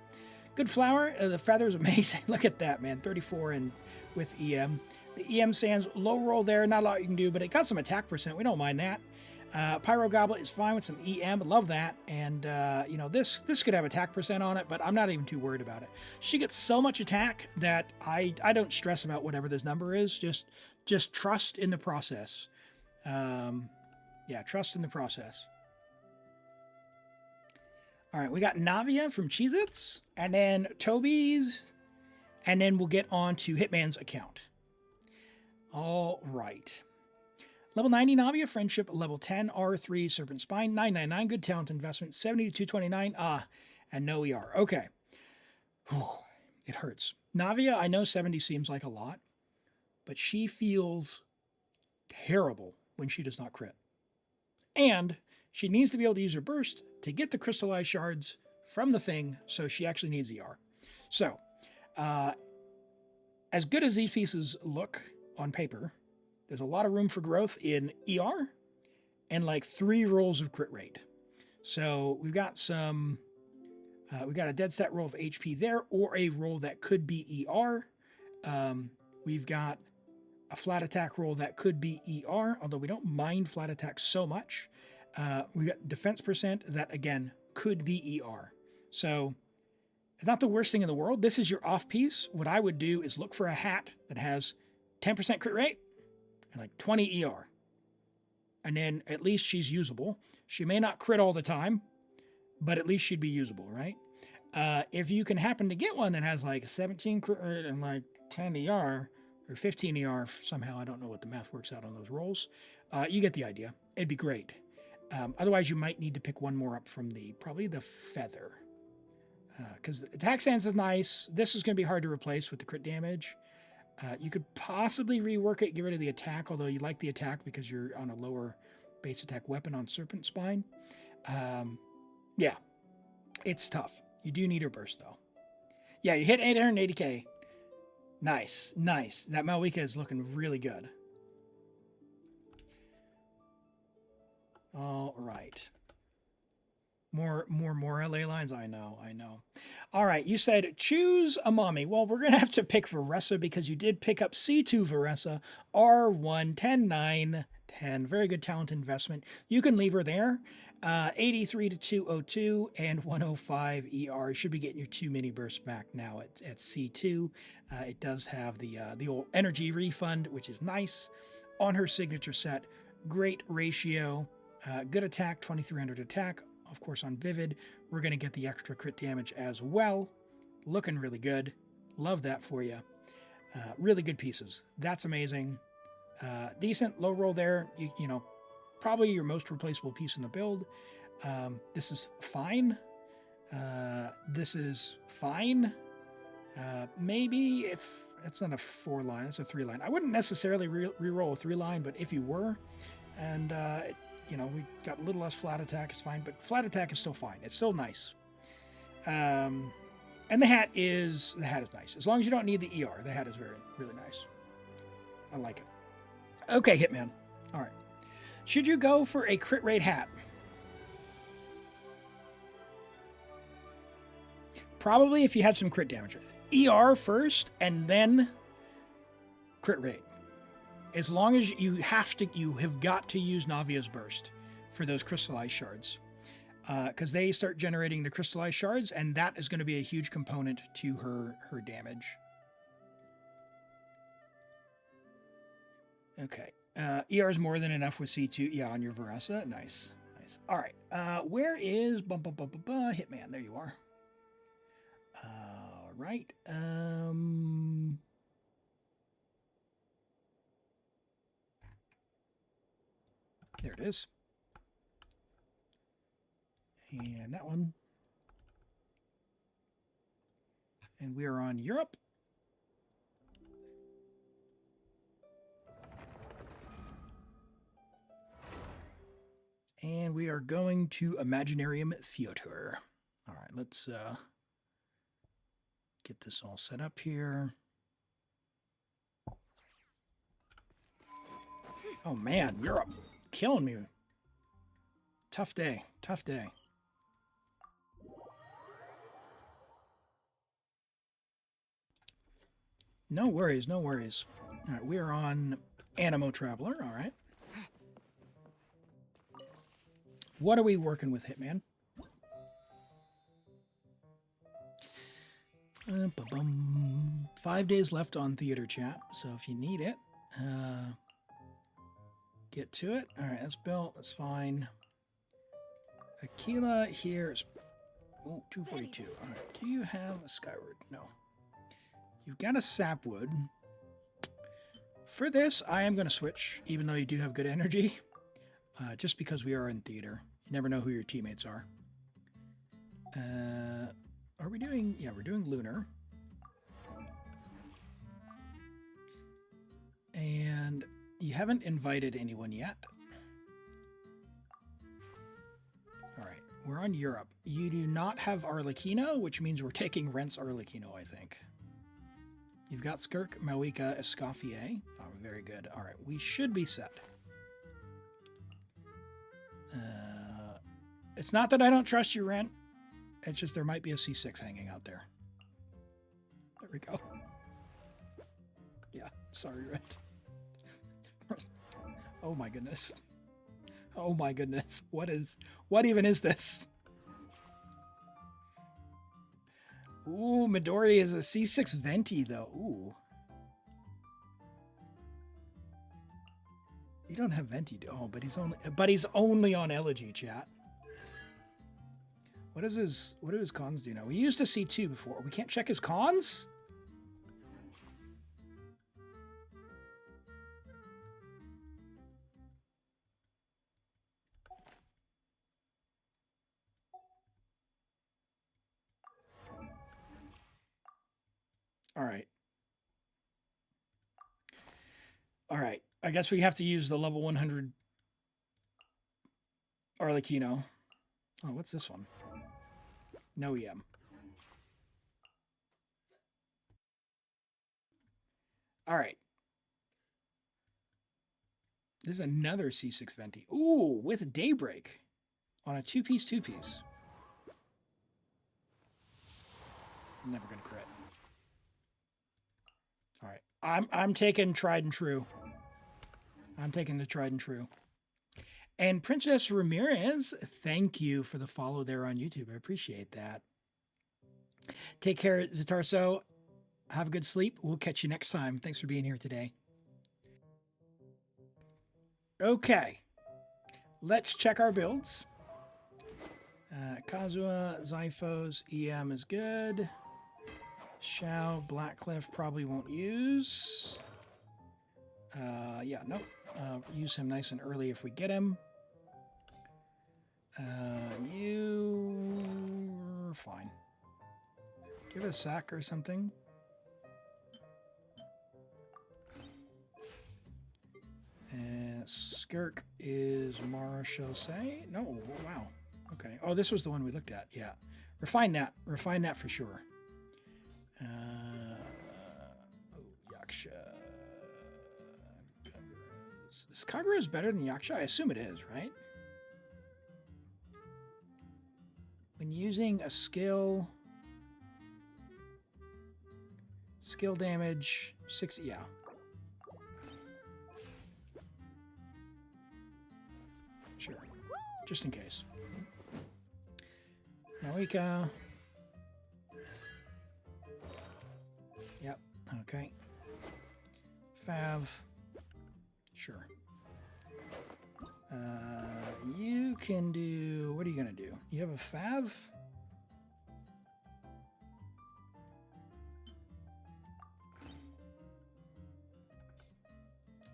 Speaker 2: Good flower. The feather's amazing. Look at that, man. 34 and with EM. The EM Sands, low roll there. Not a lot you can do, but it got some attack percent. We don't mind that. Pyro Goblet is fine with some EM. Love that. And, this could have attack percent on it, but I'm not even too worried about it. She gets so much attack that I don't stress about whatever this number is. Just trust in the process. Yeah, trust in the process. All right, we got Navia from Cheez-Its, and then Toby's, and then we'll get on to Hitman's account. All right. Level 90 Navia, friendship level 10, R3, Serpent Spine, 999, good talent investment, 70 to 229, and no ER. Okay. Whew, it hurts. Navia, I know 70 seems like a lot, but she feels terrible when she does not crit. And she needs to be able to use her burst to get the crystallized shards from the thing, so she actually needs ER. So, as good as these pieces look on paper, there's a lot of room for growth in ER and like 3 rolls of crit rate. So we've got we got a dead stat roll of HP there, or a roll that could be ER. We've got a flat attack roll that could be ER, although we don't mind flat attack so much. We got defense percent that, again, could be ER. So It's not the worst thing in the world. This is your off piece. What I would do is look for a hat that has 10% crit rate and like 20 ER. And then at least she's usable. She may not crit all the time, but at least she'd be usable, right? If you can happen to get one that has like 17 crit rate and like 10 ER or 15 ER somehow, I don't know what the math works out on those rolls. You get the idea. It'd be great. Otherwise, you might need to pick one more up from probably the feather. Because the attack stance is nice. This is going to be hard to replace with the crit damage. You could possibly rework it, get rid of the attack, although you like the attack because you're on a lower base attack weapon on Serpent Spine. Yeah, it's tough. You do need her burst, though. Yeah, you hit 880k. Nice, nice. That Malwika is looking really good. All right. More LA lines? I know. All right, you said choose a mommy. Well, we're going to have to pick Varessa because you did pick up C2 Varessa, R1, 10, 9, 10. Very good talent investment. You can leave her there. 83 to 202 and 105 ER. You should be getting your 2 mini bursts back now at C2. It does have the old energy refund, which is nice. On her signature set, great ratio, good attack, 2300 attack. Of course, on Vivid, we're going to get the extra crit damage as well. Looking really good. Love that for you. Really good pieces. That's amazing. Decent low roll there. You know, probably your most replaceable piece in the build. This is fine. This is fine. Maybe if it's not a 4-line, it's a 3-line. I wouldn't necessarily re-roll a 3-line, but if you were, and you know, we got a little less flat attack, it's fine, but flat attack is still fine. It's still nice. And the hat is nice. As long as you don't need the ER, the hat is really nice. I like it. Okay, Hitman. All right. Should you go for a crit rate hat? Probably if you had some crit damage. ER first and then crit rate. As long as you have got to use Navia's Burst for those crystallized shards. Because they start generating the crystallized shards, and that is going to be a huge component to her damage. Okay. ER is more than enough with C2. Yeah, on your Varessa. Nice. All right. Where is Hitman? There you are. All right. There it is. And that one. And we are on Europe. And we are going to Imaginarium Theater. All right, let's get this all set up here. Oh man, Europe. Killing me. Tough day. No worries. All right, we are on Animo Traveler. All right. What are we working with, Hitman? 5 days left on theater chat, so if you need it, get to it. All right, that's built. That's fine. Aquila here is 242. All right, do you have a Skyward? No. You've got a Sapwood. For this, I am going to switch, even though you do have good energy, just because we are in theater. You never know who your teammates are. Are we doing... Yeah, we're doing Lunar. And you haven't invited anyone yet. All right, we're on Europe. You do not have Arlecchino, which means we're taking Rent's Arlecchino, I think. You've got Skirk, Malwika, Escoffier. Oh, very good. All right, we should be set. It's not that I don't trust you, Rent. It's just there might be a C6 hanging out there. There we go. Yeah, sorry, Rent. Oh my goodness. Oh my goodness. What even is this? Ooh, Midori is a C6 Venti, though. Ooh. You don't have Venti. Oh, but he's only on Elegy, chat. What do his cons do now? We used a C2 before. We can't check his cons? All right. All right. I guess we have to use the level 100 Arlecchino. Oh, what's this one? No EM. All right. There's another C6 Venti. Ooh, with Daybreak on a two-piece. I'm never gonna crit. All right. I'm taking tried and true. I'm taking the tried and true. And Princess Ramirez, thank you for the follow there on YouTube. I appreciate that. Take care, Zatarso. Have a good sleep. We'll catch you next time. Thanks for being here today. Okay. Let's check our builds. Kazuha, Zyphos, EM is good. Shao, Blackcliff probably won't use. Yeah, nope. Use him nice and early if we get him. You're fine. Give it a sack or something. Skirk is Marshall say? No, wow. Okay. Oh, this was the one we looked at. Yeah. Refine that. Refine that for sure. Yaksha. Is Kagura better than Yaksha? I assume it is, right? When using a skill damage, 60, yeah. Sure. Just in case. Naoika. Yep. Okay. Fav. Sure. You can do... What are you going to do? You have a Fav?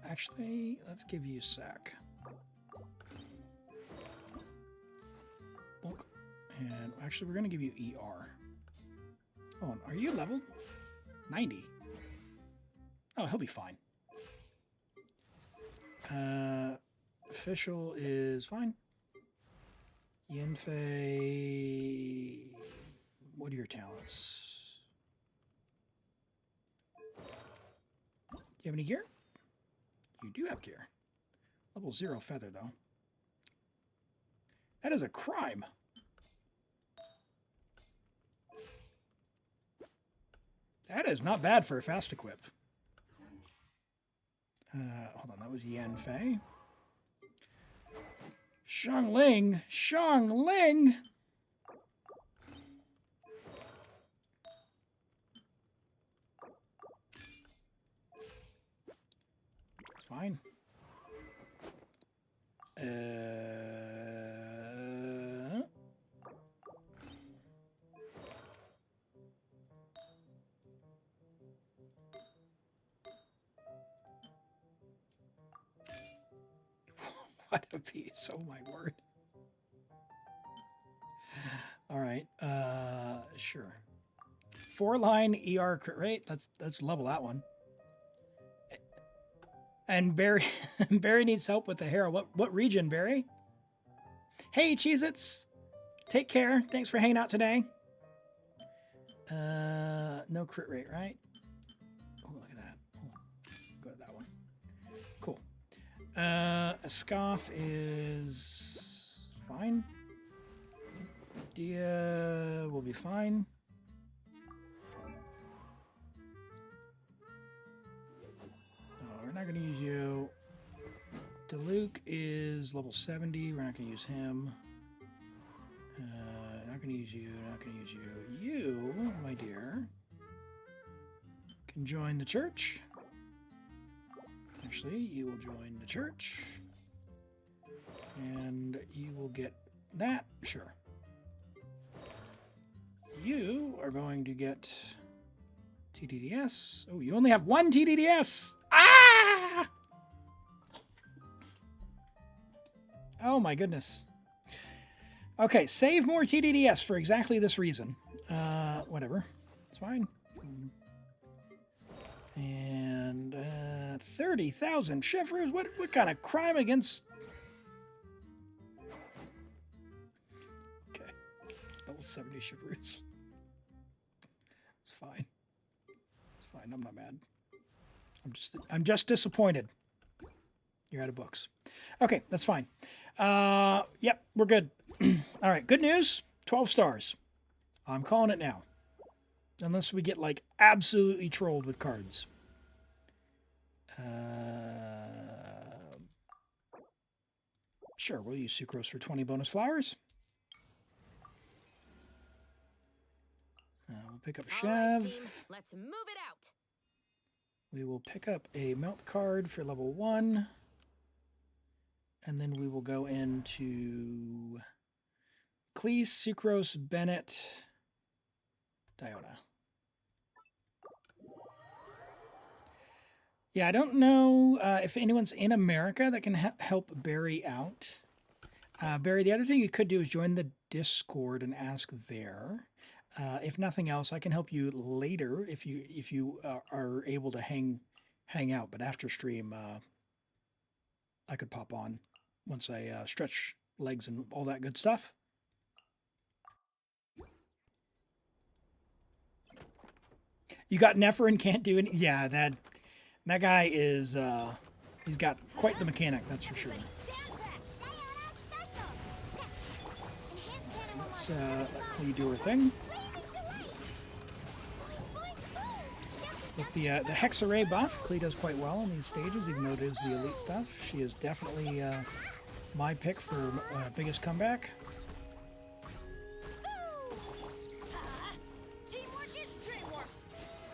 Speaker 2: Actually, let's give you a sec. Bonk. And actually, we're going to give you ER. Hold on. Are you leveled? 90. Oh, he'll be fine. Official is fine. Yenfei. What are your talents? Do you have any gear? You do have gear. Level 0 feather, though. That is a crime. That is not bad for a fast equip. Hold on, that was Yanfei. Xiangling! Xiangling! It's fine. What a piece. Oh my word. All right. Sure. 4-line ER crit rate. Let's level that one. And Barry Barry needs help with the hair. What region, Barry? Hey, Cheez-Its. Take care. Thanks for hanging out today. No crit rate, right? Oh, look at that. Oh, go to that one. Cool. A scoff is fine. Dia will be fine. We're not going to use you. Deluke is level 70. We're not going to use him. Not going gonna use you, not gonna use you. You, my dear, can join the church. Actually, you will join the church. And you will get that, sure. You are going to get TDDS. Oh, you only have one TDDS. Ah! Oh my goodness. Okay, save more TDDS for exactly this reason. Whatever. It's fine. And 30,000 shivers? What kind of crime against... Okay. Level 70 shivers. It's fine. It's fine. I'm not mad. I'm just disappointed. You're out of books. Okay, that's fine. Yep, we're good. All right, good news. 12 stars. I'm calling it now. Unless we get, like, absolutely trolled with cards. Sure, we'll use sucrose for 20 bonus flowers. We'll pick up
Speaker 6: All right,
Speaker 2: Chev.
Speaker 6: team, let's move it out.
Speaker 2: We will pick up a melt card for level 1. And then we will go into Cleese, Sucrose, Bennett, Diona. Yeah, I don't know if anyone's in America that can help Barry out. Barry, the other thing you could do is join the Discord and ask there. If nothing else, I can help you later if you are able to hang out. But after stream, I could pop on once I stretch legs and all that good stuff. You got Nefer and can't do any. Yeah, that guy is he's got quite the mechanic, that's for sure. Let's let Clee do her thing. With the Hex Array buff, Clee does quite well on these stages, even though it is the elite stuff. She is definitely my pick for biggest comeback.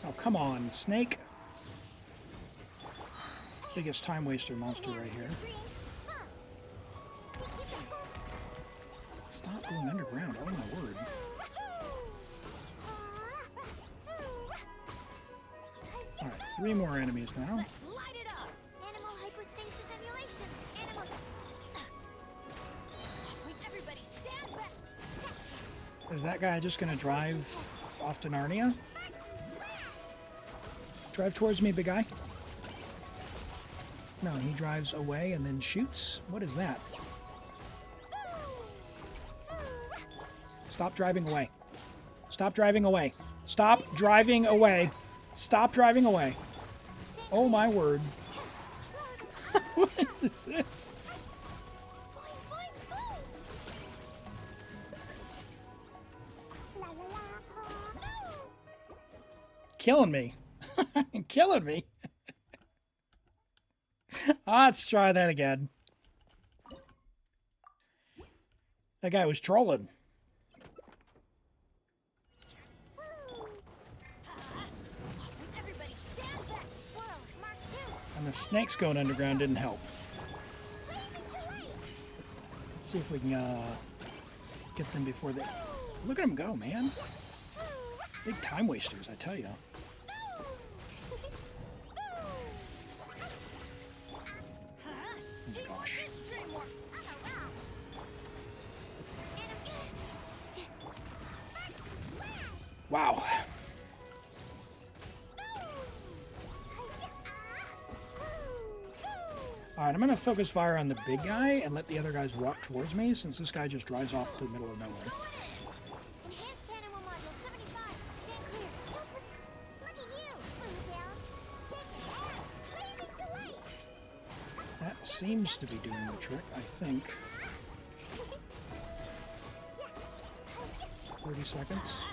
Speaker 2: Oh, come on, Snake. Biggest time waster monster right here. Stop going underground, oh my word. Alright, 3 more enemies now. Is that guy just gonna drive off to Narnia? Drive towards me, big guy. No, he drives away and then shoots. What is that? Stop driving away. Stop driving away. Stop driving away. Stop driving away. Oh my word. What is this? Killing me. Killing me. Let's try that again. That guy was trolling. And the snakes going underground didn't help. Let's see if we can get them before they... Look at them go, man. Big time wasters, I tell you. Oh my gosh. Wow. Alright, I'm going to focus fire on the big guy and let the other guys walk towards me, since this guy just drives off to the middle of nowhere. That seems to be doing the trick, I think. 30 seconds.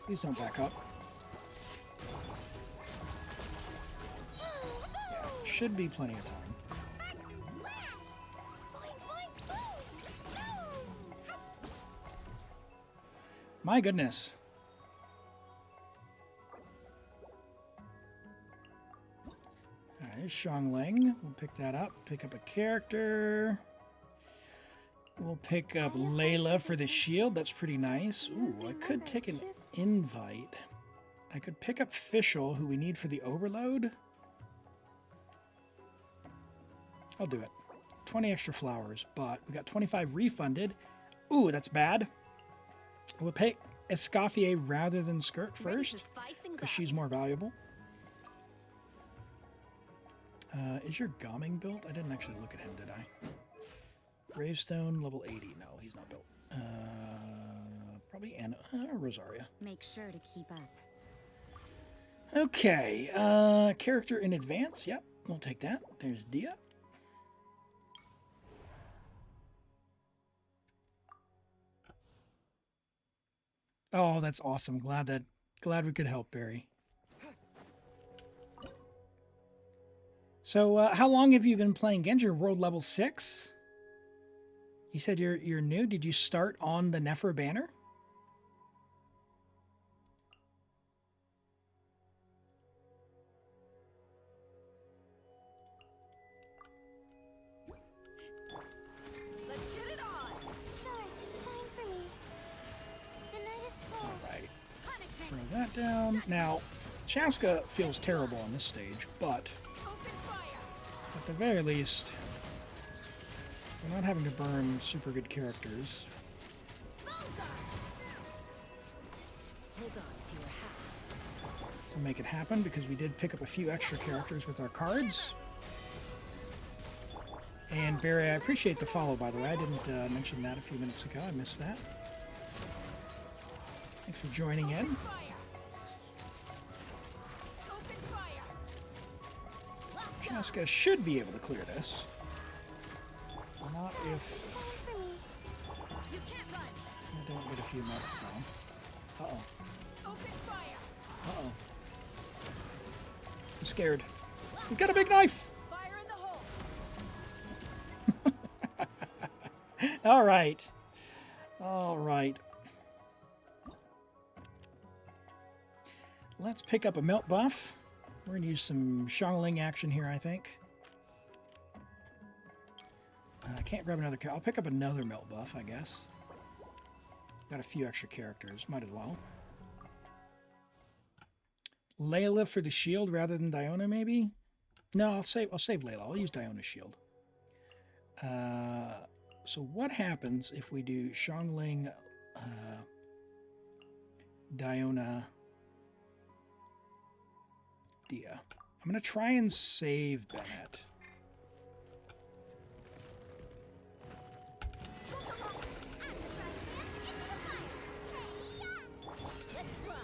Speaker 2: Please don't back up. Yeah, should be plenty of time. My goodness. All right, there's Xiangling. We'll pick that up. Pick up a character. We'll pick up Layla for the shield. That's pretty nice. Ooh, I could take an invite. I could pick up Fischl, who we need for the overload. I'll do it. 20 extra flowers, but we got 25 refunded. Ooh, that's bad. We'll pick Escoffier rather than Skirk first, because she's more valuable. Is your Gomming built? I didn't actually look at him, did I? Gravestone, level 80. No, he's not built. Probably Anna, Rosaria.
Speaker 6: Make sure to keep up.
Speaker 2: Okay, character in advance. Yep, we'll take that. There's Dia. Oh, that's awesome. Glad we could help, Barry. So, how long have you been playing Genji? You're world level 6? You said you're new. Did you start on the Nefer banner?
Speaker 6: Let's get it on.
Speaker 3: Stars, shine for me. The night is cold.
Speaker 2: All right.
Speaker 6: Punishment.
Speaker 2: Throw that down. Now, Chaska feels terrible on this stage, but
Speaker 6: Open fire.
Speaker 2: at the very least, we're not having to burn super good characters.
Speaker 6: Bullseye. Hold on to your hats.
Speaker 2: To make it happen, because we did pick up a few extra characters with our cards. And Barry, I appreciate the follow, by the way. I didn't mention that a few minutes ago. I missed that. Thanks for joining in.
Speaker 6: Fire. Open fire. Locked up.
Speaker 2: Chaska should be able to clear this. Not if
Speaker 3: Shine for me.
Speaker 6: You can't run.
Speaker 2: I don't get a few marks now. Uh-oh.
Speaker 6: Open fire.
Speaker 2: Uh-oh. I'm scared. We've got a big knife!
Speaker 6: Fire in the hole.
Speaker 2: All right. All right. Let's pick up a melt buff. We're going to use some Xiangling action here, I think. I can't grab another I'll pick up another melt buff, I guess. Got a few extra characters. Might as well. Layla for the shield rather than Diona, maybe? No, I'll save Layla. I'll use Diona's shield. So what happens if we do Xiangling, Diona, Dia? I'm going to try and save Bennett.
Speaker 6: Let's run.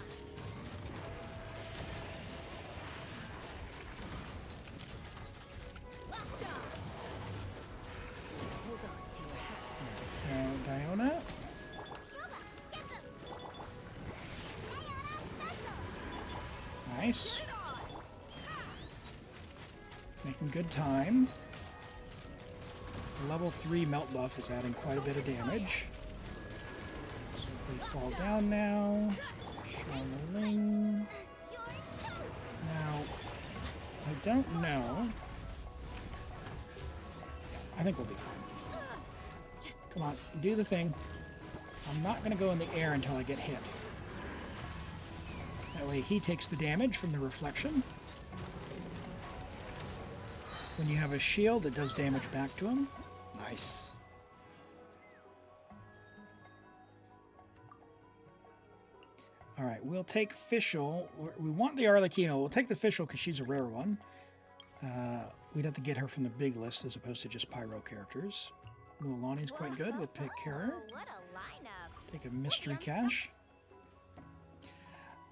Speaker 6: Locked up. Hold on to your hats.
Speaker 2: Diona. Nice.
Speaker 6: Get it on.
Speaker 2: Making good time. Level 3 melt buff is adding quite a bit of damage. So if we fall down now. Xiangling. Now, I don't know. I think we'll be fine. Come on, do the thing. I'm not going to go in the air until I get hit. That way he takes the damage from the reflection. When you have a shield, it does damage back to him. Nice. All right, we'll take Fischl. We want the Arlecchino. We'll take the Fischl because she's a rare one. We'd have to get her from the big list as opposed to just Pyro characters. Mualani's quite good. We'll pick her.
Speaker 3: What a lineup.
Speaker 2: Take a mystery cache.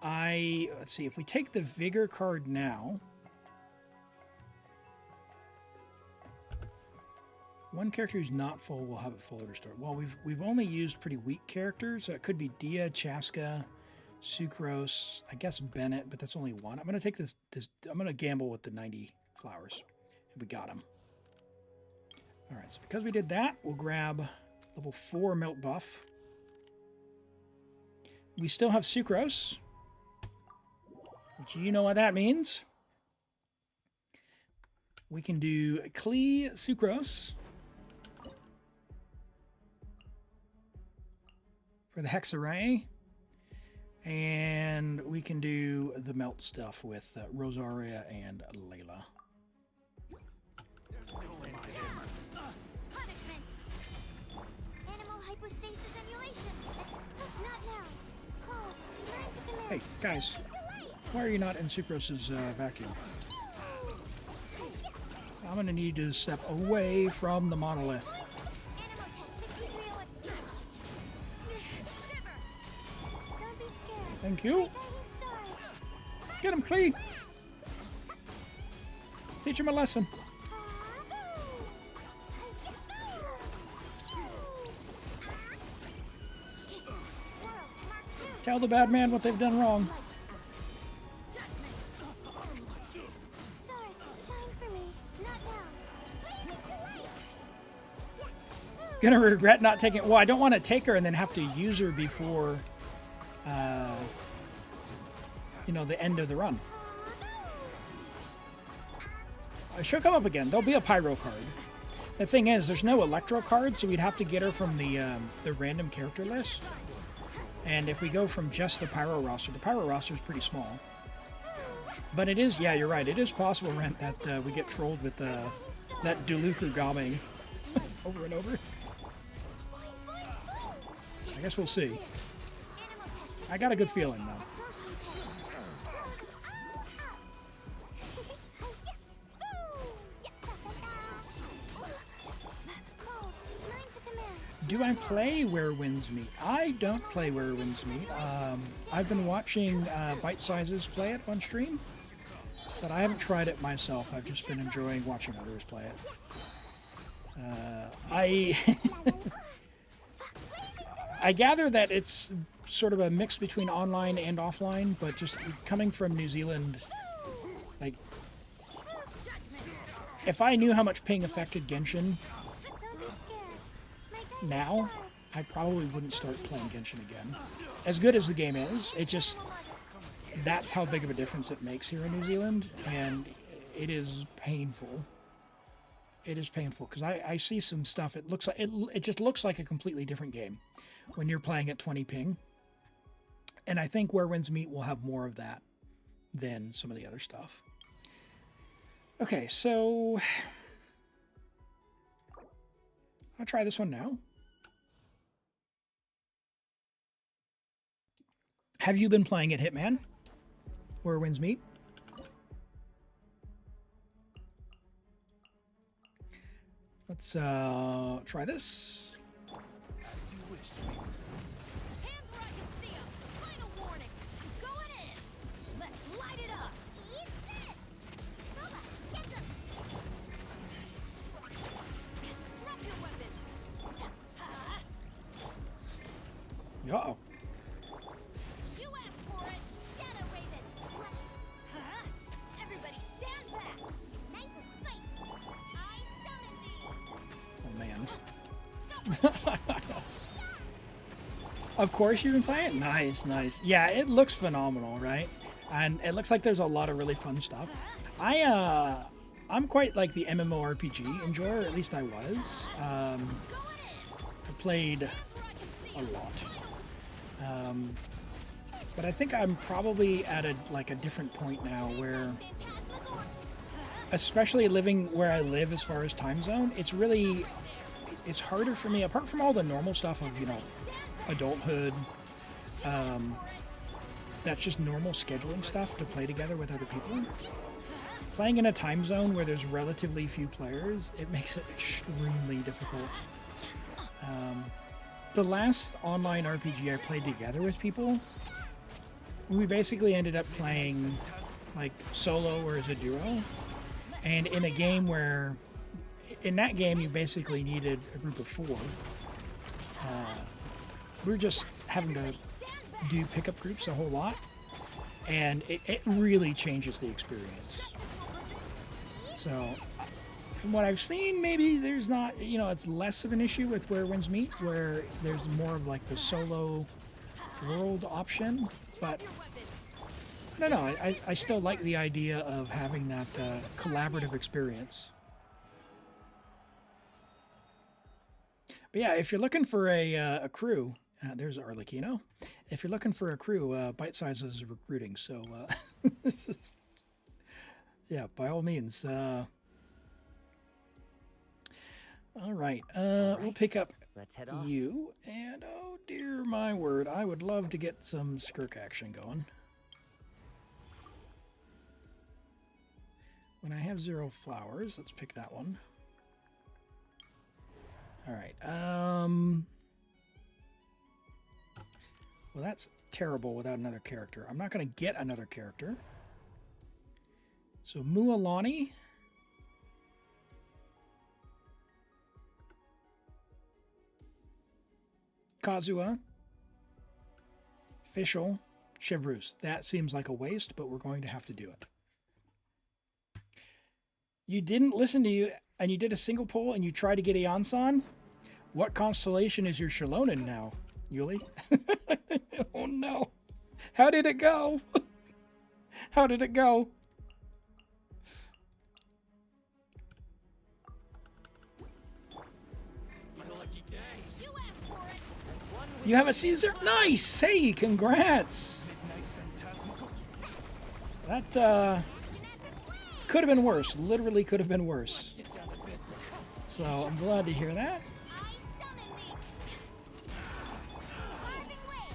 Speaker 2: Let's see, if we take the Vigor card now, one character who's not full will have it fully restored. Well, we've only used pretty weak characters, so it could be Dia, Chaska, Sucrose, I guess Bennett, but that's only one. I'm going to take this. I'm going to gamble with the 90 flowers. And we got him. All right, so because we did that, we'll grab level 4 melt buff. we still have sucrose, which you know what that means. We can do Klee sucrose for the hex array. And we can do the melt stuff with Rosaria and Layla.
Speaker 3: Punishment. Animal hypostasis emulation. Not now. Cole, learn to command.
Speaker 2: Hey, guys, why are you not in Sucrose's vacuum? I'm going to need to step away from the monolith.
Speaker 3: Animal test 6301. Shiver. Don't be scared.
Speaker 2: Thank you.
Speaker 3: Guiding stars.
Speaker 2: Get him, Klee. Teach him a lesson. Tell the bad man what they've done wrong.
Speaker 3: Stars, shine for me. Not now.
Speaker 2: Gonna regret not taking. Well, I don't want to take her and then have to use her before, the end of the run. She'll come up again. There'll be a pyro card. The thing is, there's no electro card, so we'd have to get her from the random character list. And if we go from just the pyro roster is pretty small. But it is, yeah, you're right. It is possible, Rent, that we get trolled with that Duluker gobbing over and over. I guess we'll see. I got a good feeling, though. Do I play Where Winds Meet? I don't play Where Winds Meet. I've been watching Bite Sizes play it on stream, but I haven't tried it myself. I've just been enjoying watching others play it. I gather that it's sort of a mix between online and offline, but just coming from New Zealand, like, if I knew how much ping affected Genshin now, I probably wouldn't start playing Genshin again. As good as the game is, it just, that's how big of a difference it makes here in New Zealand, and it is painful. It is painful, because I see some stuff, it looks like, it just looks like a completely different game when you're playing at 20 ping. And I think Where Winds Meet will have more of that than some of the other stuff. Okay, so I'll try this one now. Have you been playing it, Hitman? Where Winds Meet? Let's try this.
Speaker 5: As you wish.
Speaker 6: Hands where I can see 'em. Final warning. I'm going in. Let's light it up.
Speaker 3: Eat this. Boba, get them.
Speaker 6: Drop your weapons.
Speaker 2: Uh-oh.
Speaker 6: You asked for it.
Speaker 3: Shadow Raven.
Speaker 6: Everybody stand back.
Speaker 3: Nice and spicy. I summon thee.
Speaker 2: Oh, man. Of course you've been playing it? Nice, nice. Yeah, it looks phenomenal, right? And it looks like there's a lot of really fun stuff. I'm quite like the MMORPG enjoyer, at least I was. I played a lot. But I think I'm probably at a different point now where, especially living where I live as far as time zone, it's harder for me, apart from all the normal stuff of, adulthood, that's just normal scheduling stuff to play together with other people. Playing in a time zone where there's relatively few players, it makes it extremely difficult. The last online RPG I played together with people, we basically ended up playing like solo or as a duo, and in a game where, in that game, you basically needed a group of 4. We were just having to do pickup groups a whole lot, and it really changes the experience. So, from what I've seen, maybe there's not, it's less of an issue with Where Winds Meet, where there's more of like the solo world option, but
Speaker 6: Your weapons.
Speaker 2: I don't know. I still like the idea of having that collaborative experience. But yeah, if you're looking for a crew, there's Arlecchino. If you're looking for a crew, Bite Size is recruiting. So this is, yeah, by all means. All right, we'll pick up
Speaker 7: Let's head off.
Speaker 2: you. And oh dear, my word, I would love to get some skirk action going. When I have 0 flowers, let's pick that one. All right. Well, that's terrible without another character. I'm not going to get another character. So Mualani. Kazuha. Fischl. Chevreuse. That seems like a waste, but we're going to have to do it. You didn't listen to you, and you did a single poll, and you tried to get Eonson? What constellation is your Shalonen now, Yuli? Oh no. How did it go? How did it go?
Speaker 6: You asked for it.
Speaker 2: You have a Caesar? Nice! Hey, congrats! That, could have been worse. Literally could have been worse. So, I'm glad to hear that.
Speaker 3: I summon thee. Carving way.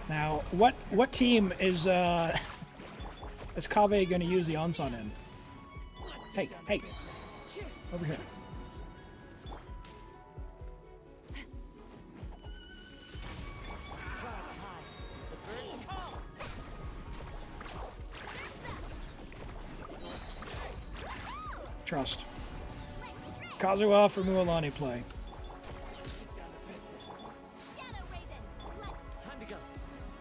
Speaker 2: Now, what team is Kaveh going to use the Onson in? Hey, hey, over here. Trust. Kazuha for Mualani play.
Speaker 3: Shadow Raven. Let
Speaker 7: Time to go.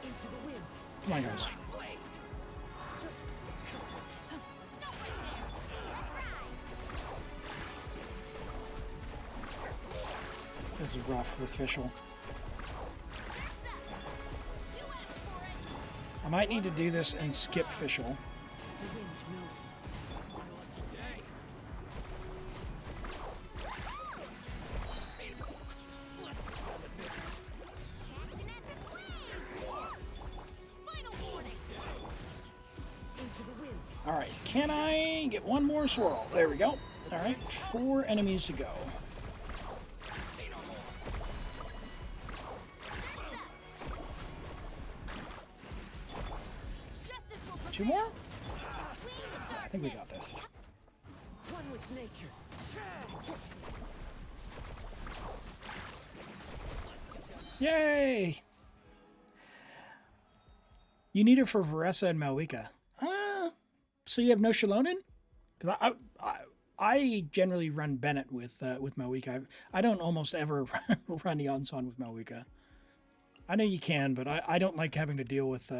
Speaker 7: Into the wind.
Speaker 2: Come on, guys.
Speaker 3: stop right there.
Speaker 2: This is rough with Fischl.
Speaker 3: You asked for it.
Speaker 2: I might need to do this and skip Fischl.
Speaker 7: The wind knows me.
Speaker 3: Catch an epic wave.
Speaker 6: Final warning.
Speaker 7: Into the wind.
Speaker 2: All right, can I get one more swirl? There we go. All right, 4 enemies to go.
Speaker 3: Justice will
Speaker 2: 2 more?
Speaker 3: wings of
Speaker 2: I think we got this.
Speaker 7: One with nature.
Speaker 2: Yay! You need it for Varessa and Malwika. So you have no Shalonen? Because I generally run Bennett with Malwika. I don't almost ever run Eonson with Malwika. I know you can, but I don't like having to deal with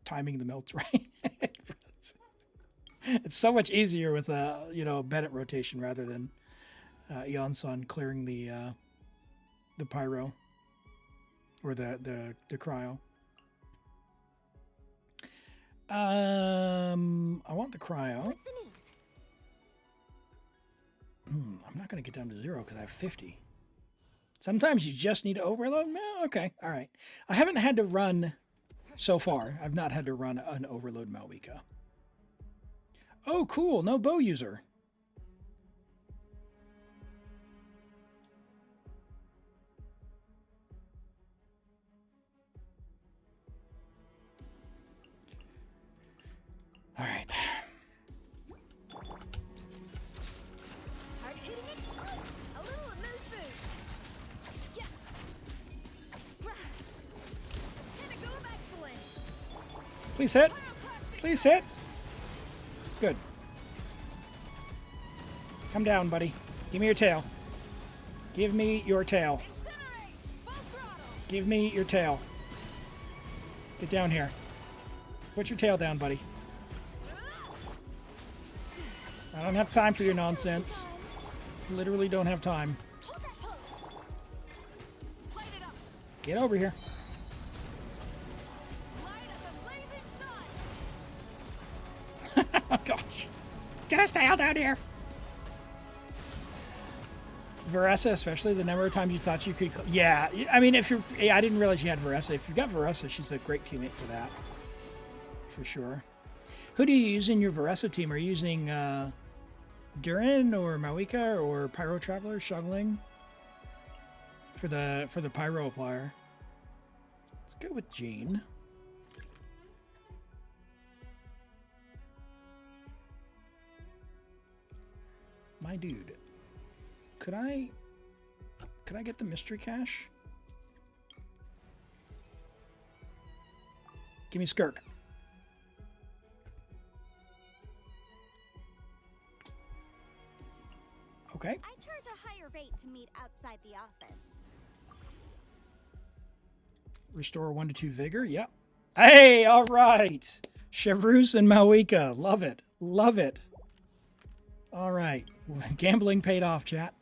Speaker 2: timing the melts right. It's so much easier with Bennett rotation rather than Eonson clearing the pyro or the cryo. I want the cryo.
Speaker 3: What's the news?
Speaker 2: I'm not going to get down to 0 because I have 50. Sometimes you just need to overload. No, okay, all right. I haven't had to run so far. I've not had to run an overload Malwika. Oh, cool. No bow user. All right.
Speaker 3: Hard hitting exclusive. A little amuse-bouche. Yeah.
Speaker 6: Pinnacle of excellence.
Speaker 2: Please hit. Please hit. Good. Come down, buddy. Give me your tail. Give me your tail.
Speaker 6: Incinerate. Full throttle.
Speaker 2: Give me your tail. Get down here. Put your tail down, buddy. I don't have time for your nonsense. Literally don't have time.
Speaker 6: Hold that pose. Light it up.
Speaker 2: Get over here. Oh, gosh. Can I stay out down here? Veressa, especially the number of times you thought you could... Yeah, I mean, if you're... I didn't realize you had Veressa. If you've got Veressa, she's a great teammate for that. For sure. Who do you use in your Veressa team? Are you using Durin or Mawika or Pyro Traveler, Shuggling? For the Pyro Applier. Let's go with Jean. My dude. Could I get the mystery cache? Give me Skirk. Okay.
Speaker 3: I charge a higher rate to meet outside the office.
Speaker 2: Restore 1 to 2 vigor. Yep. Hey, all right. Chevreuse and Mawika. Love it. Love it. All right. Gambling paid off, chat.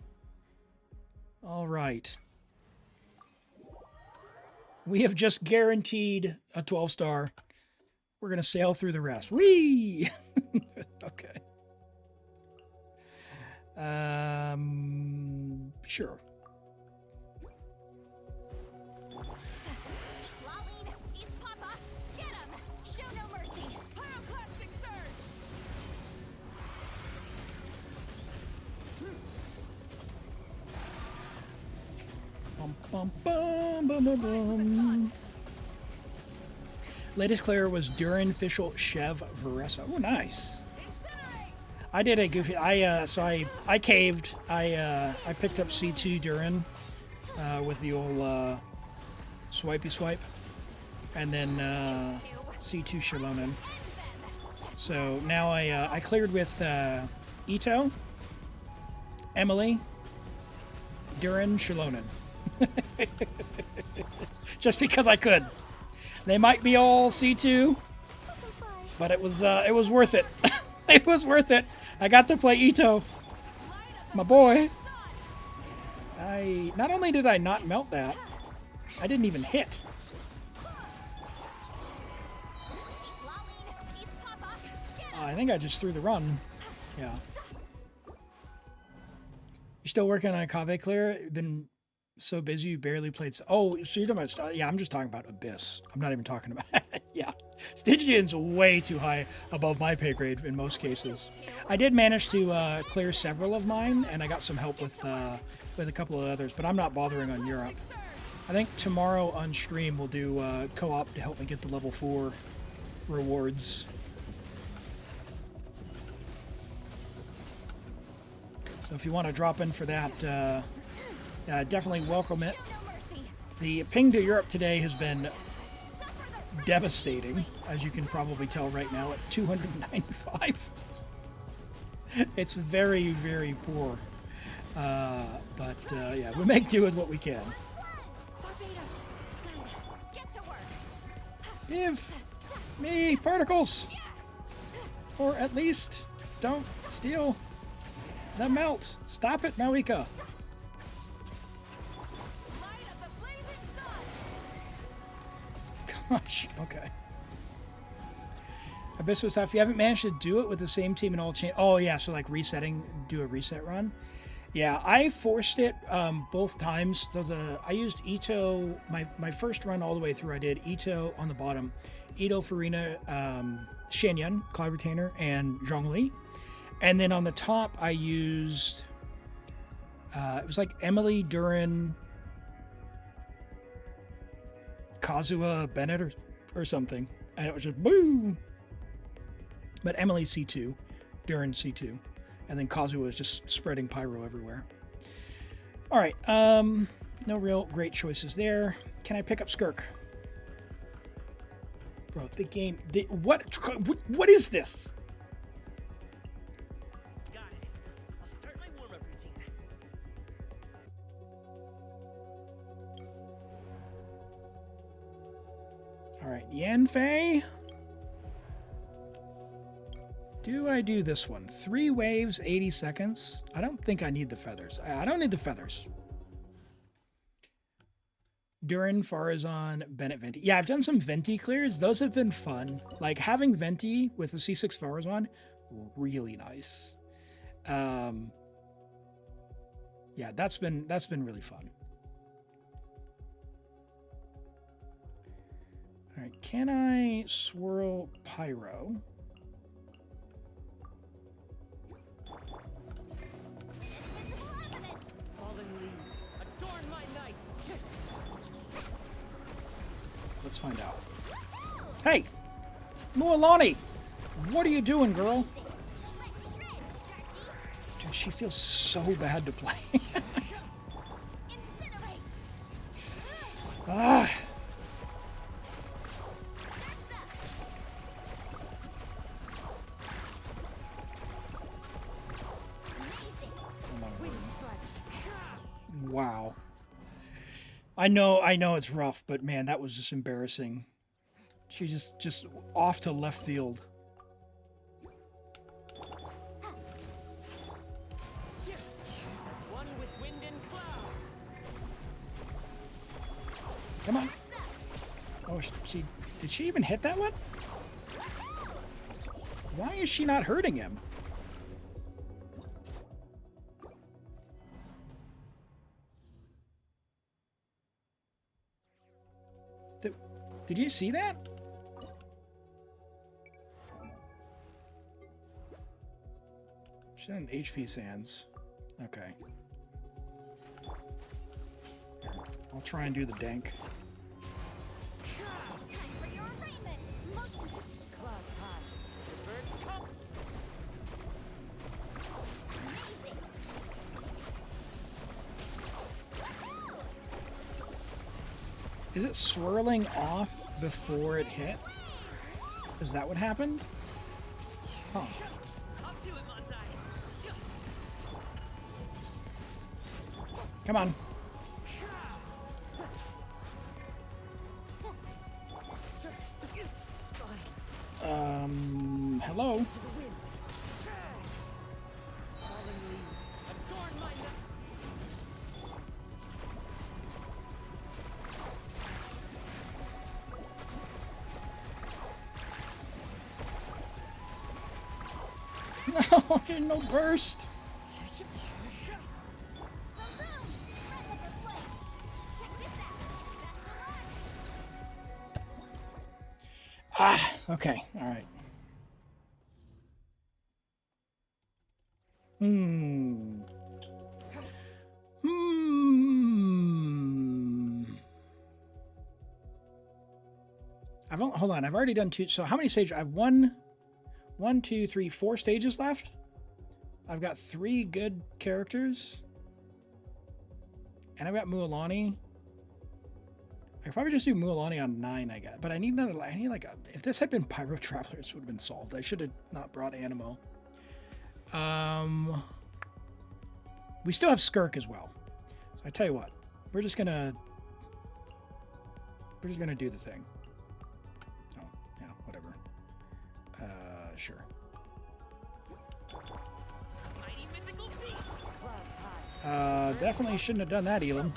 Speaker 2: All right. We have just guaranteed a 12-star. We're going to sail through the rest. Whee! Okay. Sure.
Speaker 6: Lolene, East Papa, get him! Show no mercy! Pyroclastic surge!
Speaker 2: Bum, bum, bum, bum, bum, bum. Latest clear was Durin, Fischl, Chev, Veressa. Oh, nice. I did a goofy. I caved. I picked up C2 Durin with the old swipey swipe, and then C2 Shalonen. So now I cleared with Ito, Emily, Durin, Shalonen. Just because I could. They might be all C2, but it was worth it. It was worth it. I got to play Ito, my boy. Not only did I not melt that, I didn't even hit. I think I just threw the run. Yeah. You still working on a Kave clear? Been so busy you barely played. Oh, so you're talking about... Yeah, I'm just talking about Abyss. I'm not even talking about... Yeah. Stygian's way too high above my pay grade in most cases. I did manage to clear several of mine, and I got some help with a couple of others, but I'm not bothering on Europe. I think tomorrow on stream we'll do co-op to help me get the level 4 rewards. So if you want to drop in for that, definitely welcome it. The ping to Europe today has been devastating, as you can probably tell right now, at 295. It's very, very poor. But yeah, we make do with what we can. Give me particles! Or at least don't steal the melt. Stop it, Mawika. Gosh, okay. Abyss was tough. You haven't managed to do it with the same team in all change. Oh yeah, so like resetting, do a reset run. Yeah, I forced it both times. So I used Ito, my first run all the way through. I did Ito on the bottom, Ito, Farina, Shenyun, Cloud Retainer, and Zhongli. And then on the top, I used, it was like Emily, Durin, Kazuha, Bennett, or something. And it was just boom. But Emily C2, Durin C2. And then Kazuha was just spreading pyro everywhere. All right, no real great choices there. Can I pick up Skirk? Bro, the game, what is this?
Speaker 7: Got it. I'll start my warm-up routine.
Speaker 2: All right, Yanfei. Do I do this one? 3 waves, 80 seconds. I don't think I need the feathers. I don't need the feathers. Durin, Farazan, Bennett, Venti. Yeah, I've done some Venti clears. Those have been fun. Like having Venti with the C6 Farazan really nice. Yeah, that's been really fun. All right, can I swirl pyro?
Speaker 3: Invisible evidence.
Speaker 7: Fallen leaves, adorn my night.
Speaker 2: Let's find out. Hey, Mualani, what are you doing, girl?
Speaker 3: Let's shred, Sharky.
Speaker 2: Dude, she feels so bad to play.
Speaker 3: Incinerate.
Speaker 2: Ah. Wow. I know it's rough, but man, that was just embarrassing. She's just off to left field.
Speaker 7: One with wind and cloud.
Speaker 2: Come on. Oh, did she even hit that one? Why is she not hurting him? Did you see that? She's on HP Sands. Okay. Here, I'll try and do the dank.
Speaker 3: Time for your arraignment. Motion to
Speaker 7: Clouds high. The birds come.
Speaker 3: amazing.
Speaker 2: Is it swirling off before it hit? Is that what happened? Huh.
Speaker 7: Up to it, Manzai.
Speaker 2: Come on. Hello?
Speaker 7: To the wind. Fallen leaves, adorn my night.
Speaker 2: No, there's no burst.
Speaker 3: The room. Red liquor flame. Check this out. Best of luck.
Speaker 2: Ah, okay, all right. Hmm. Hold on. I've already done 2. So how many stages? I have 1, 2, 3, 4 stages left. I've got 3 good characters, and I've got Mualani. I could probably just do Mualani on 9, I guess. But I need another. I need like a. If this had been Pyro Travelers, it would have been solved. I should have not brought Animo. We still have Skirk as well. So I tell you what, we're just gonna do the thing. Oh, yeah, whatever. Sure.
Speaker 7: Mighty mythical beast. Clouds high.
Speaker 2: Definitely shouldn't have done that, Elim.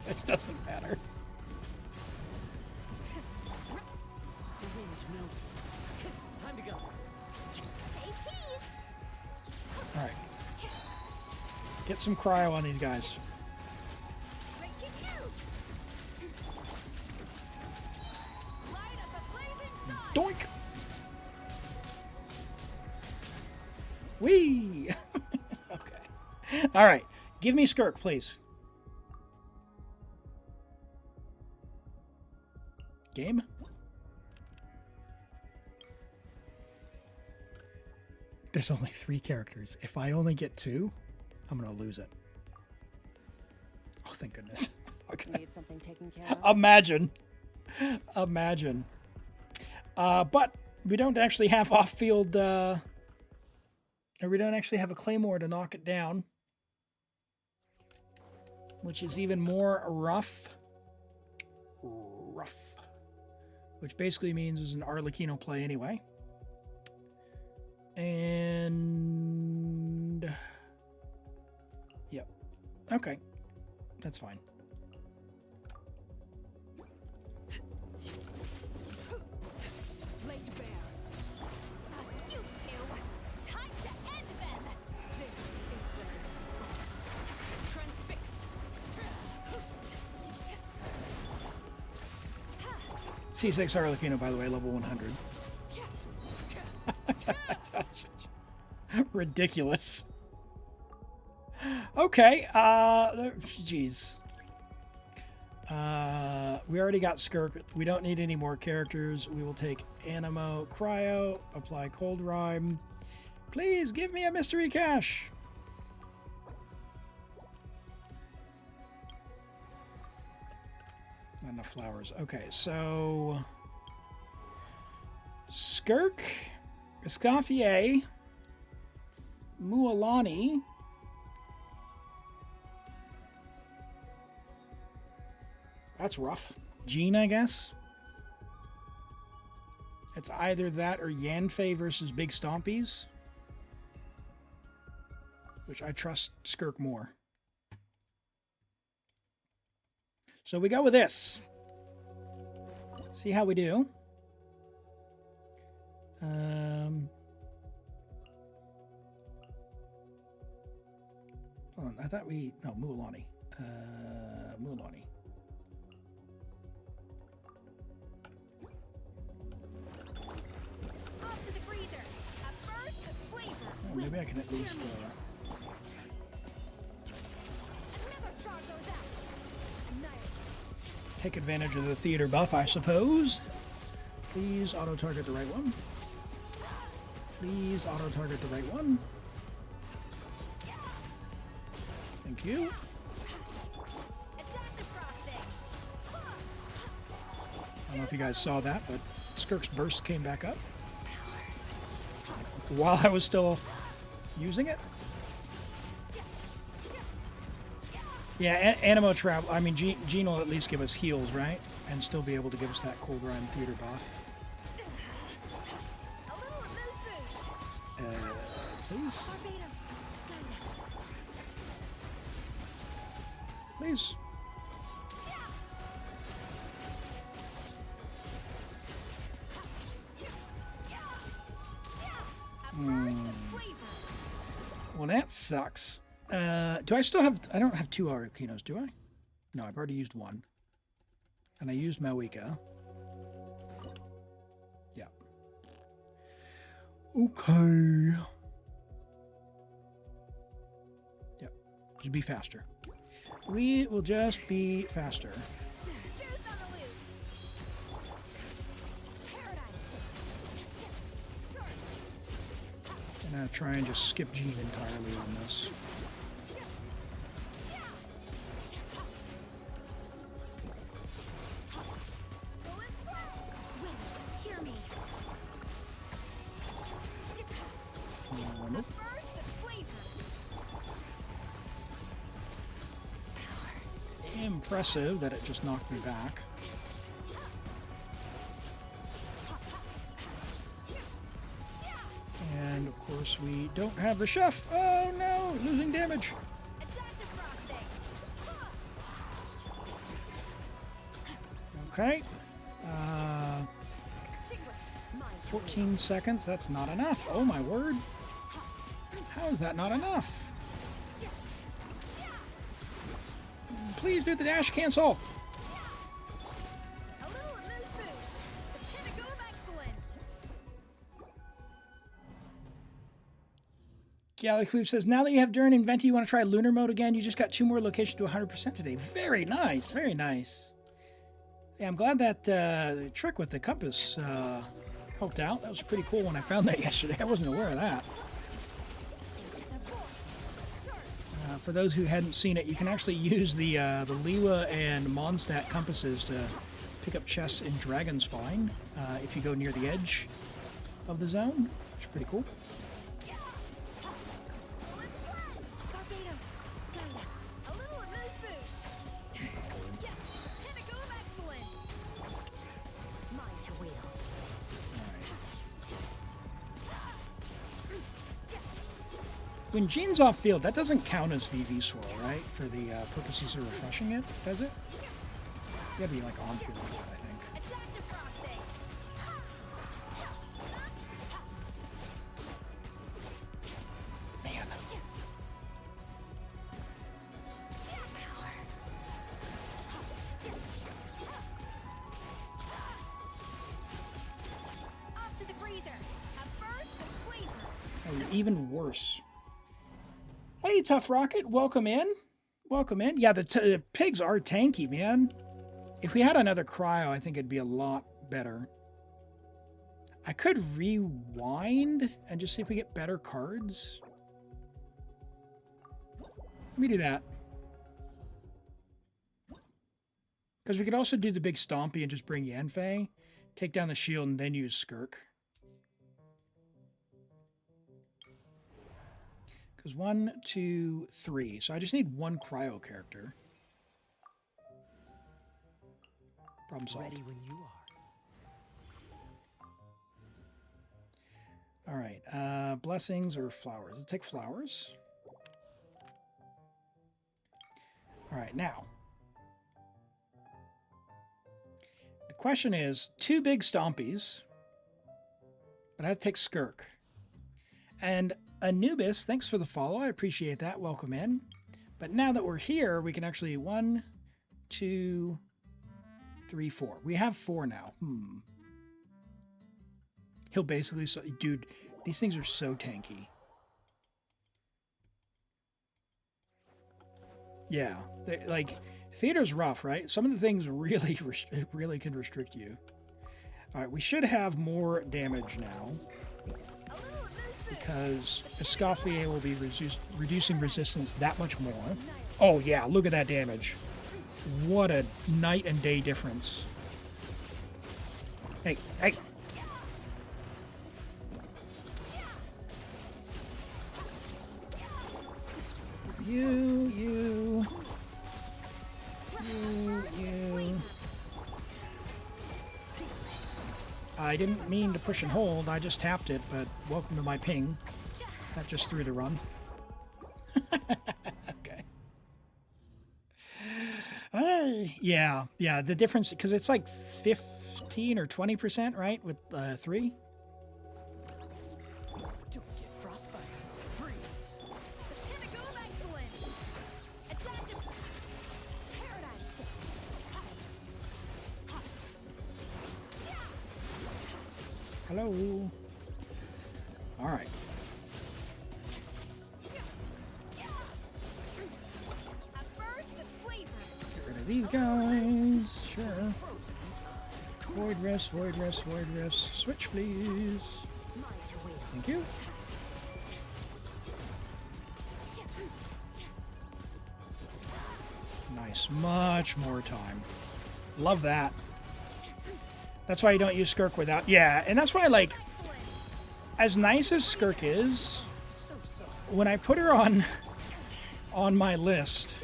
Speaker 2: It doesn't matter.
Speaker 7: The wind knows me. Time to go.
Speaker 3: Say cheese.
Speaker 2: All right. Get some cryo on these guys.
Speaker 3: Break your cubes.
Speaker 6: Light up the blazing sun.
Speaker 2: Doink! Whee! Okay. All right. Give me Skirk, please. Game? There's only 3 characters. If I only get 2, I'm going to lose it. Oh, thank goodness. Okay.
Speaker 6: Need something taken care of.
Speaker 2: Imagine. Imagine. But we don't actually have off-field, or we don't actually have a Claymore to knock it down, which is even more rough. Rough. Which basically means it's an Arlecchino play anyway. And... Yep. Okay. That's fine. C6 Arlecchino, by the way, level 100. That's ridiculous. Okay, jeez. We already got Skirk. We don't need any more characters. We will take Animo, Cryo, apply Cold Rime. Please give me a mystery cache. Not enough flowers. Okay, so Skirk, Escoffier, Mualani. That's rough. Jean, I guess. It's either that or Yanfei versus Big Stompies, which I trust Skirk more. So we go with this. See how we do. Oh, I thought we... No, Mualani. Mualani.
Speaker 6: Off to the freezer. A burst of flavor.
Speaker 2: Oh, maybe I can at least...
Speaker 6: Another star goes out. Annihilate.
Speaker 2: take advantage of the theater buff, I suppose. Please auto-target the right one. Please auto-target the right one. Thank you.
Speaker 6: Attack the frosting.
Speaker 2: I don't know if you guys saw that, but Skirk's burst came back up while I was still using it. Yeah, Animo travel. I mean, Gene will at least give us heals, right? And still be able to give us that Cold Rime theater buff.
Speaker 6: A little amuse bouche.
Speaker 2: Please,
Speaker 6: Barbados. Kindness.
Speaker 2: please.
Speaker 6: A burst of flavor.
Speaker 2: Well, that sucks. Do I still have... I don't have 2 Arlecchinos, do I? No, I've already used 1. And I used Mawika. Yeah. Okay. Yep. Just be faster. We will just be faster.
Speaker 6: Goose on the loose. Paradise.
Speaker 2: I'm going to try and just skip Gene entirely on this.
Speaker 6: Wind, hear me.
Speaker 2: Nope.
Speaker 6: Burst of flavor.
Speaker 2: Impressive that it just knocked me back. And of course we don't have the chef. Oh no, losing damage.
Speaker 6: Attack the frosting.
Speaker 2: Okay.
Speaker 6: Extinguished. Mine to
Speaker 2: 14 seconds, that's not enough. Oh my word. How is that not enough? Please do the dash cancel.
Speaker 6: a little amuse bouche. The pinnacle of excellence.
Speaker 2: Galaxy says, now that you have Durin and Venti, you want to try lunar mode again? You just got 2 more locations to 100% today. Very nice, very nice. Yeah, I'm glad that the trick with the compass helped out. That was pretty cool when I found that yesterday. I wasn't aware of that. For those who hadn't seen it, you can actually use the Liwa and Mondstadt compasses to pick up chests in Dragonspine if you go near the edge of the zone, which is pretty cool.
Speaker 6: Barbados. Gaia. A little amuse bouche. Pinnacle of excellence. Mine to wield.
Speaker 2: When Gene's off field, that doesn't count as VV Swirl, right? For the purposes of refreshing it, does it? You gotta be like on field for that, I think.
Speaker 6: Attack the frosting.
Speaker 2: Man. even worse. Hey, Tough Rocket, welcome in. Welcome in. Yeah, the pigs are tanky, man. If we had another cryo, I think it'd be a lot better. I could rewind and just see if we get better cards. Let me do that. Because we could also do the big Stompy and just bring Yanfei, take down the shield, and then use Skirk. Because 1, 2, 3. So I just need one cryo character. Problem solved.
Speaker 7: Ready when you are.
Speaker 2: All right. Blessings or flowers? I'll take flowers. All right. Now, the question is 2 big Stompies, but I have to take Skirk. And Anubis, thanks for the follow. I appreciate that. Welcome in. But now that we're here, we can actually 1, 2, 3, 4. We have 4 now. He'll basically... Dude, these things are so tanky. Yeah. Like, theater's rough, right? Some of the things really, really can restrict you. All right, we should have more damage now, because Escoffier will be reducing resistance that much more. Oh yeah, look at that damage. What a night and day difference. Hey, hey! You. I didn't mean to push and hold, I just tapped it, but welcome to my ping. That just threw the run. Okay. Yeah, the difference, because it's like 15 or 20%, right, with 3?
Speaker 7: Don't get frostbite. Freeze.
Speaker 6: Pinnacle of excellence. Attack of paradigm shift.
Speaker 2: Hello. All right.
Speaker 6: A burst of flavor.
Speaker 2: Get rid of these guys. Sure. Void rest, void rest, void rest. Switch, please. Thank you. Nice. Much more time. Love that. That's why you don't use Skirk without... Yeah, and that's why, like, as nice as Skirk is, when I put her on my list,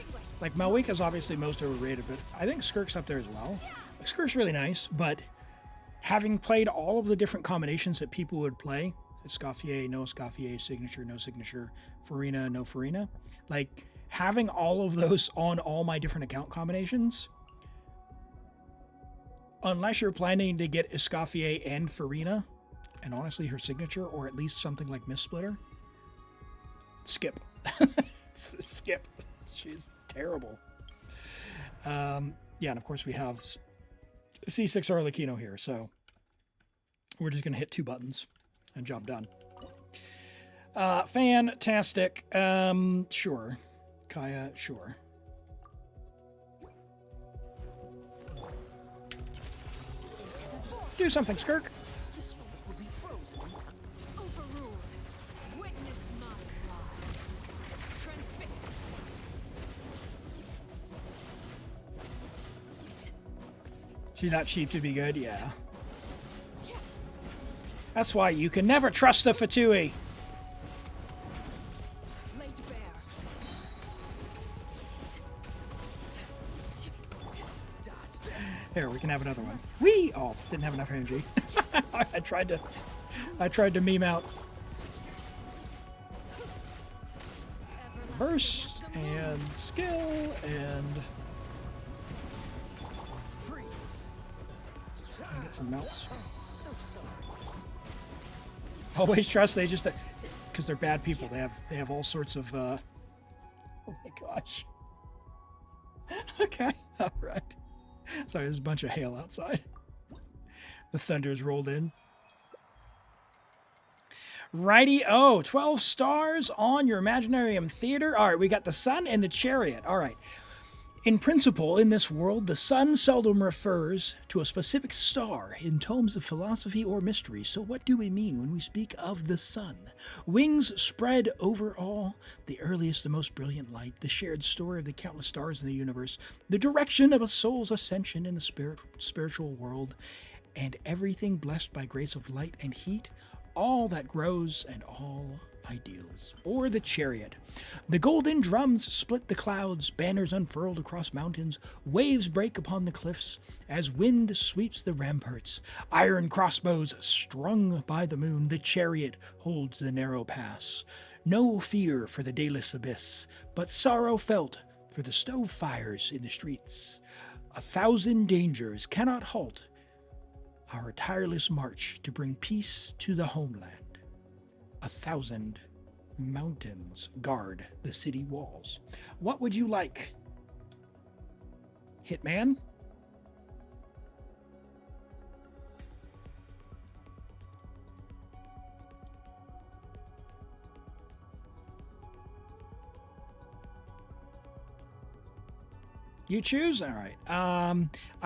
Speaker 2: like, Malwika's obviously most overrated, but I think Skirk's up there as well. Like, Skirk's really nice, but having played all of the different combinations that people would play, Escoffier, no Escoffier, signature, no signature, Farina, no Farina, like, having all of those on all my different account combinations... Unless you're planning to get Escoffier and Farina, and honestly her signature, or at least something like Miss Splitter, skip. Skip. She's terrible. Yeah, and of course we have C6 Arlecchino here, so we're just going to hit 2 buttons and job done. Fantastic. Sure. Kaya, sure. Do something, Skirk.
Speaker 7: This moment will be frozen in time.
Speaker 6: Overruled. Witness my rise. Transfixed.
Speaker 2: She's not cheap to be good, yeah. That's why you can never trust the Fatui.
Speaker 7: Laid bare. Dodge that.
Speaker 2: Here, we can have another one. Whee! Oh, didn't have enough energy. I tried to meme out. Burst and skill and
Speaker 7: Freeze.
Speaker 2: I get some melts.
Speaker 7: So sorry.
Speaker 2: Always trust they just because they're bad people. They have all sorts of oh my gosh. Okay, all right. Sorry, there's a bunch of hail outside. The thunder's rolled in. Righty, 12 stars on your Imaginarium Theater. All right, we got the sun and the chariot. All right. In principle, in this world, the sun seldom refers to a specific star in tomes of philosophy or mystery. So what do we mean when we speak of the sun? Wings spread over all, the earliest, the most brilliant light, the shared story of the countless stars in the universe, the direction of a soul's ascension in the spiritual world, and everything blessed by grace of light and heat, all that grows and all ideals. Or the chariot. The golden drums split the clouds, banners unfurled across mountains, waves break upon the cliffs, as wind sweeps the ramparts. Iron crossbows strung by the moon, the chariot holds the narrow pass. No fear for the dayless abyss, but sorrow felt for the stove fires in the streets. 1,000 dangers cannot halt our tireless march to bring peace to the homeland. 1,000 mountains guard the city walls. What would you like, Hitman? You choose? All right. I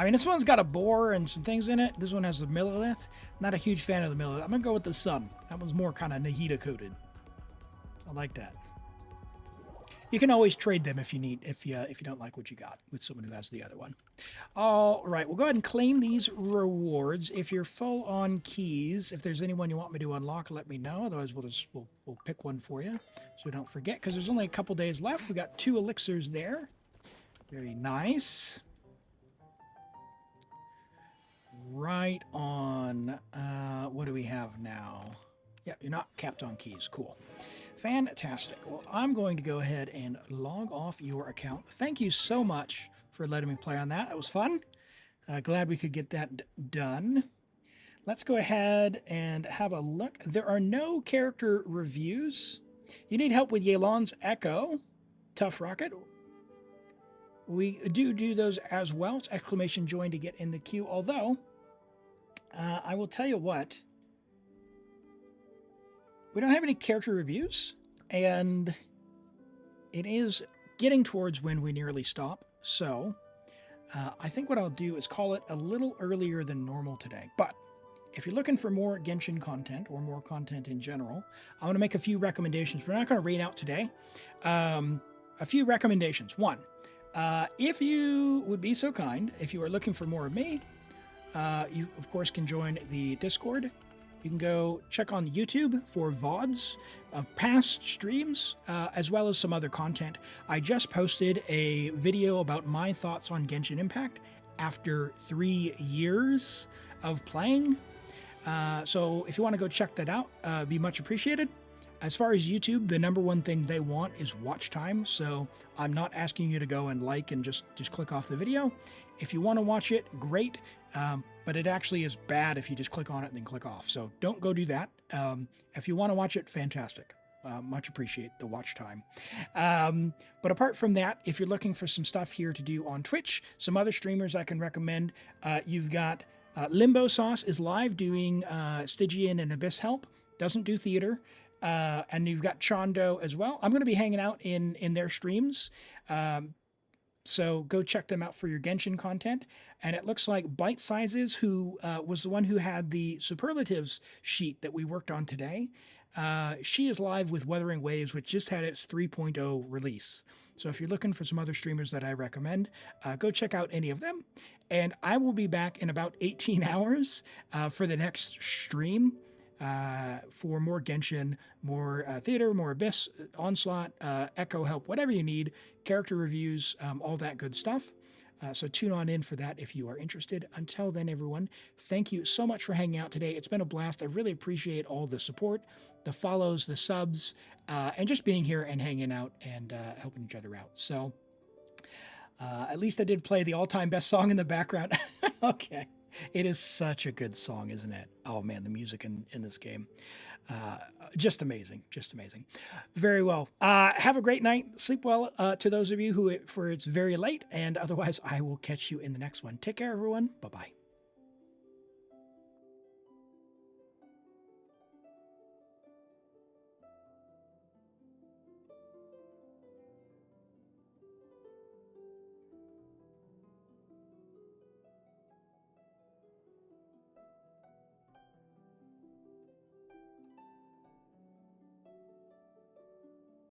Speaker 2: mean, this one's got a boar and some things in it. This one has the Millilith. Not a huge fan of the Millilith. I'm going to go with the sun. That one's more kind of Nahida coated. I like that. You can always trade them if you need, if you don't like what you got with someone who has the other one. All right, we'll go ahead and claim these rewards. If you're full on keys, if there's anyone you want me to unlock, let me know. Otherwise, we'll pick one for you so we don't forget, because there's only a couple days left. We got 2 elixirs there. Very nice. Right on. What do we have now? Yeah, you're not capped on keys. Cool. Fantastic. Well, I'm going to go ahead and log off your account. Thank you so much for letting me play on that. That was fun. Glad we could get that done. Let's go ahead and have a look. There are no character reviews. You need help with Yelan's Echo. Tough Rocket. We do those as well. It's exclamation join to get in the queue. Although, I will tell you what, we don't have any character reviews, and it is getting towards when we nearly stop. So, I think what I'll do is call it a little earlier than normal today. But if you're looking for more Genshin content or more content in general, I want to make a few recommendations. We're not going to rain out today. A few recommendations. One. If you would be so kind, if you are looking for more of me, you, of course, can join the Discord. You can go check on YouTube for VODs of past streams, as well as some other content. I just posted a video about my thoughts on Genshin Impact after 3 years of playing. So if you want to go check that out, be much appreciated. As far as YouTube, the number one thing they want is watch time, so I'm not asking you to go and like and just click off the video. If you want to watch it, great, but it actually is bad if you just click on it and then click off, so don't go do that. If you want to watch it, fantastic. Much appreciate the watch time. But apart from that, if you're looking for some stuff here to do on Twitch, some other streamers I can recommend, you've got Limbo Sauce is live doing Stygian and Abyss Help, doesn't do theater. And you've got Chondo as well. I'm going to be hanging out in their streams. So go check them out for your Genshin content. And it looks like Bite Sizes, who was the one who had the superlatives sheet that we worked on today. She is live with Wuthering Waves, which just had its 3.0 release. So if you're looking for some other streamers that I recommend, go check out any of them. And I will be back in about 18 hours for the next stream. For more Genshin, more theater, more Abyss, Onslaught, Echo Help, whatever you need, character reviews, all that good stuff. So tune on in for that if you are interested. Until then, everyone, thank you so much for hanging out today. It's been a blast. I really appreciate all the support, the follows, the subs, and just being here and hanging out and helping each other out. So at least I did play the all-time best song in the background. Okay. It is such a good song, isn't it? Oh man, the music in this game. Just amazing. Just amazing. Very well. Have a great night. Sleep well to those of you for it's very late. And otherwise, I will catch you in the next one. Take care, everyone. Bye-bye.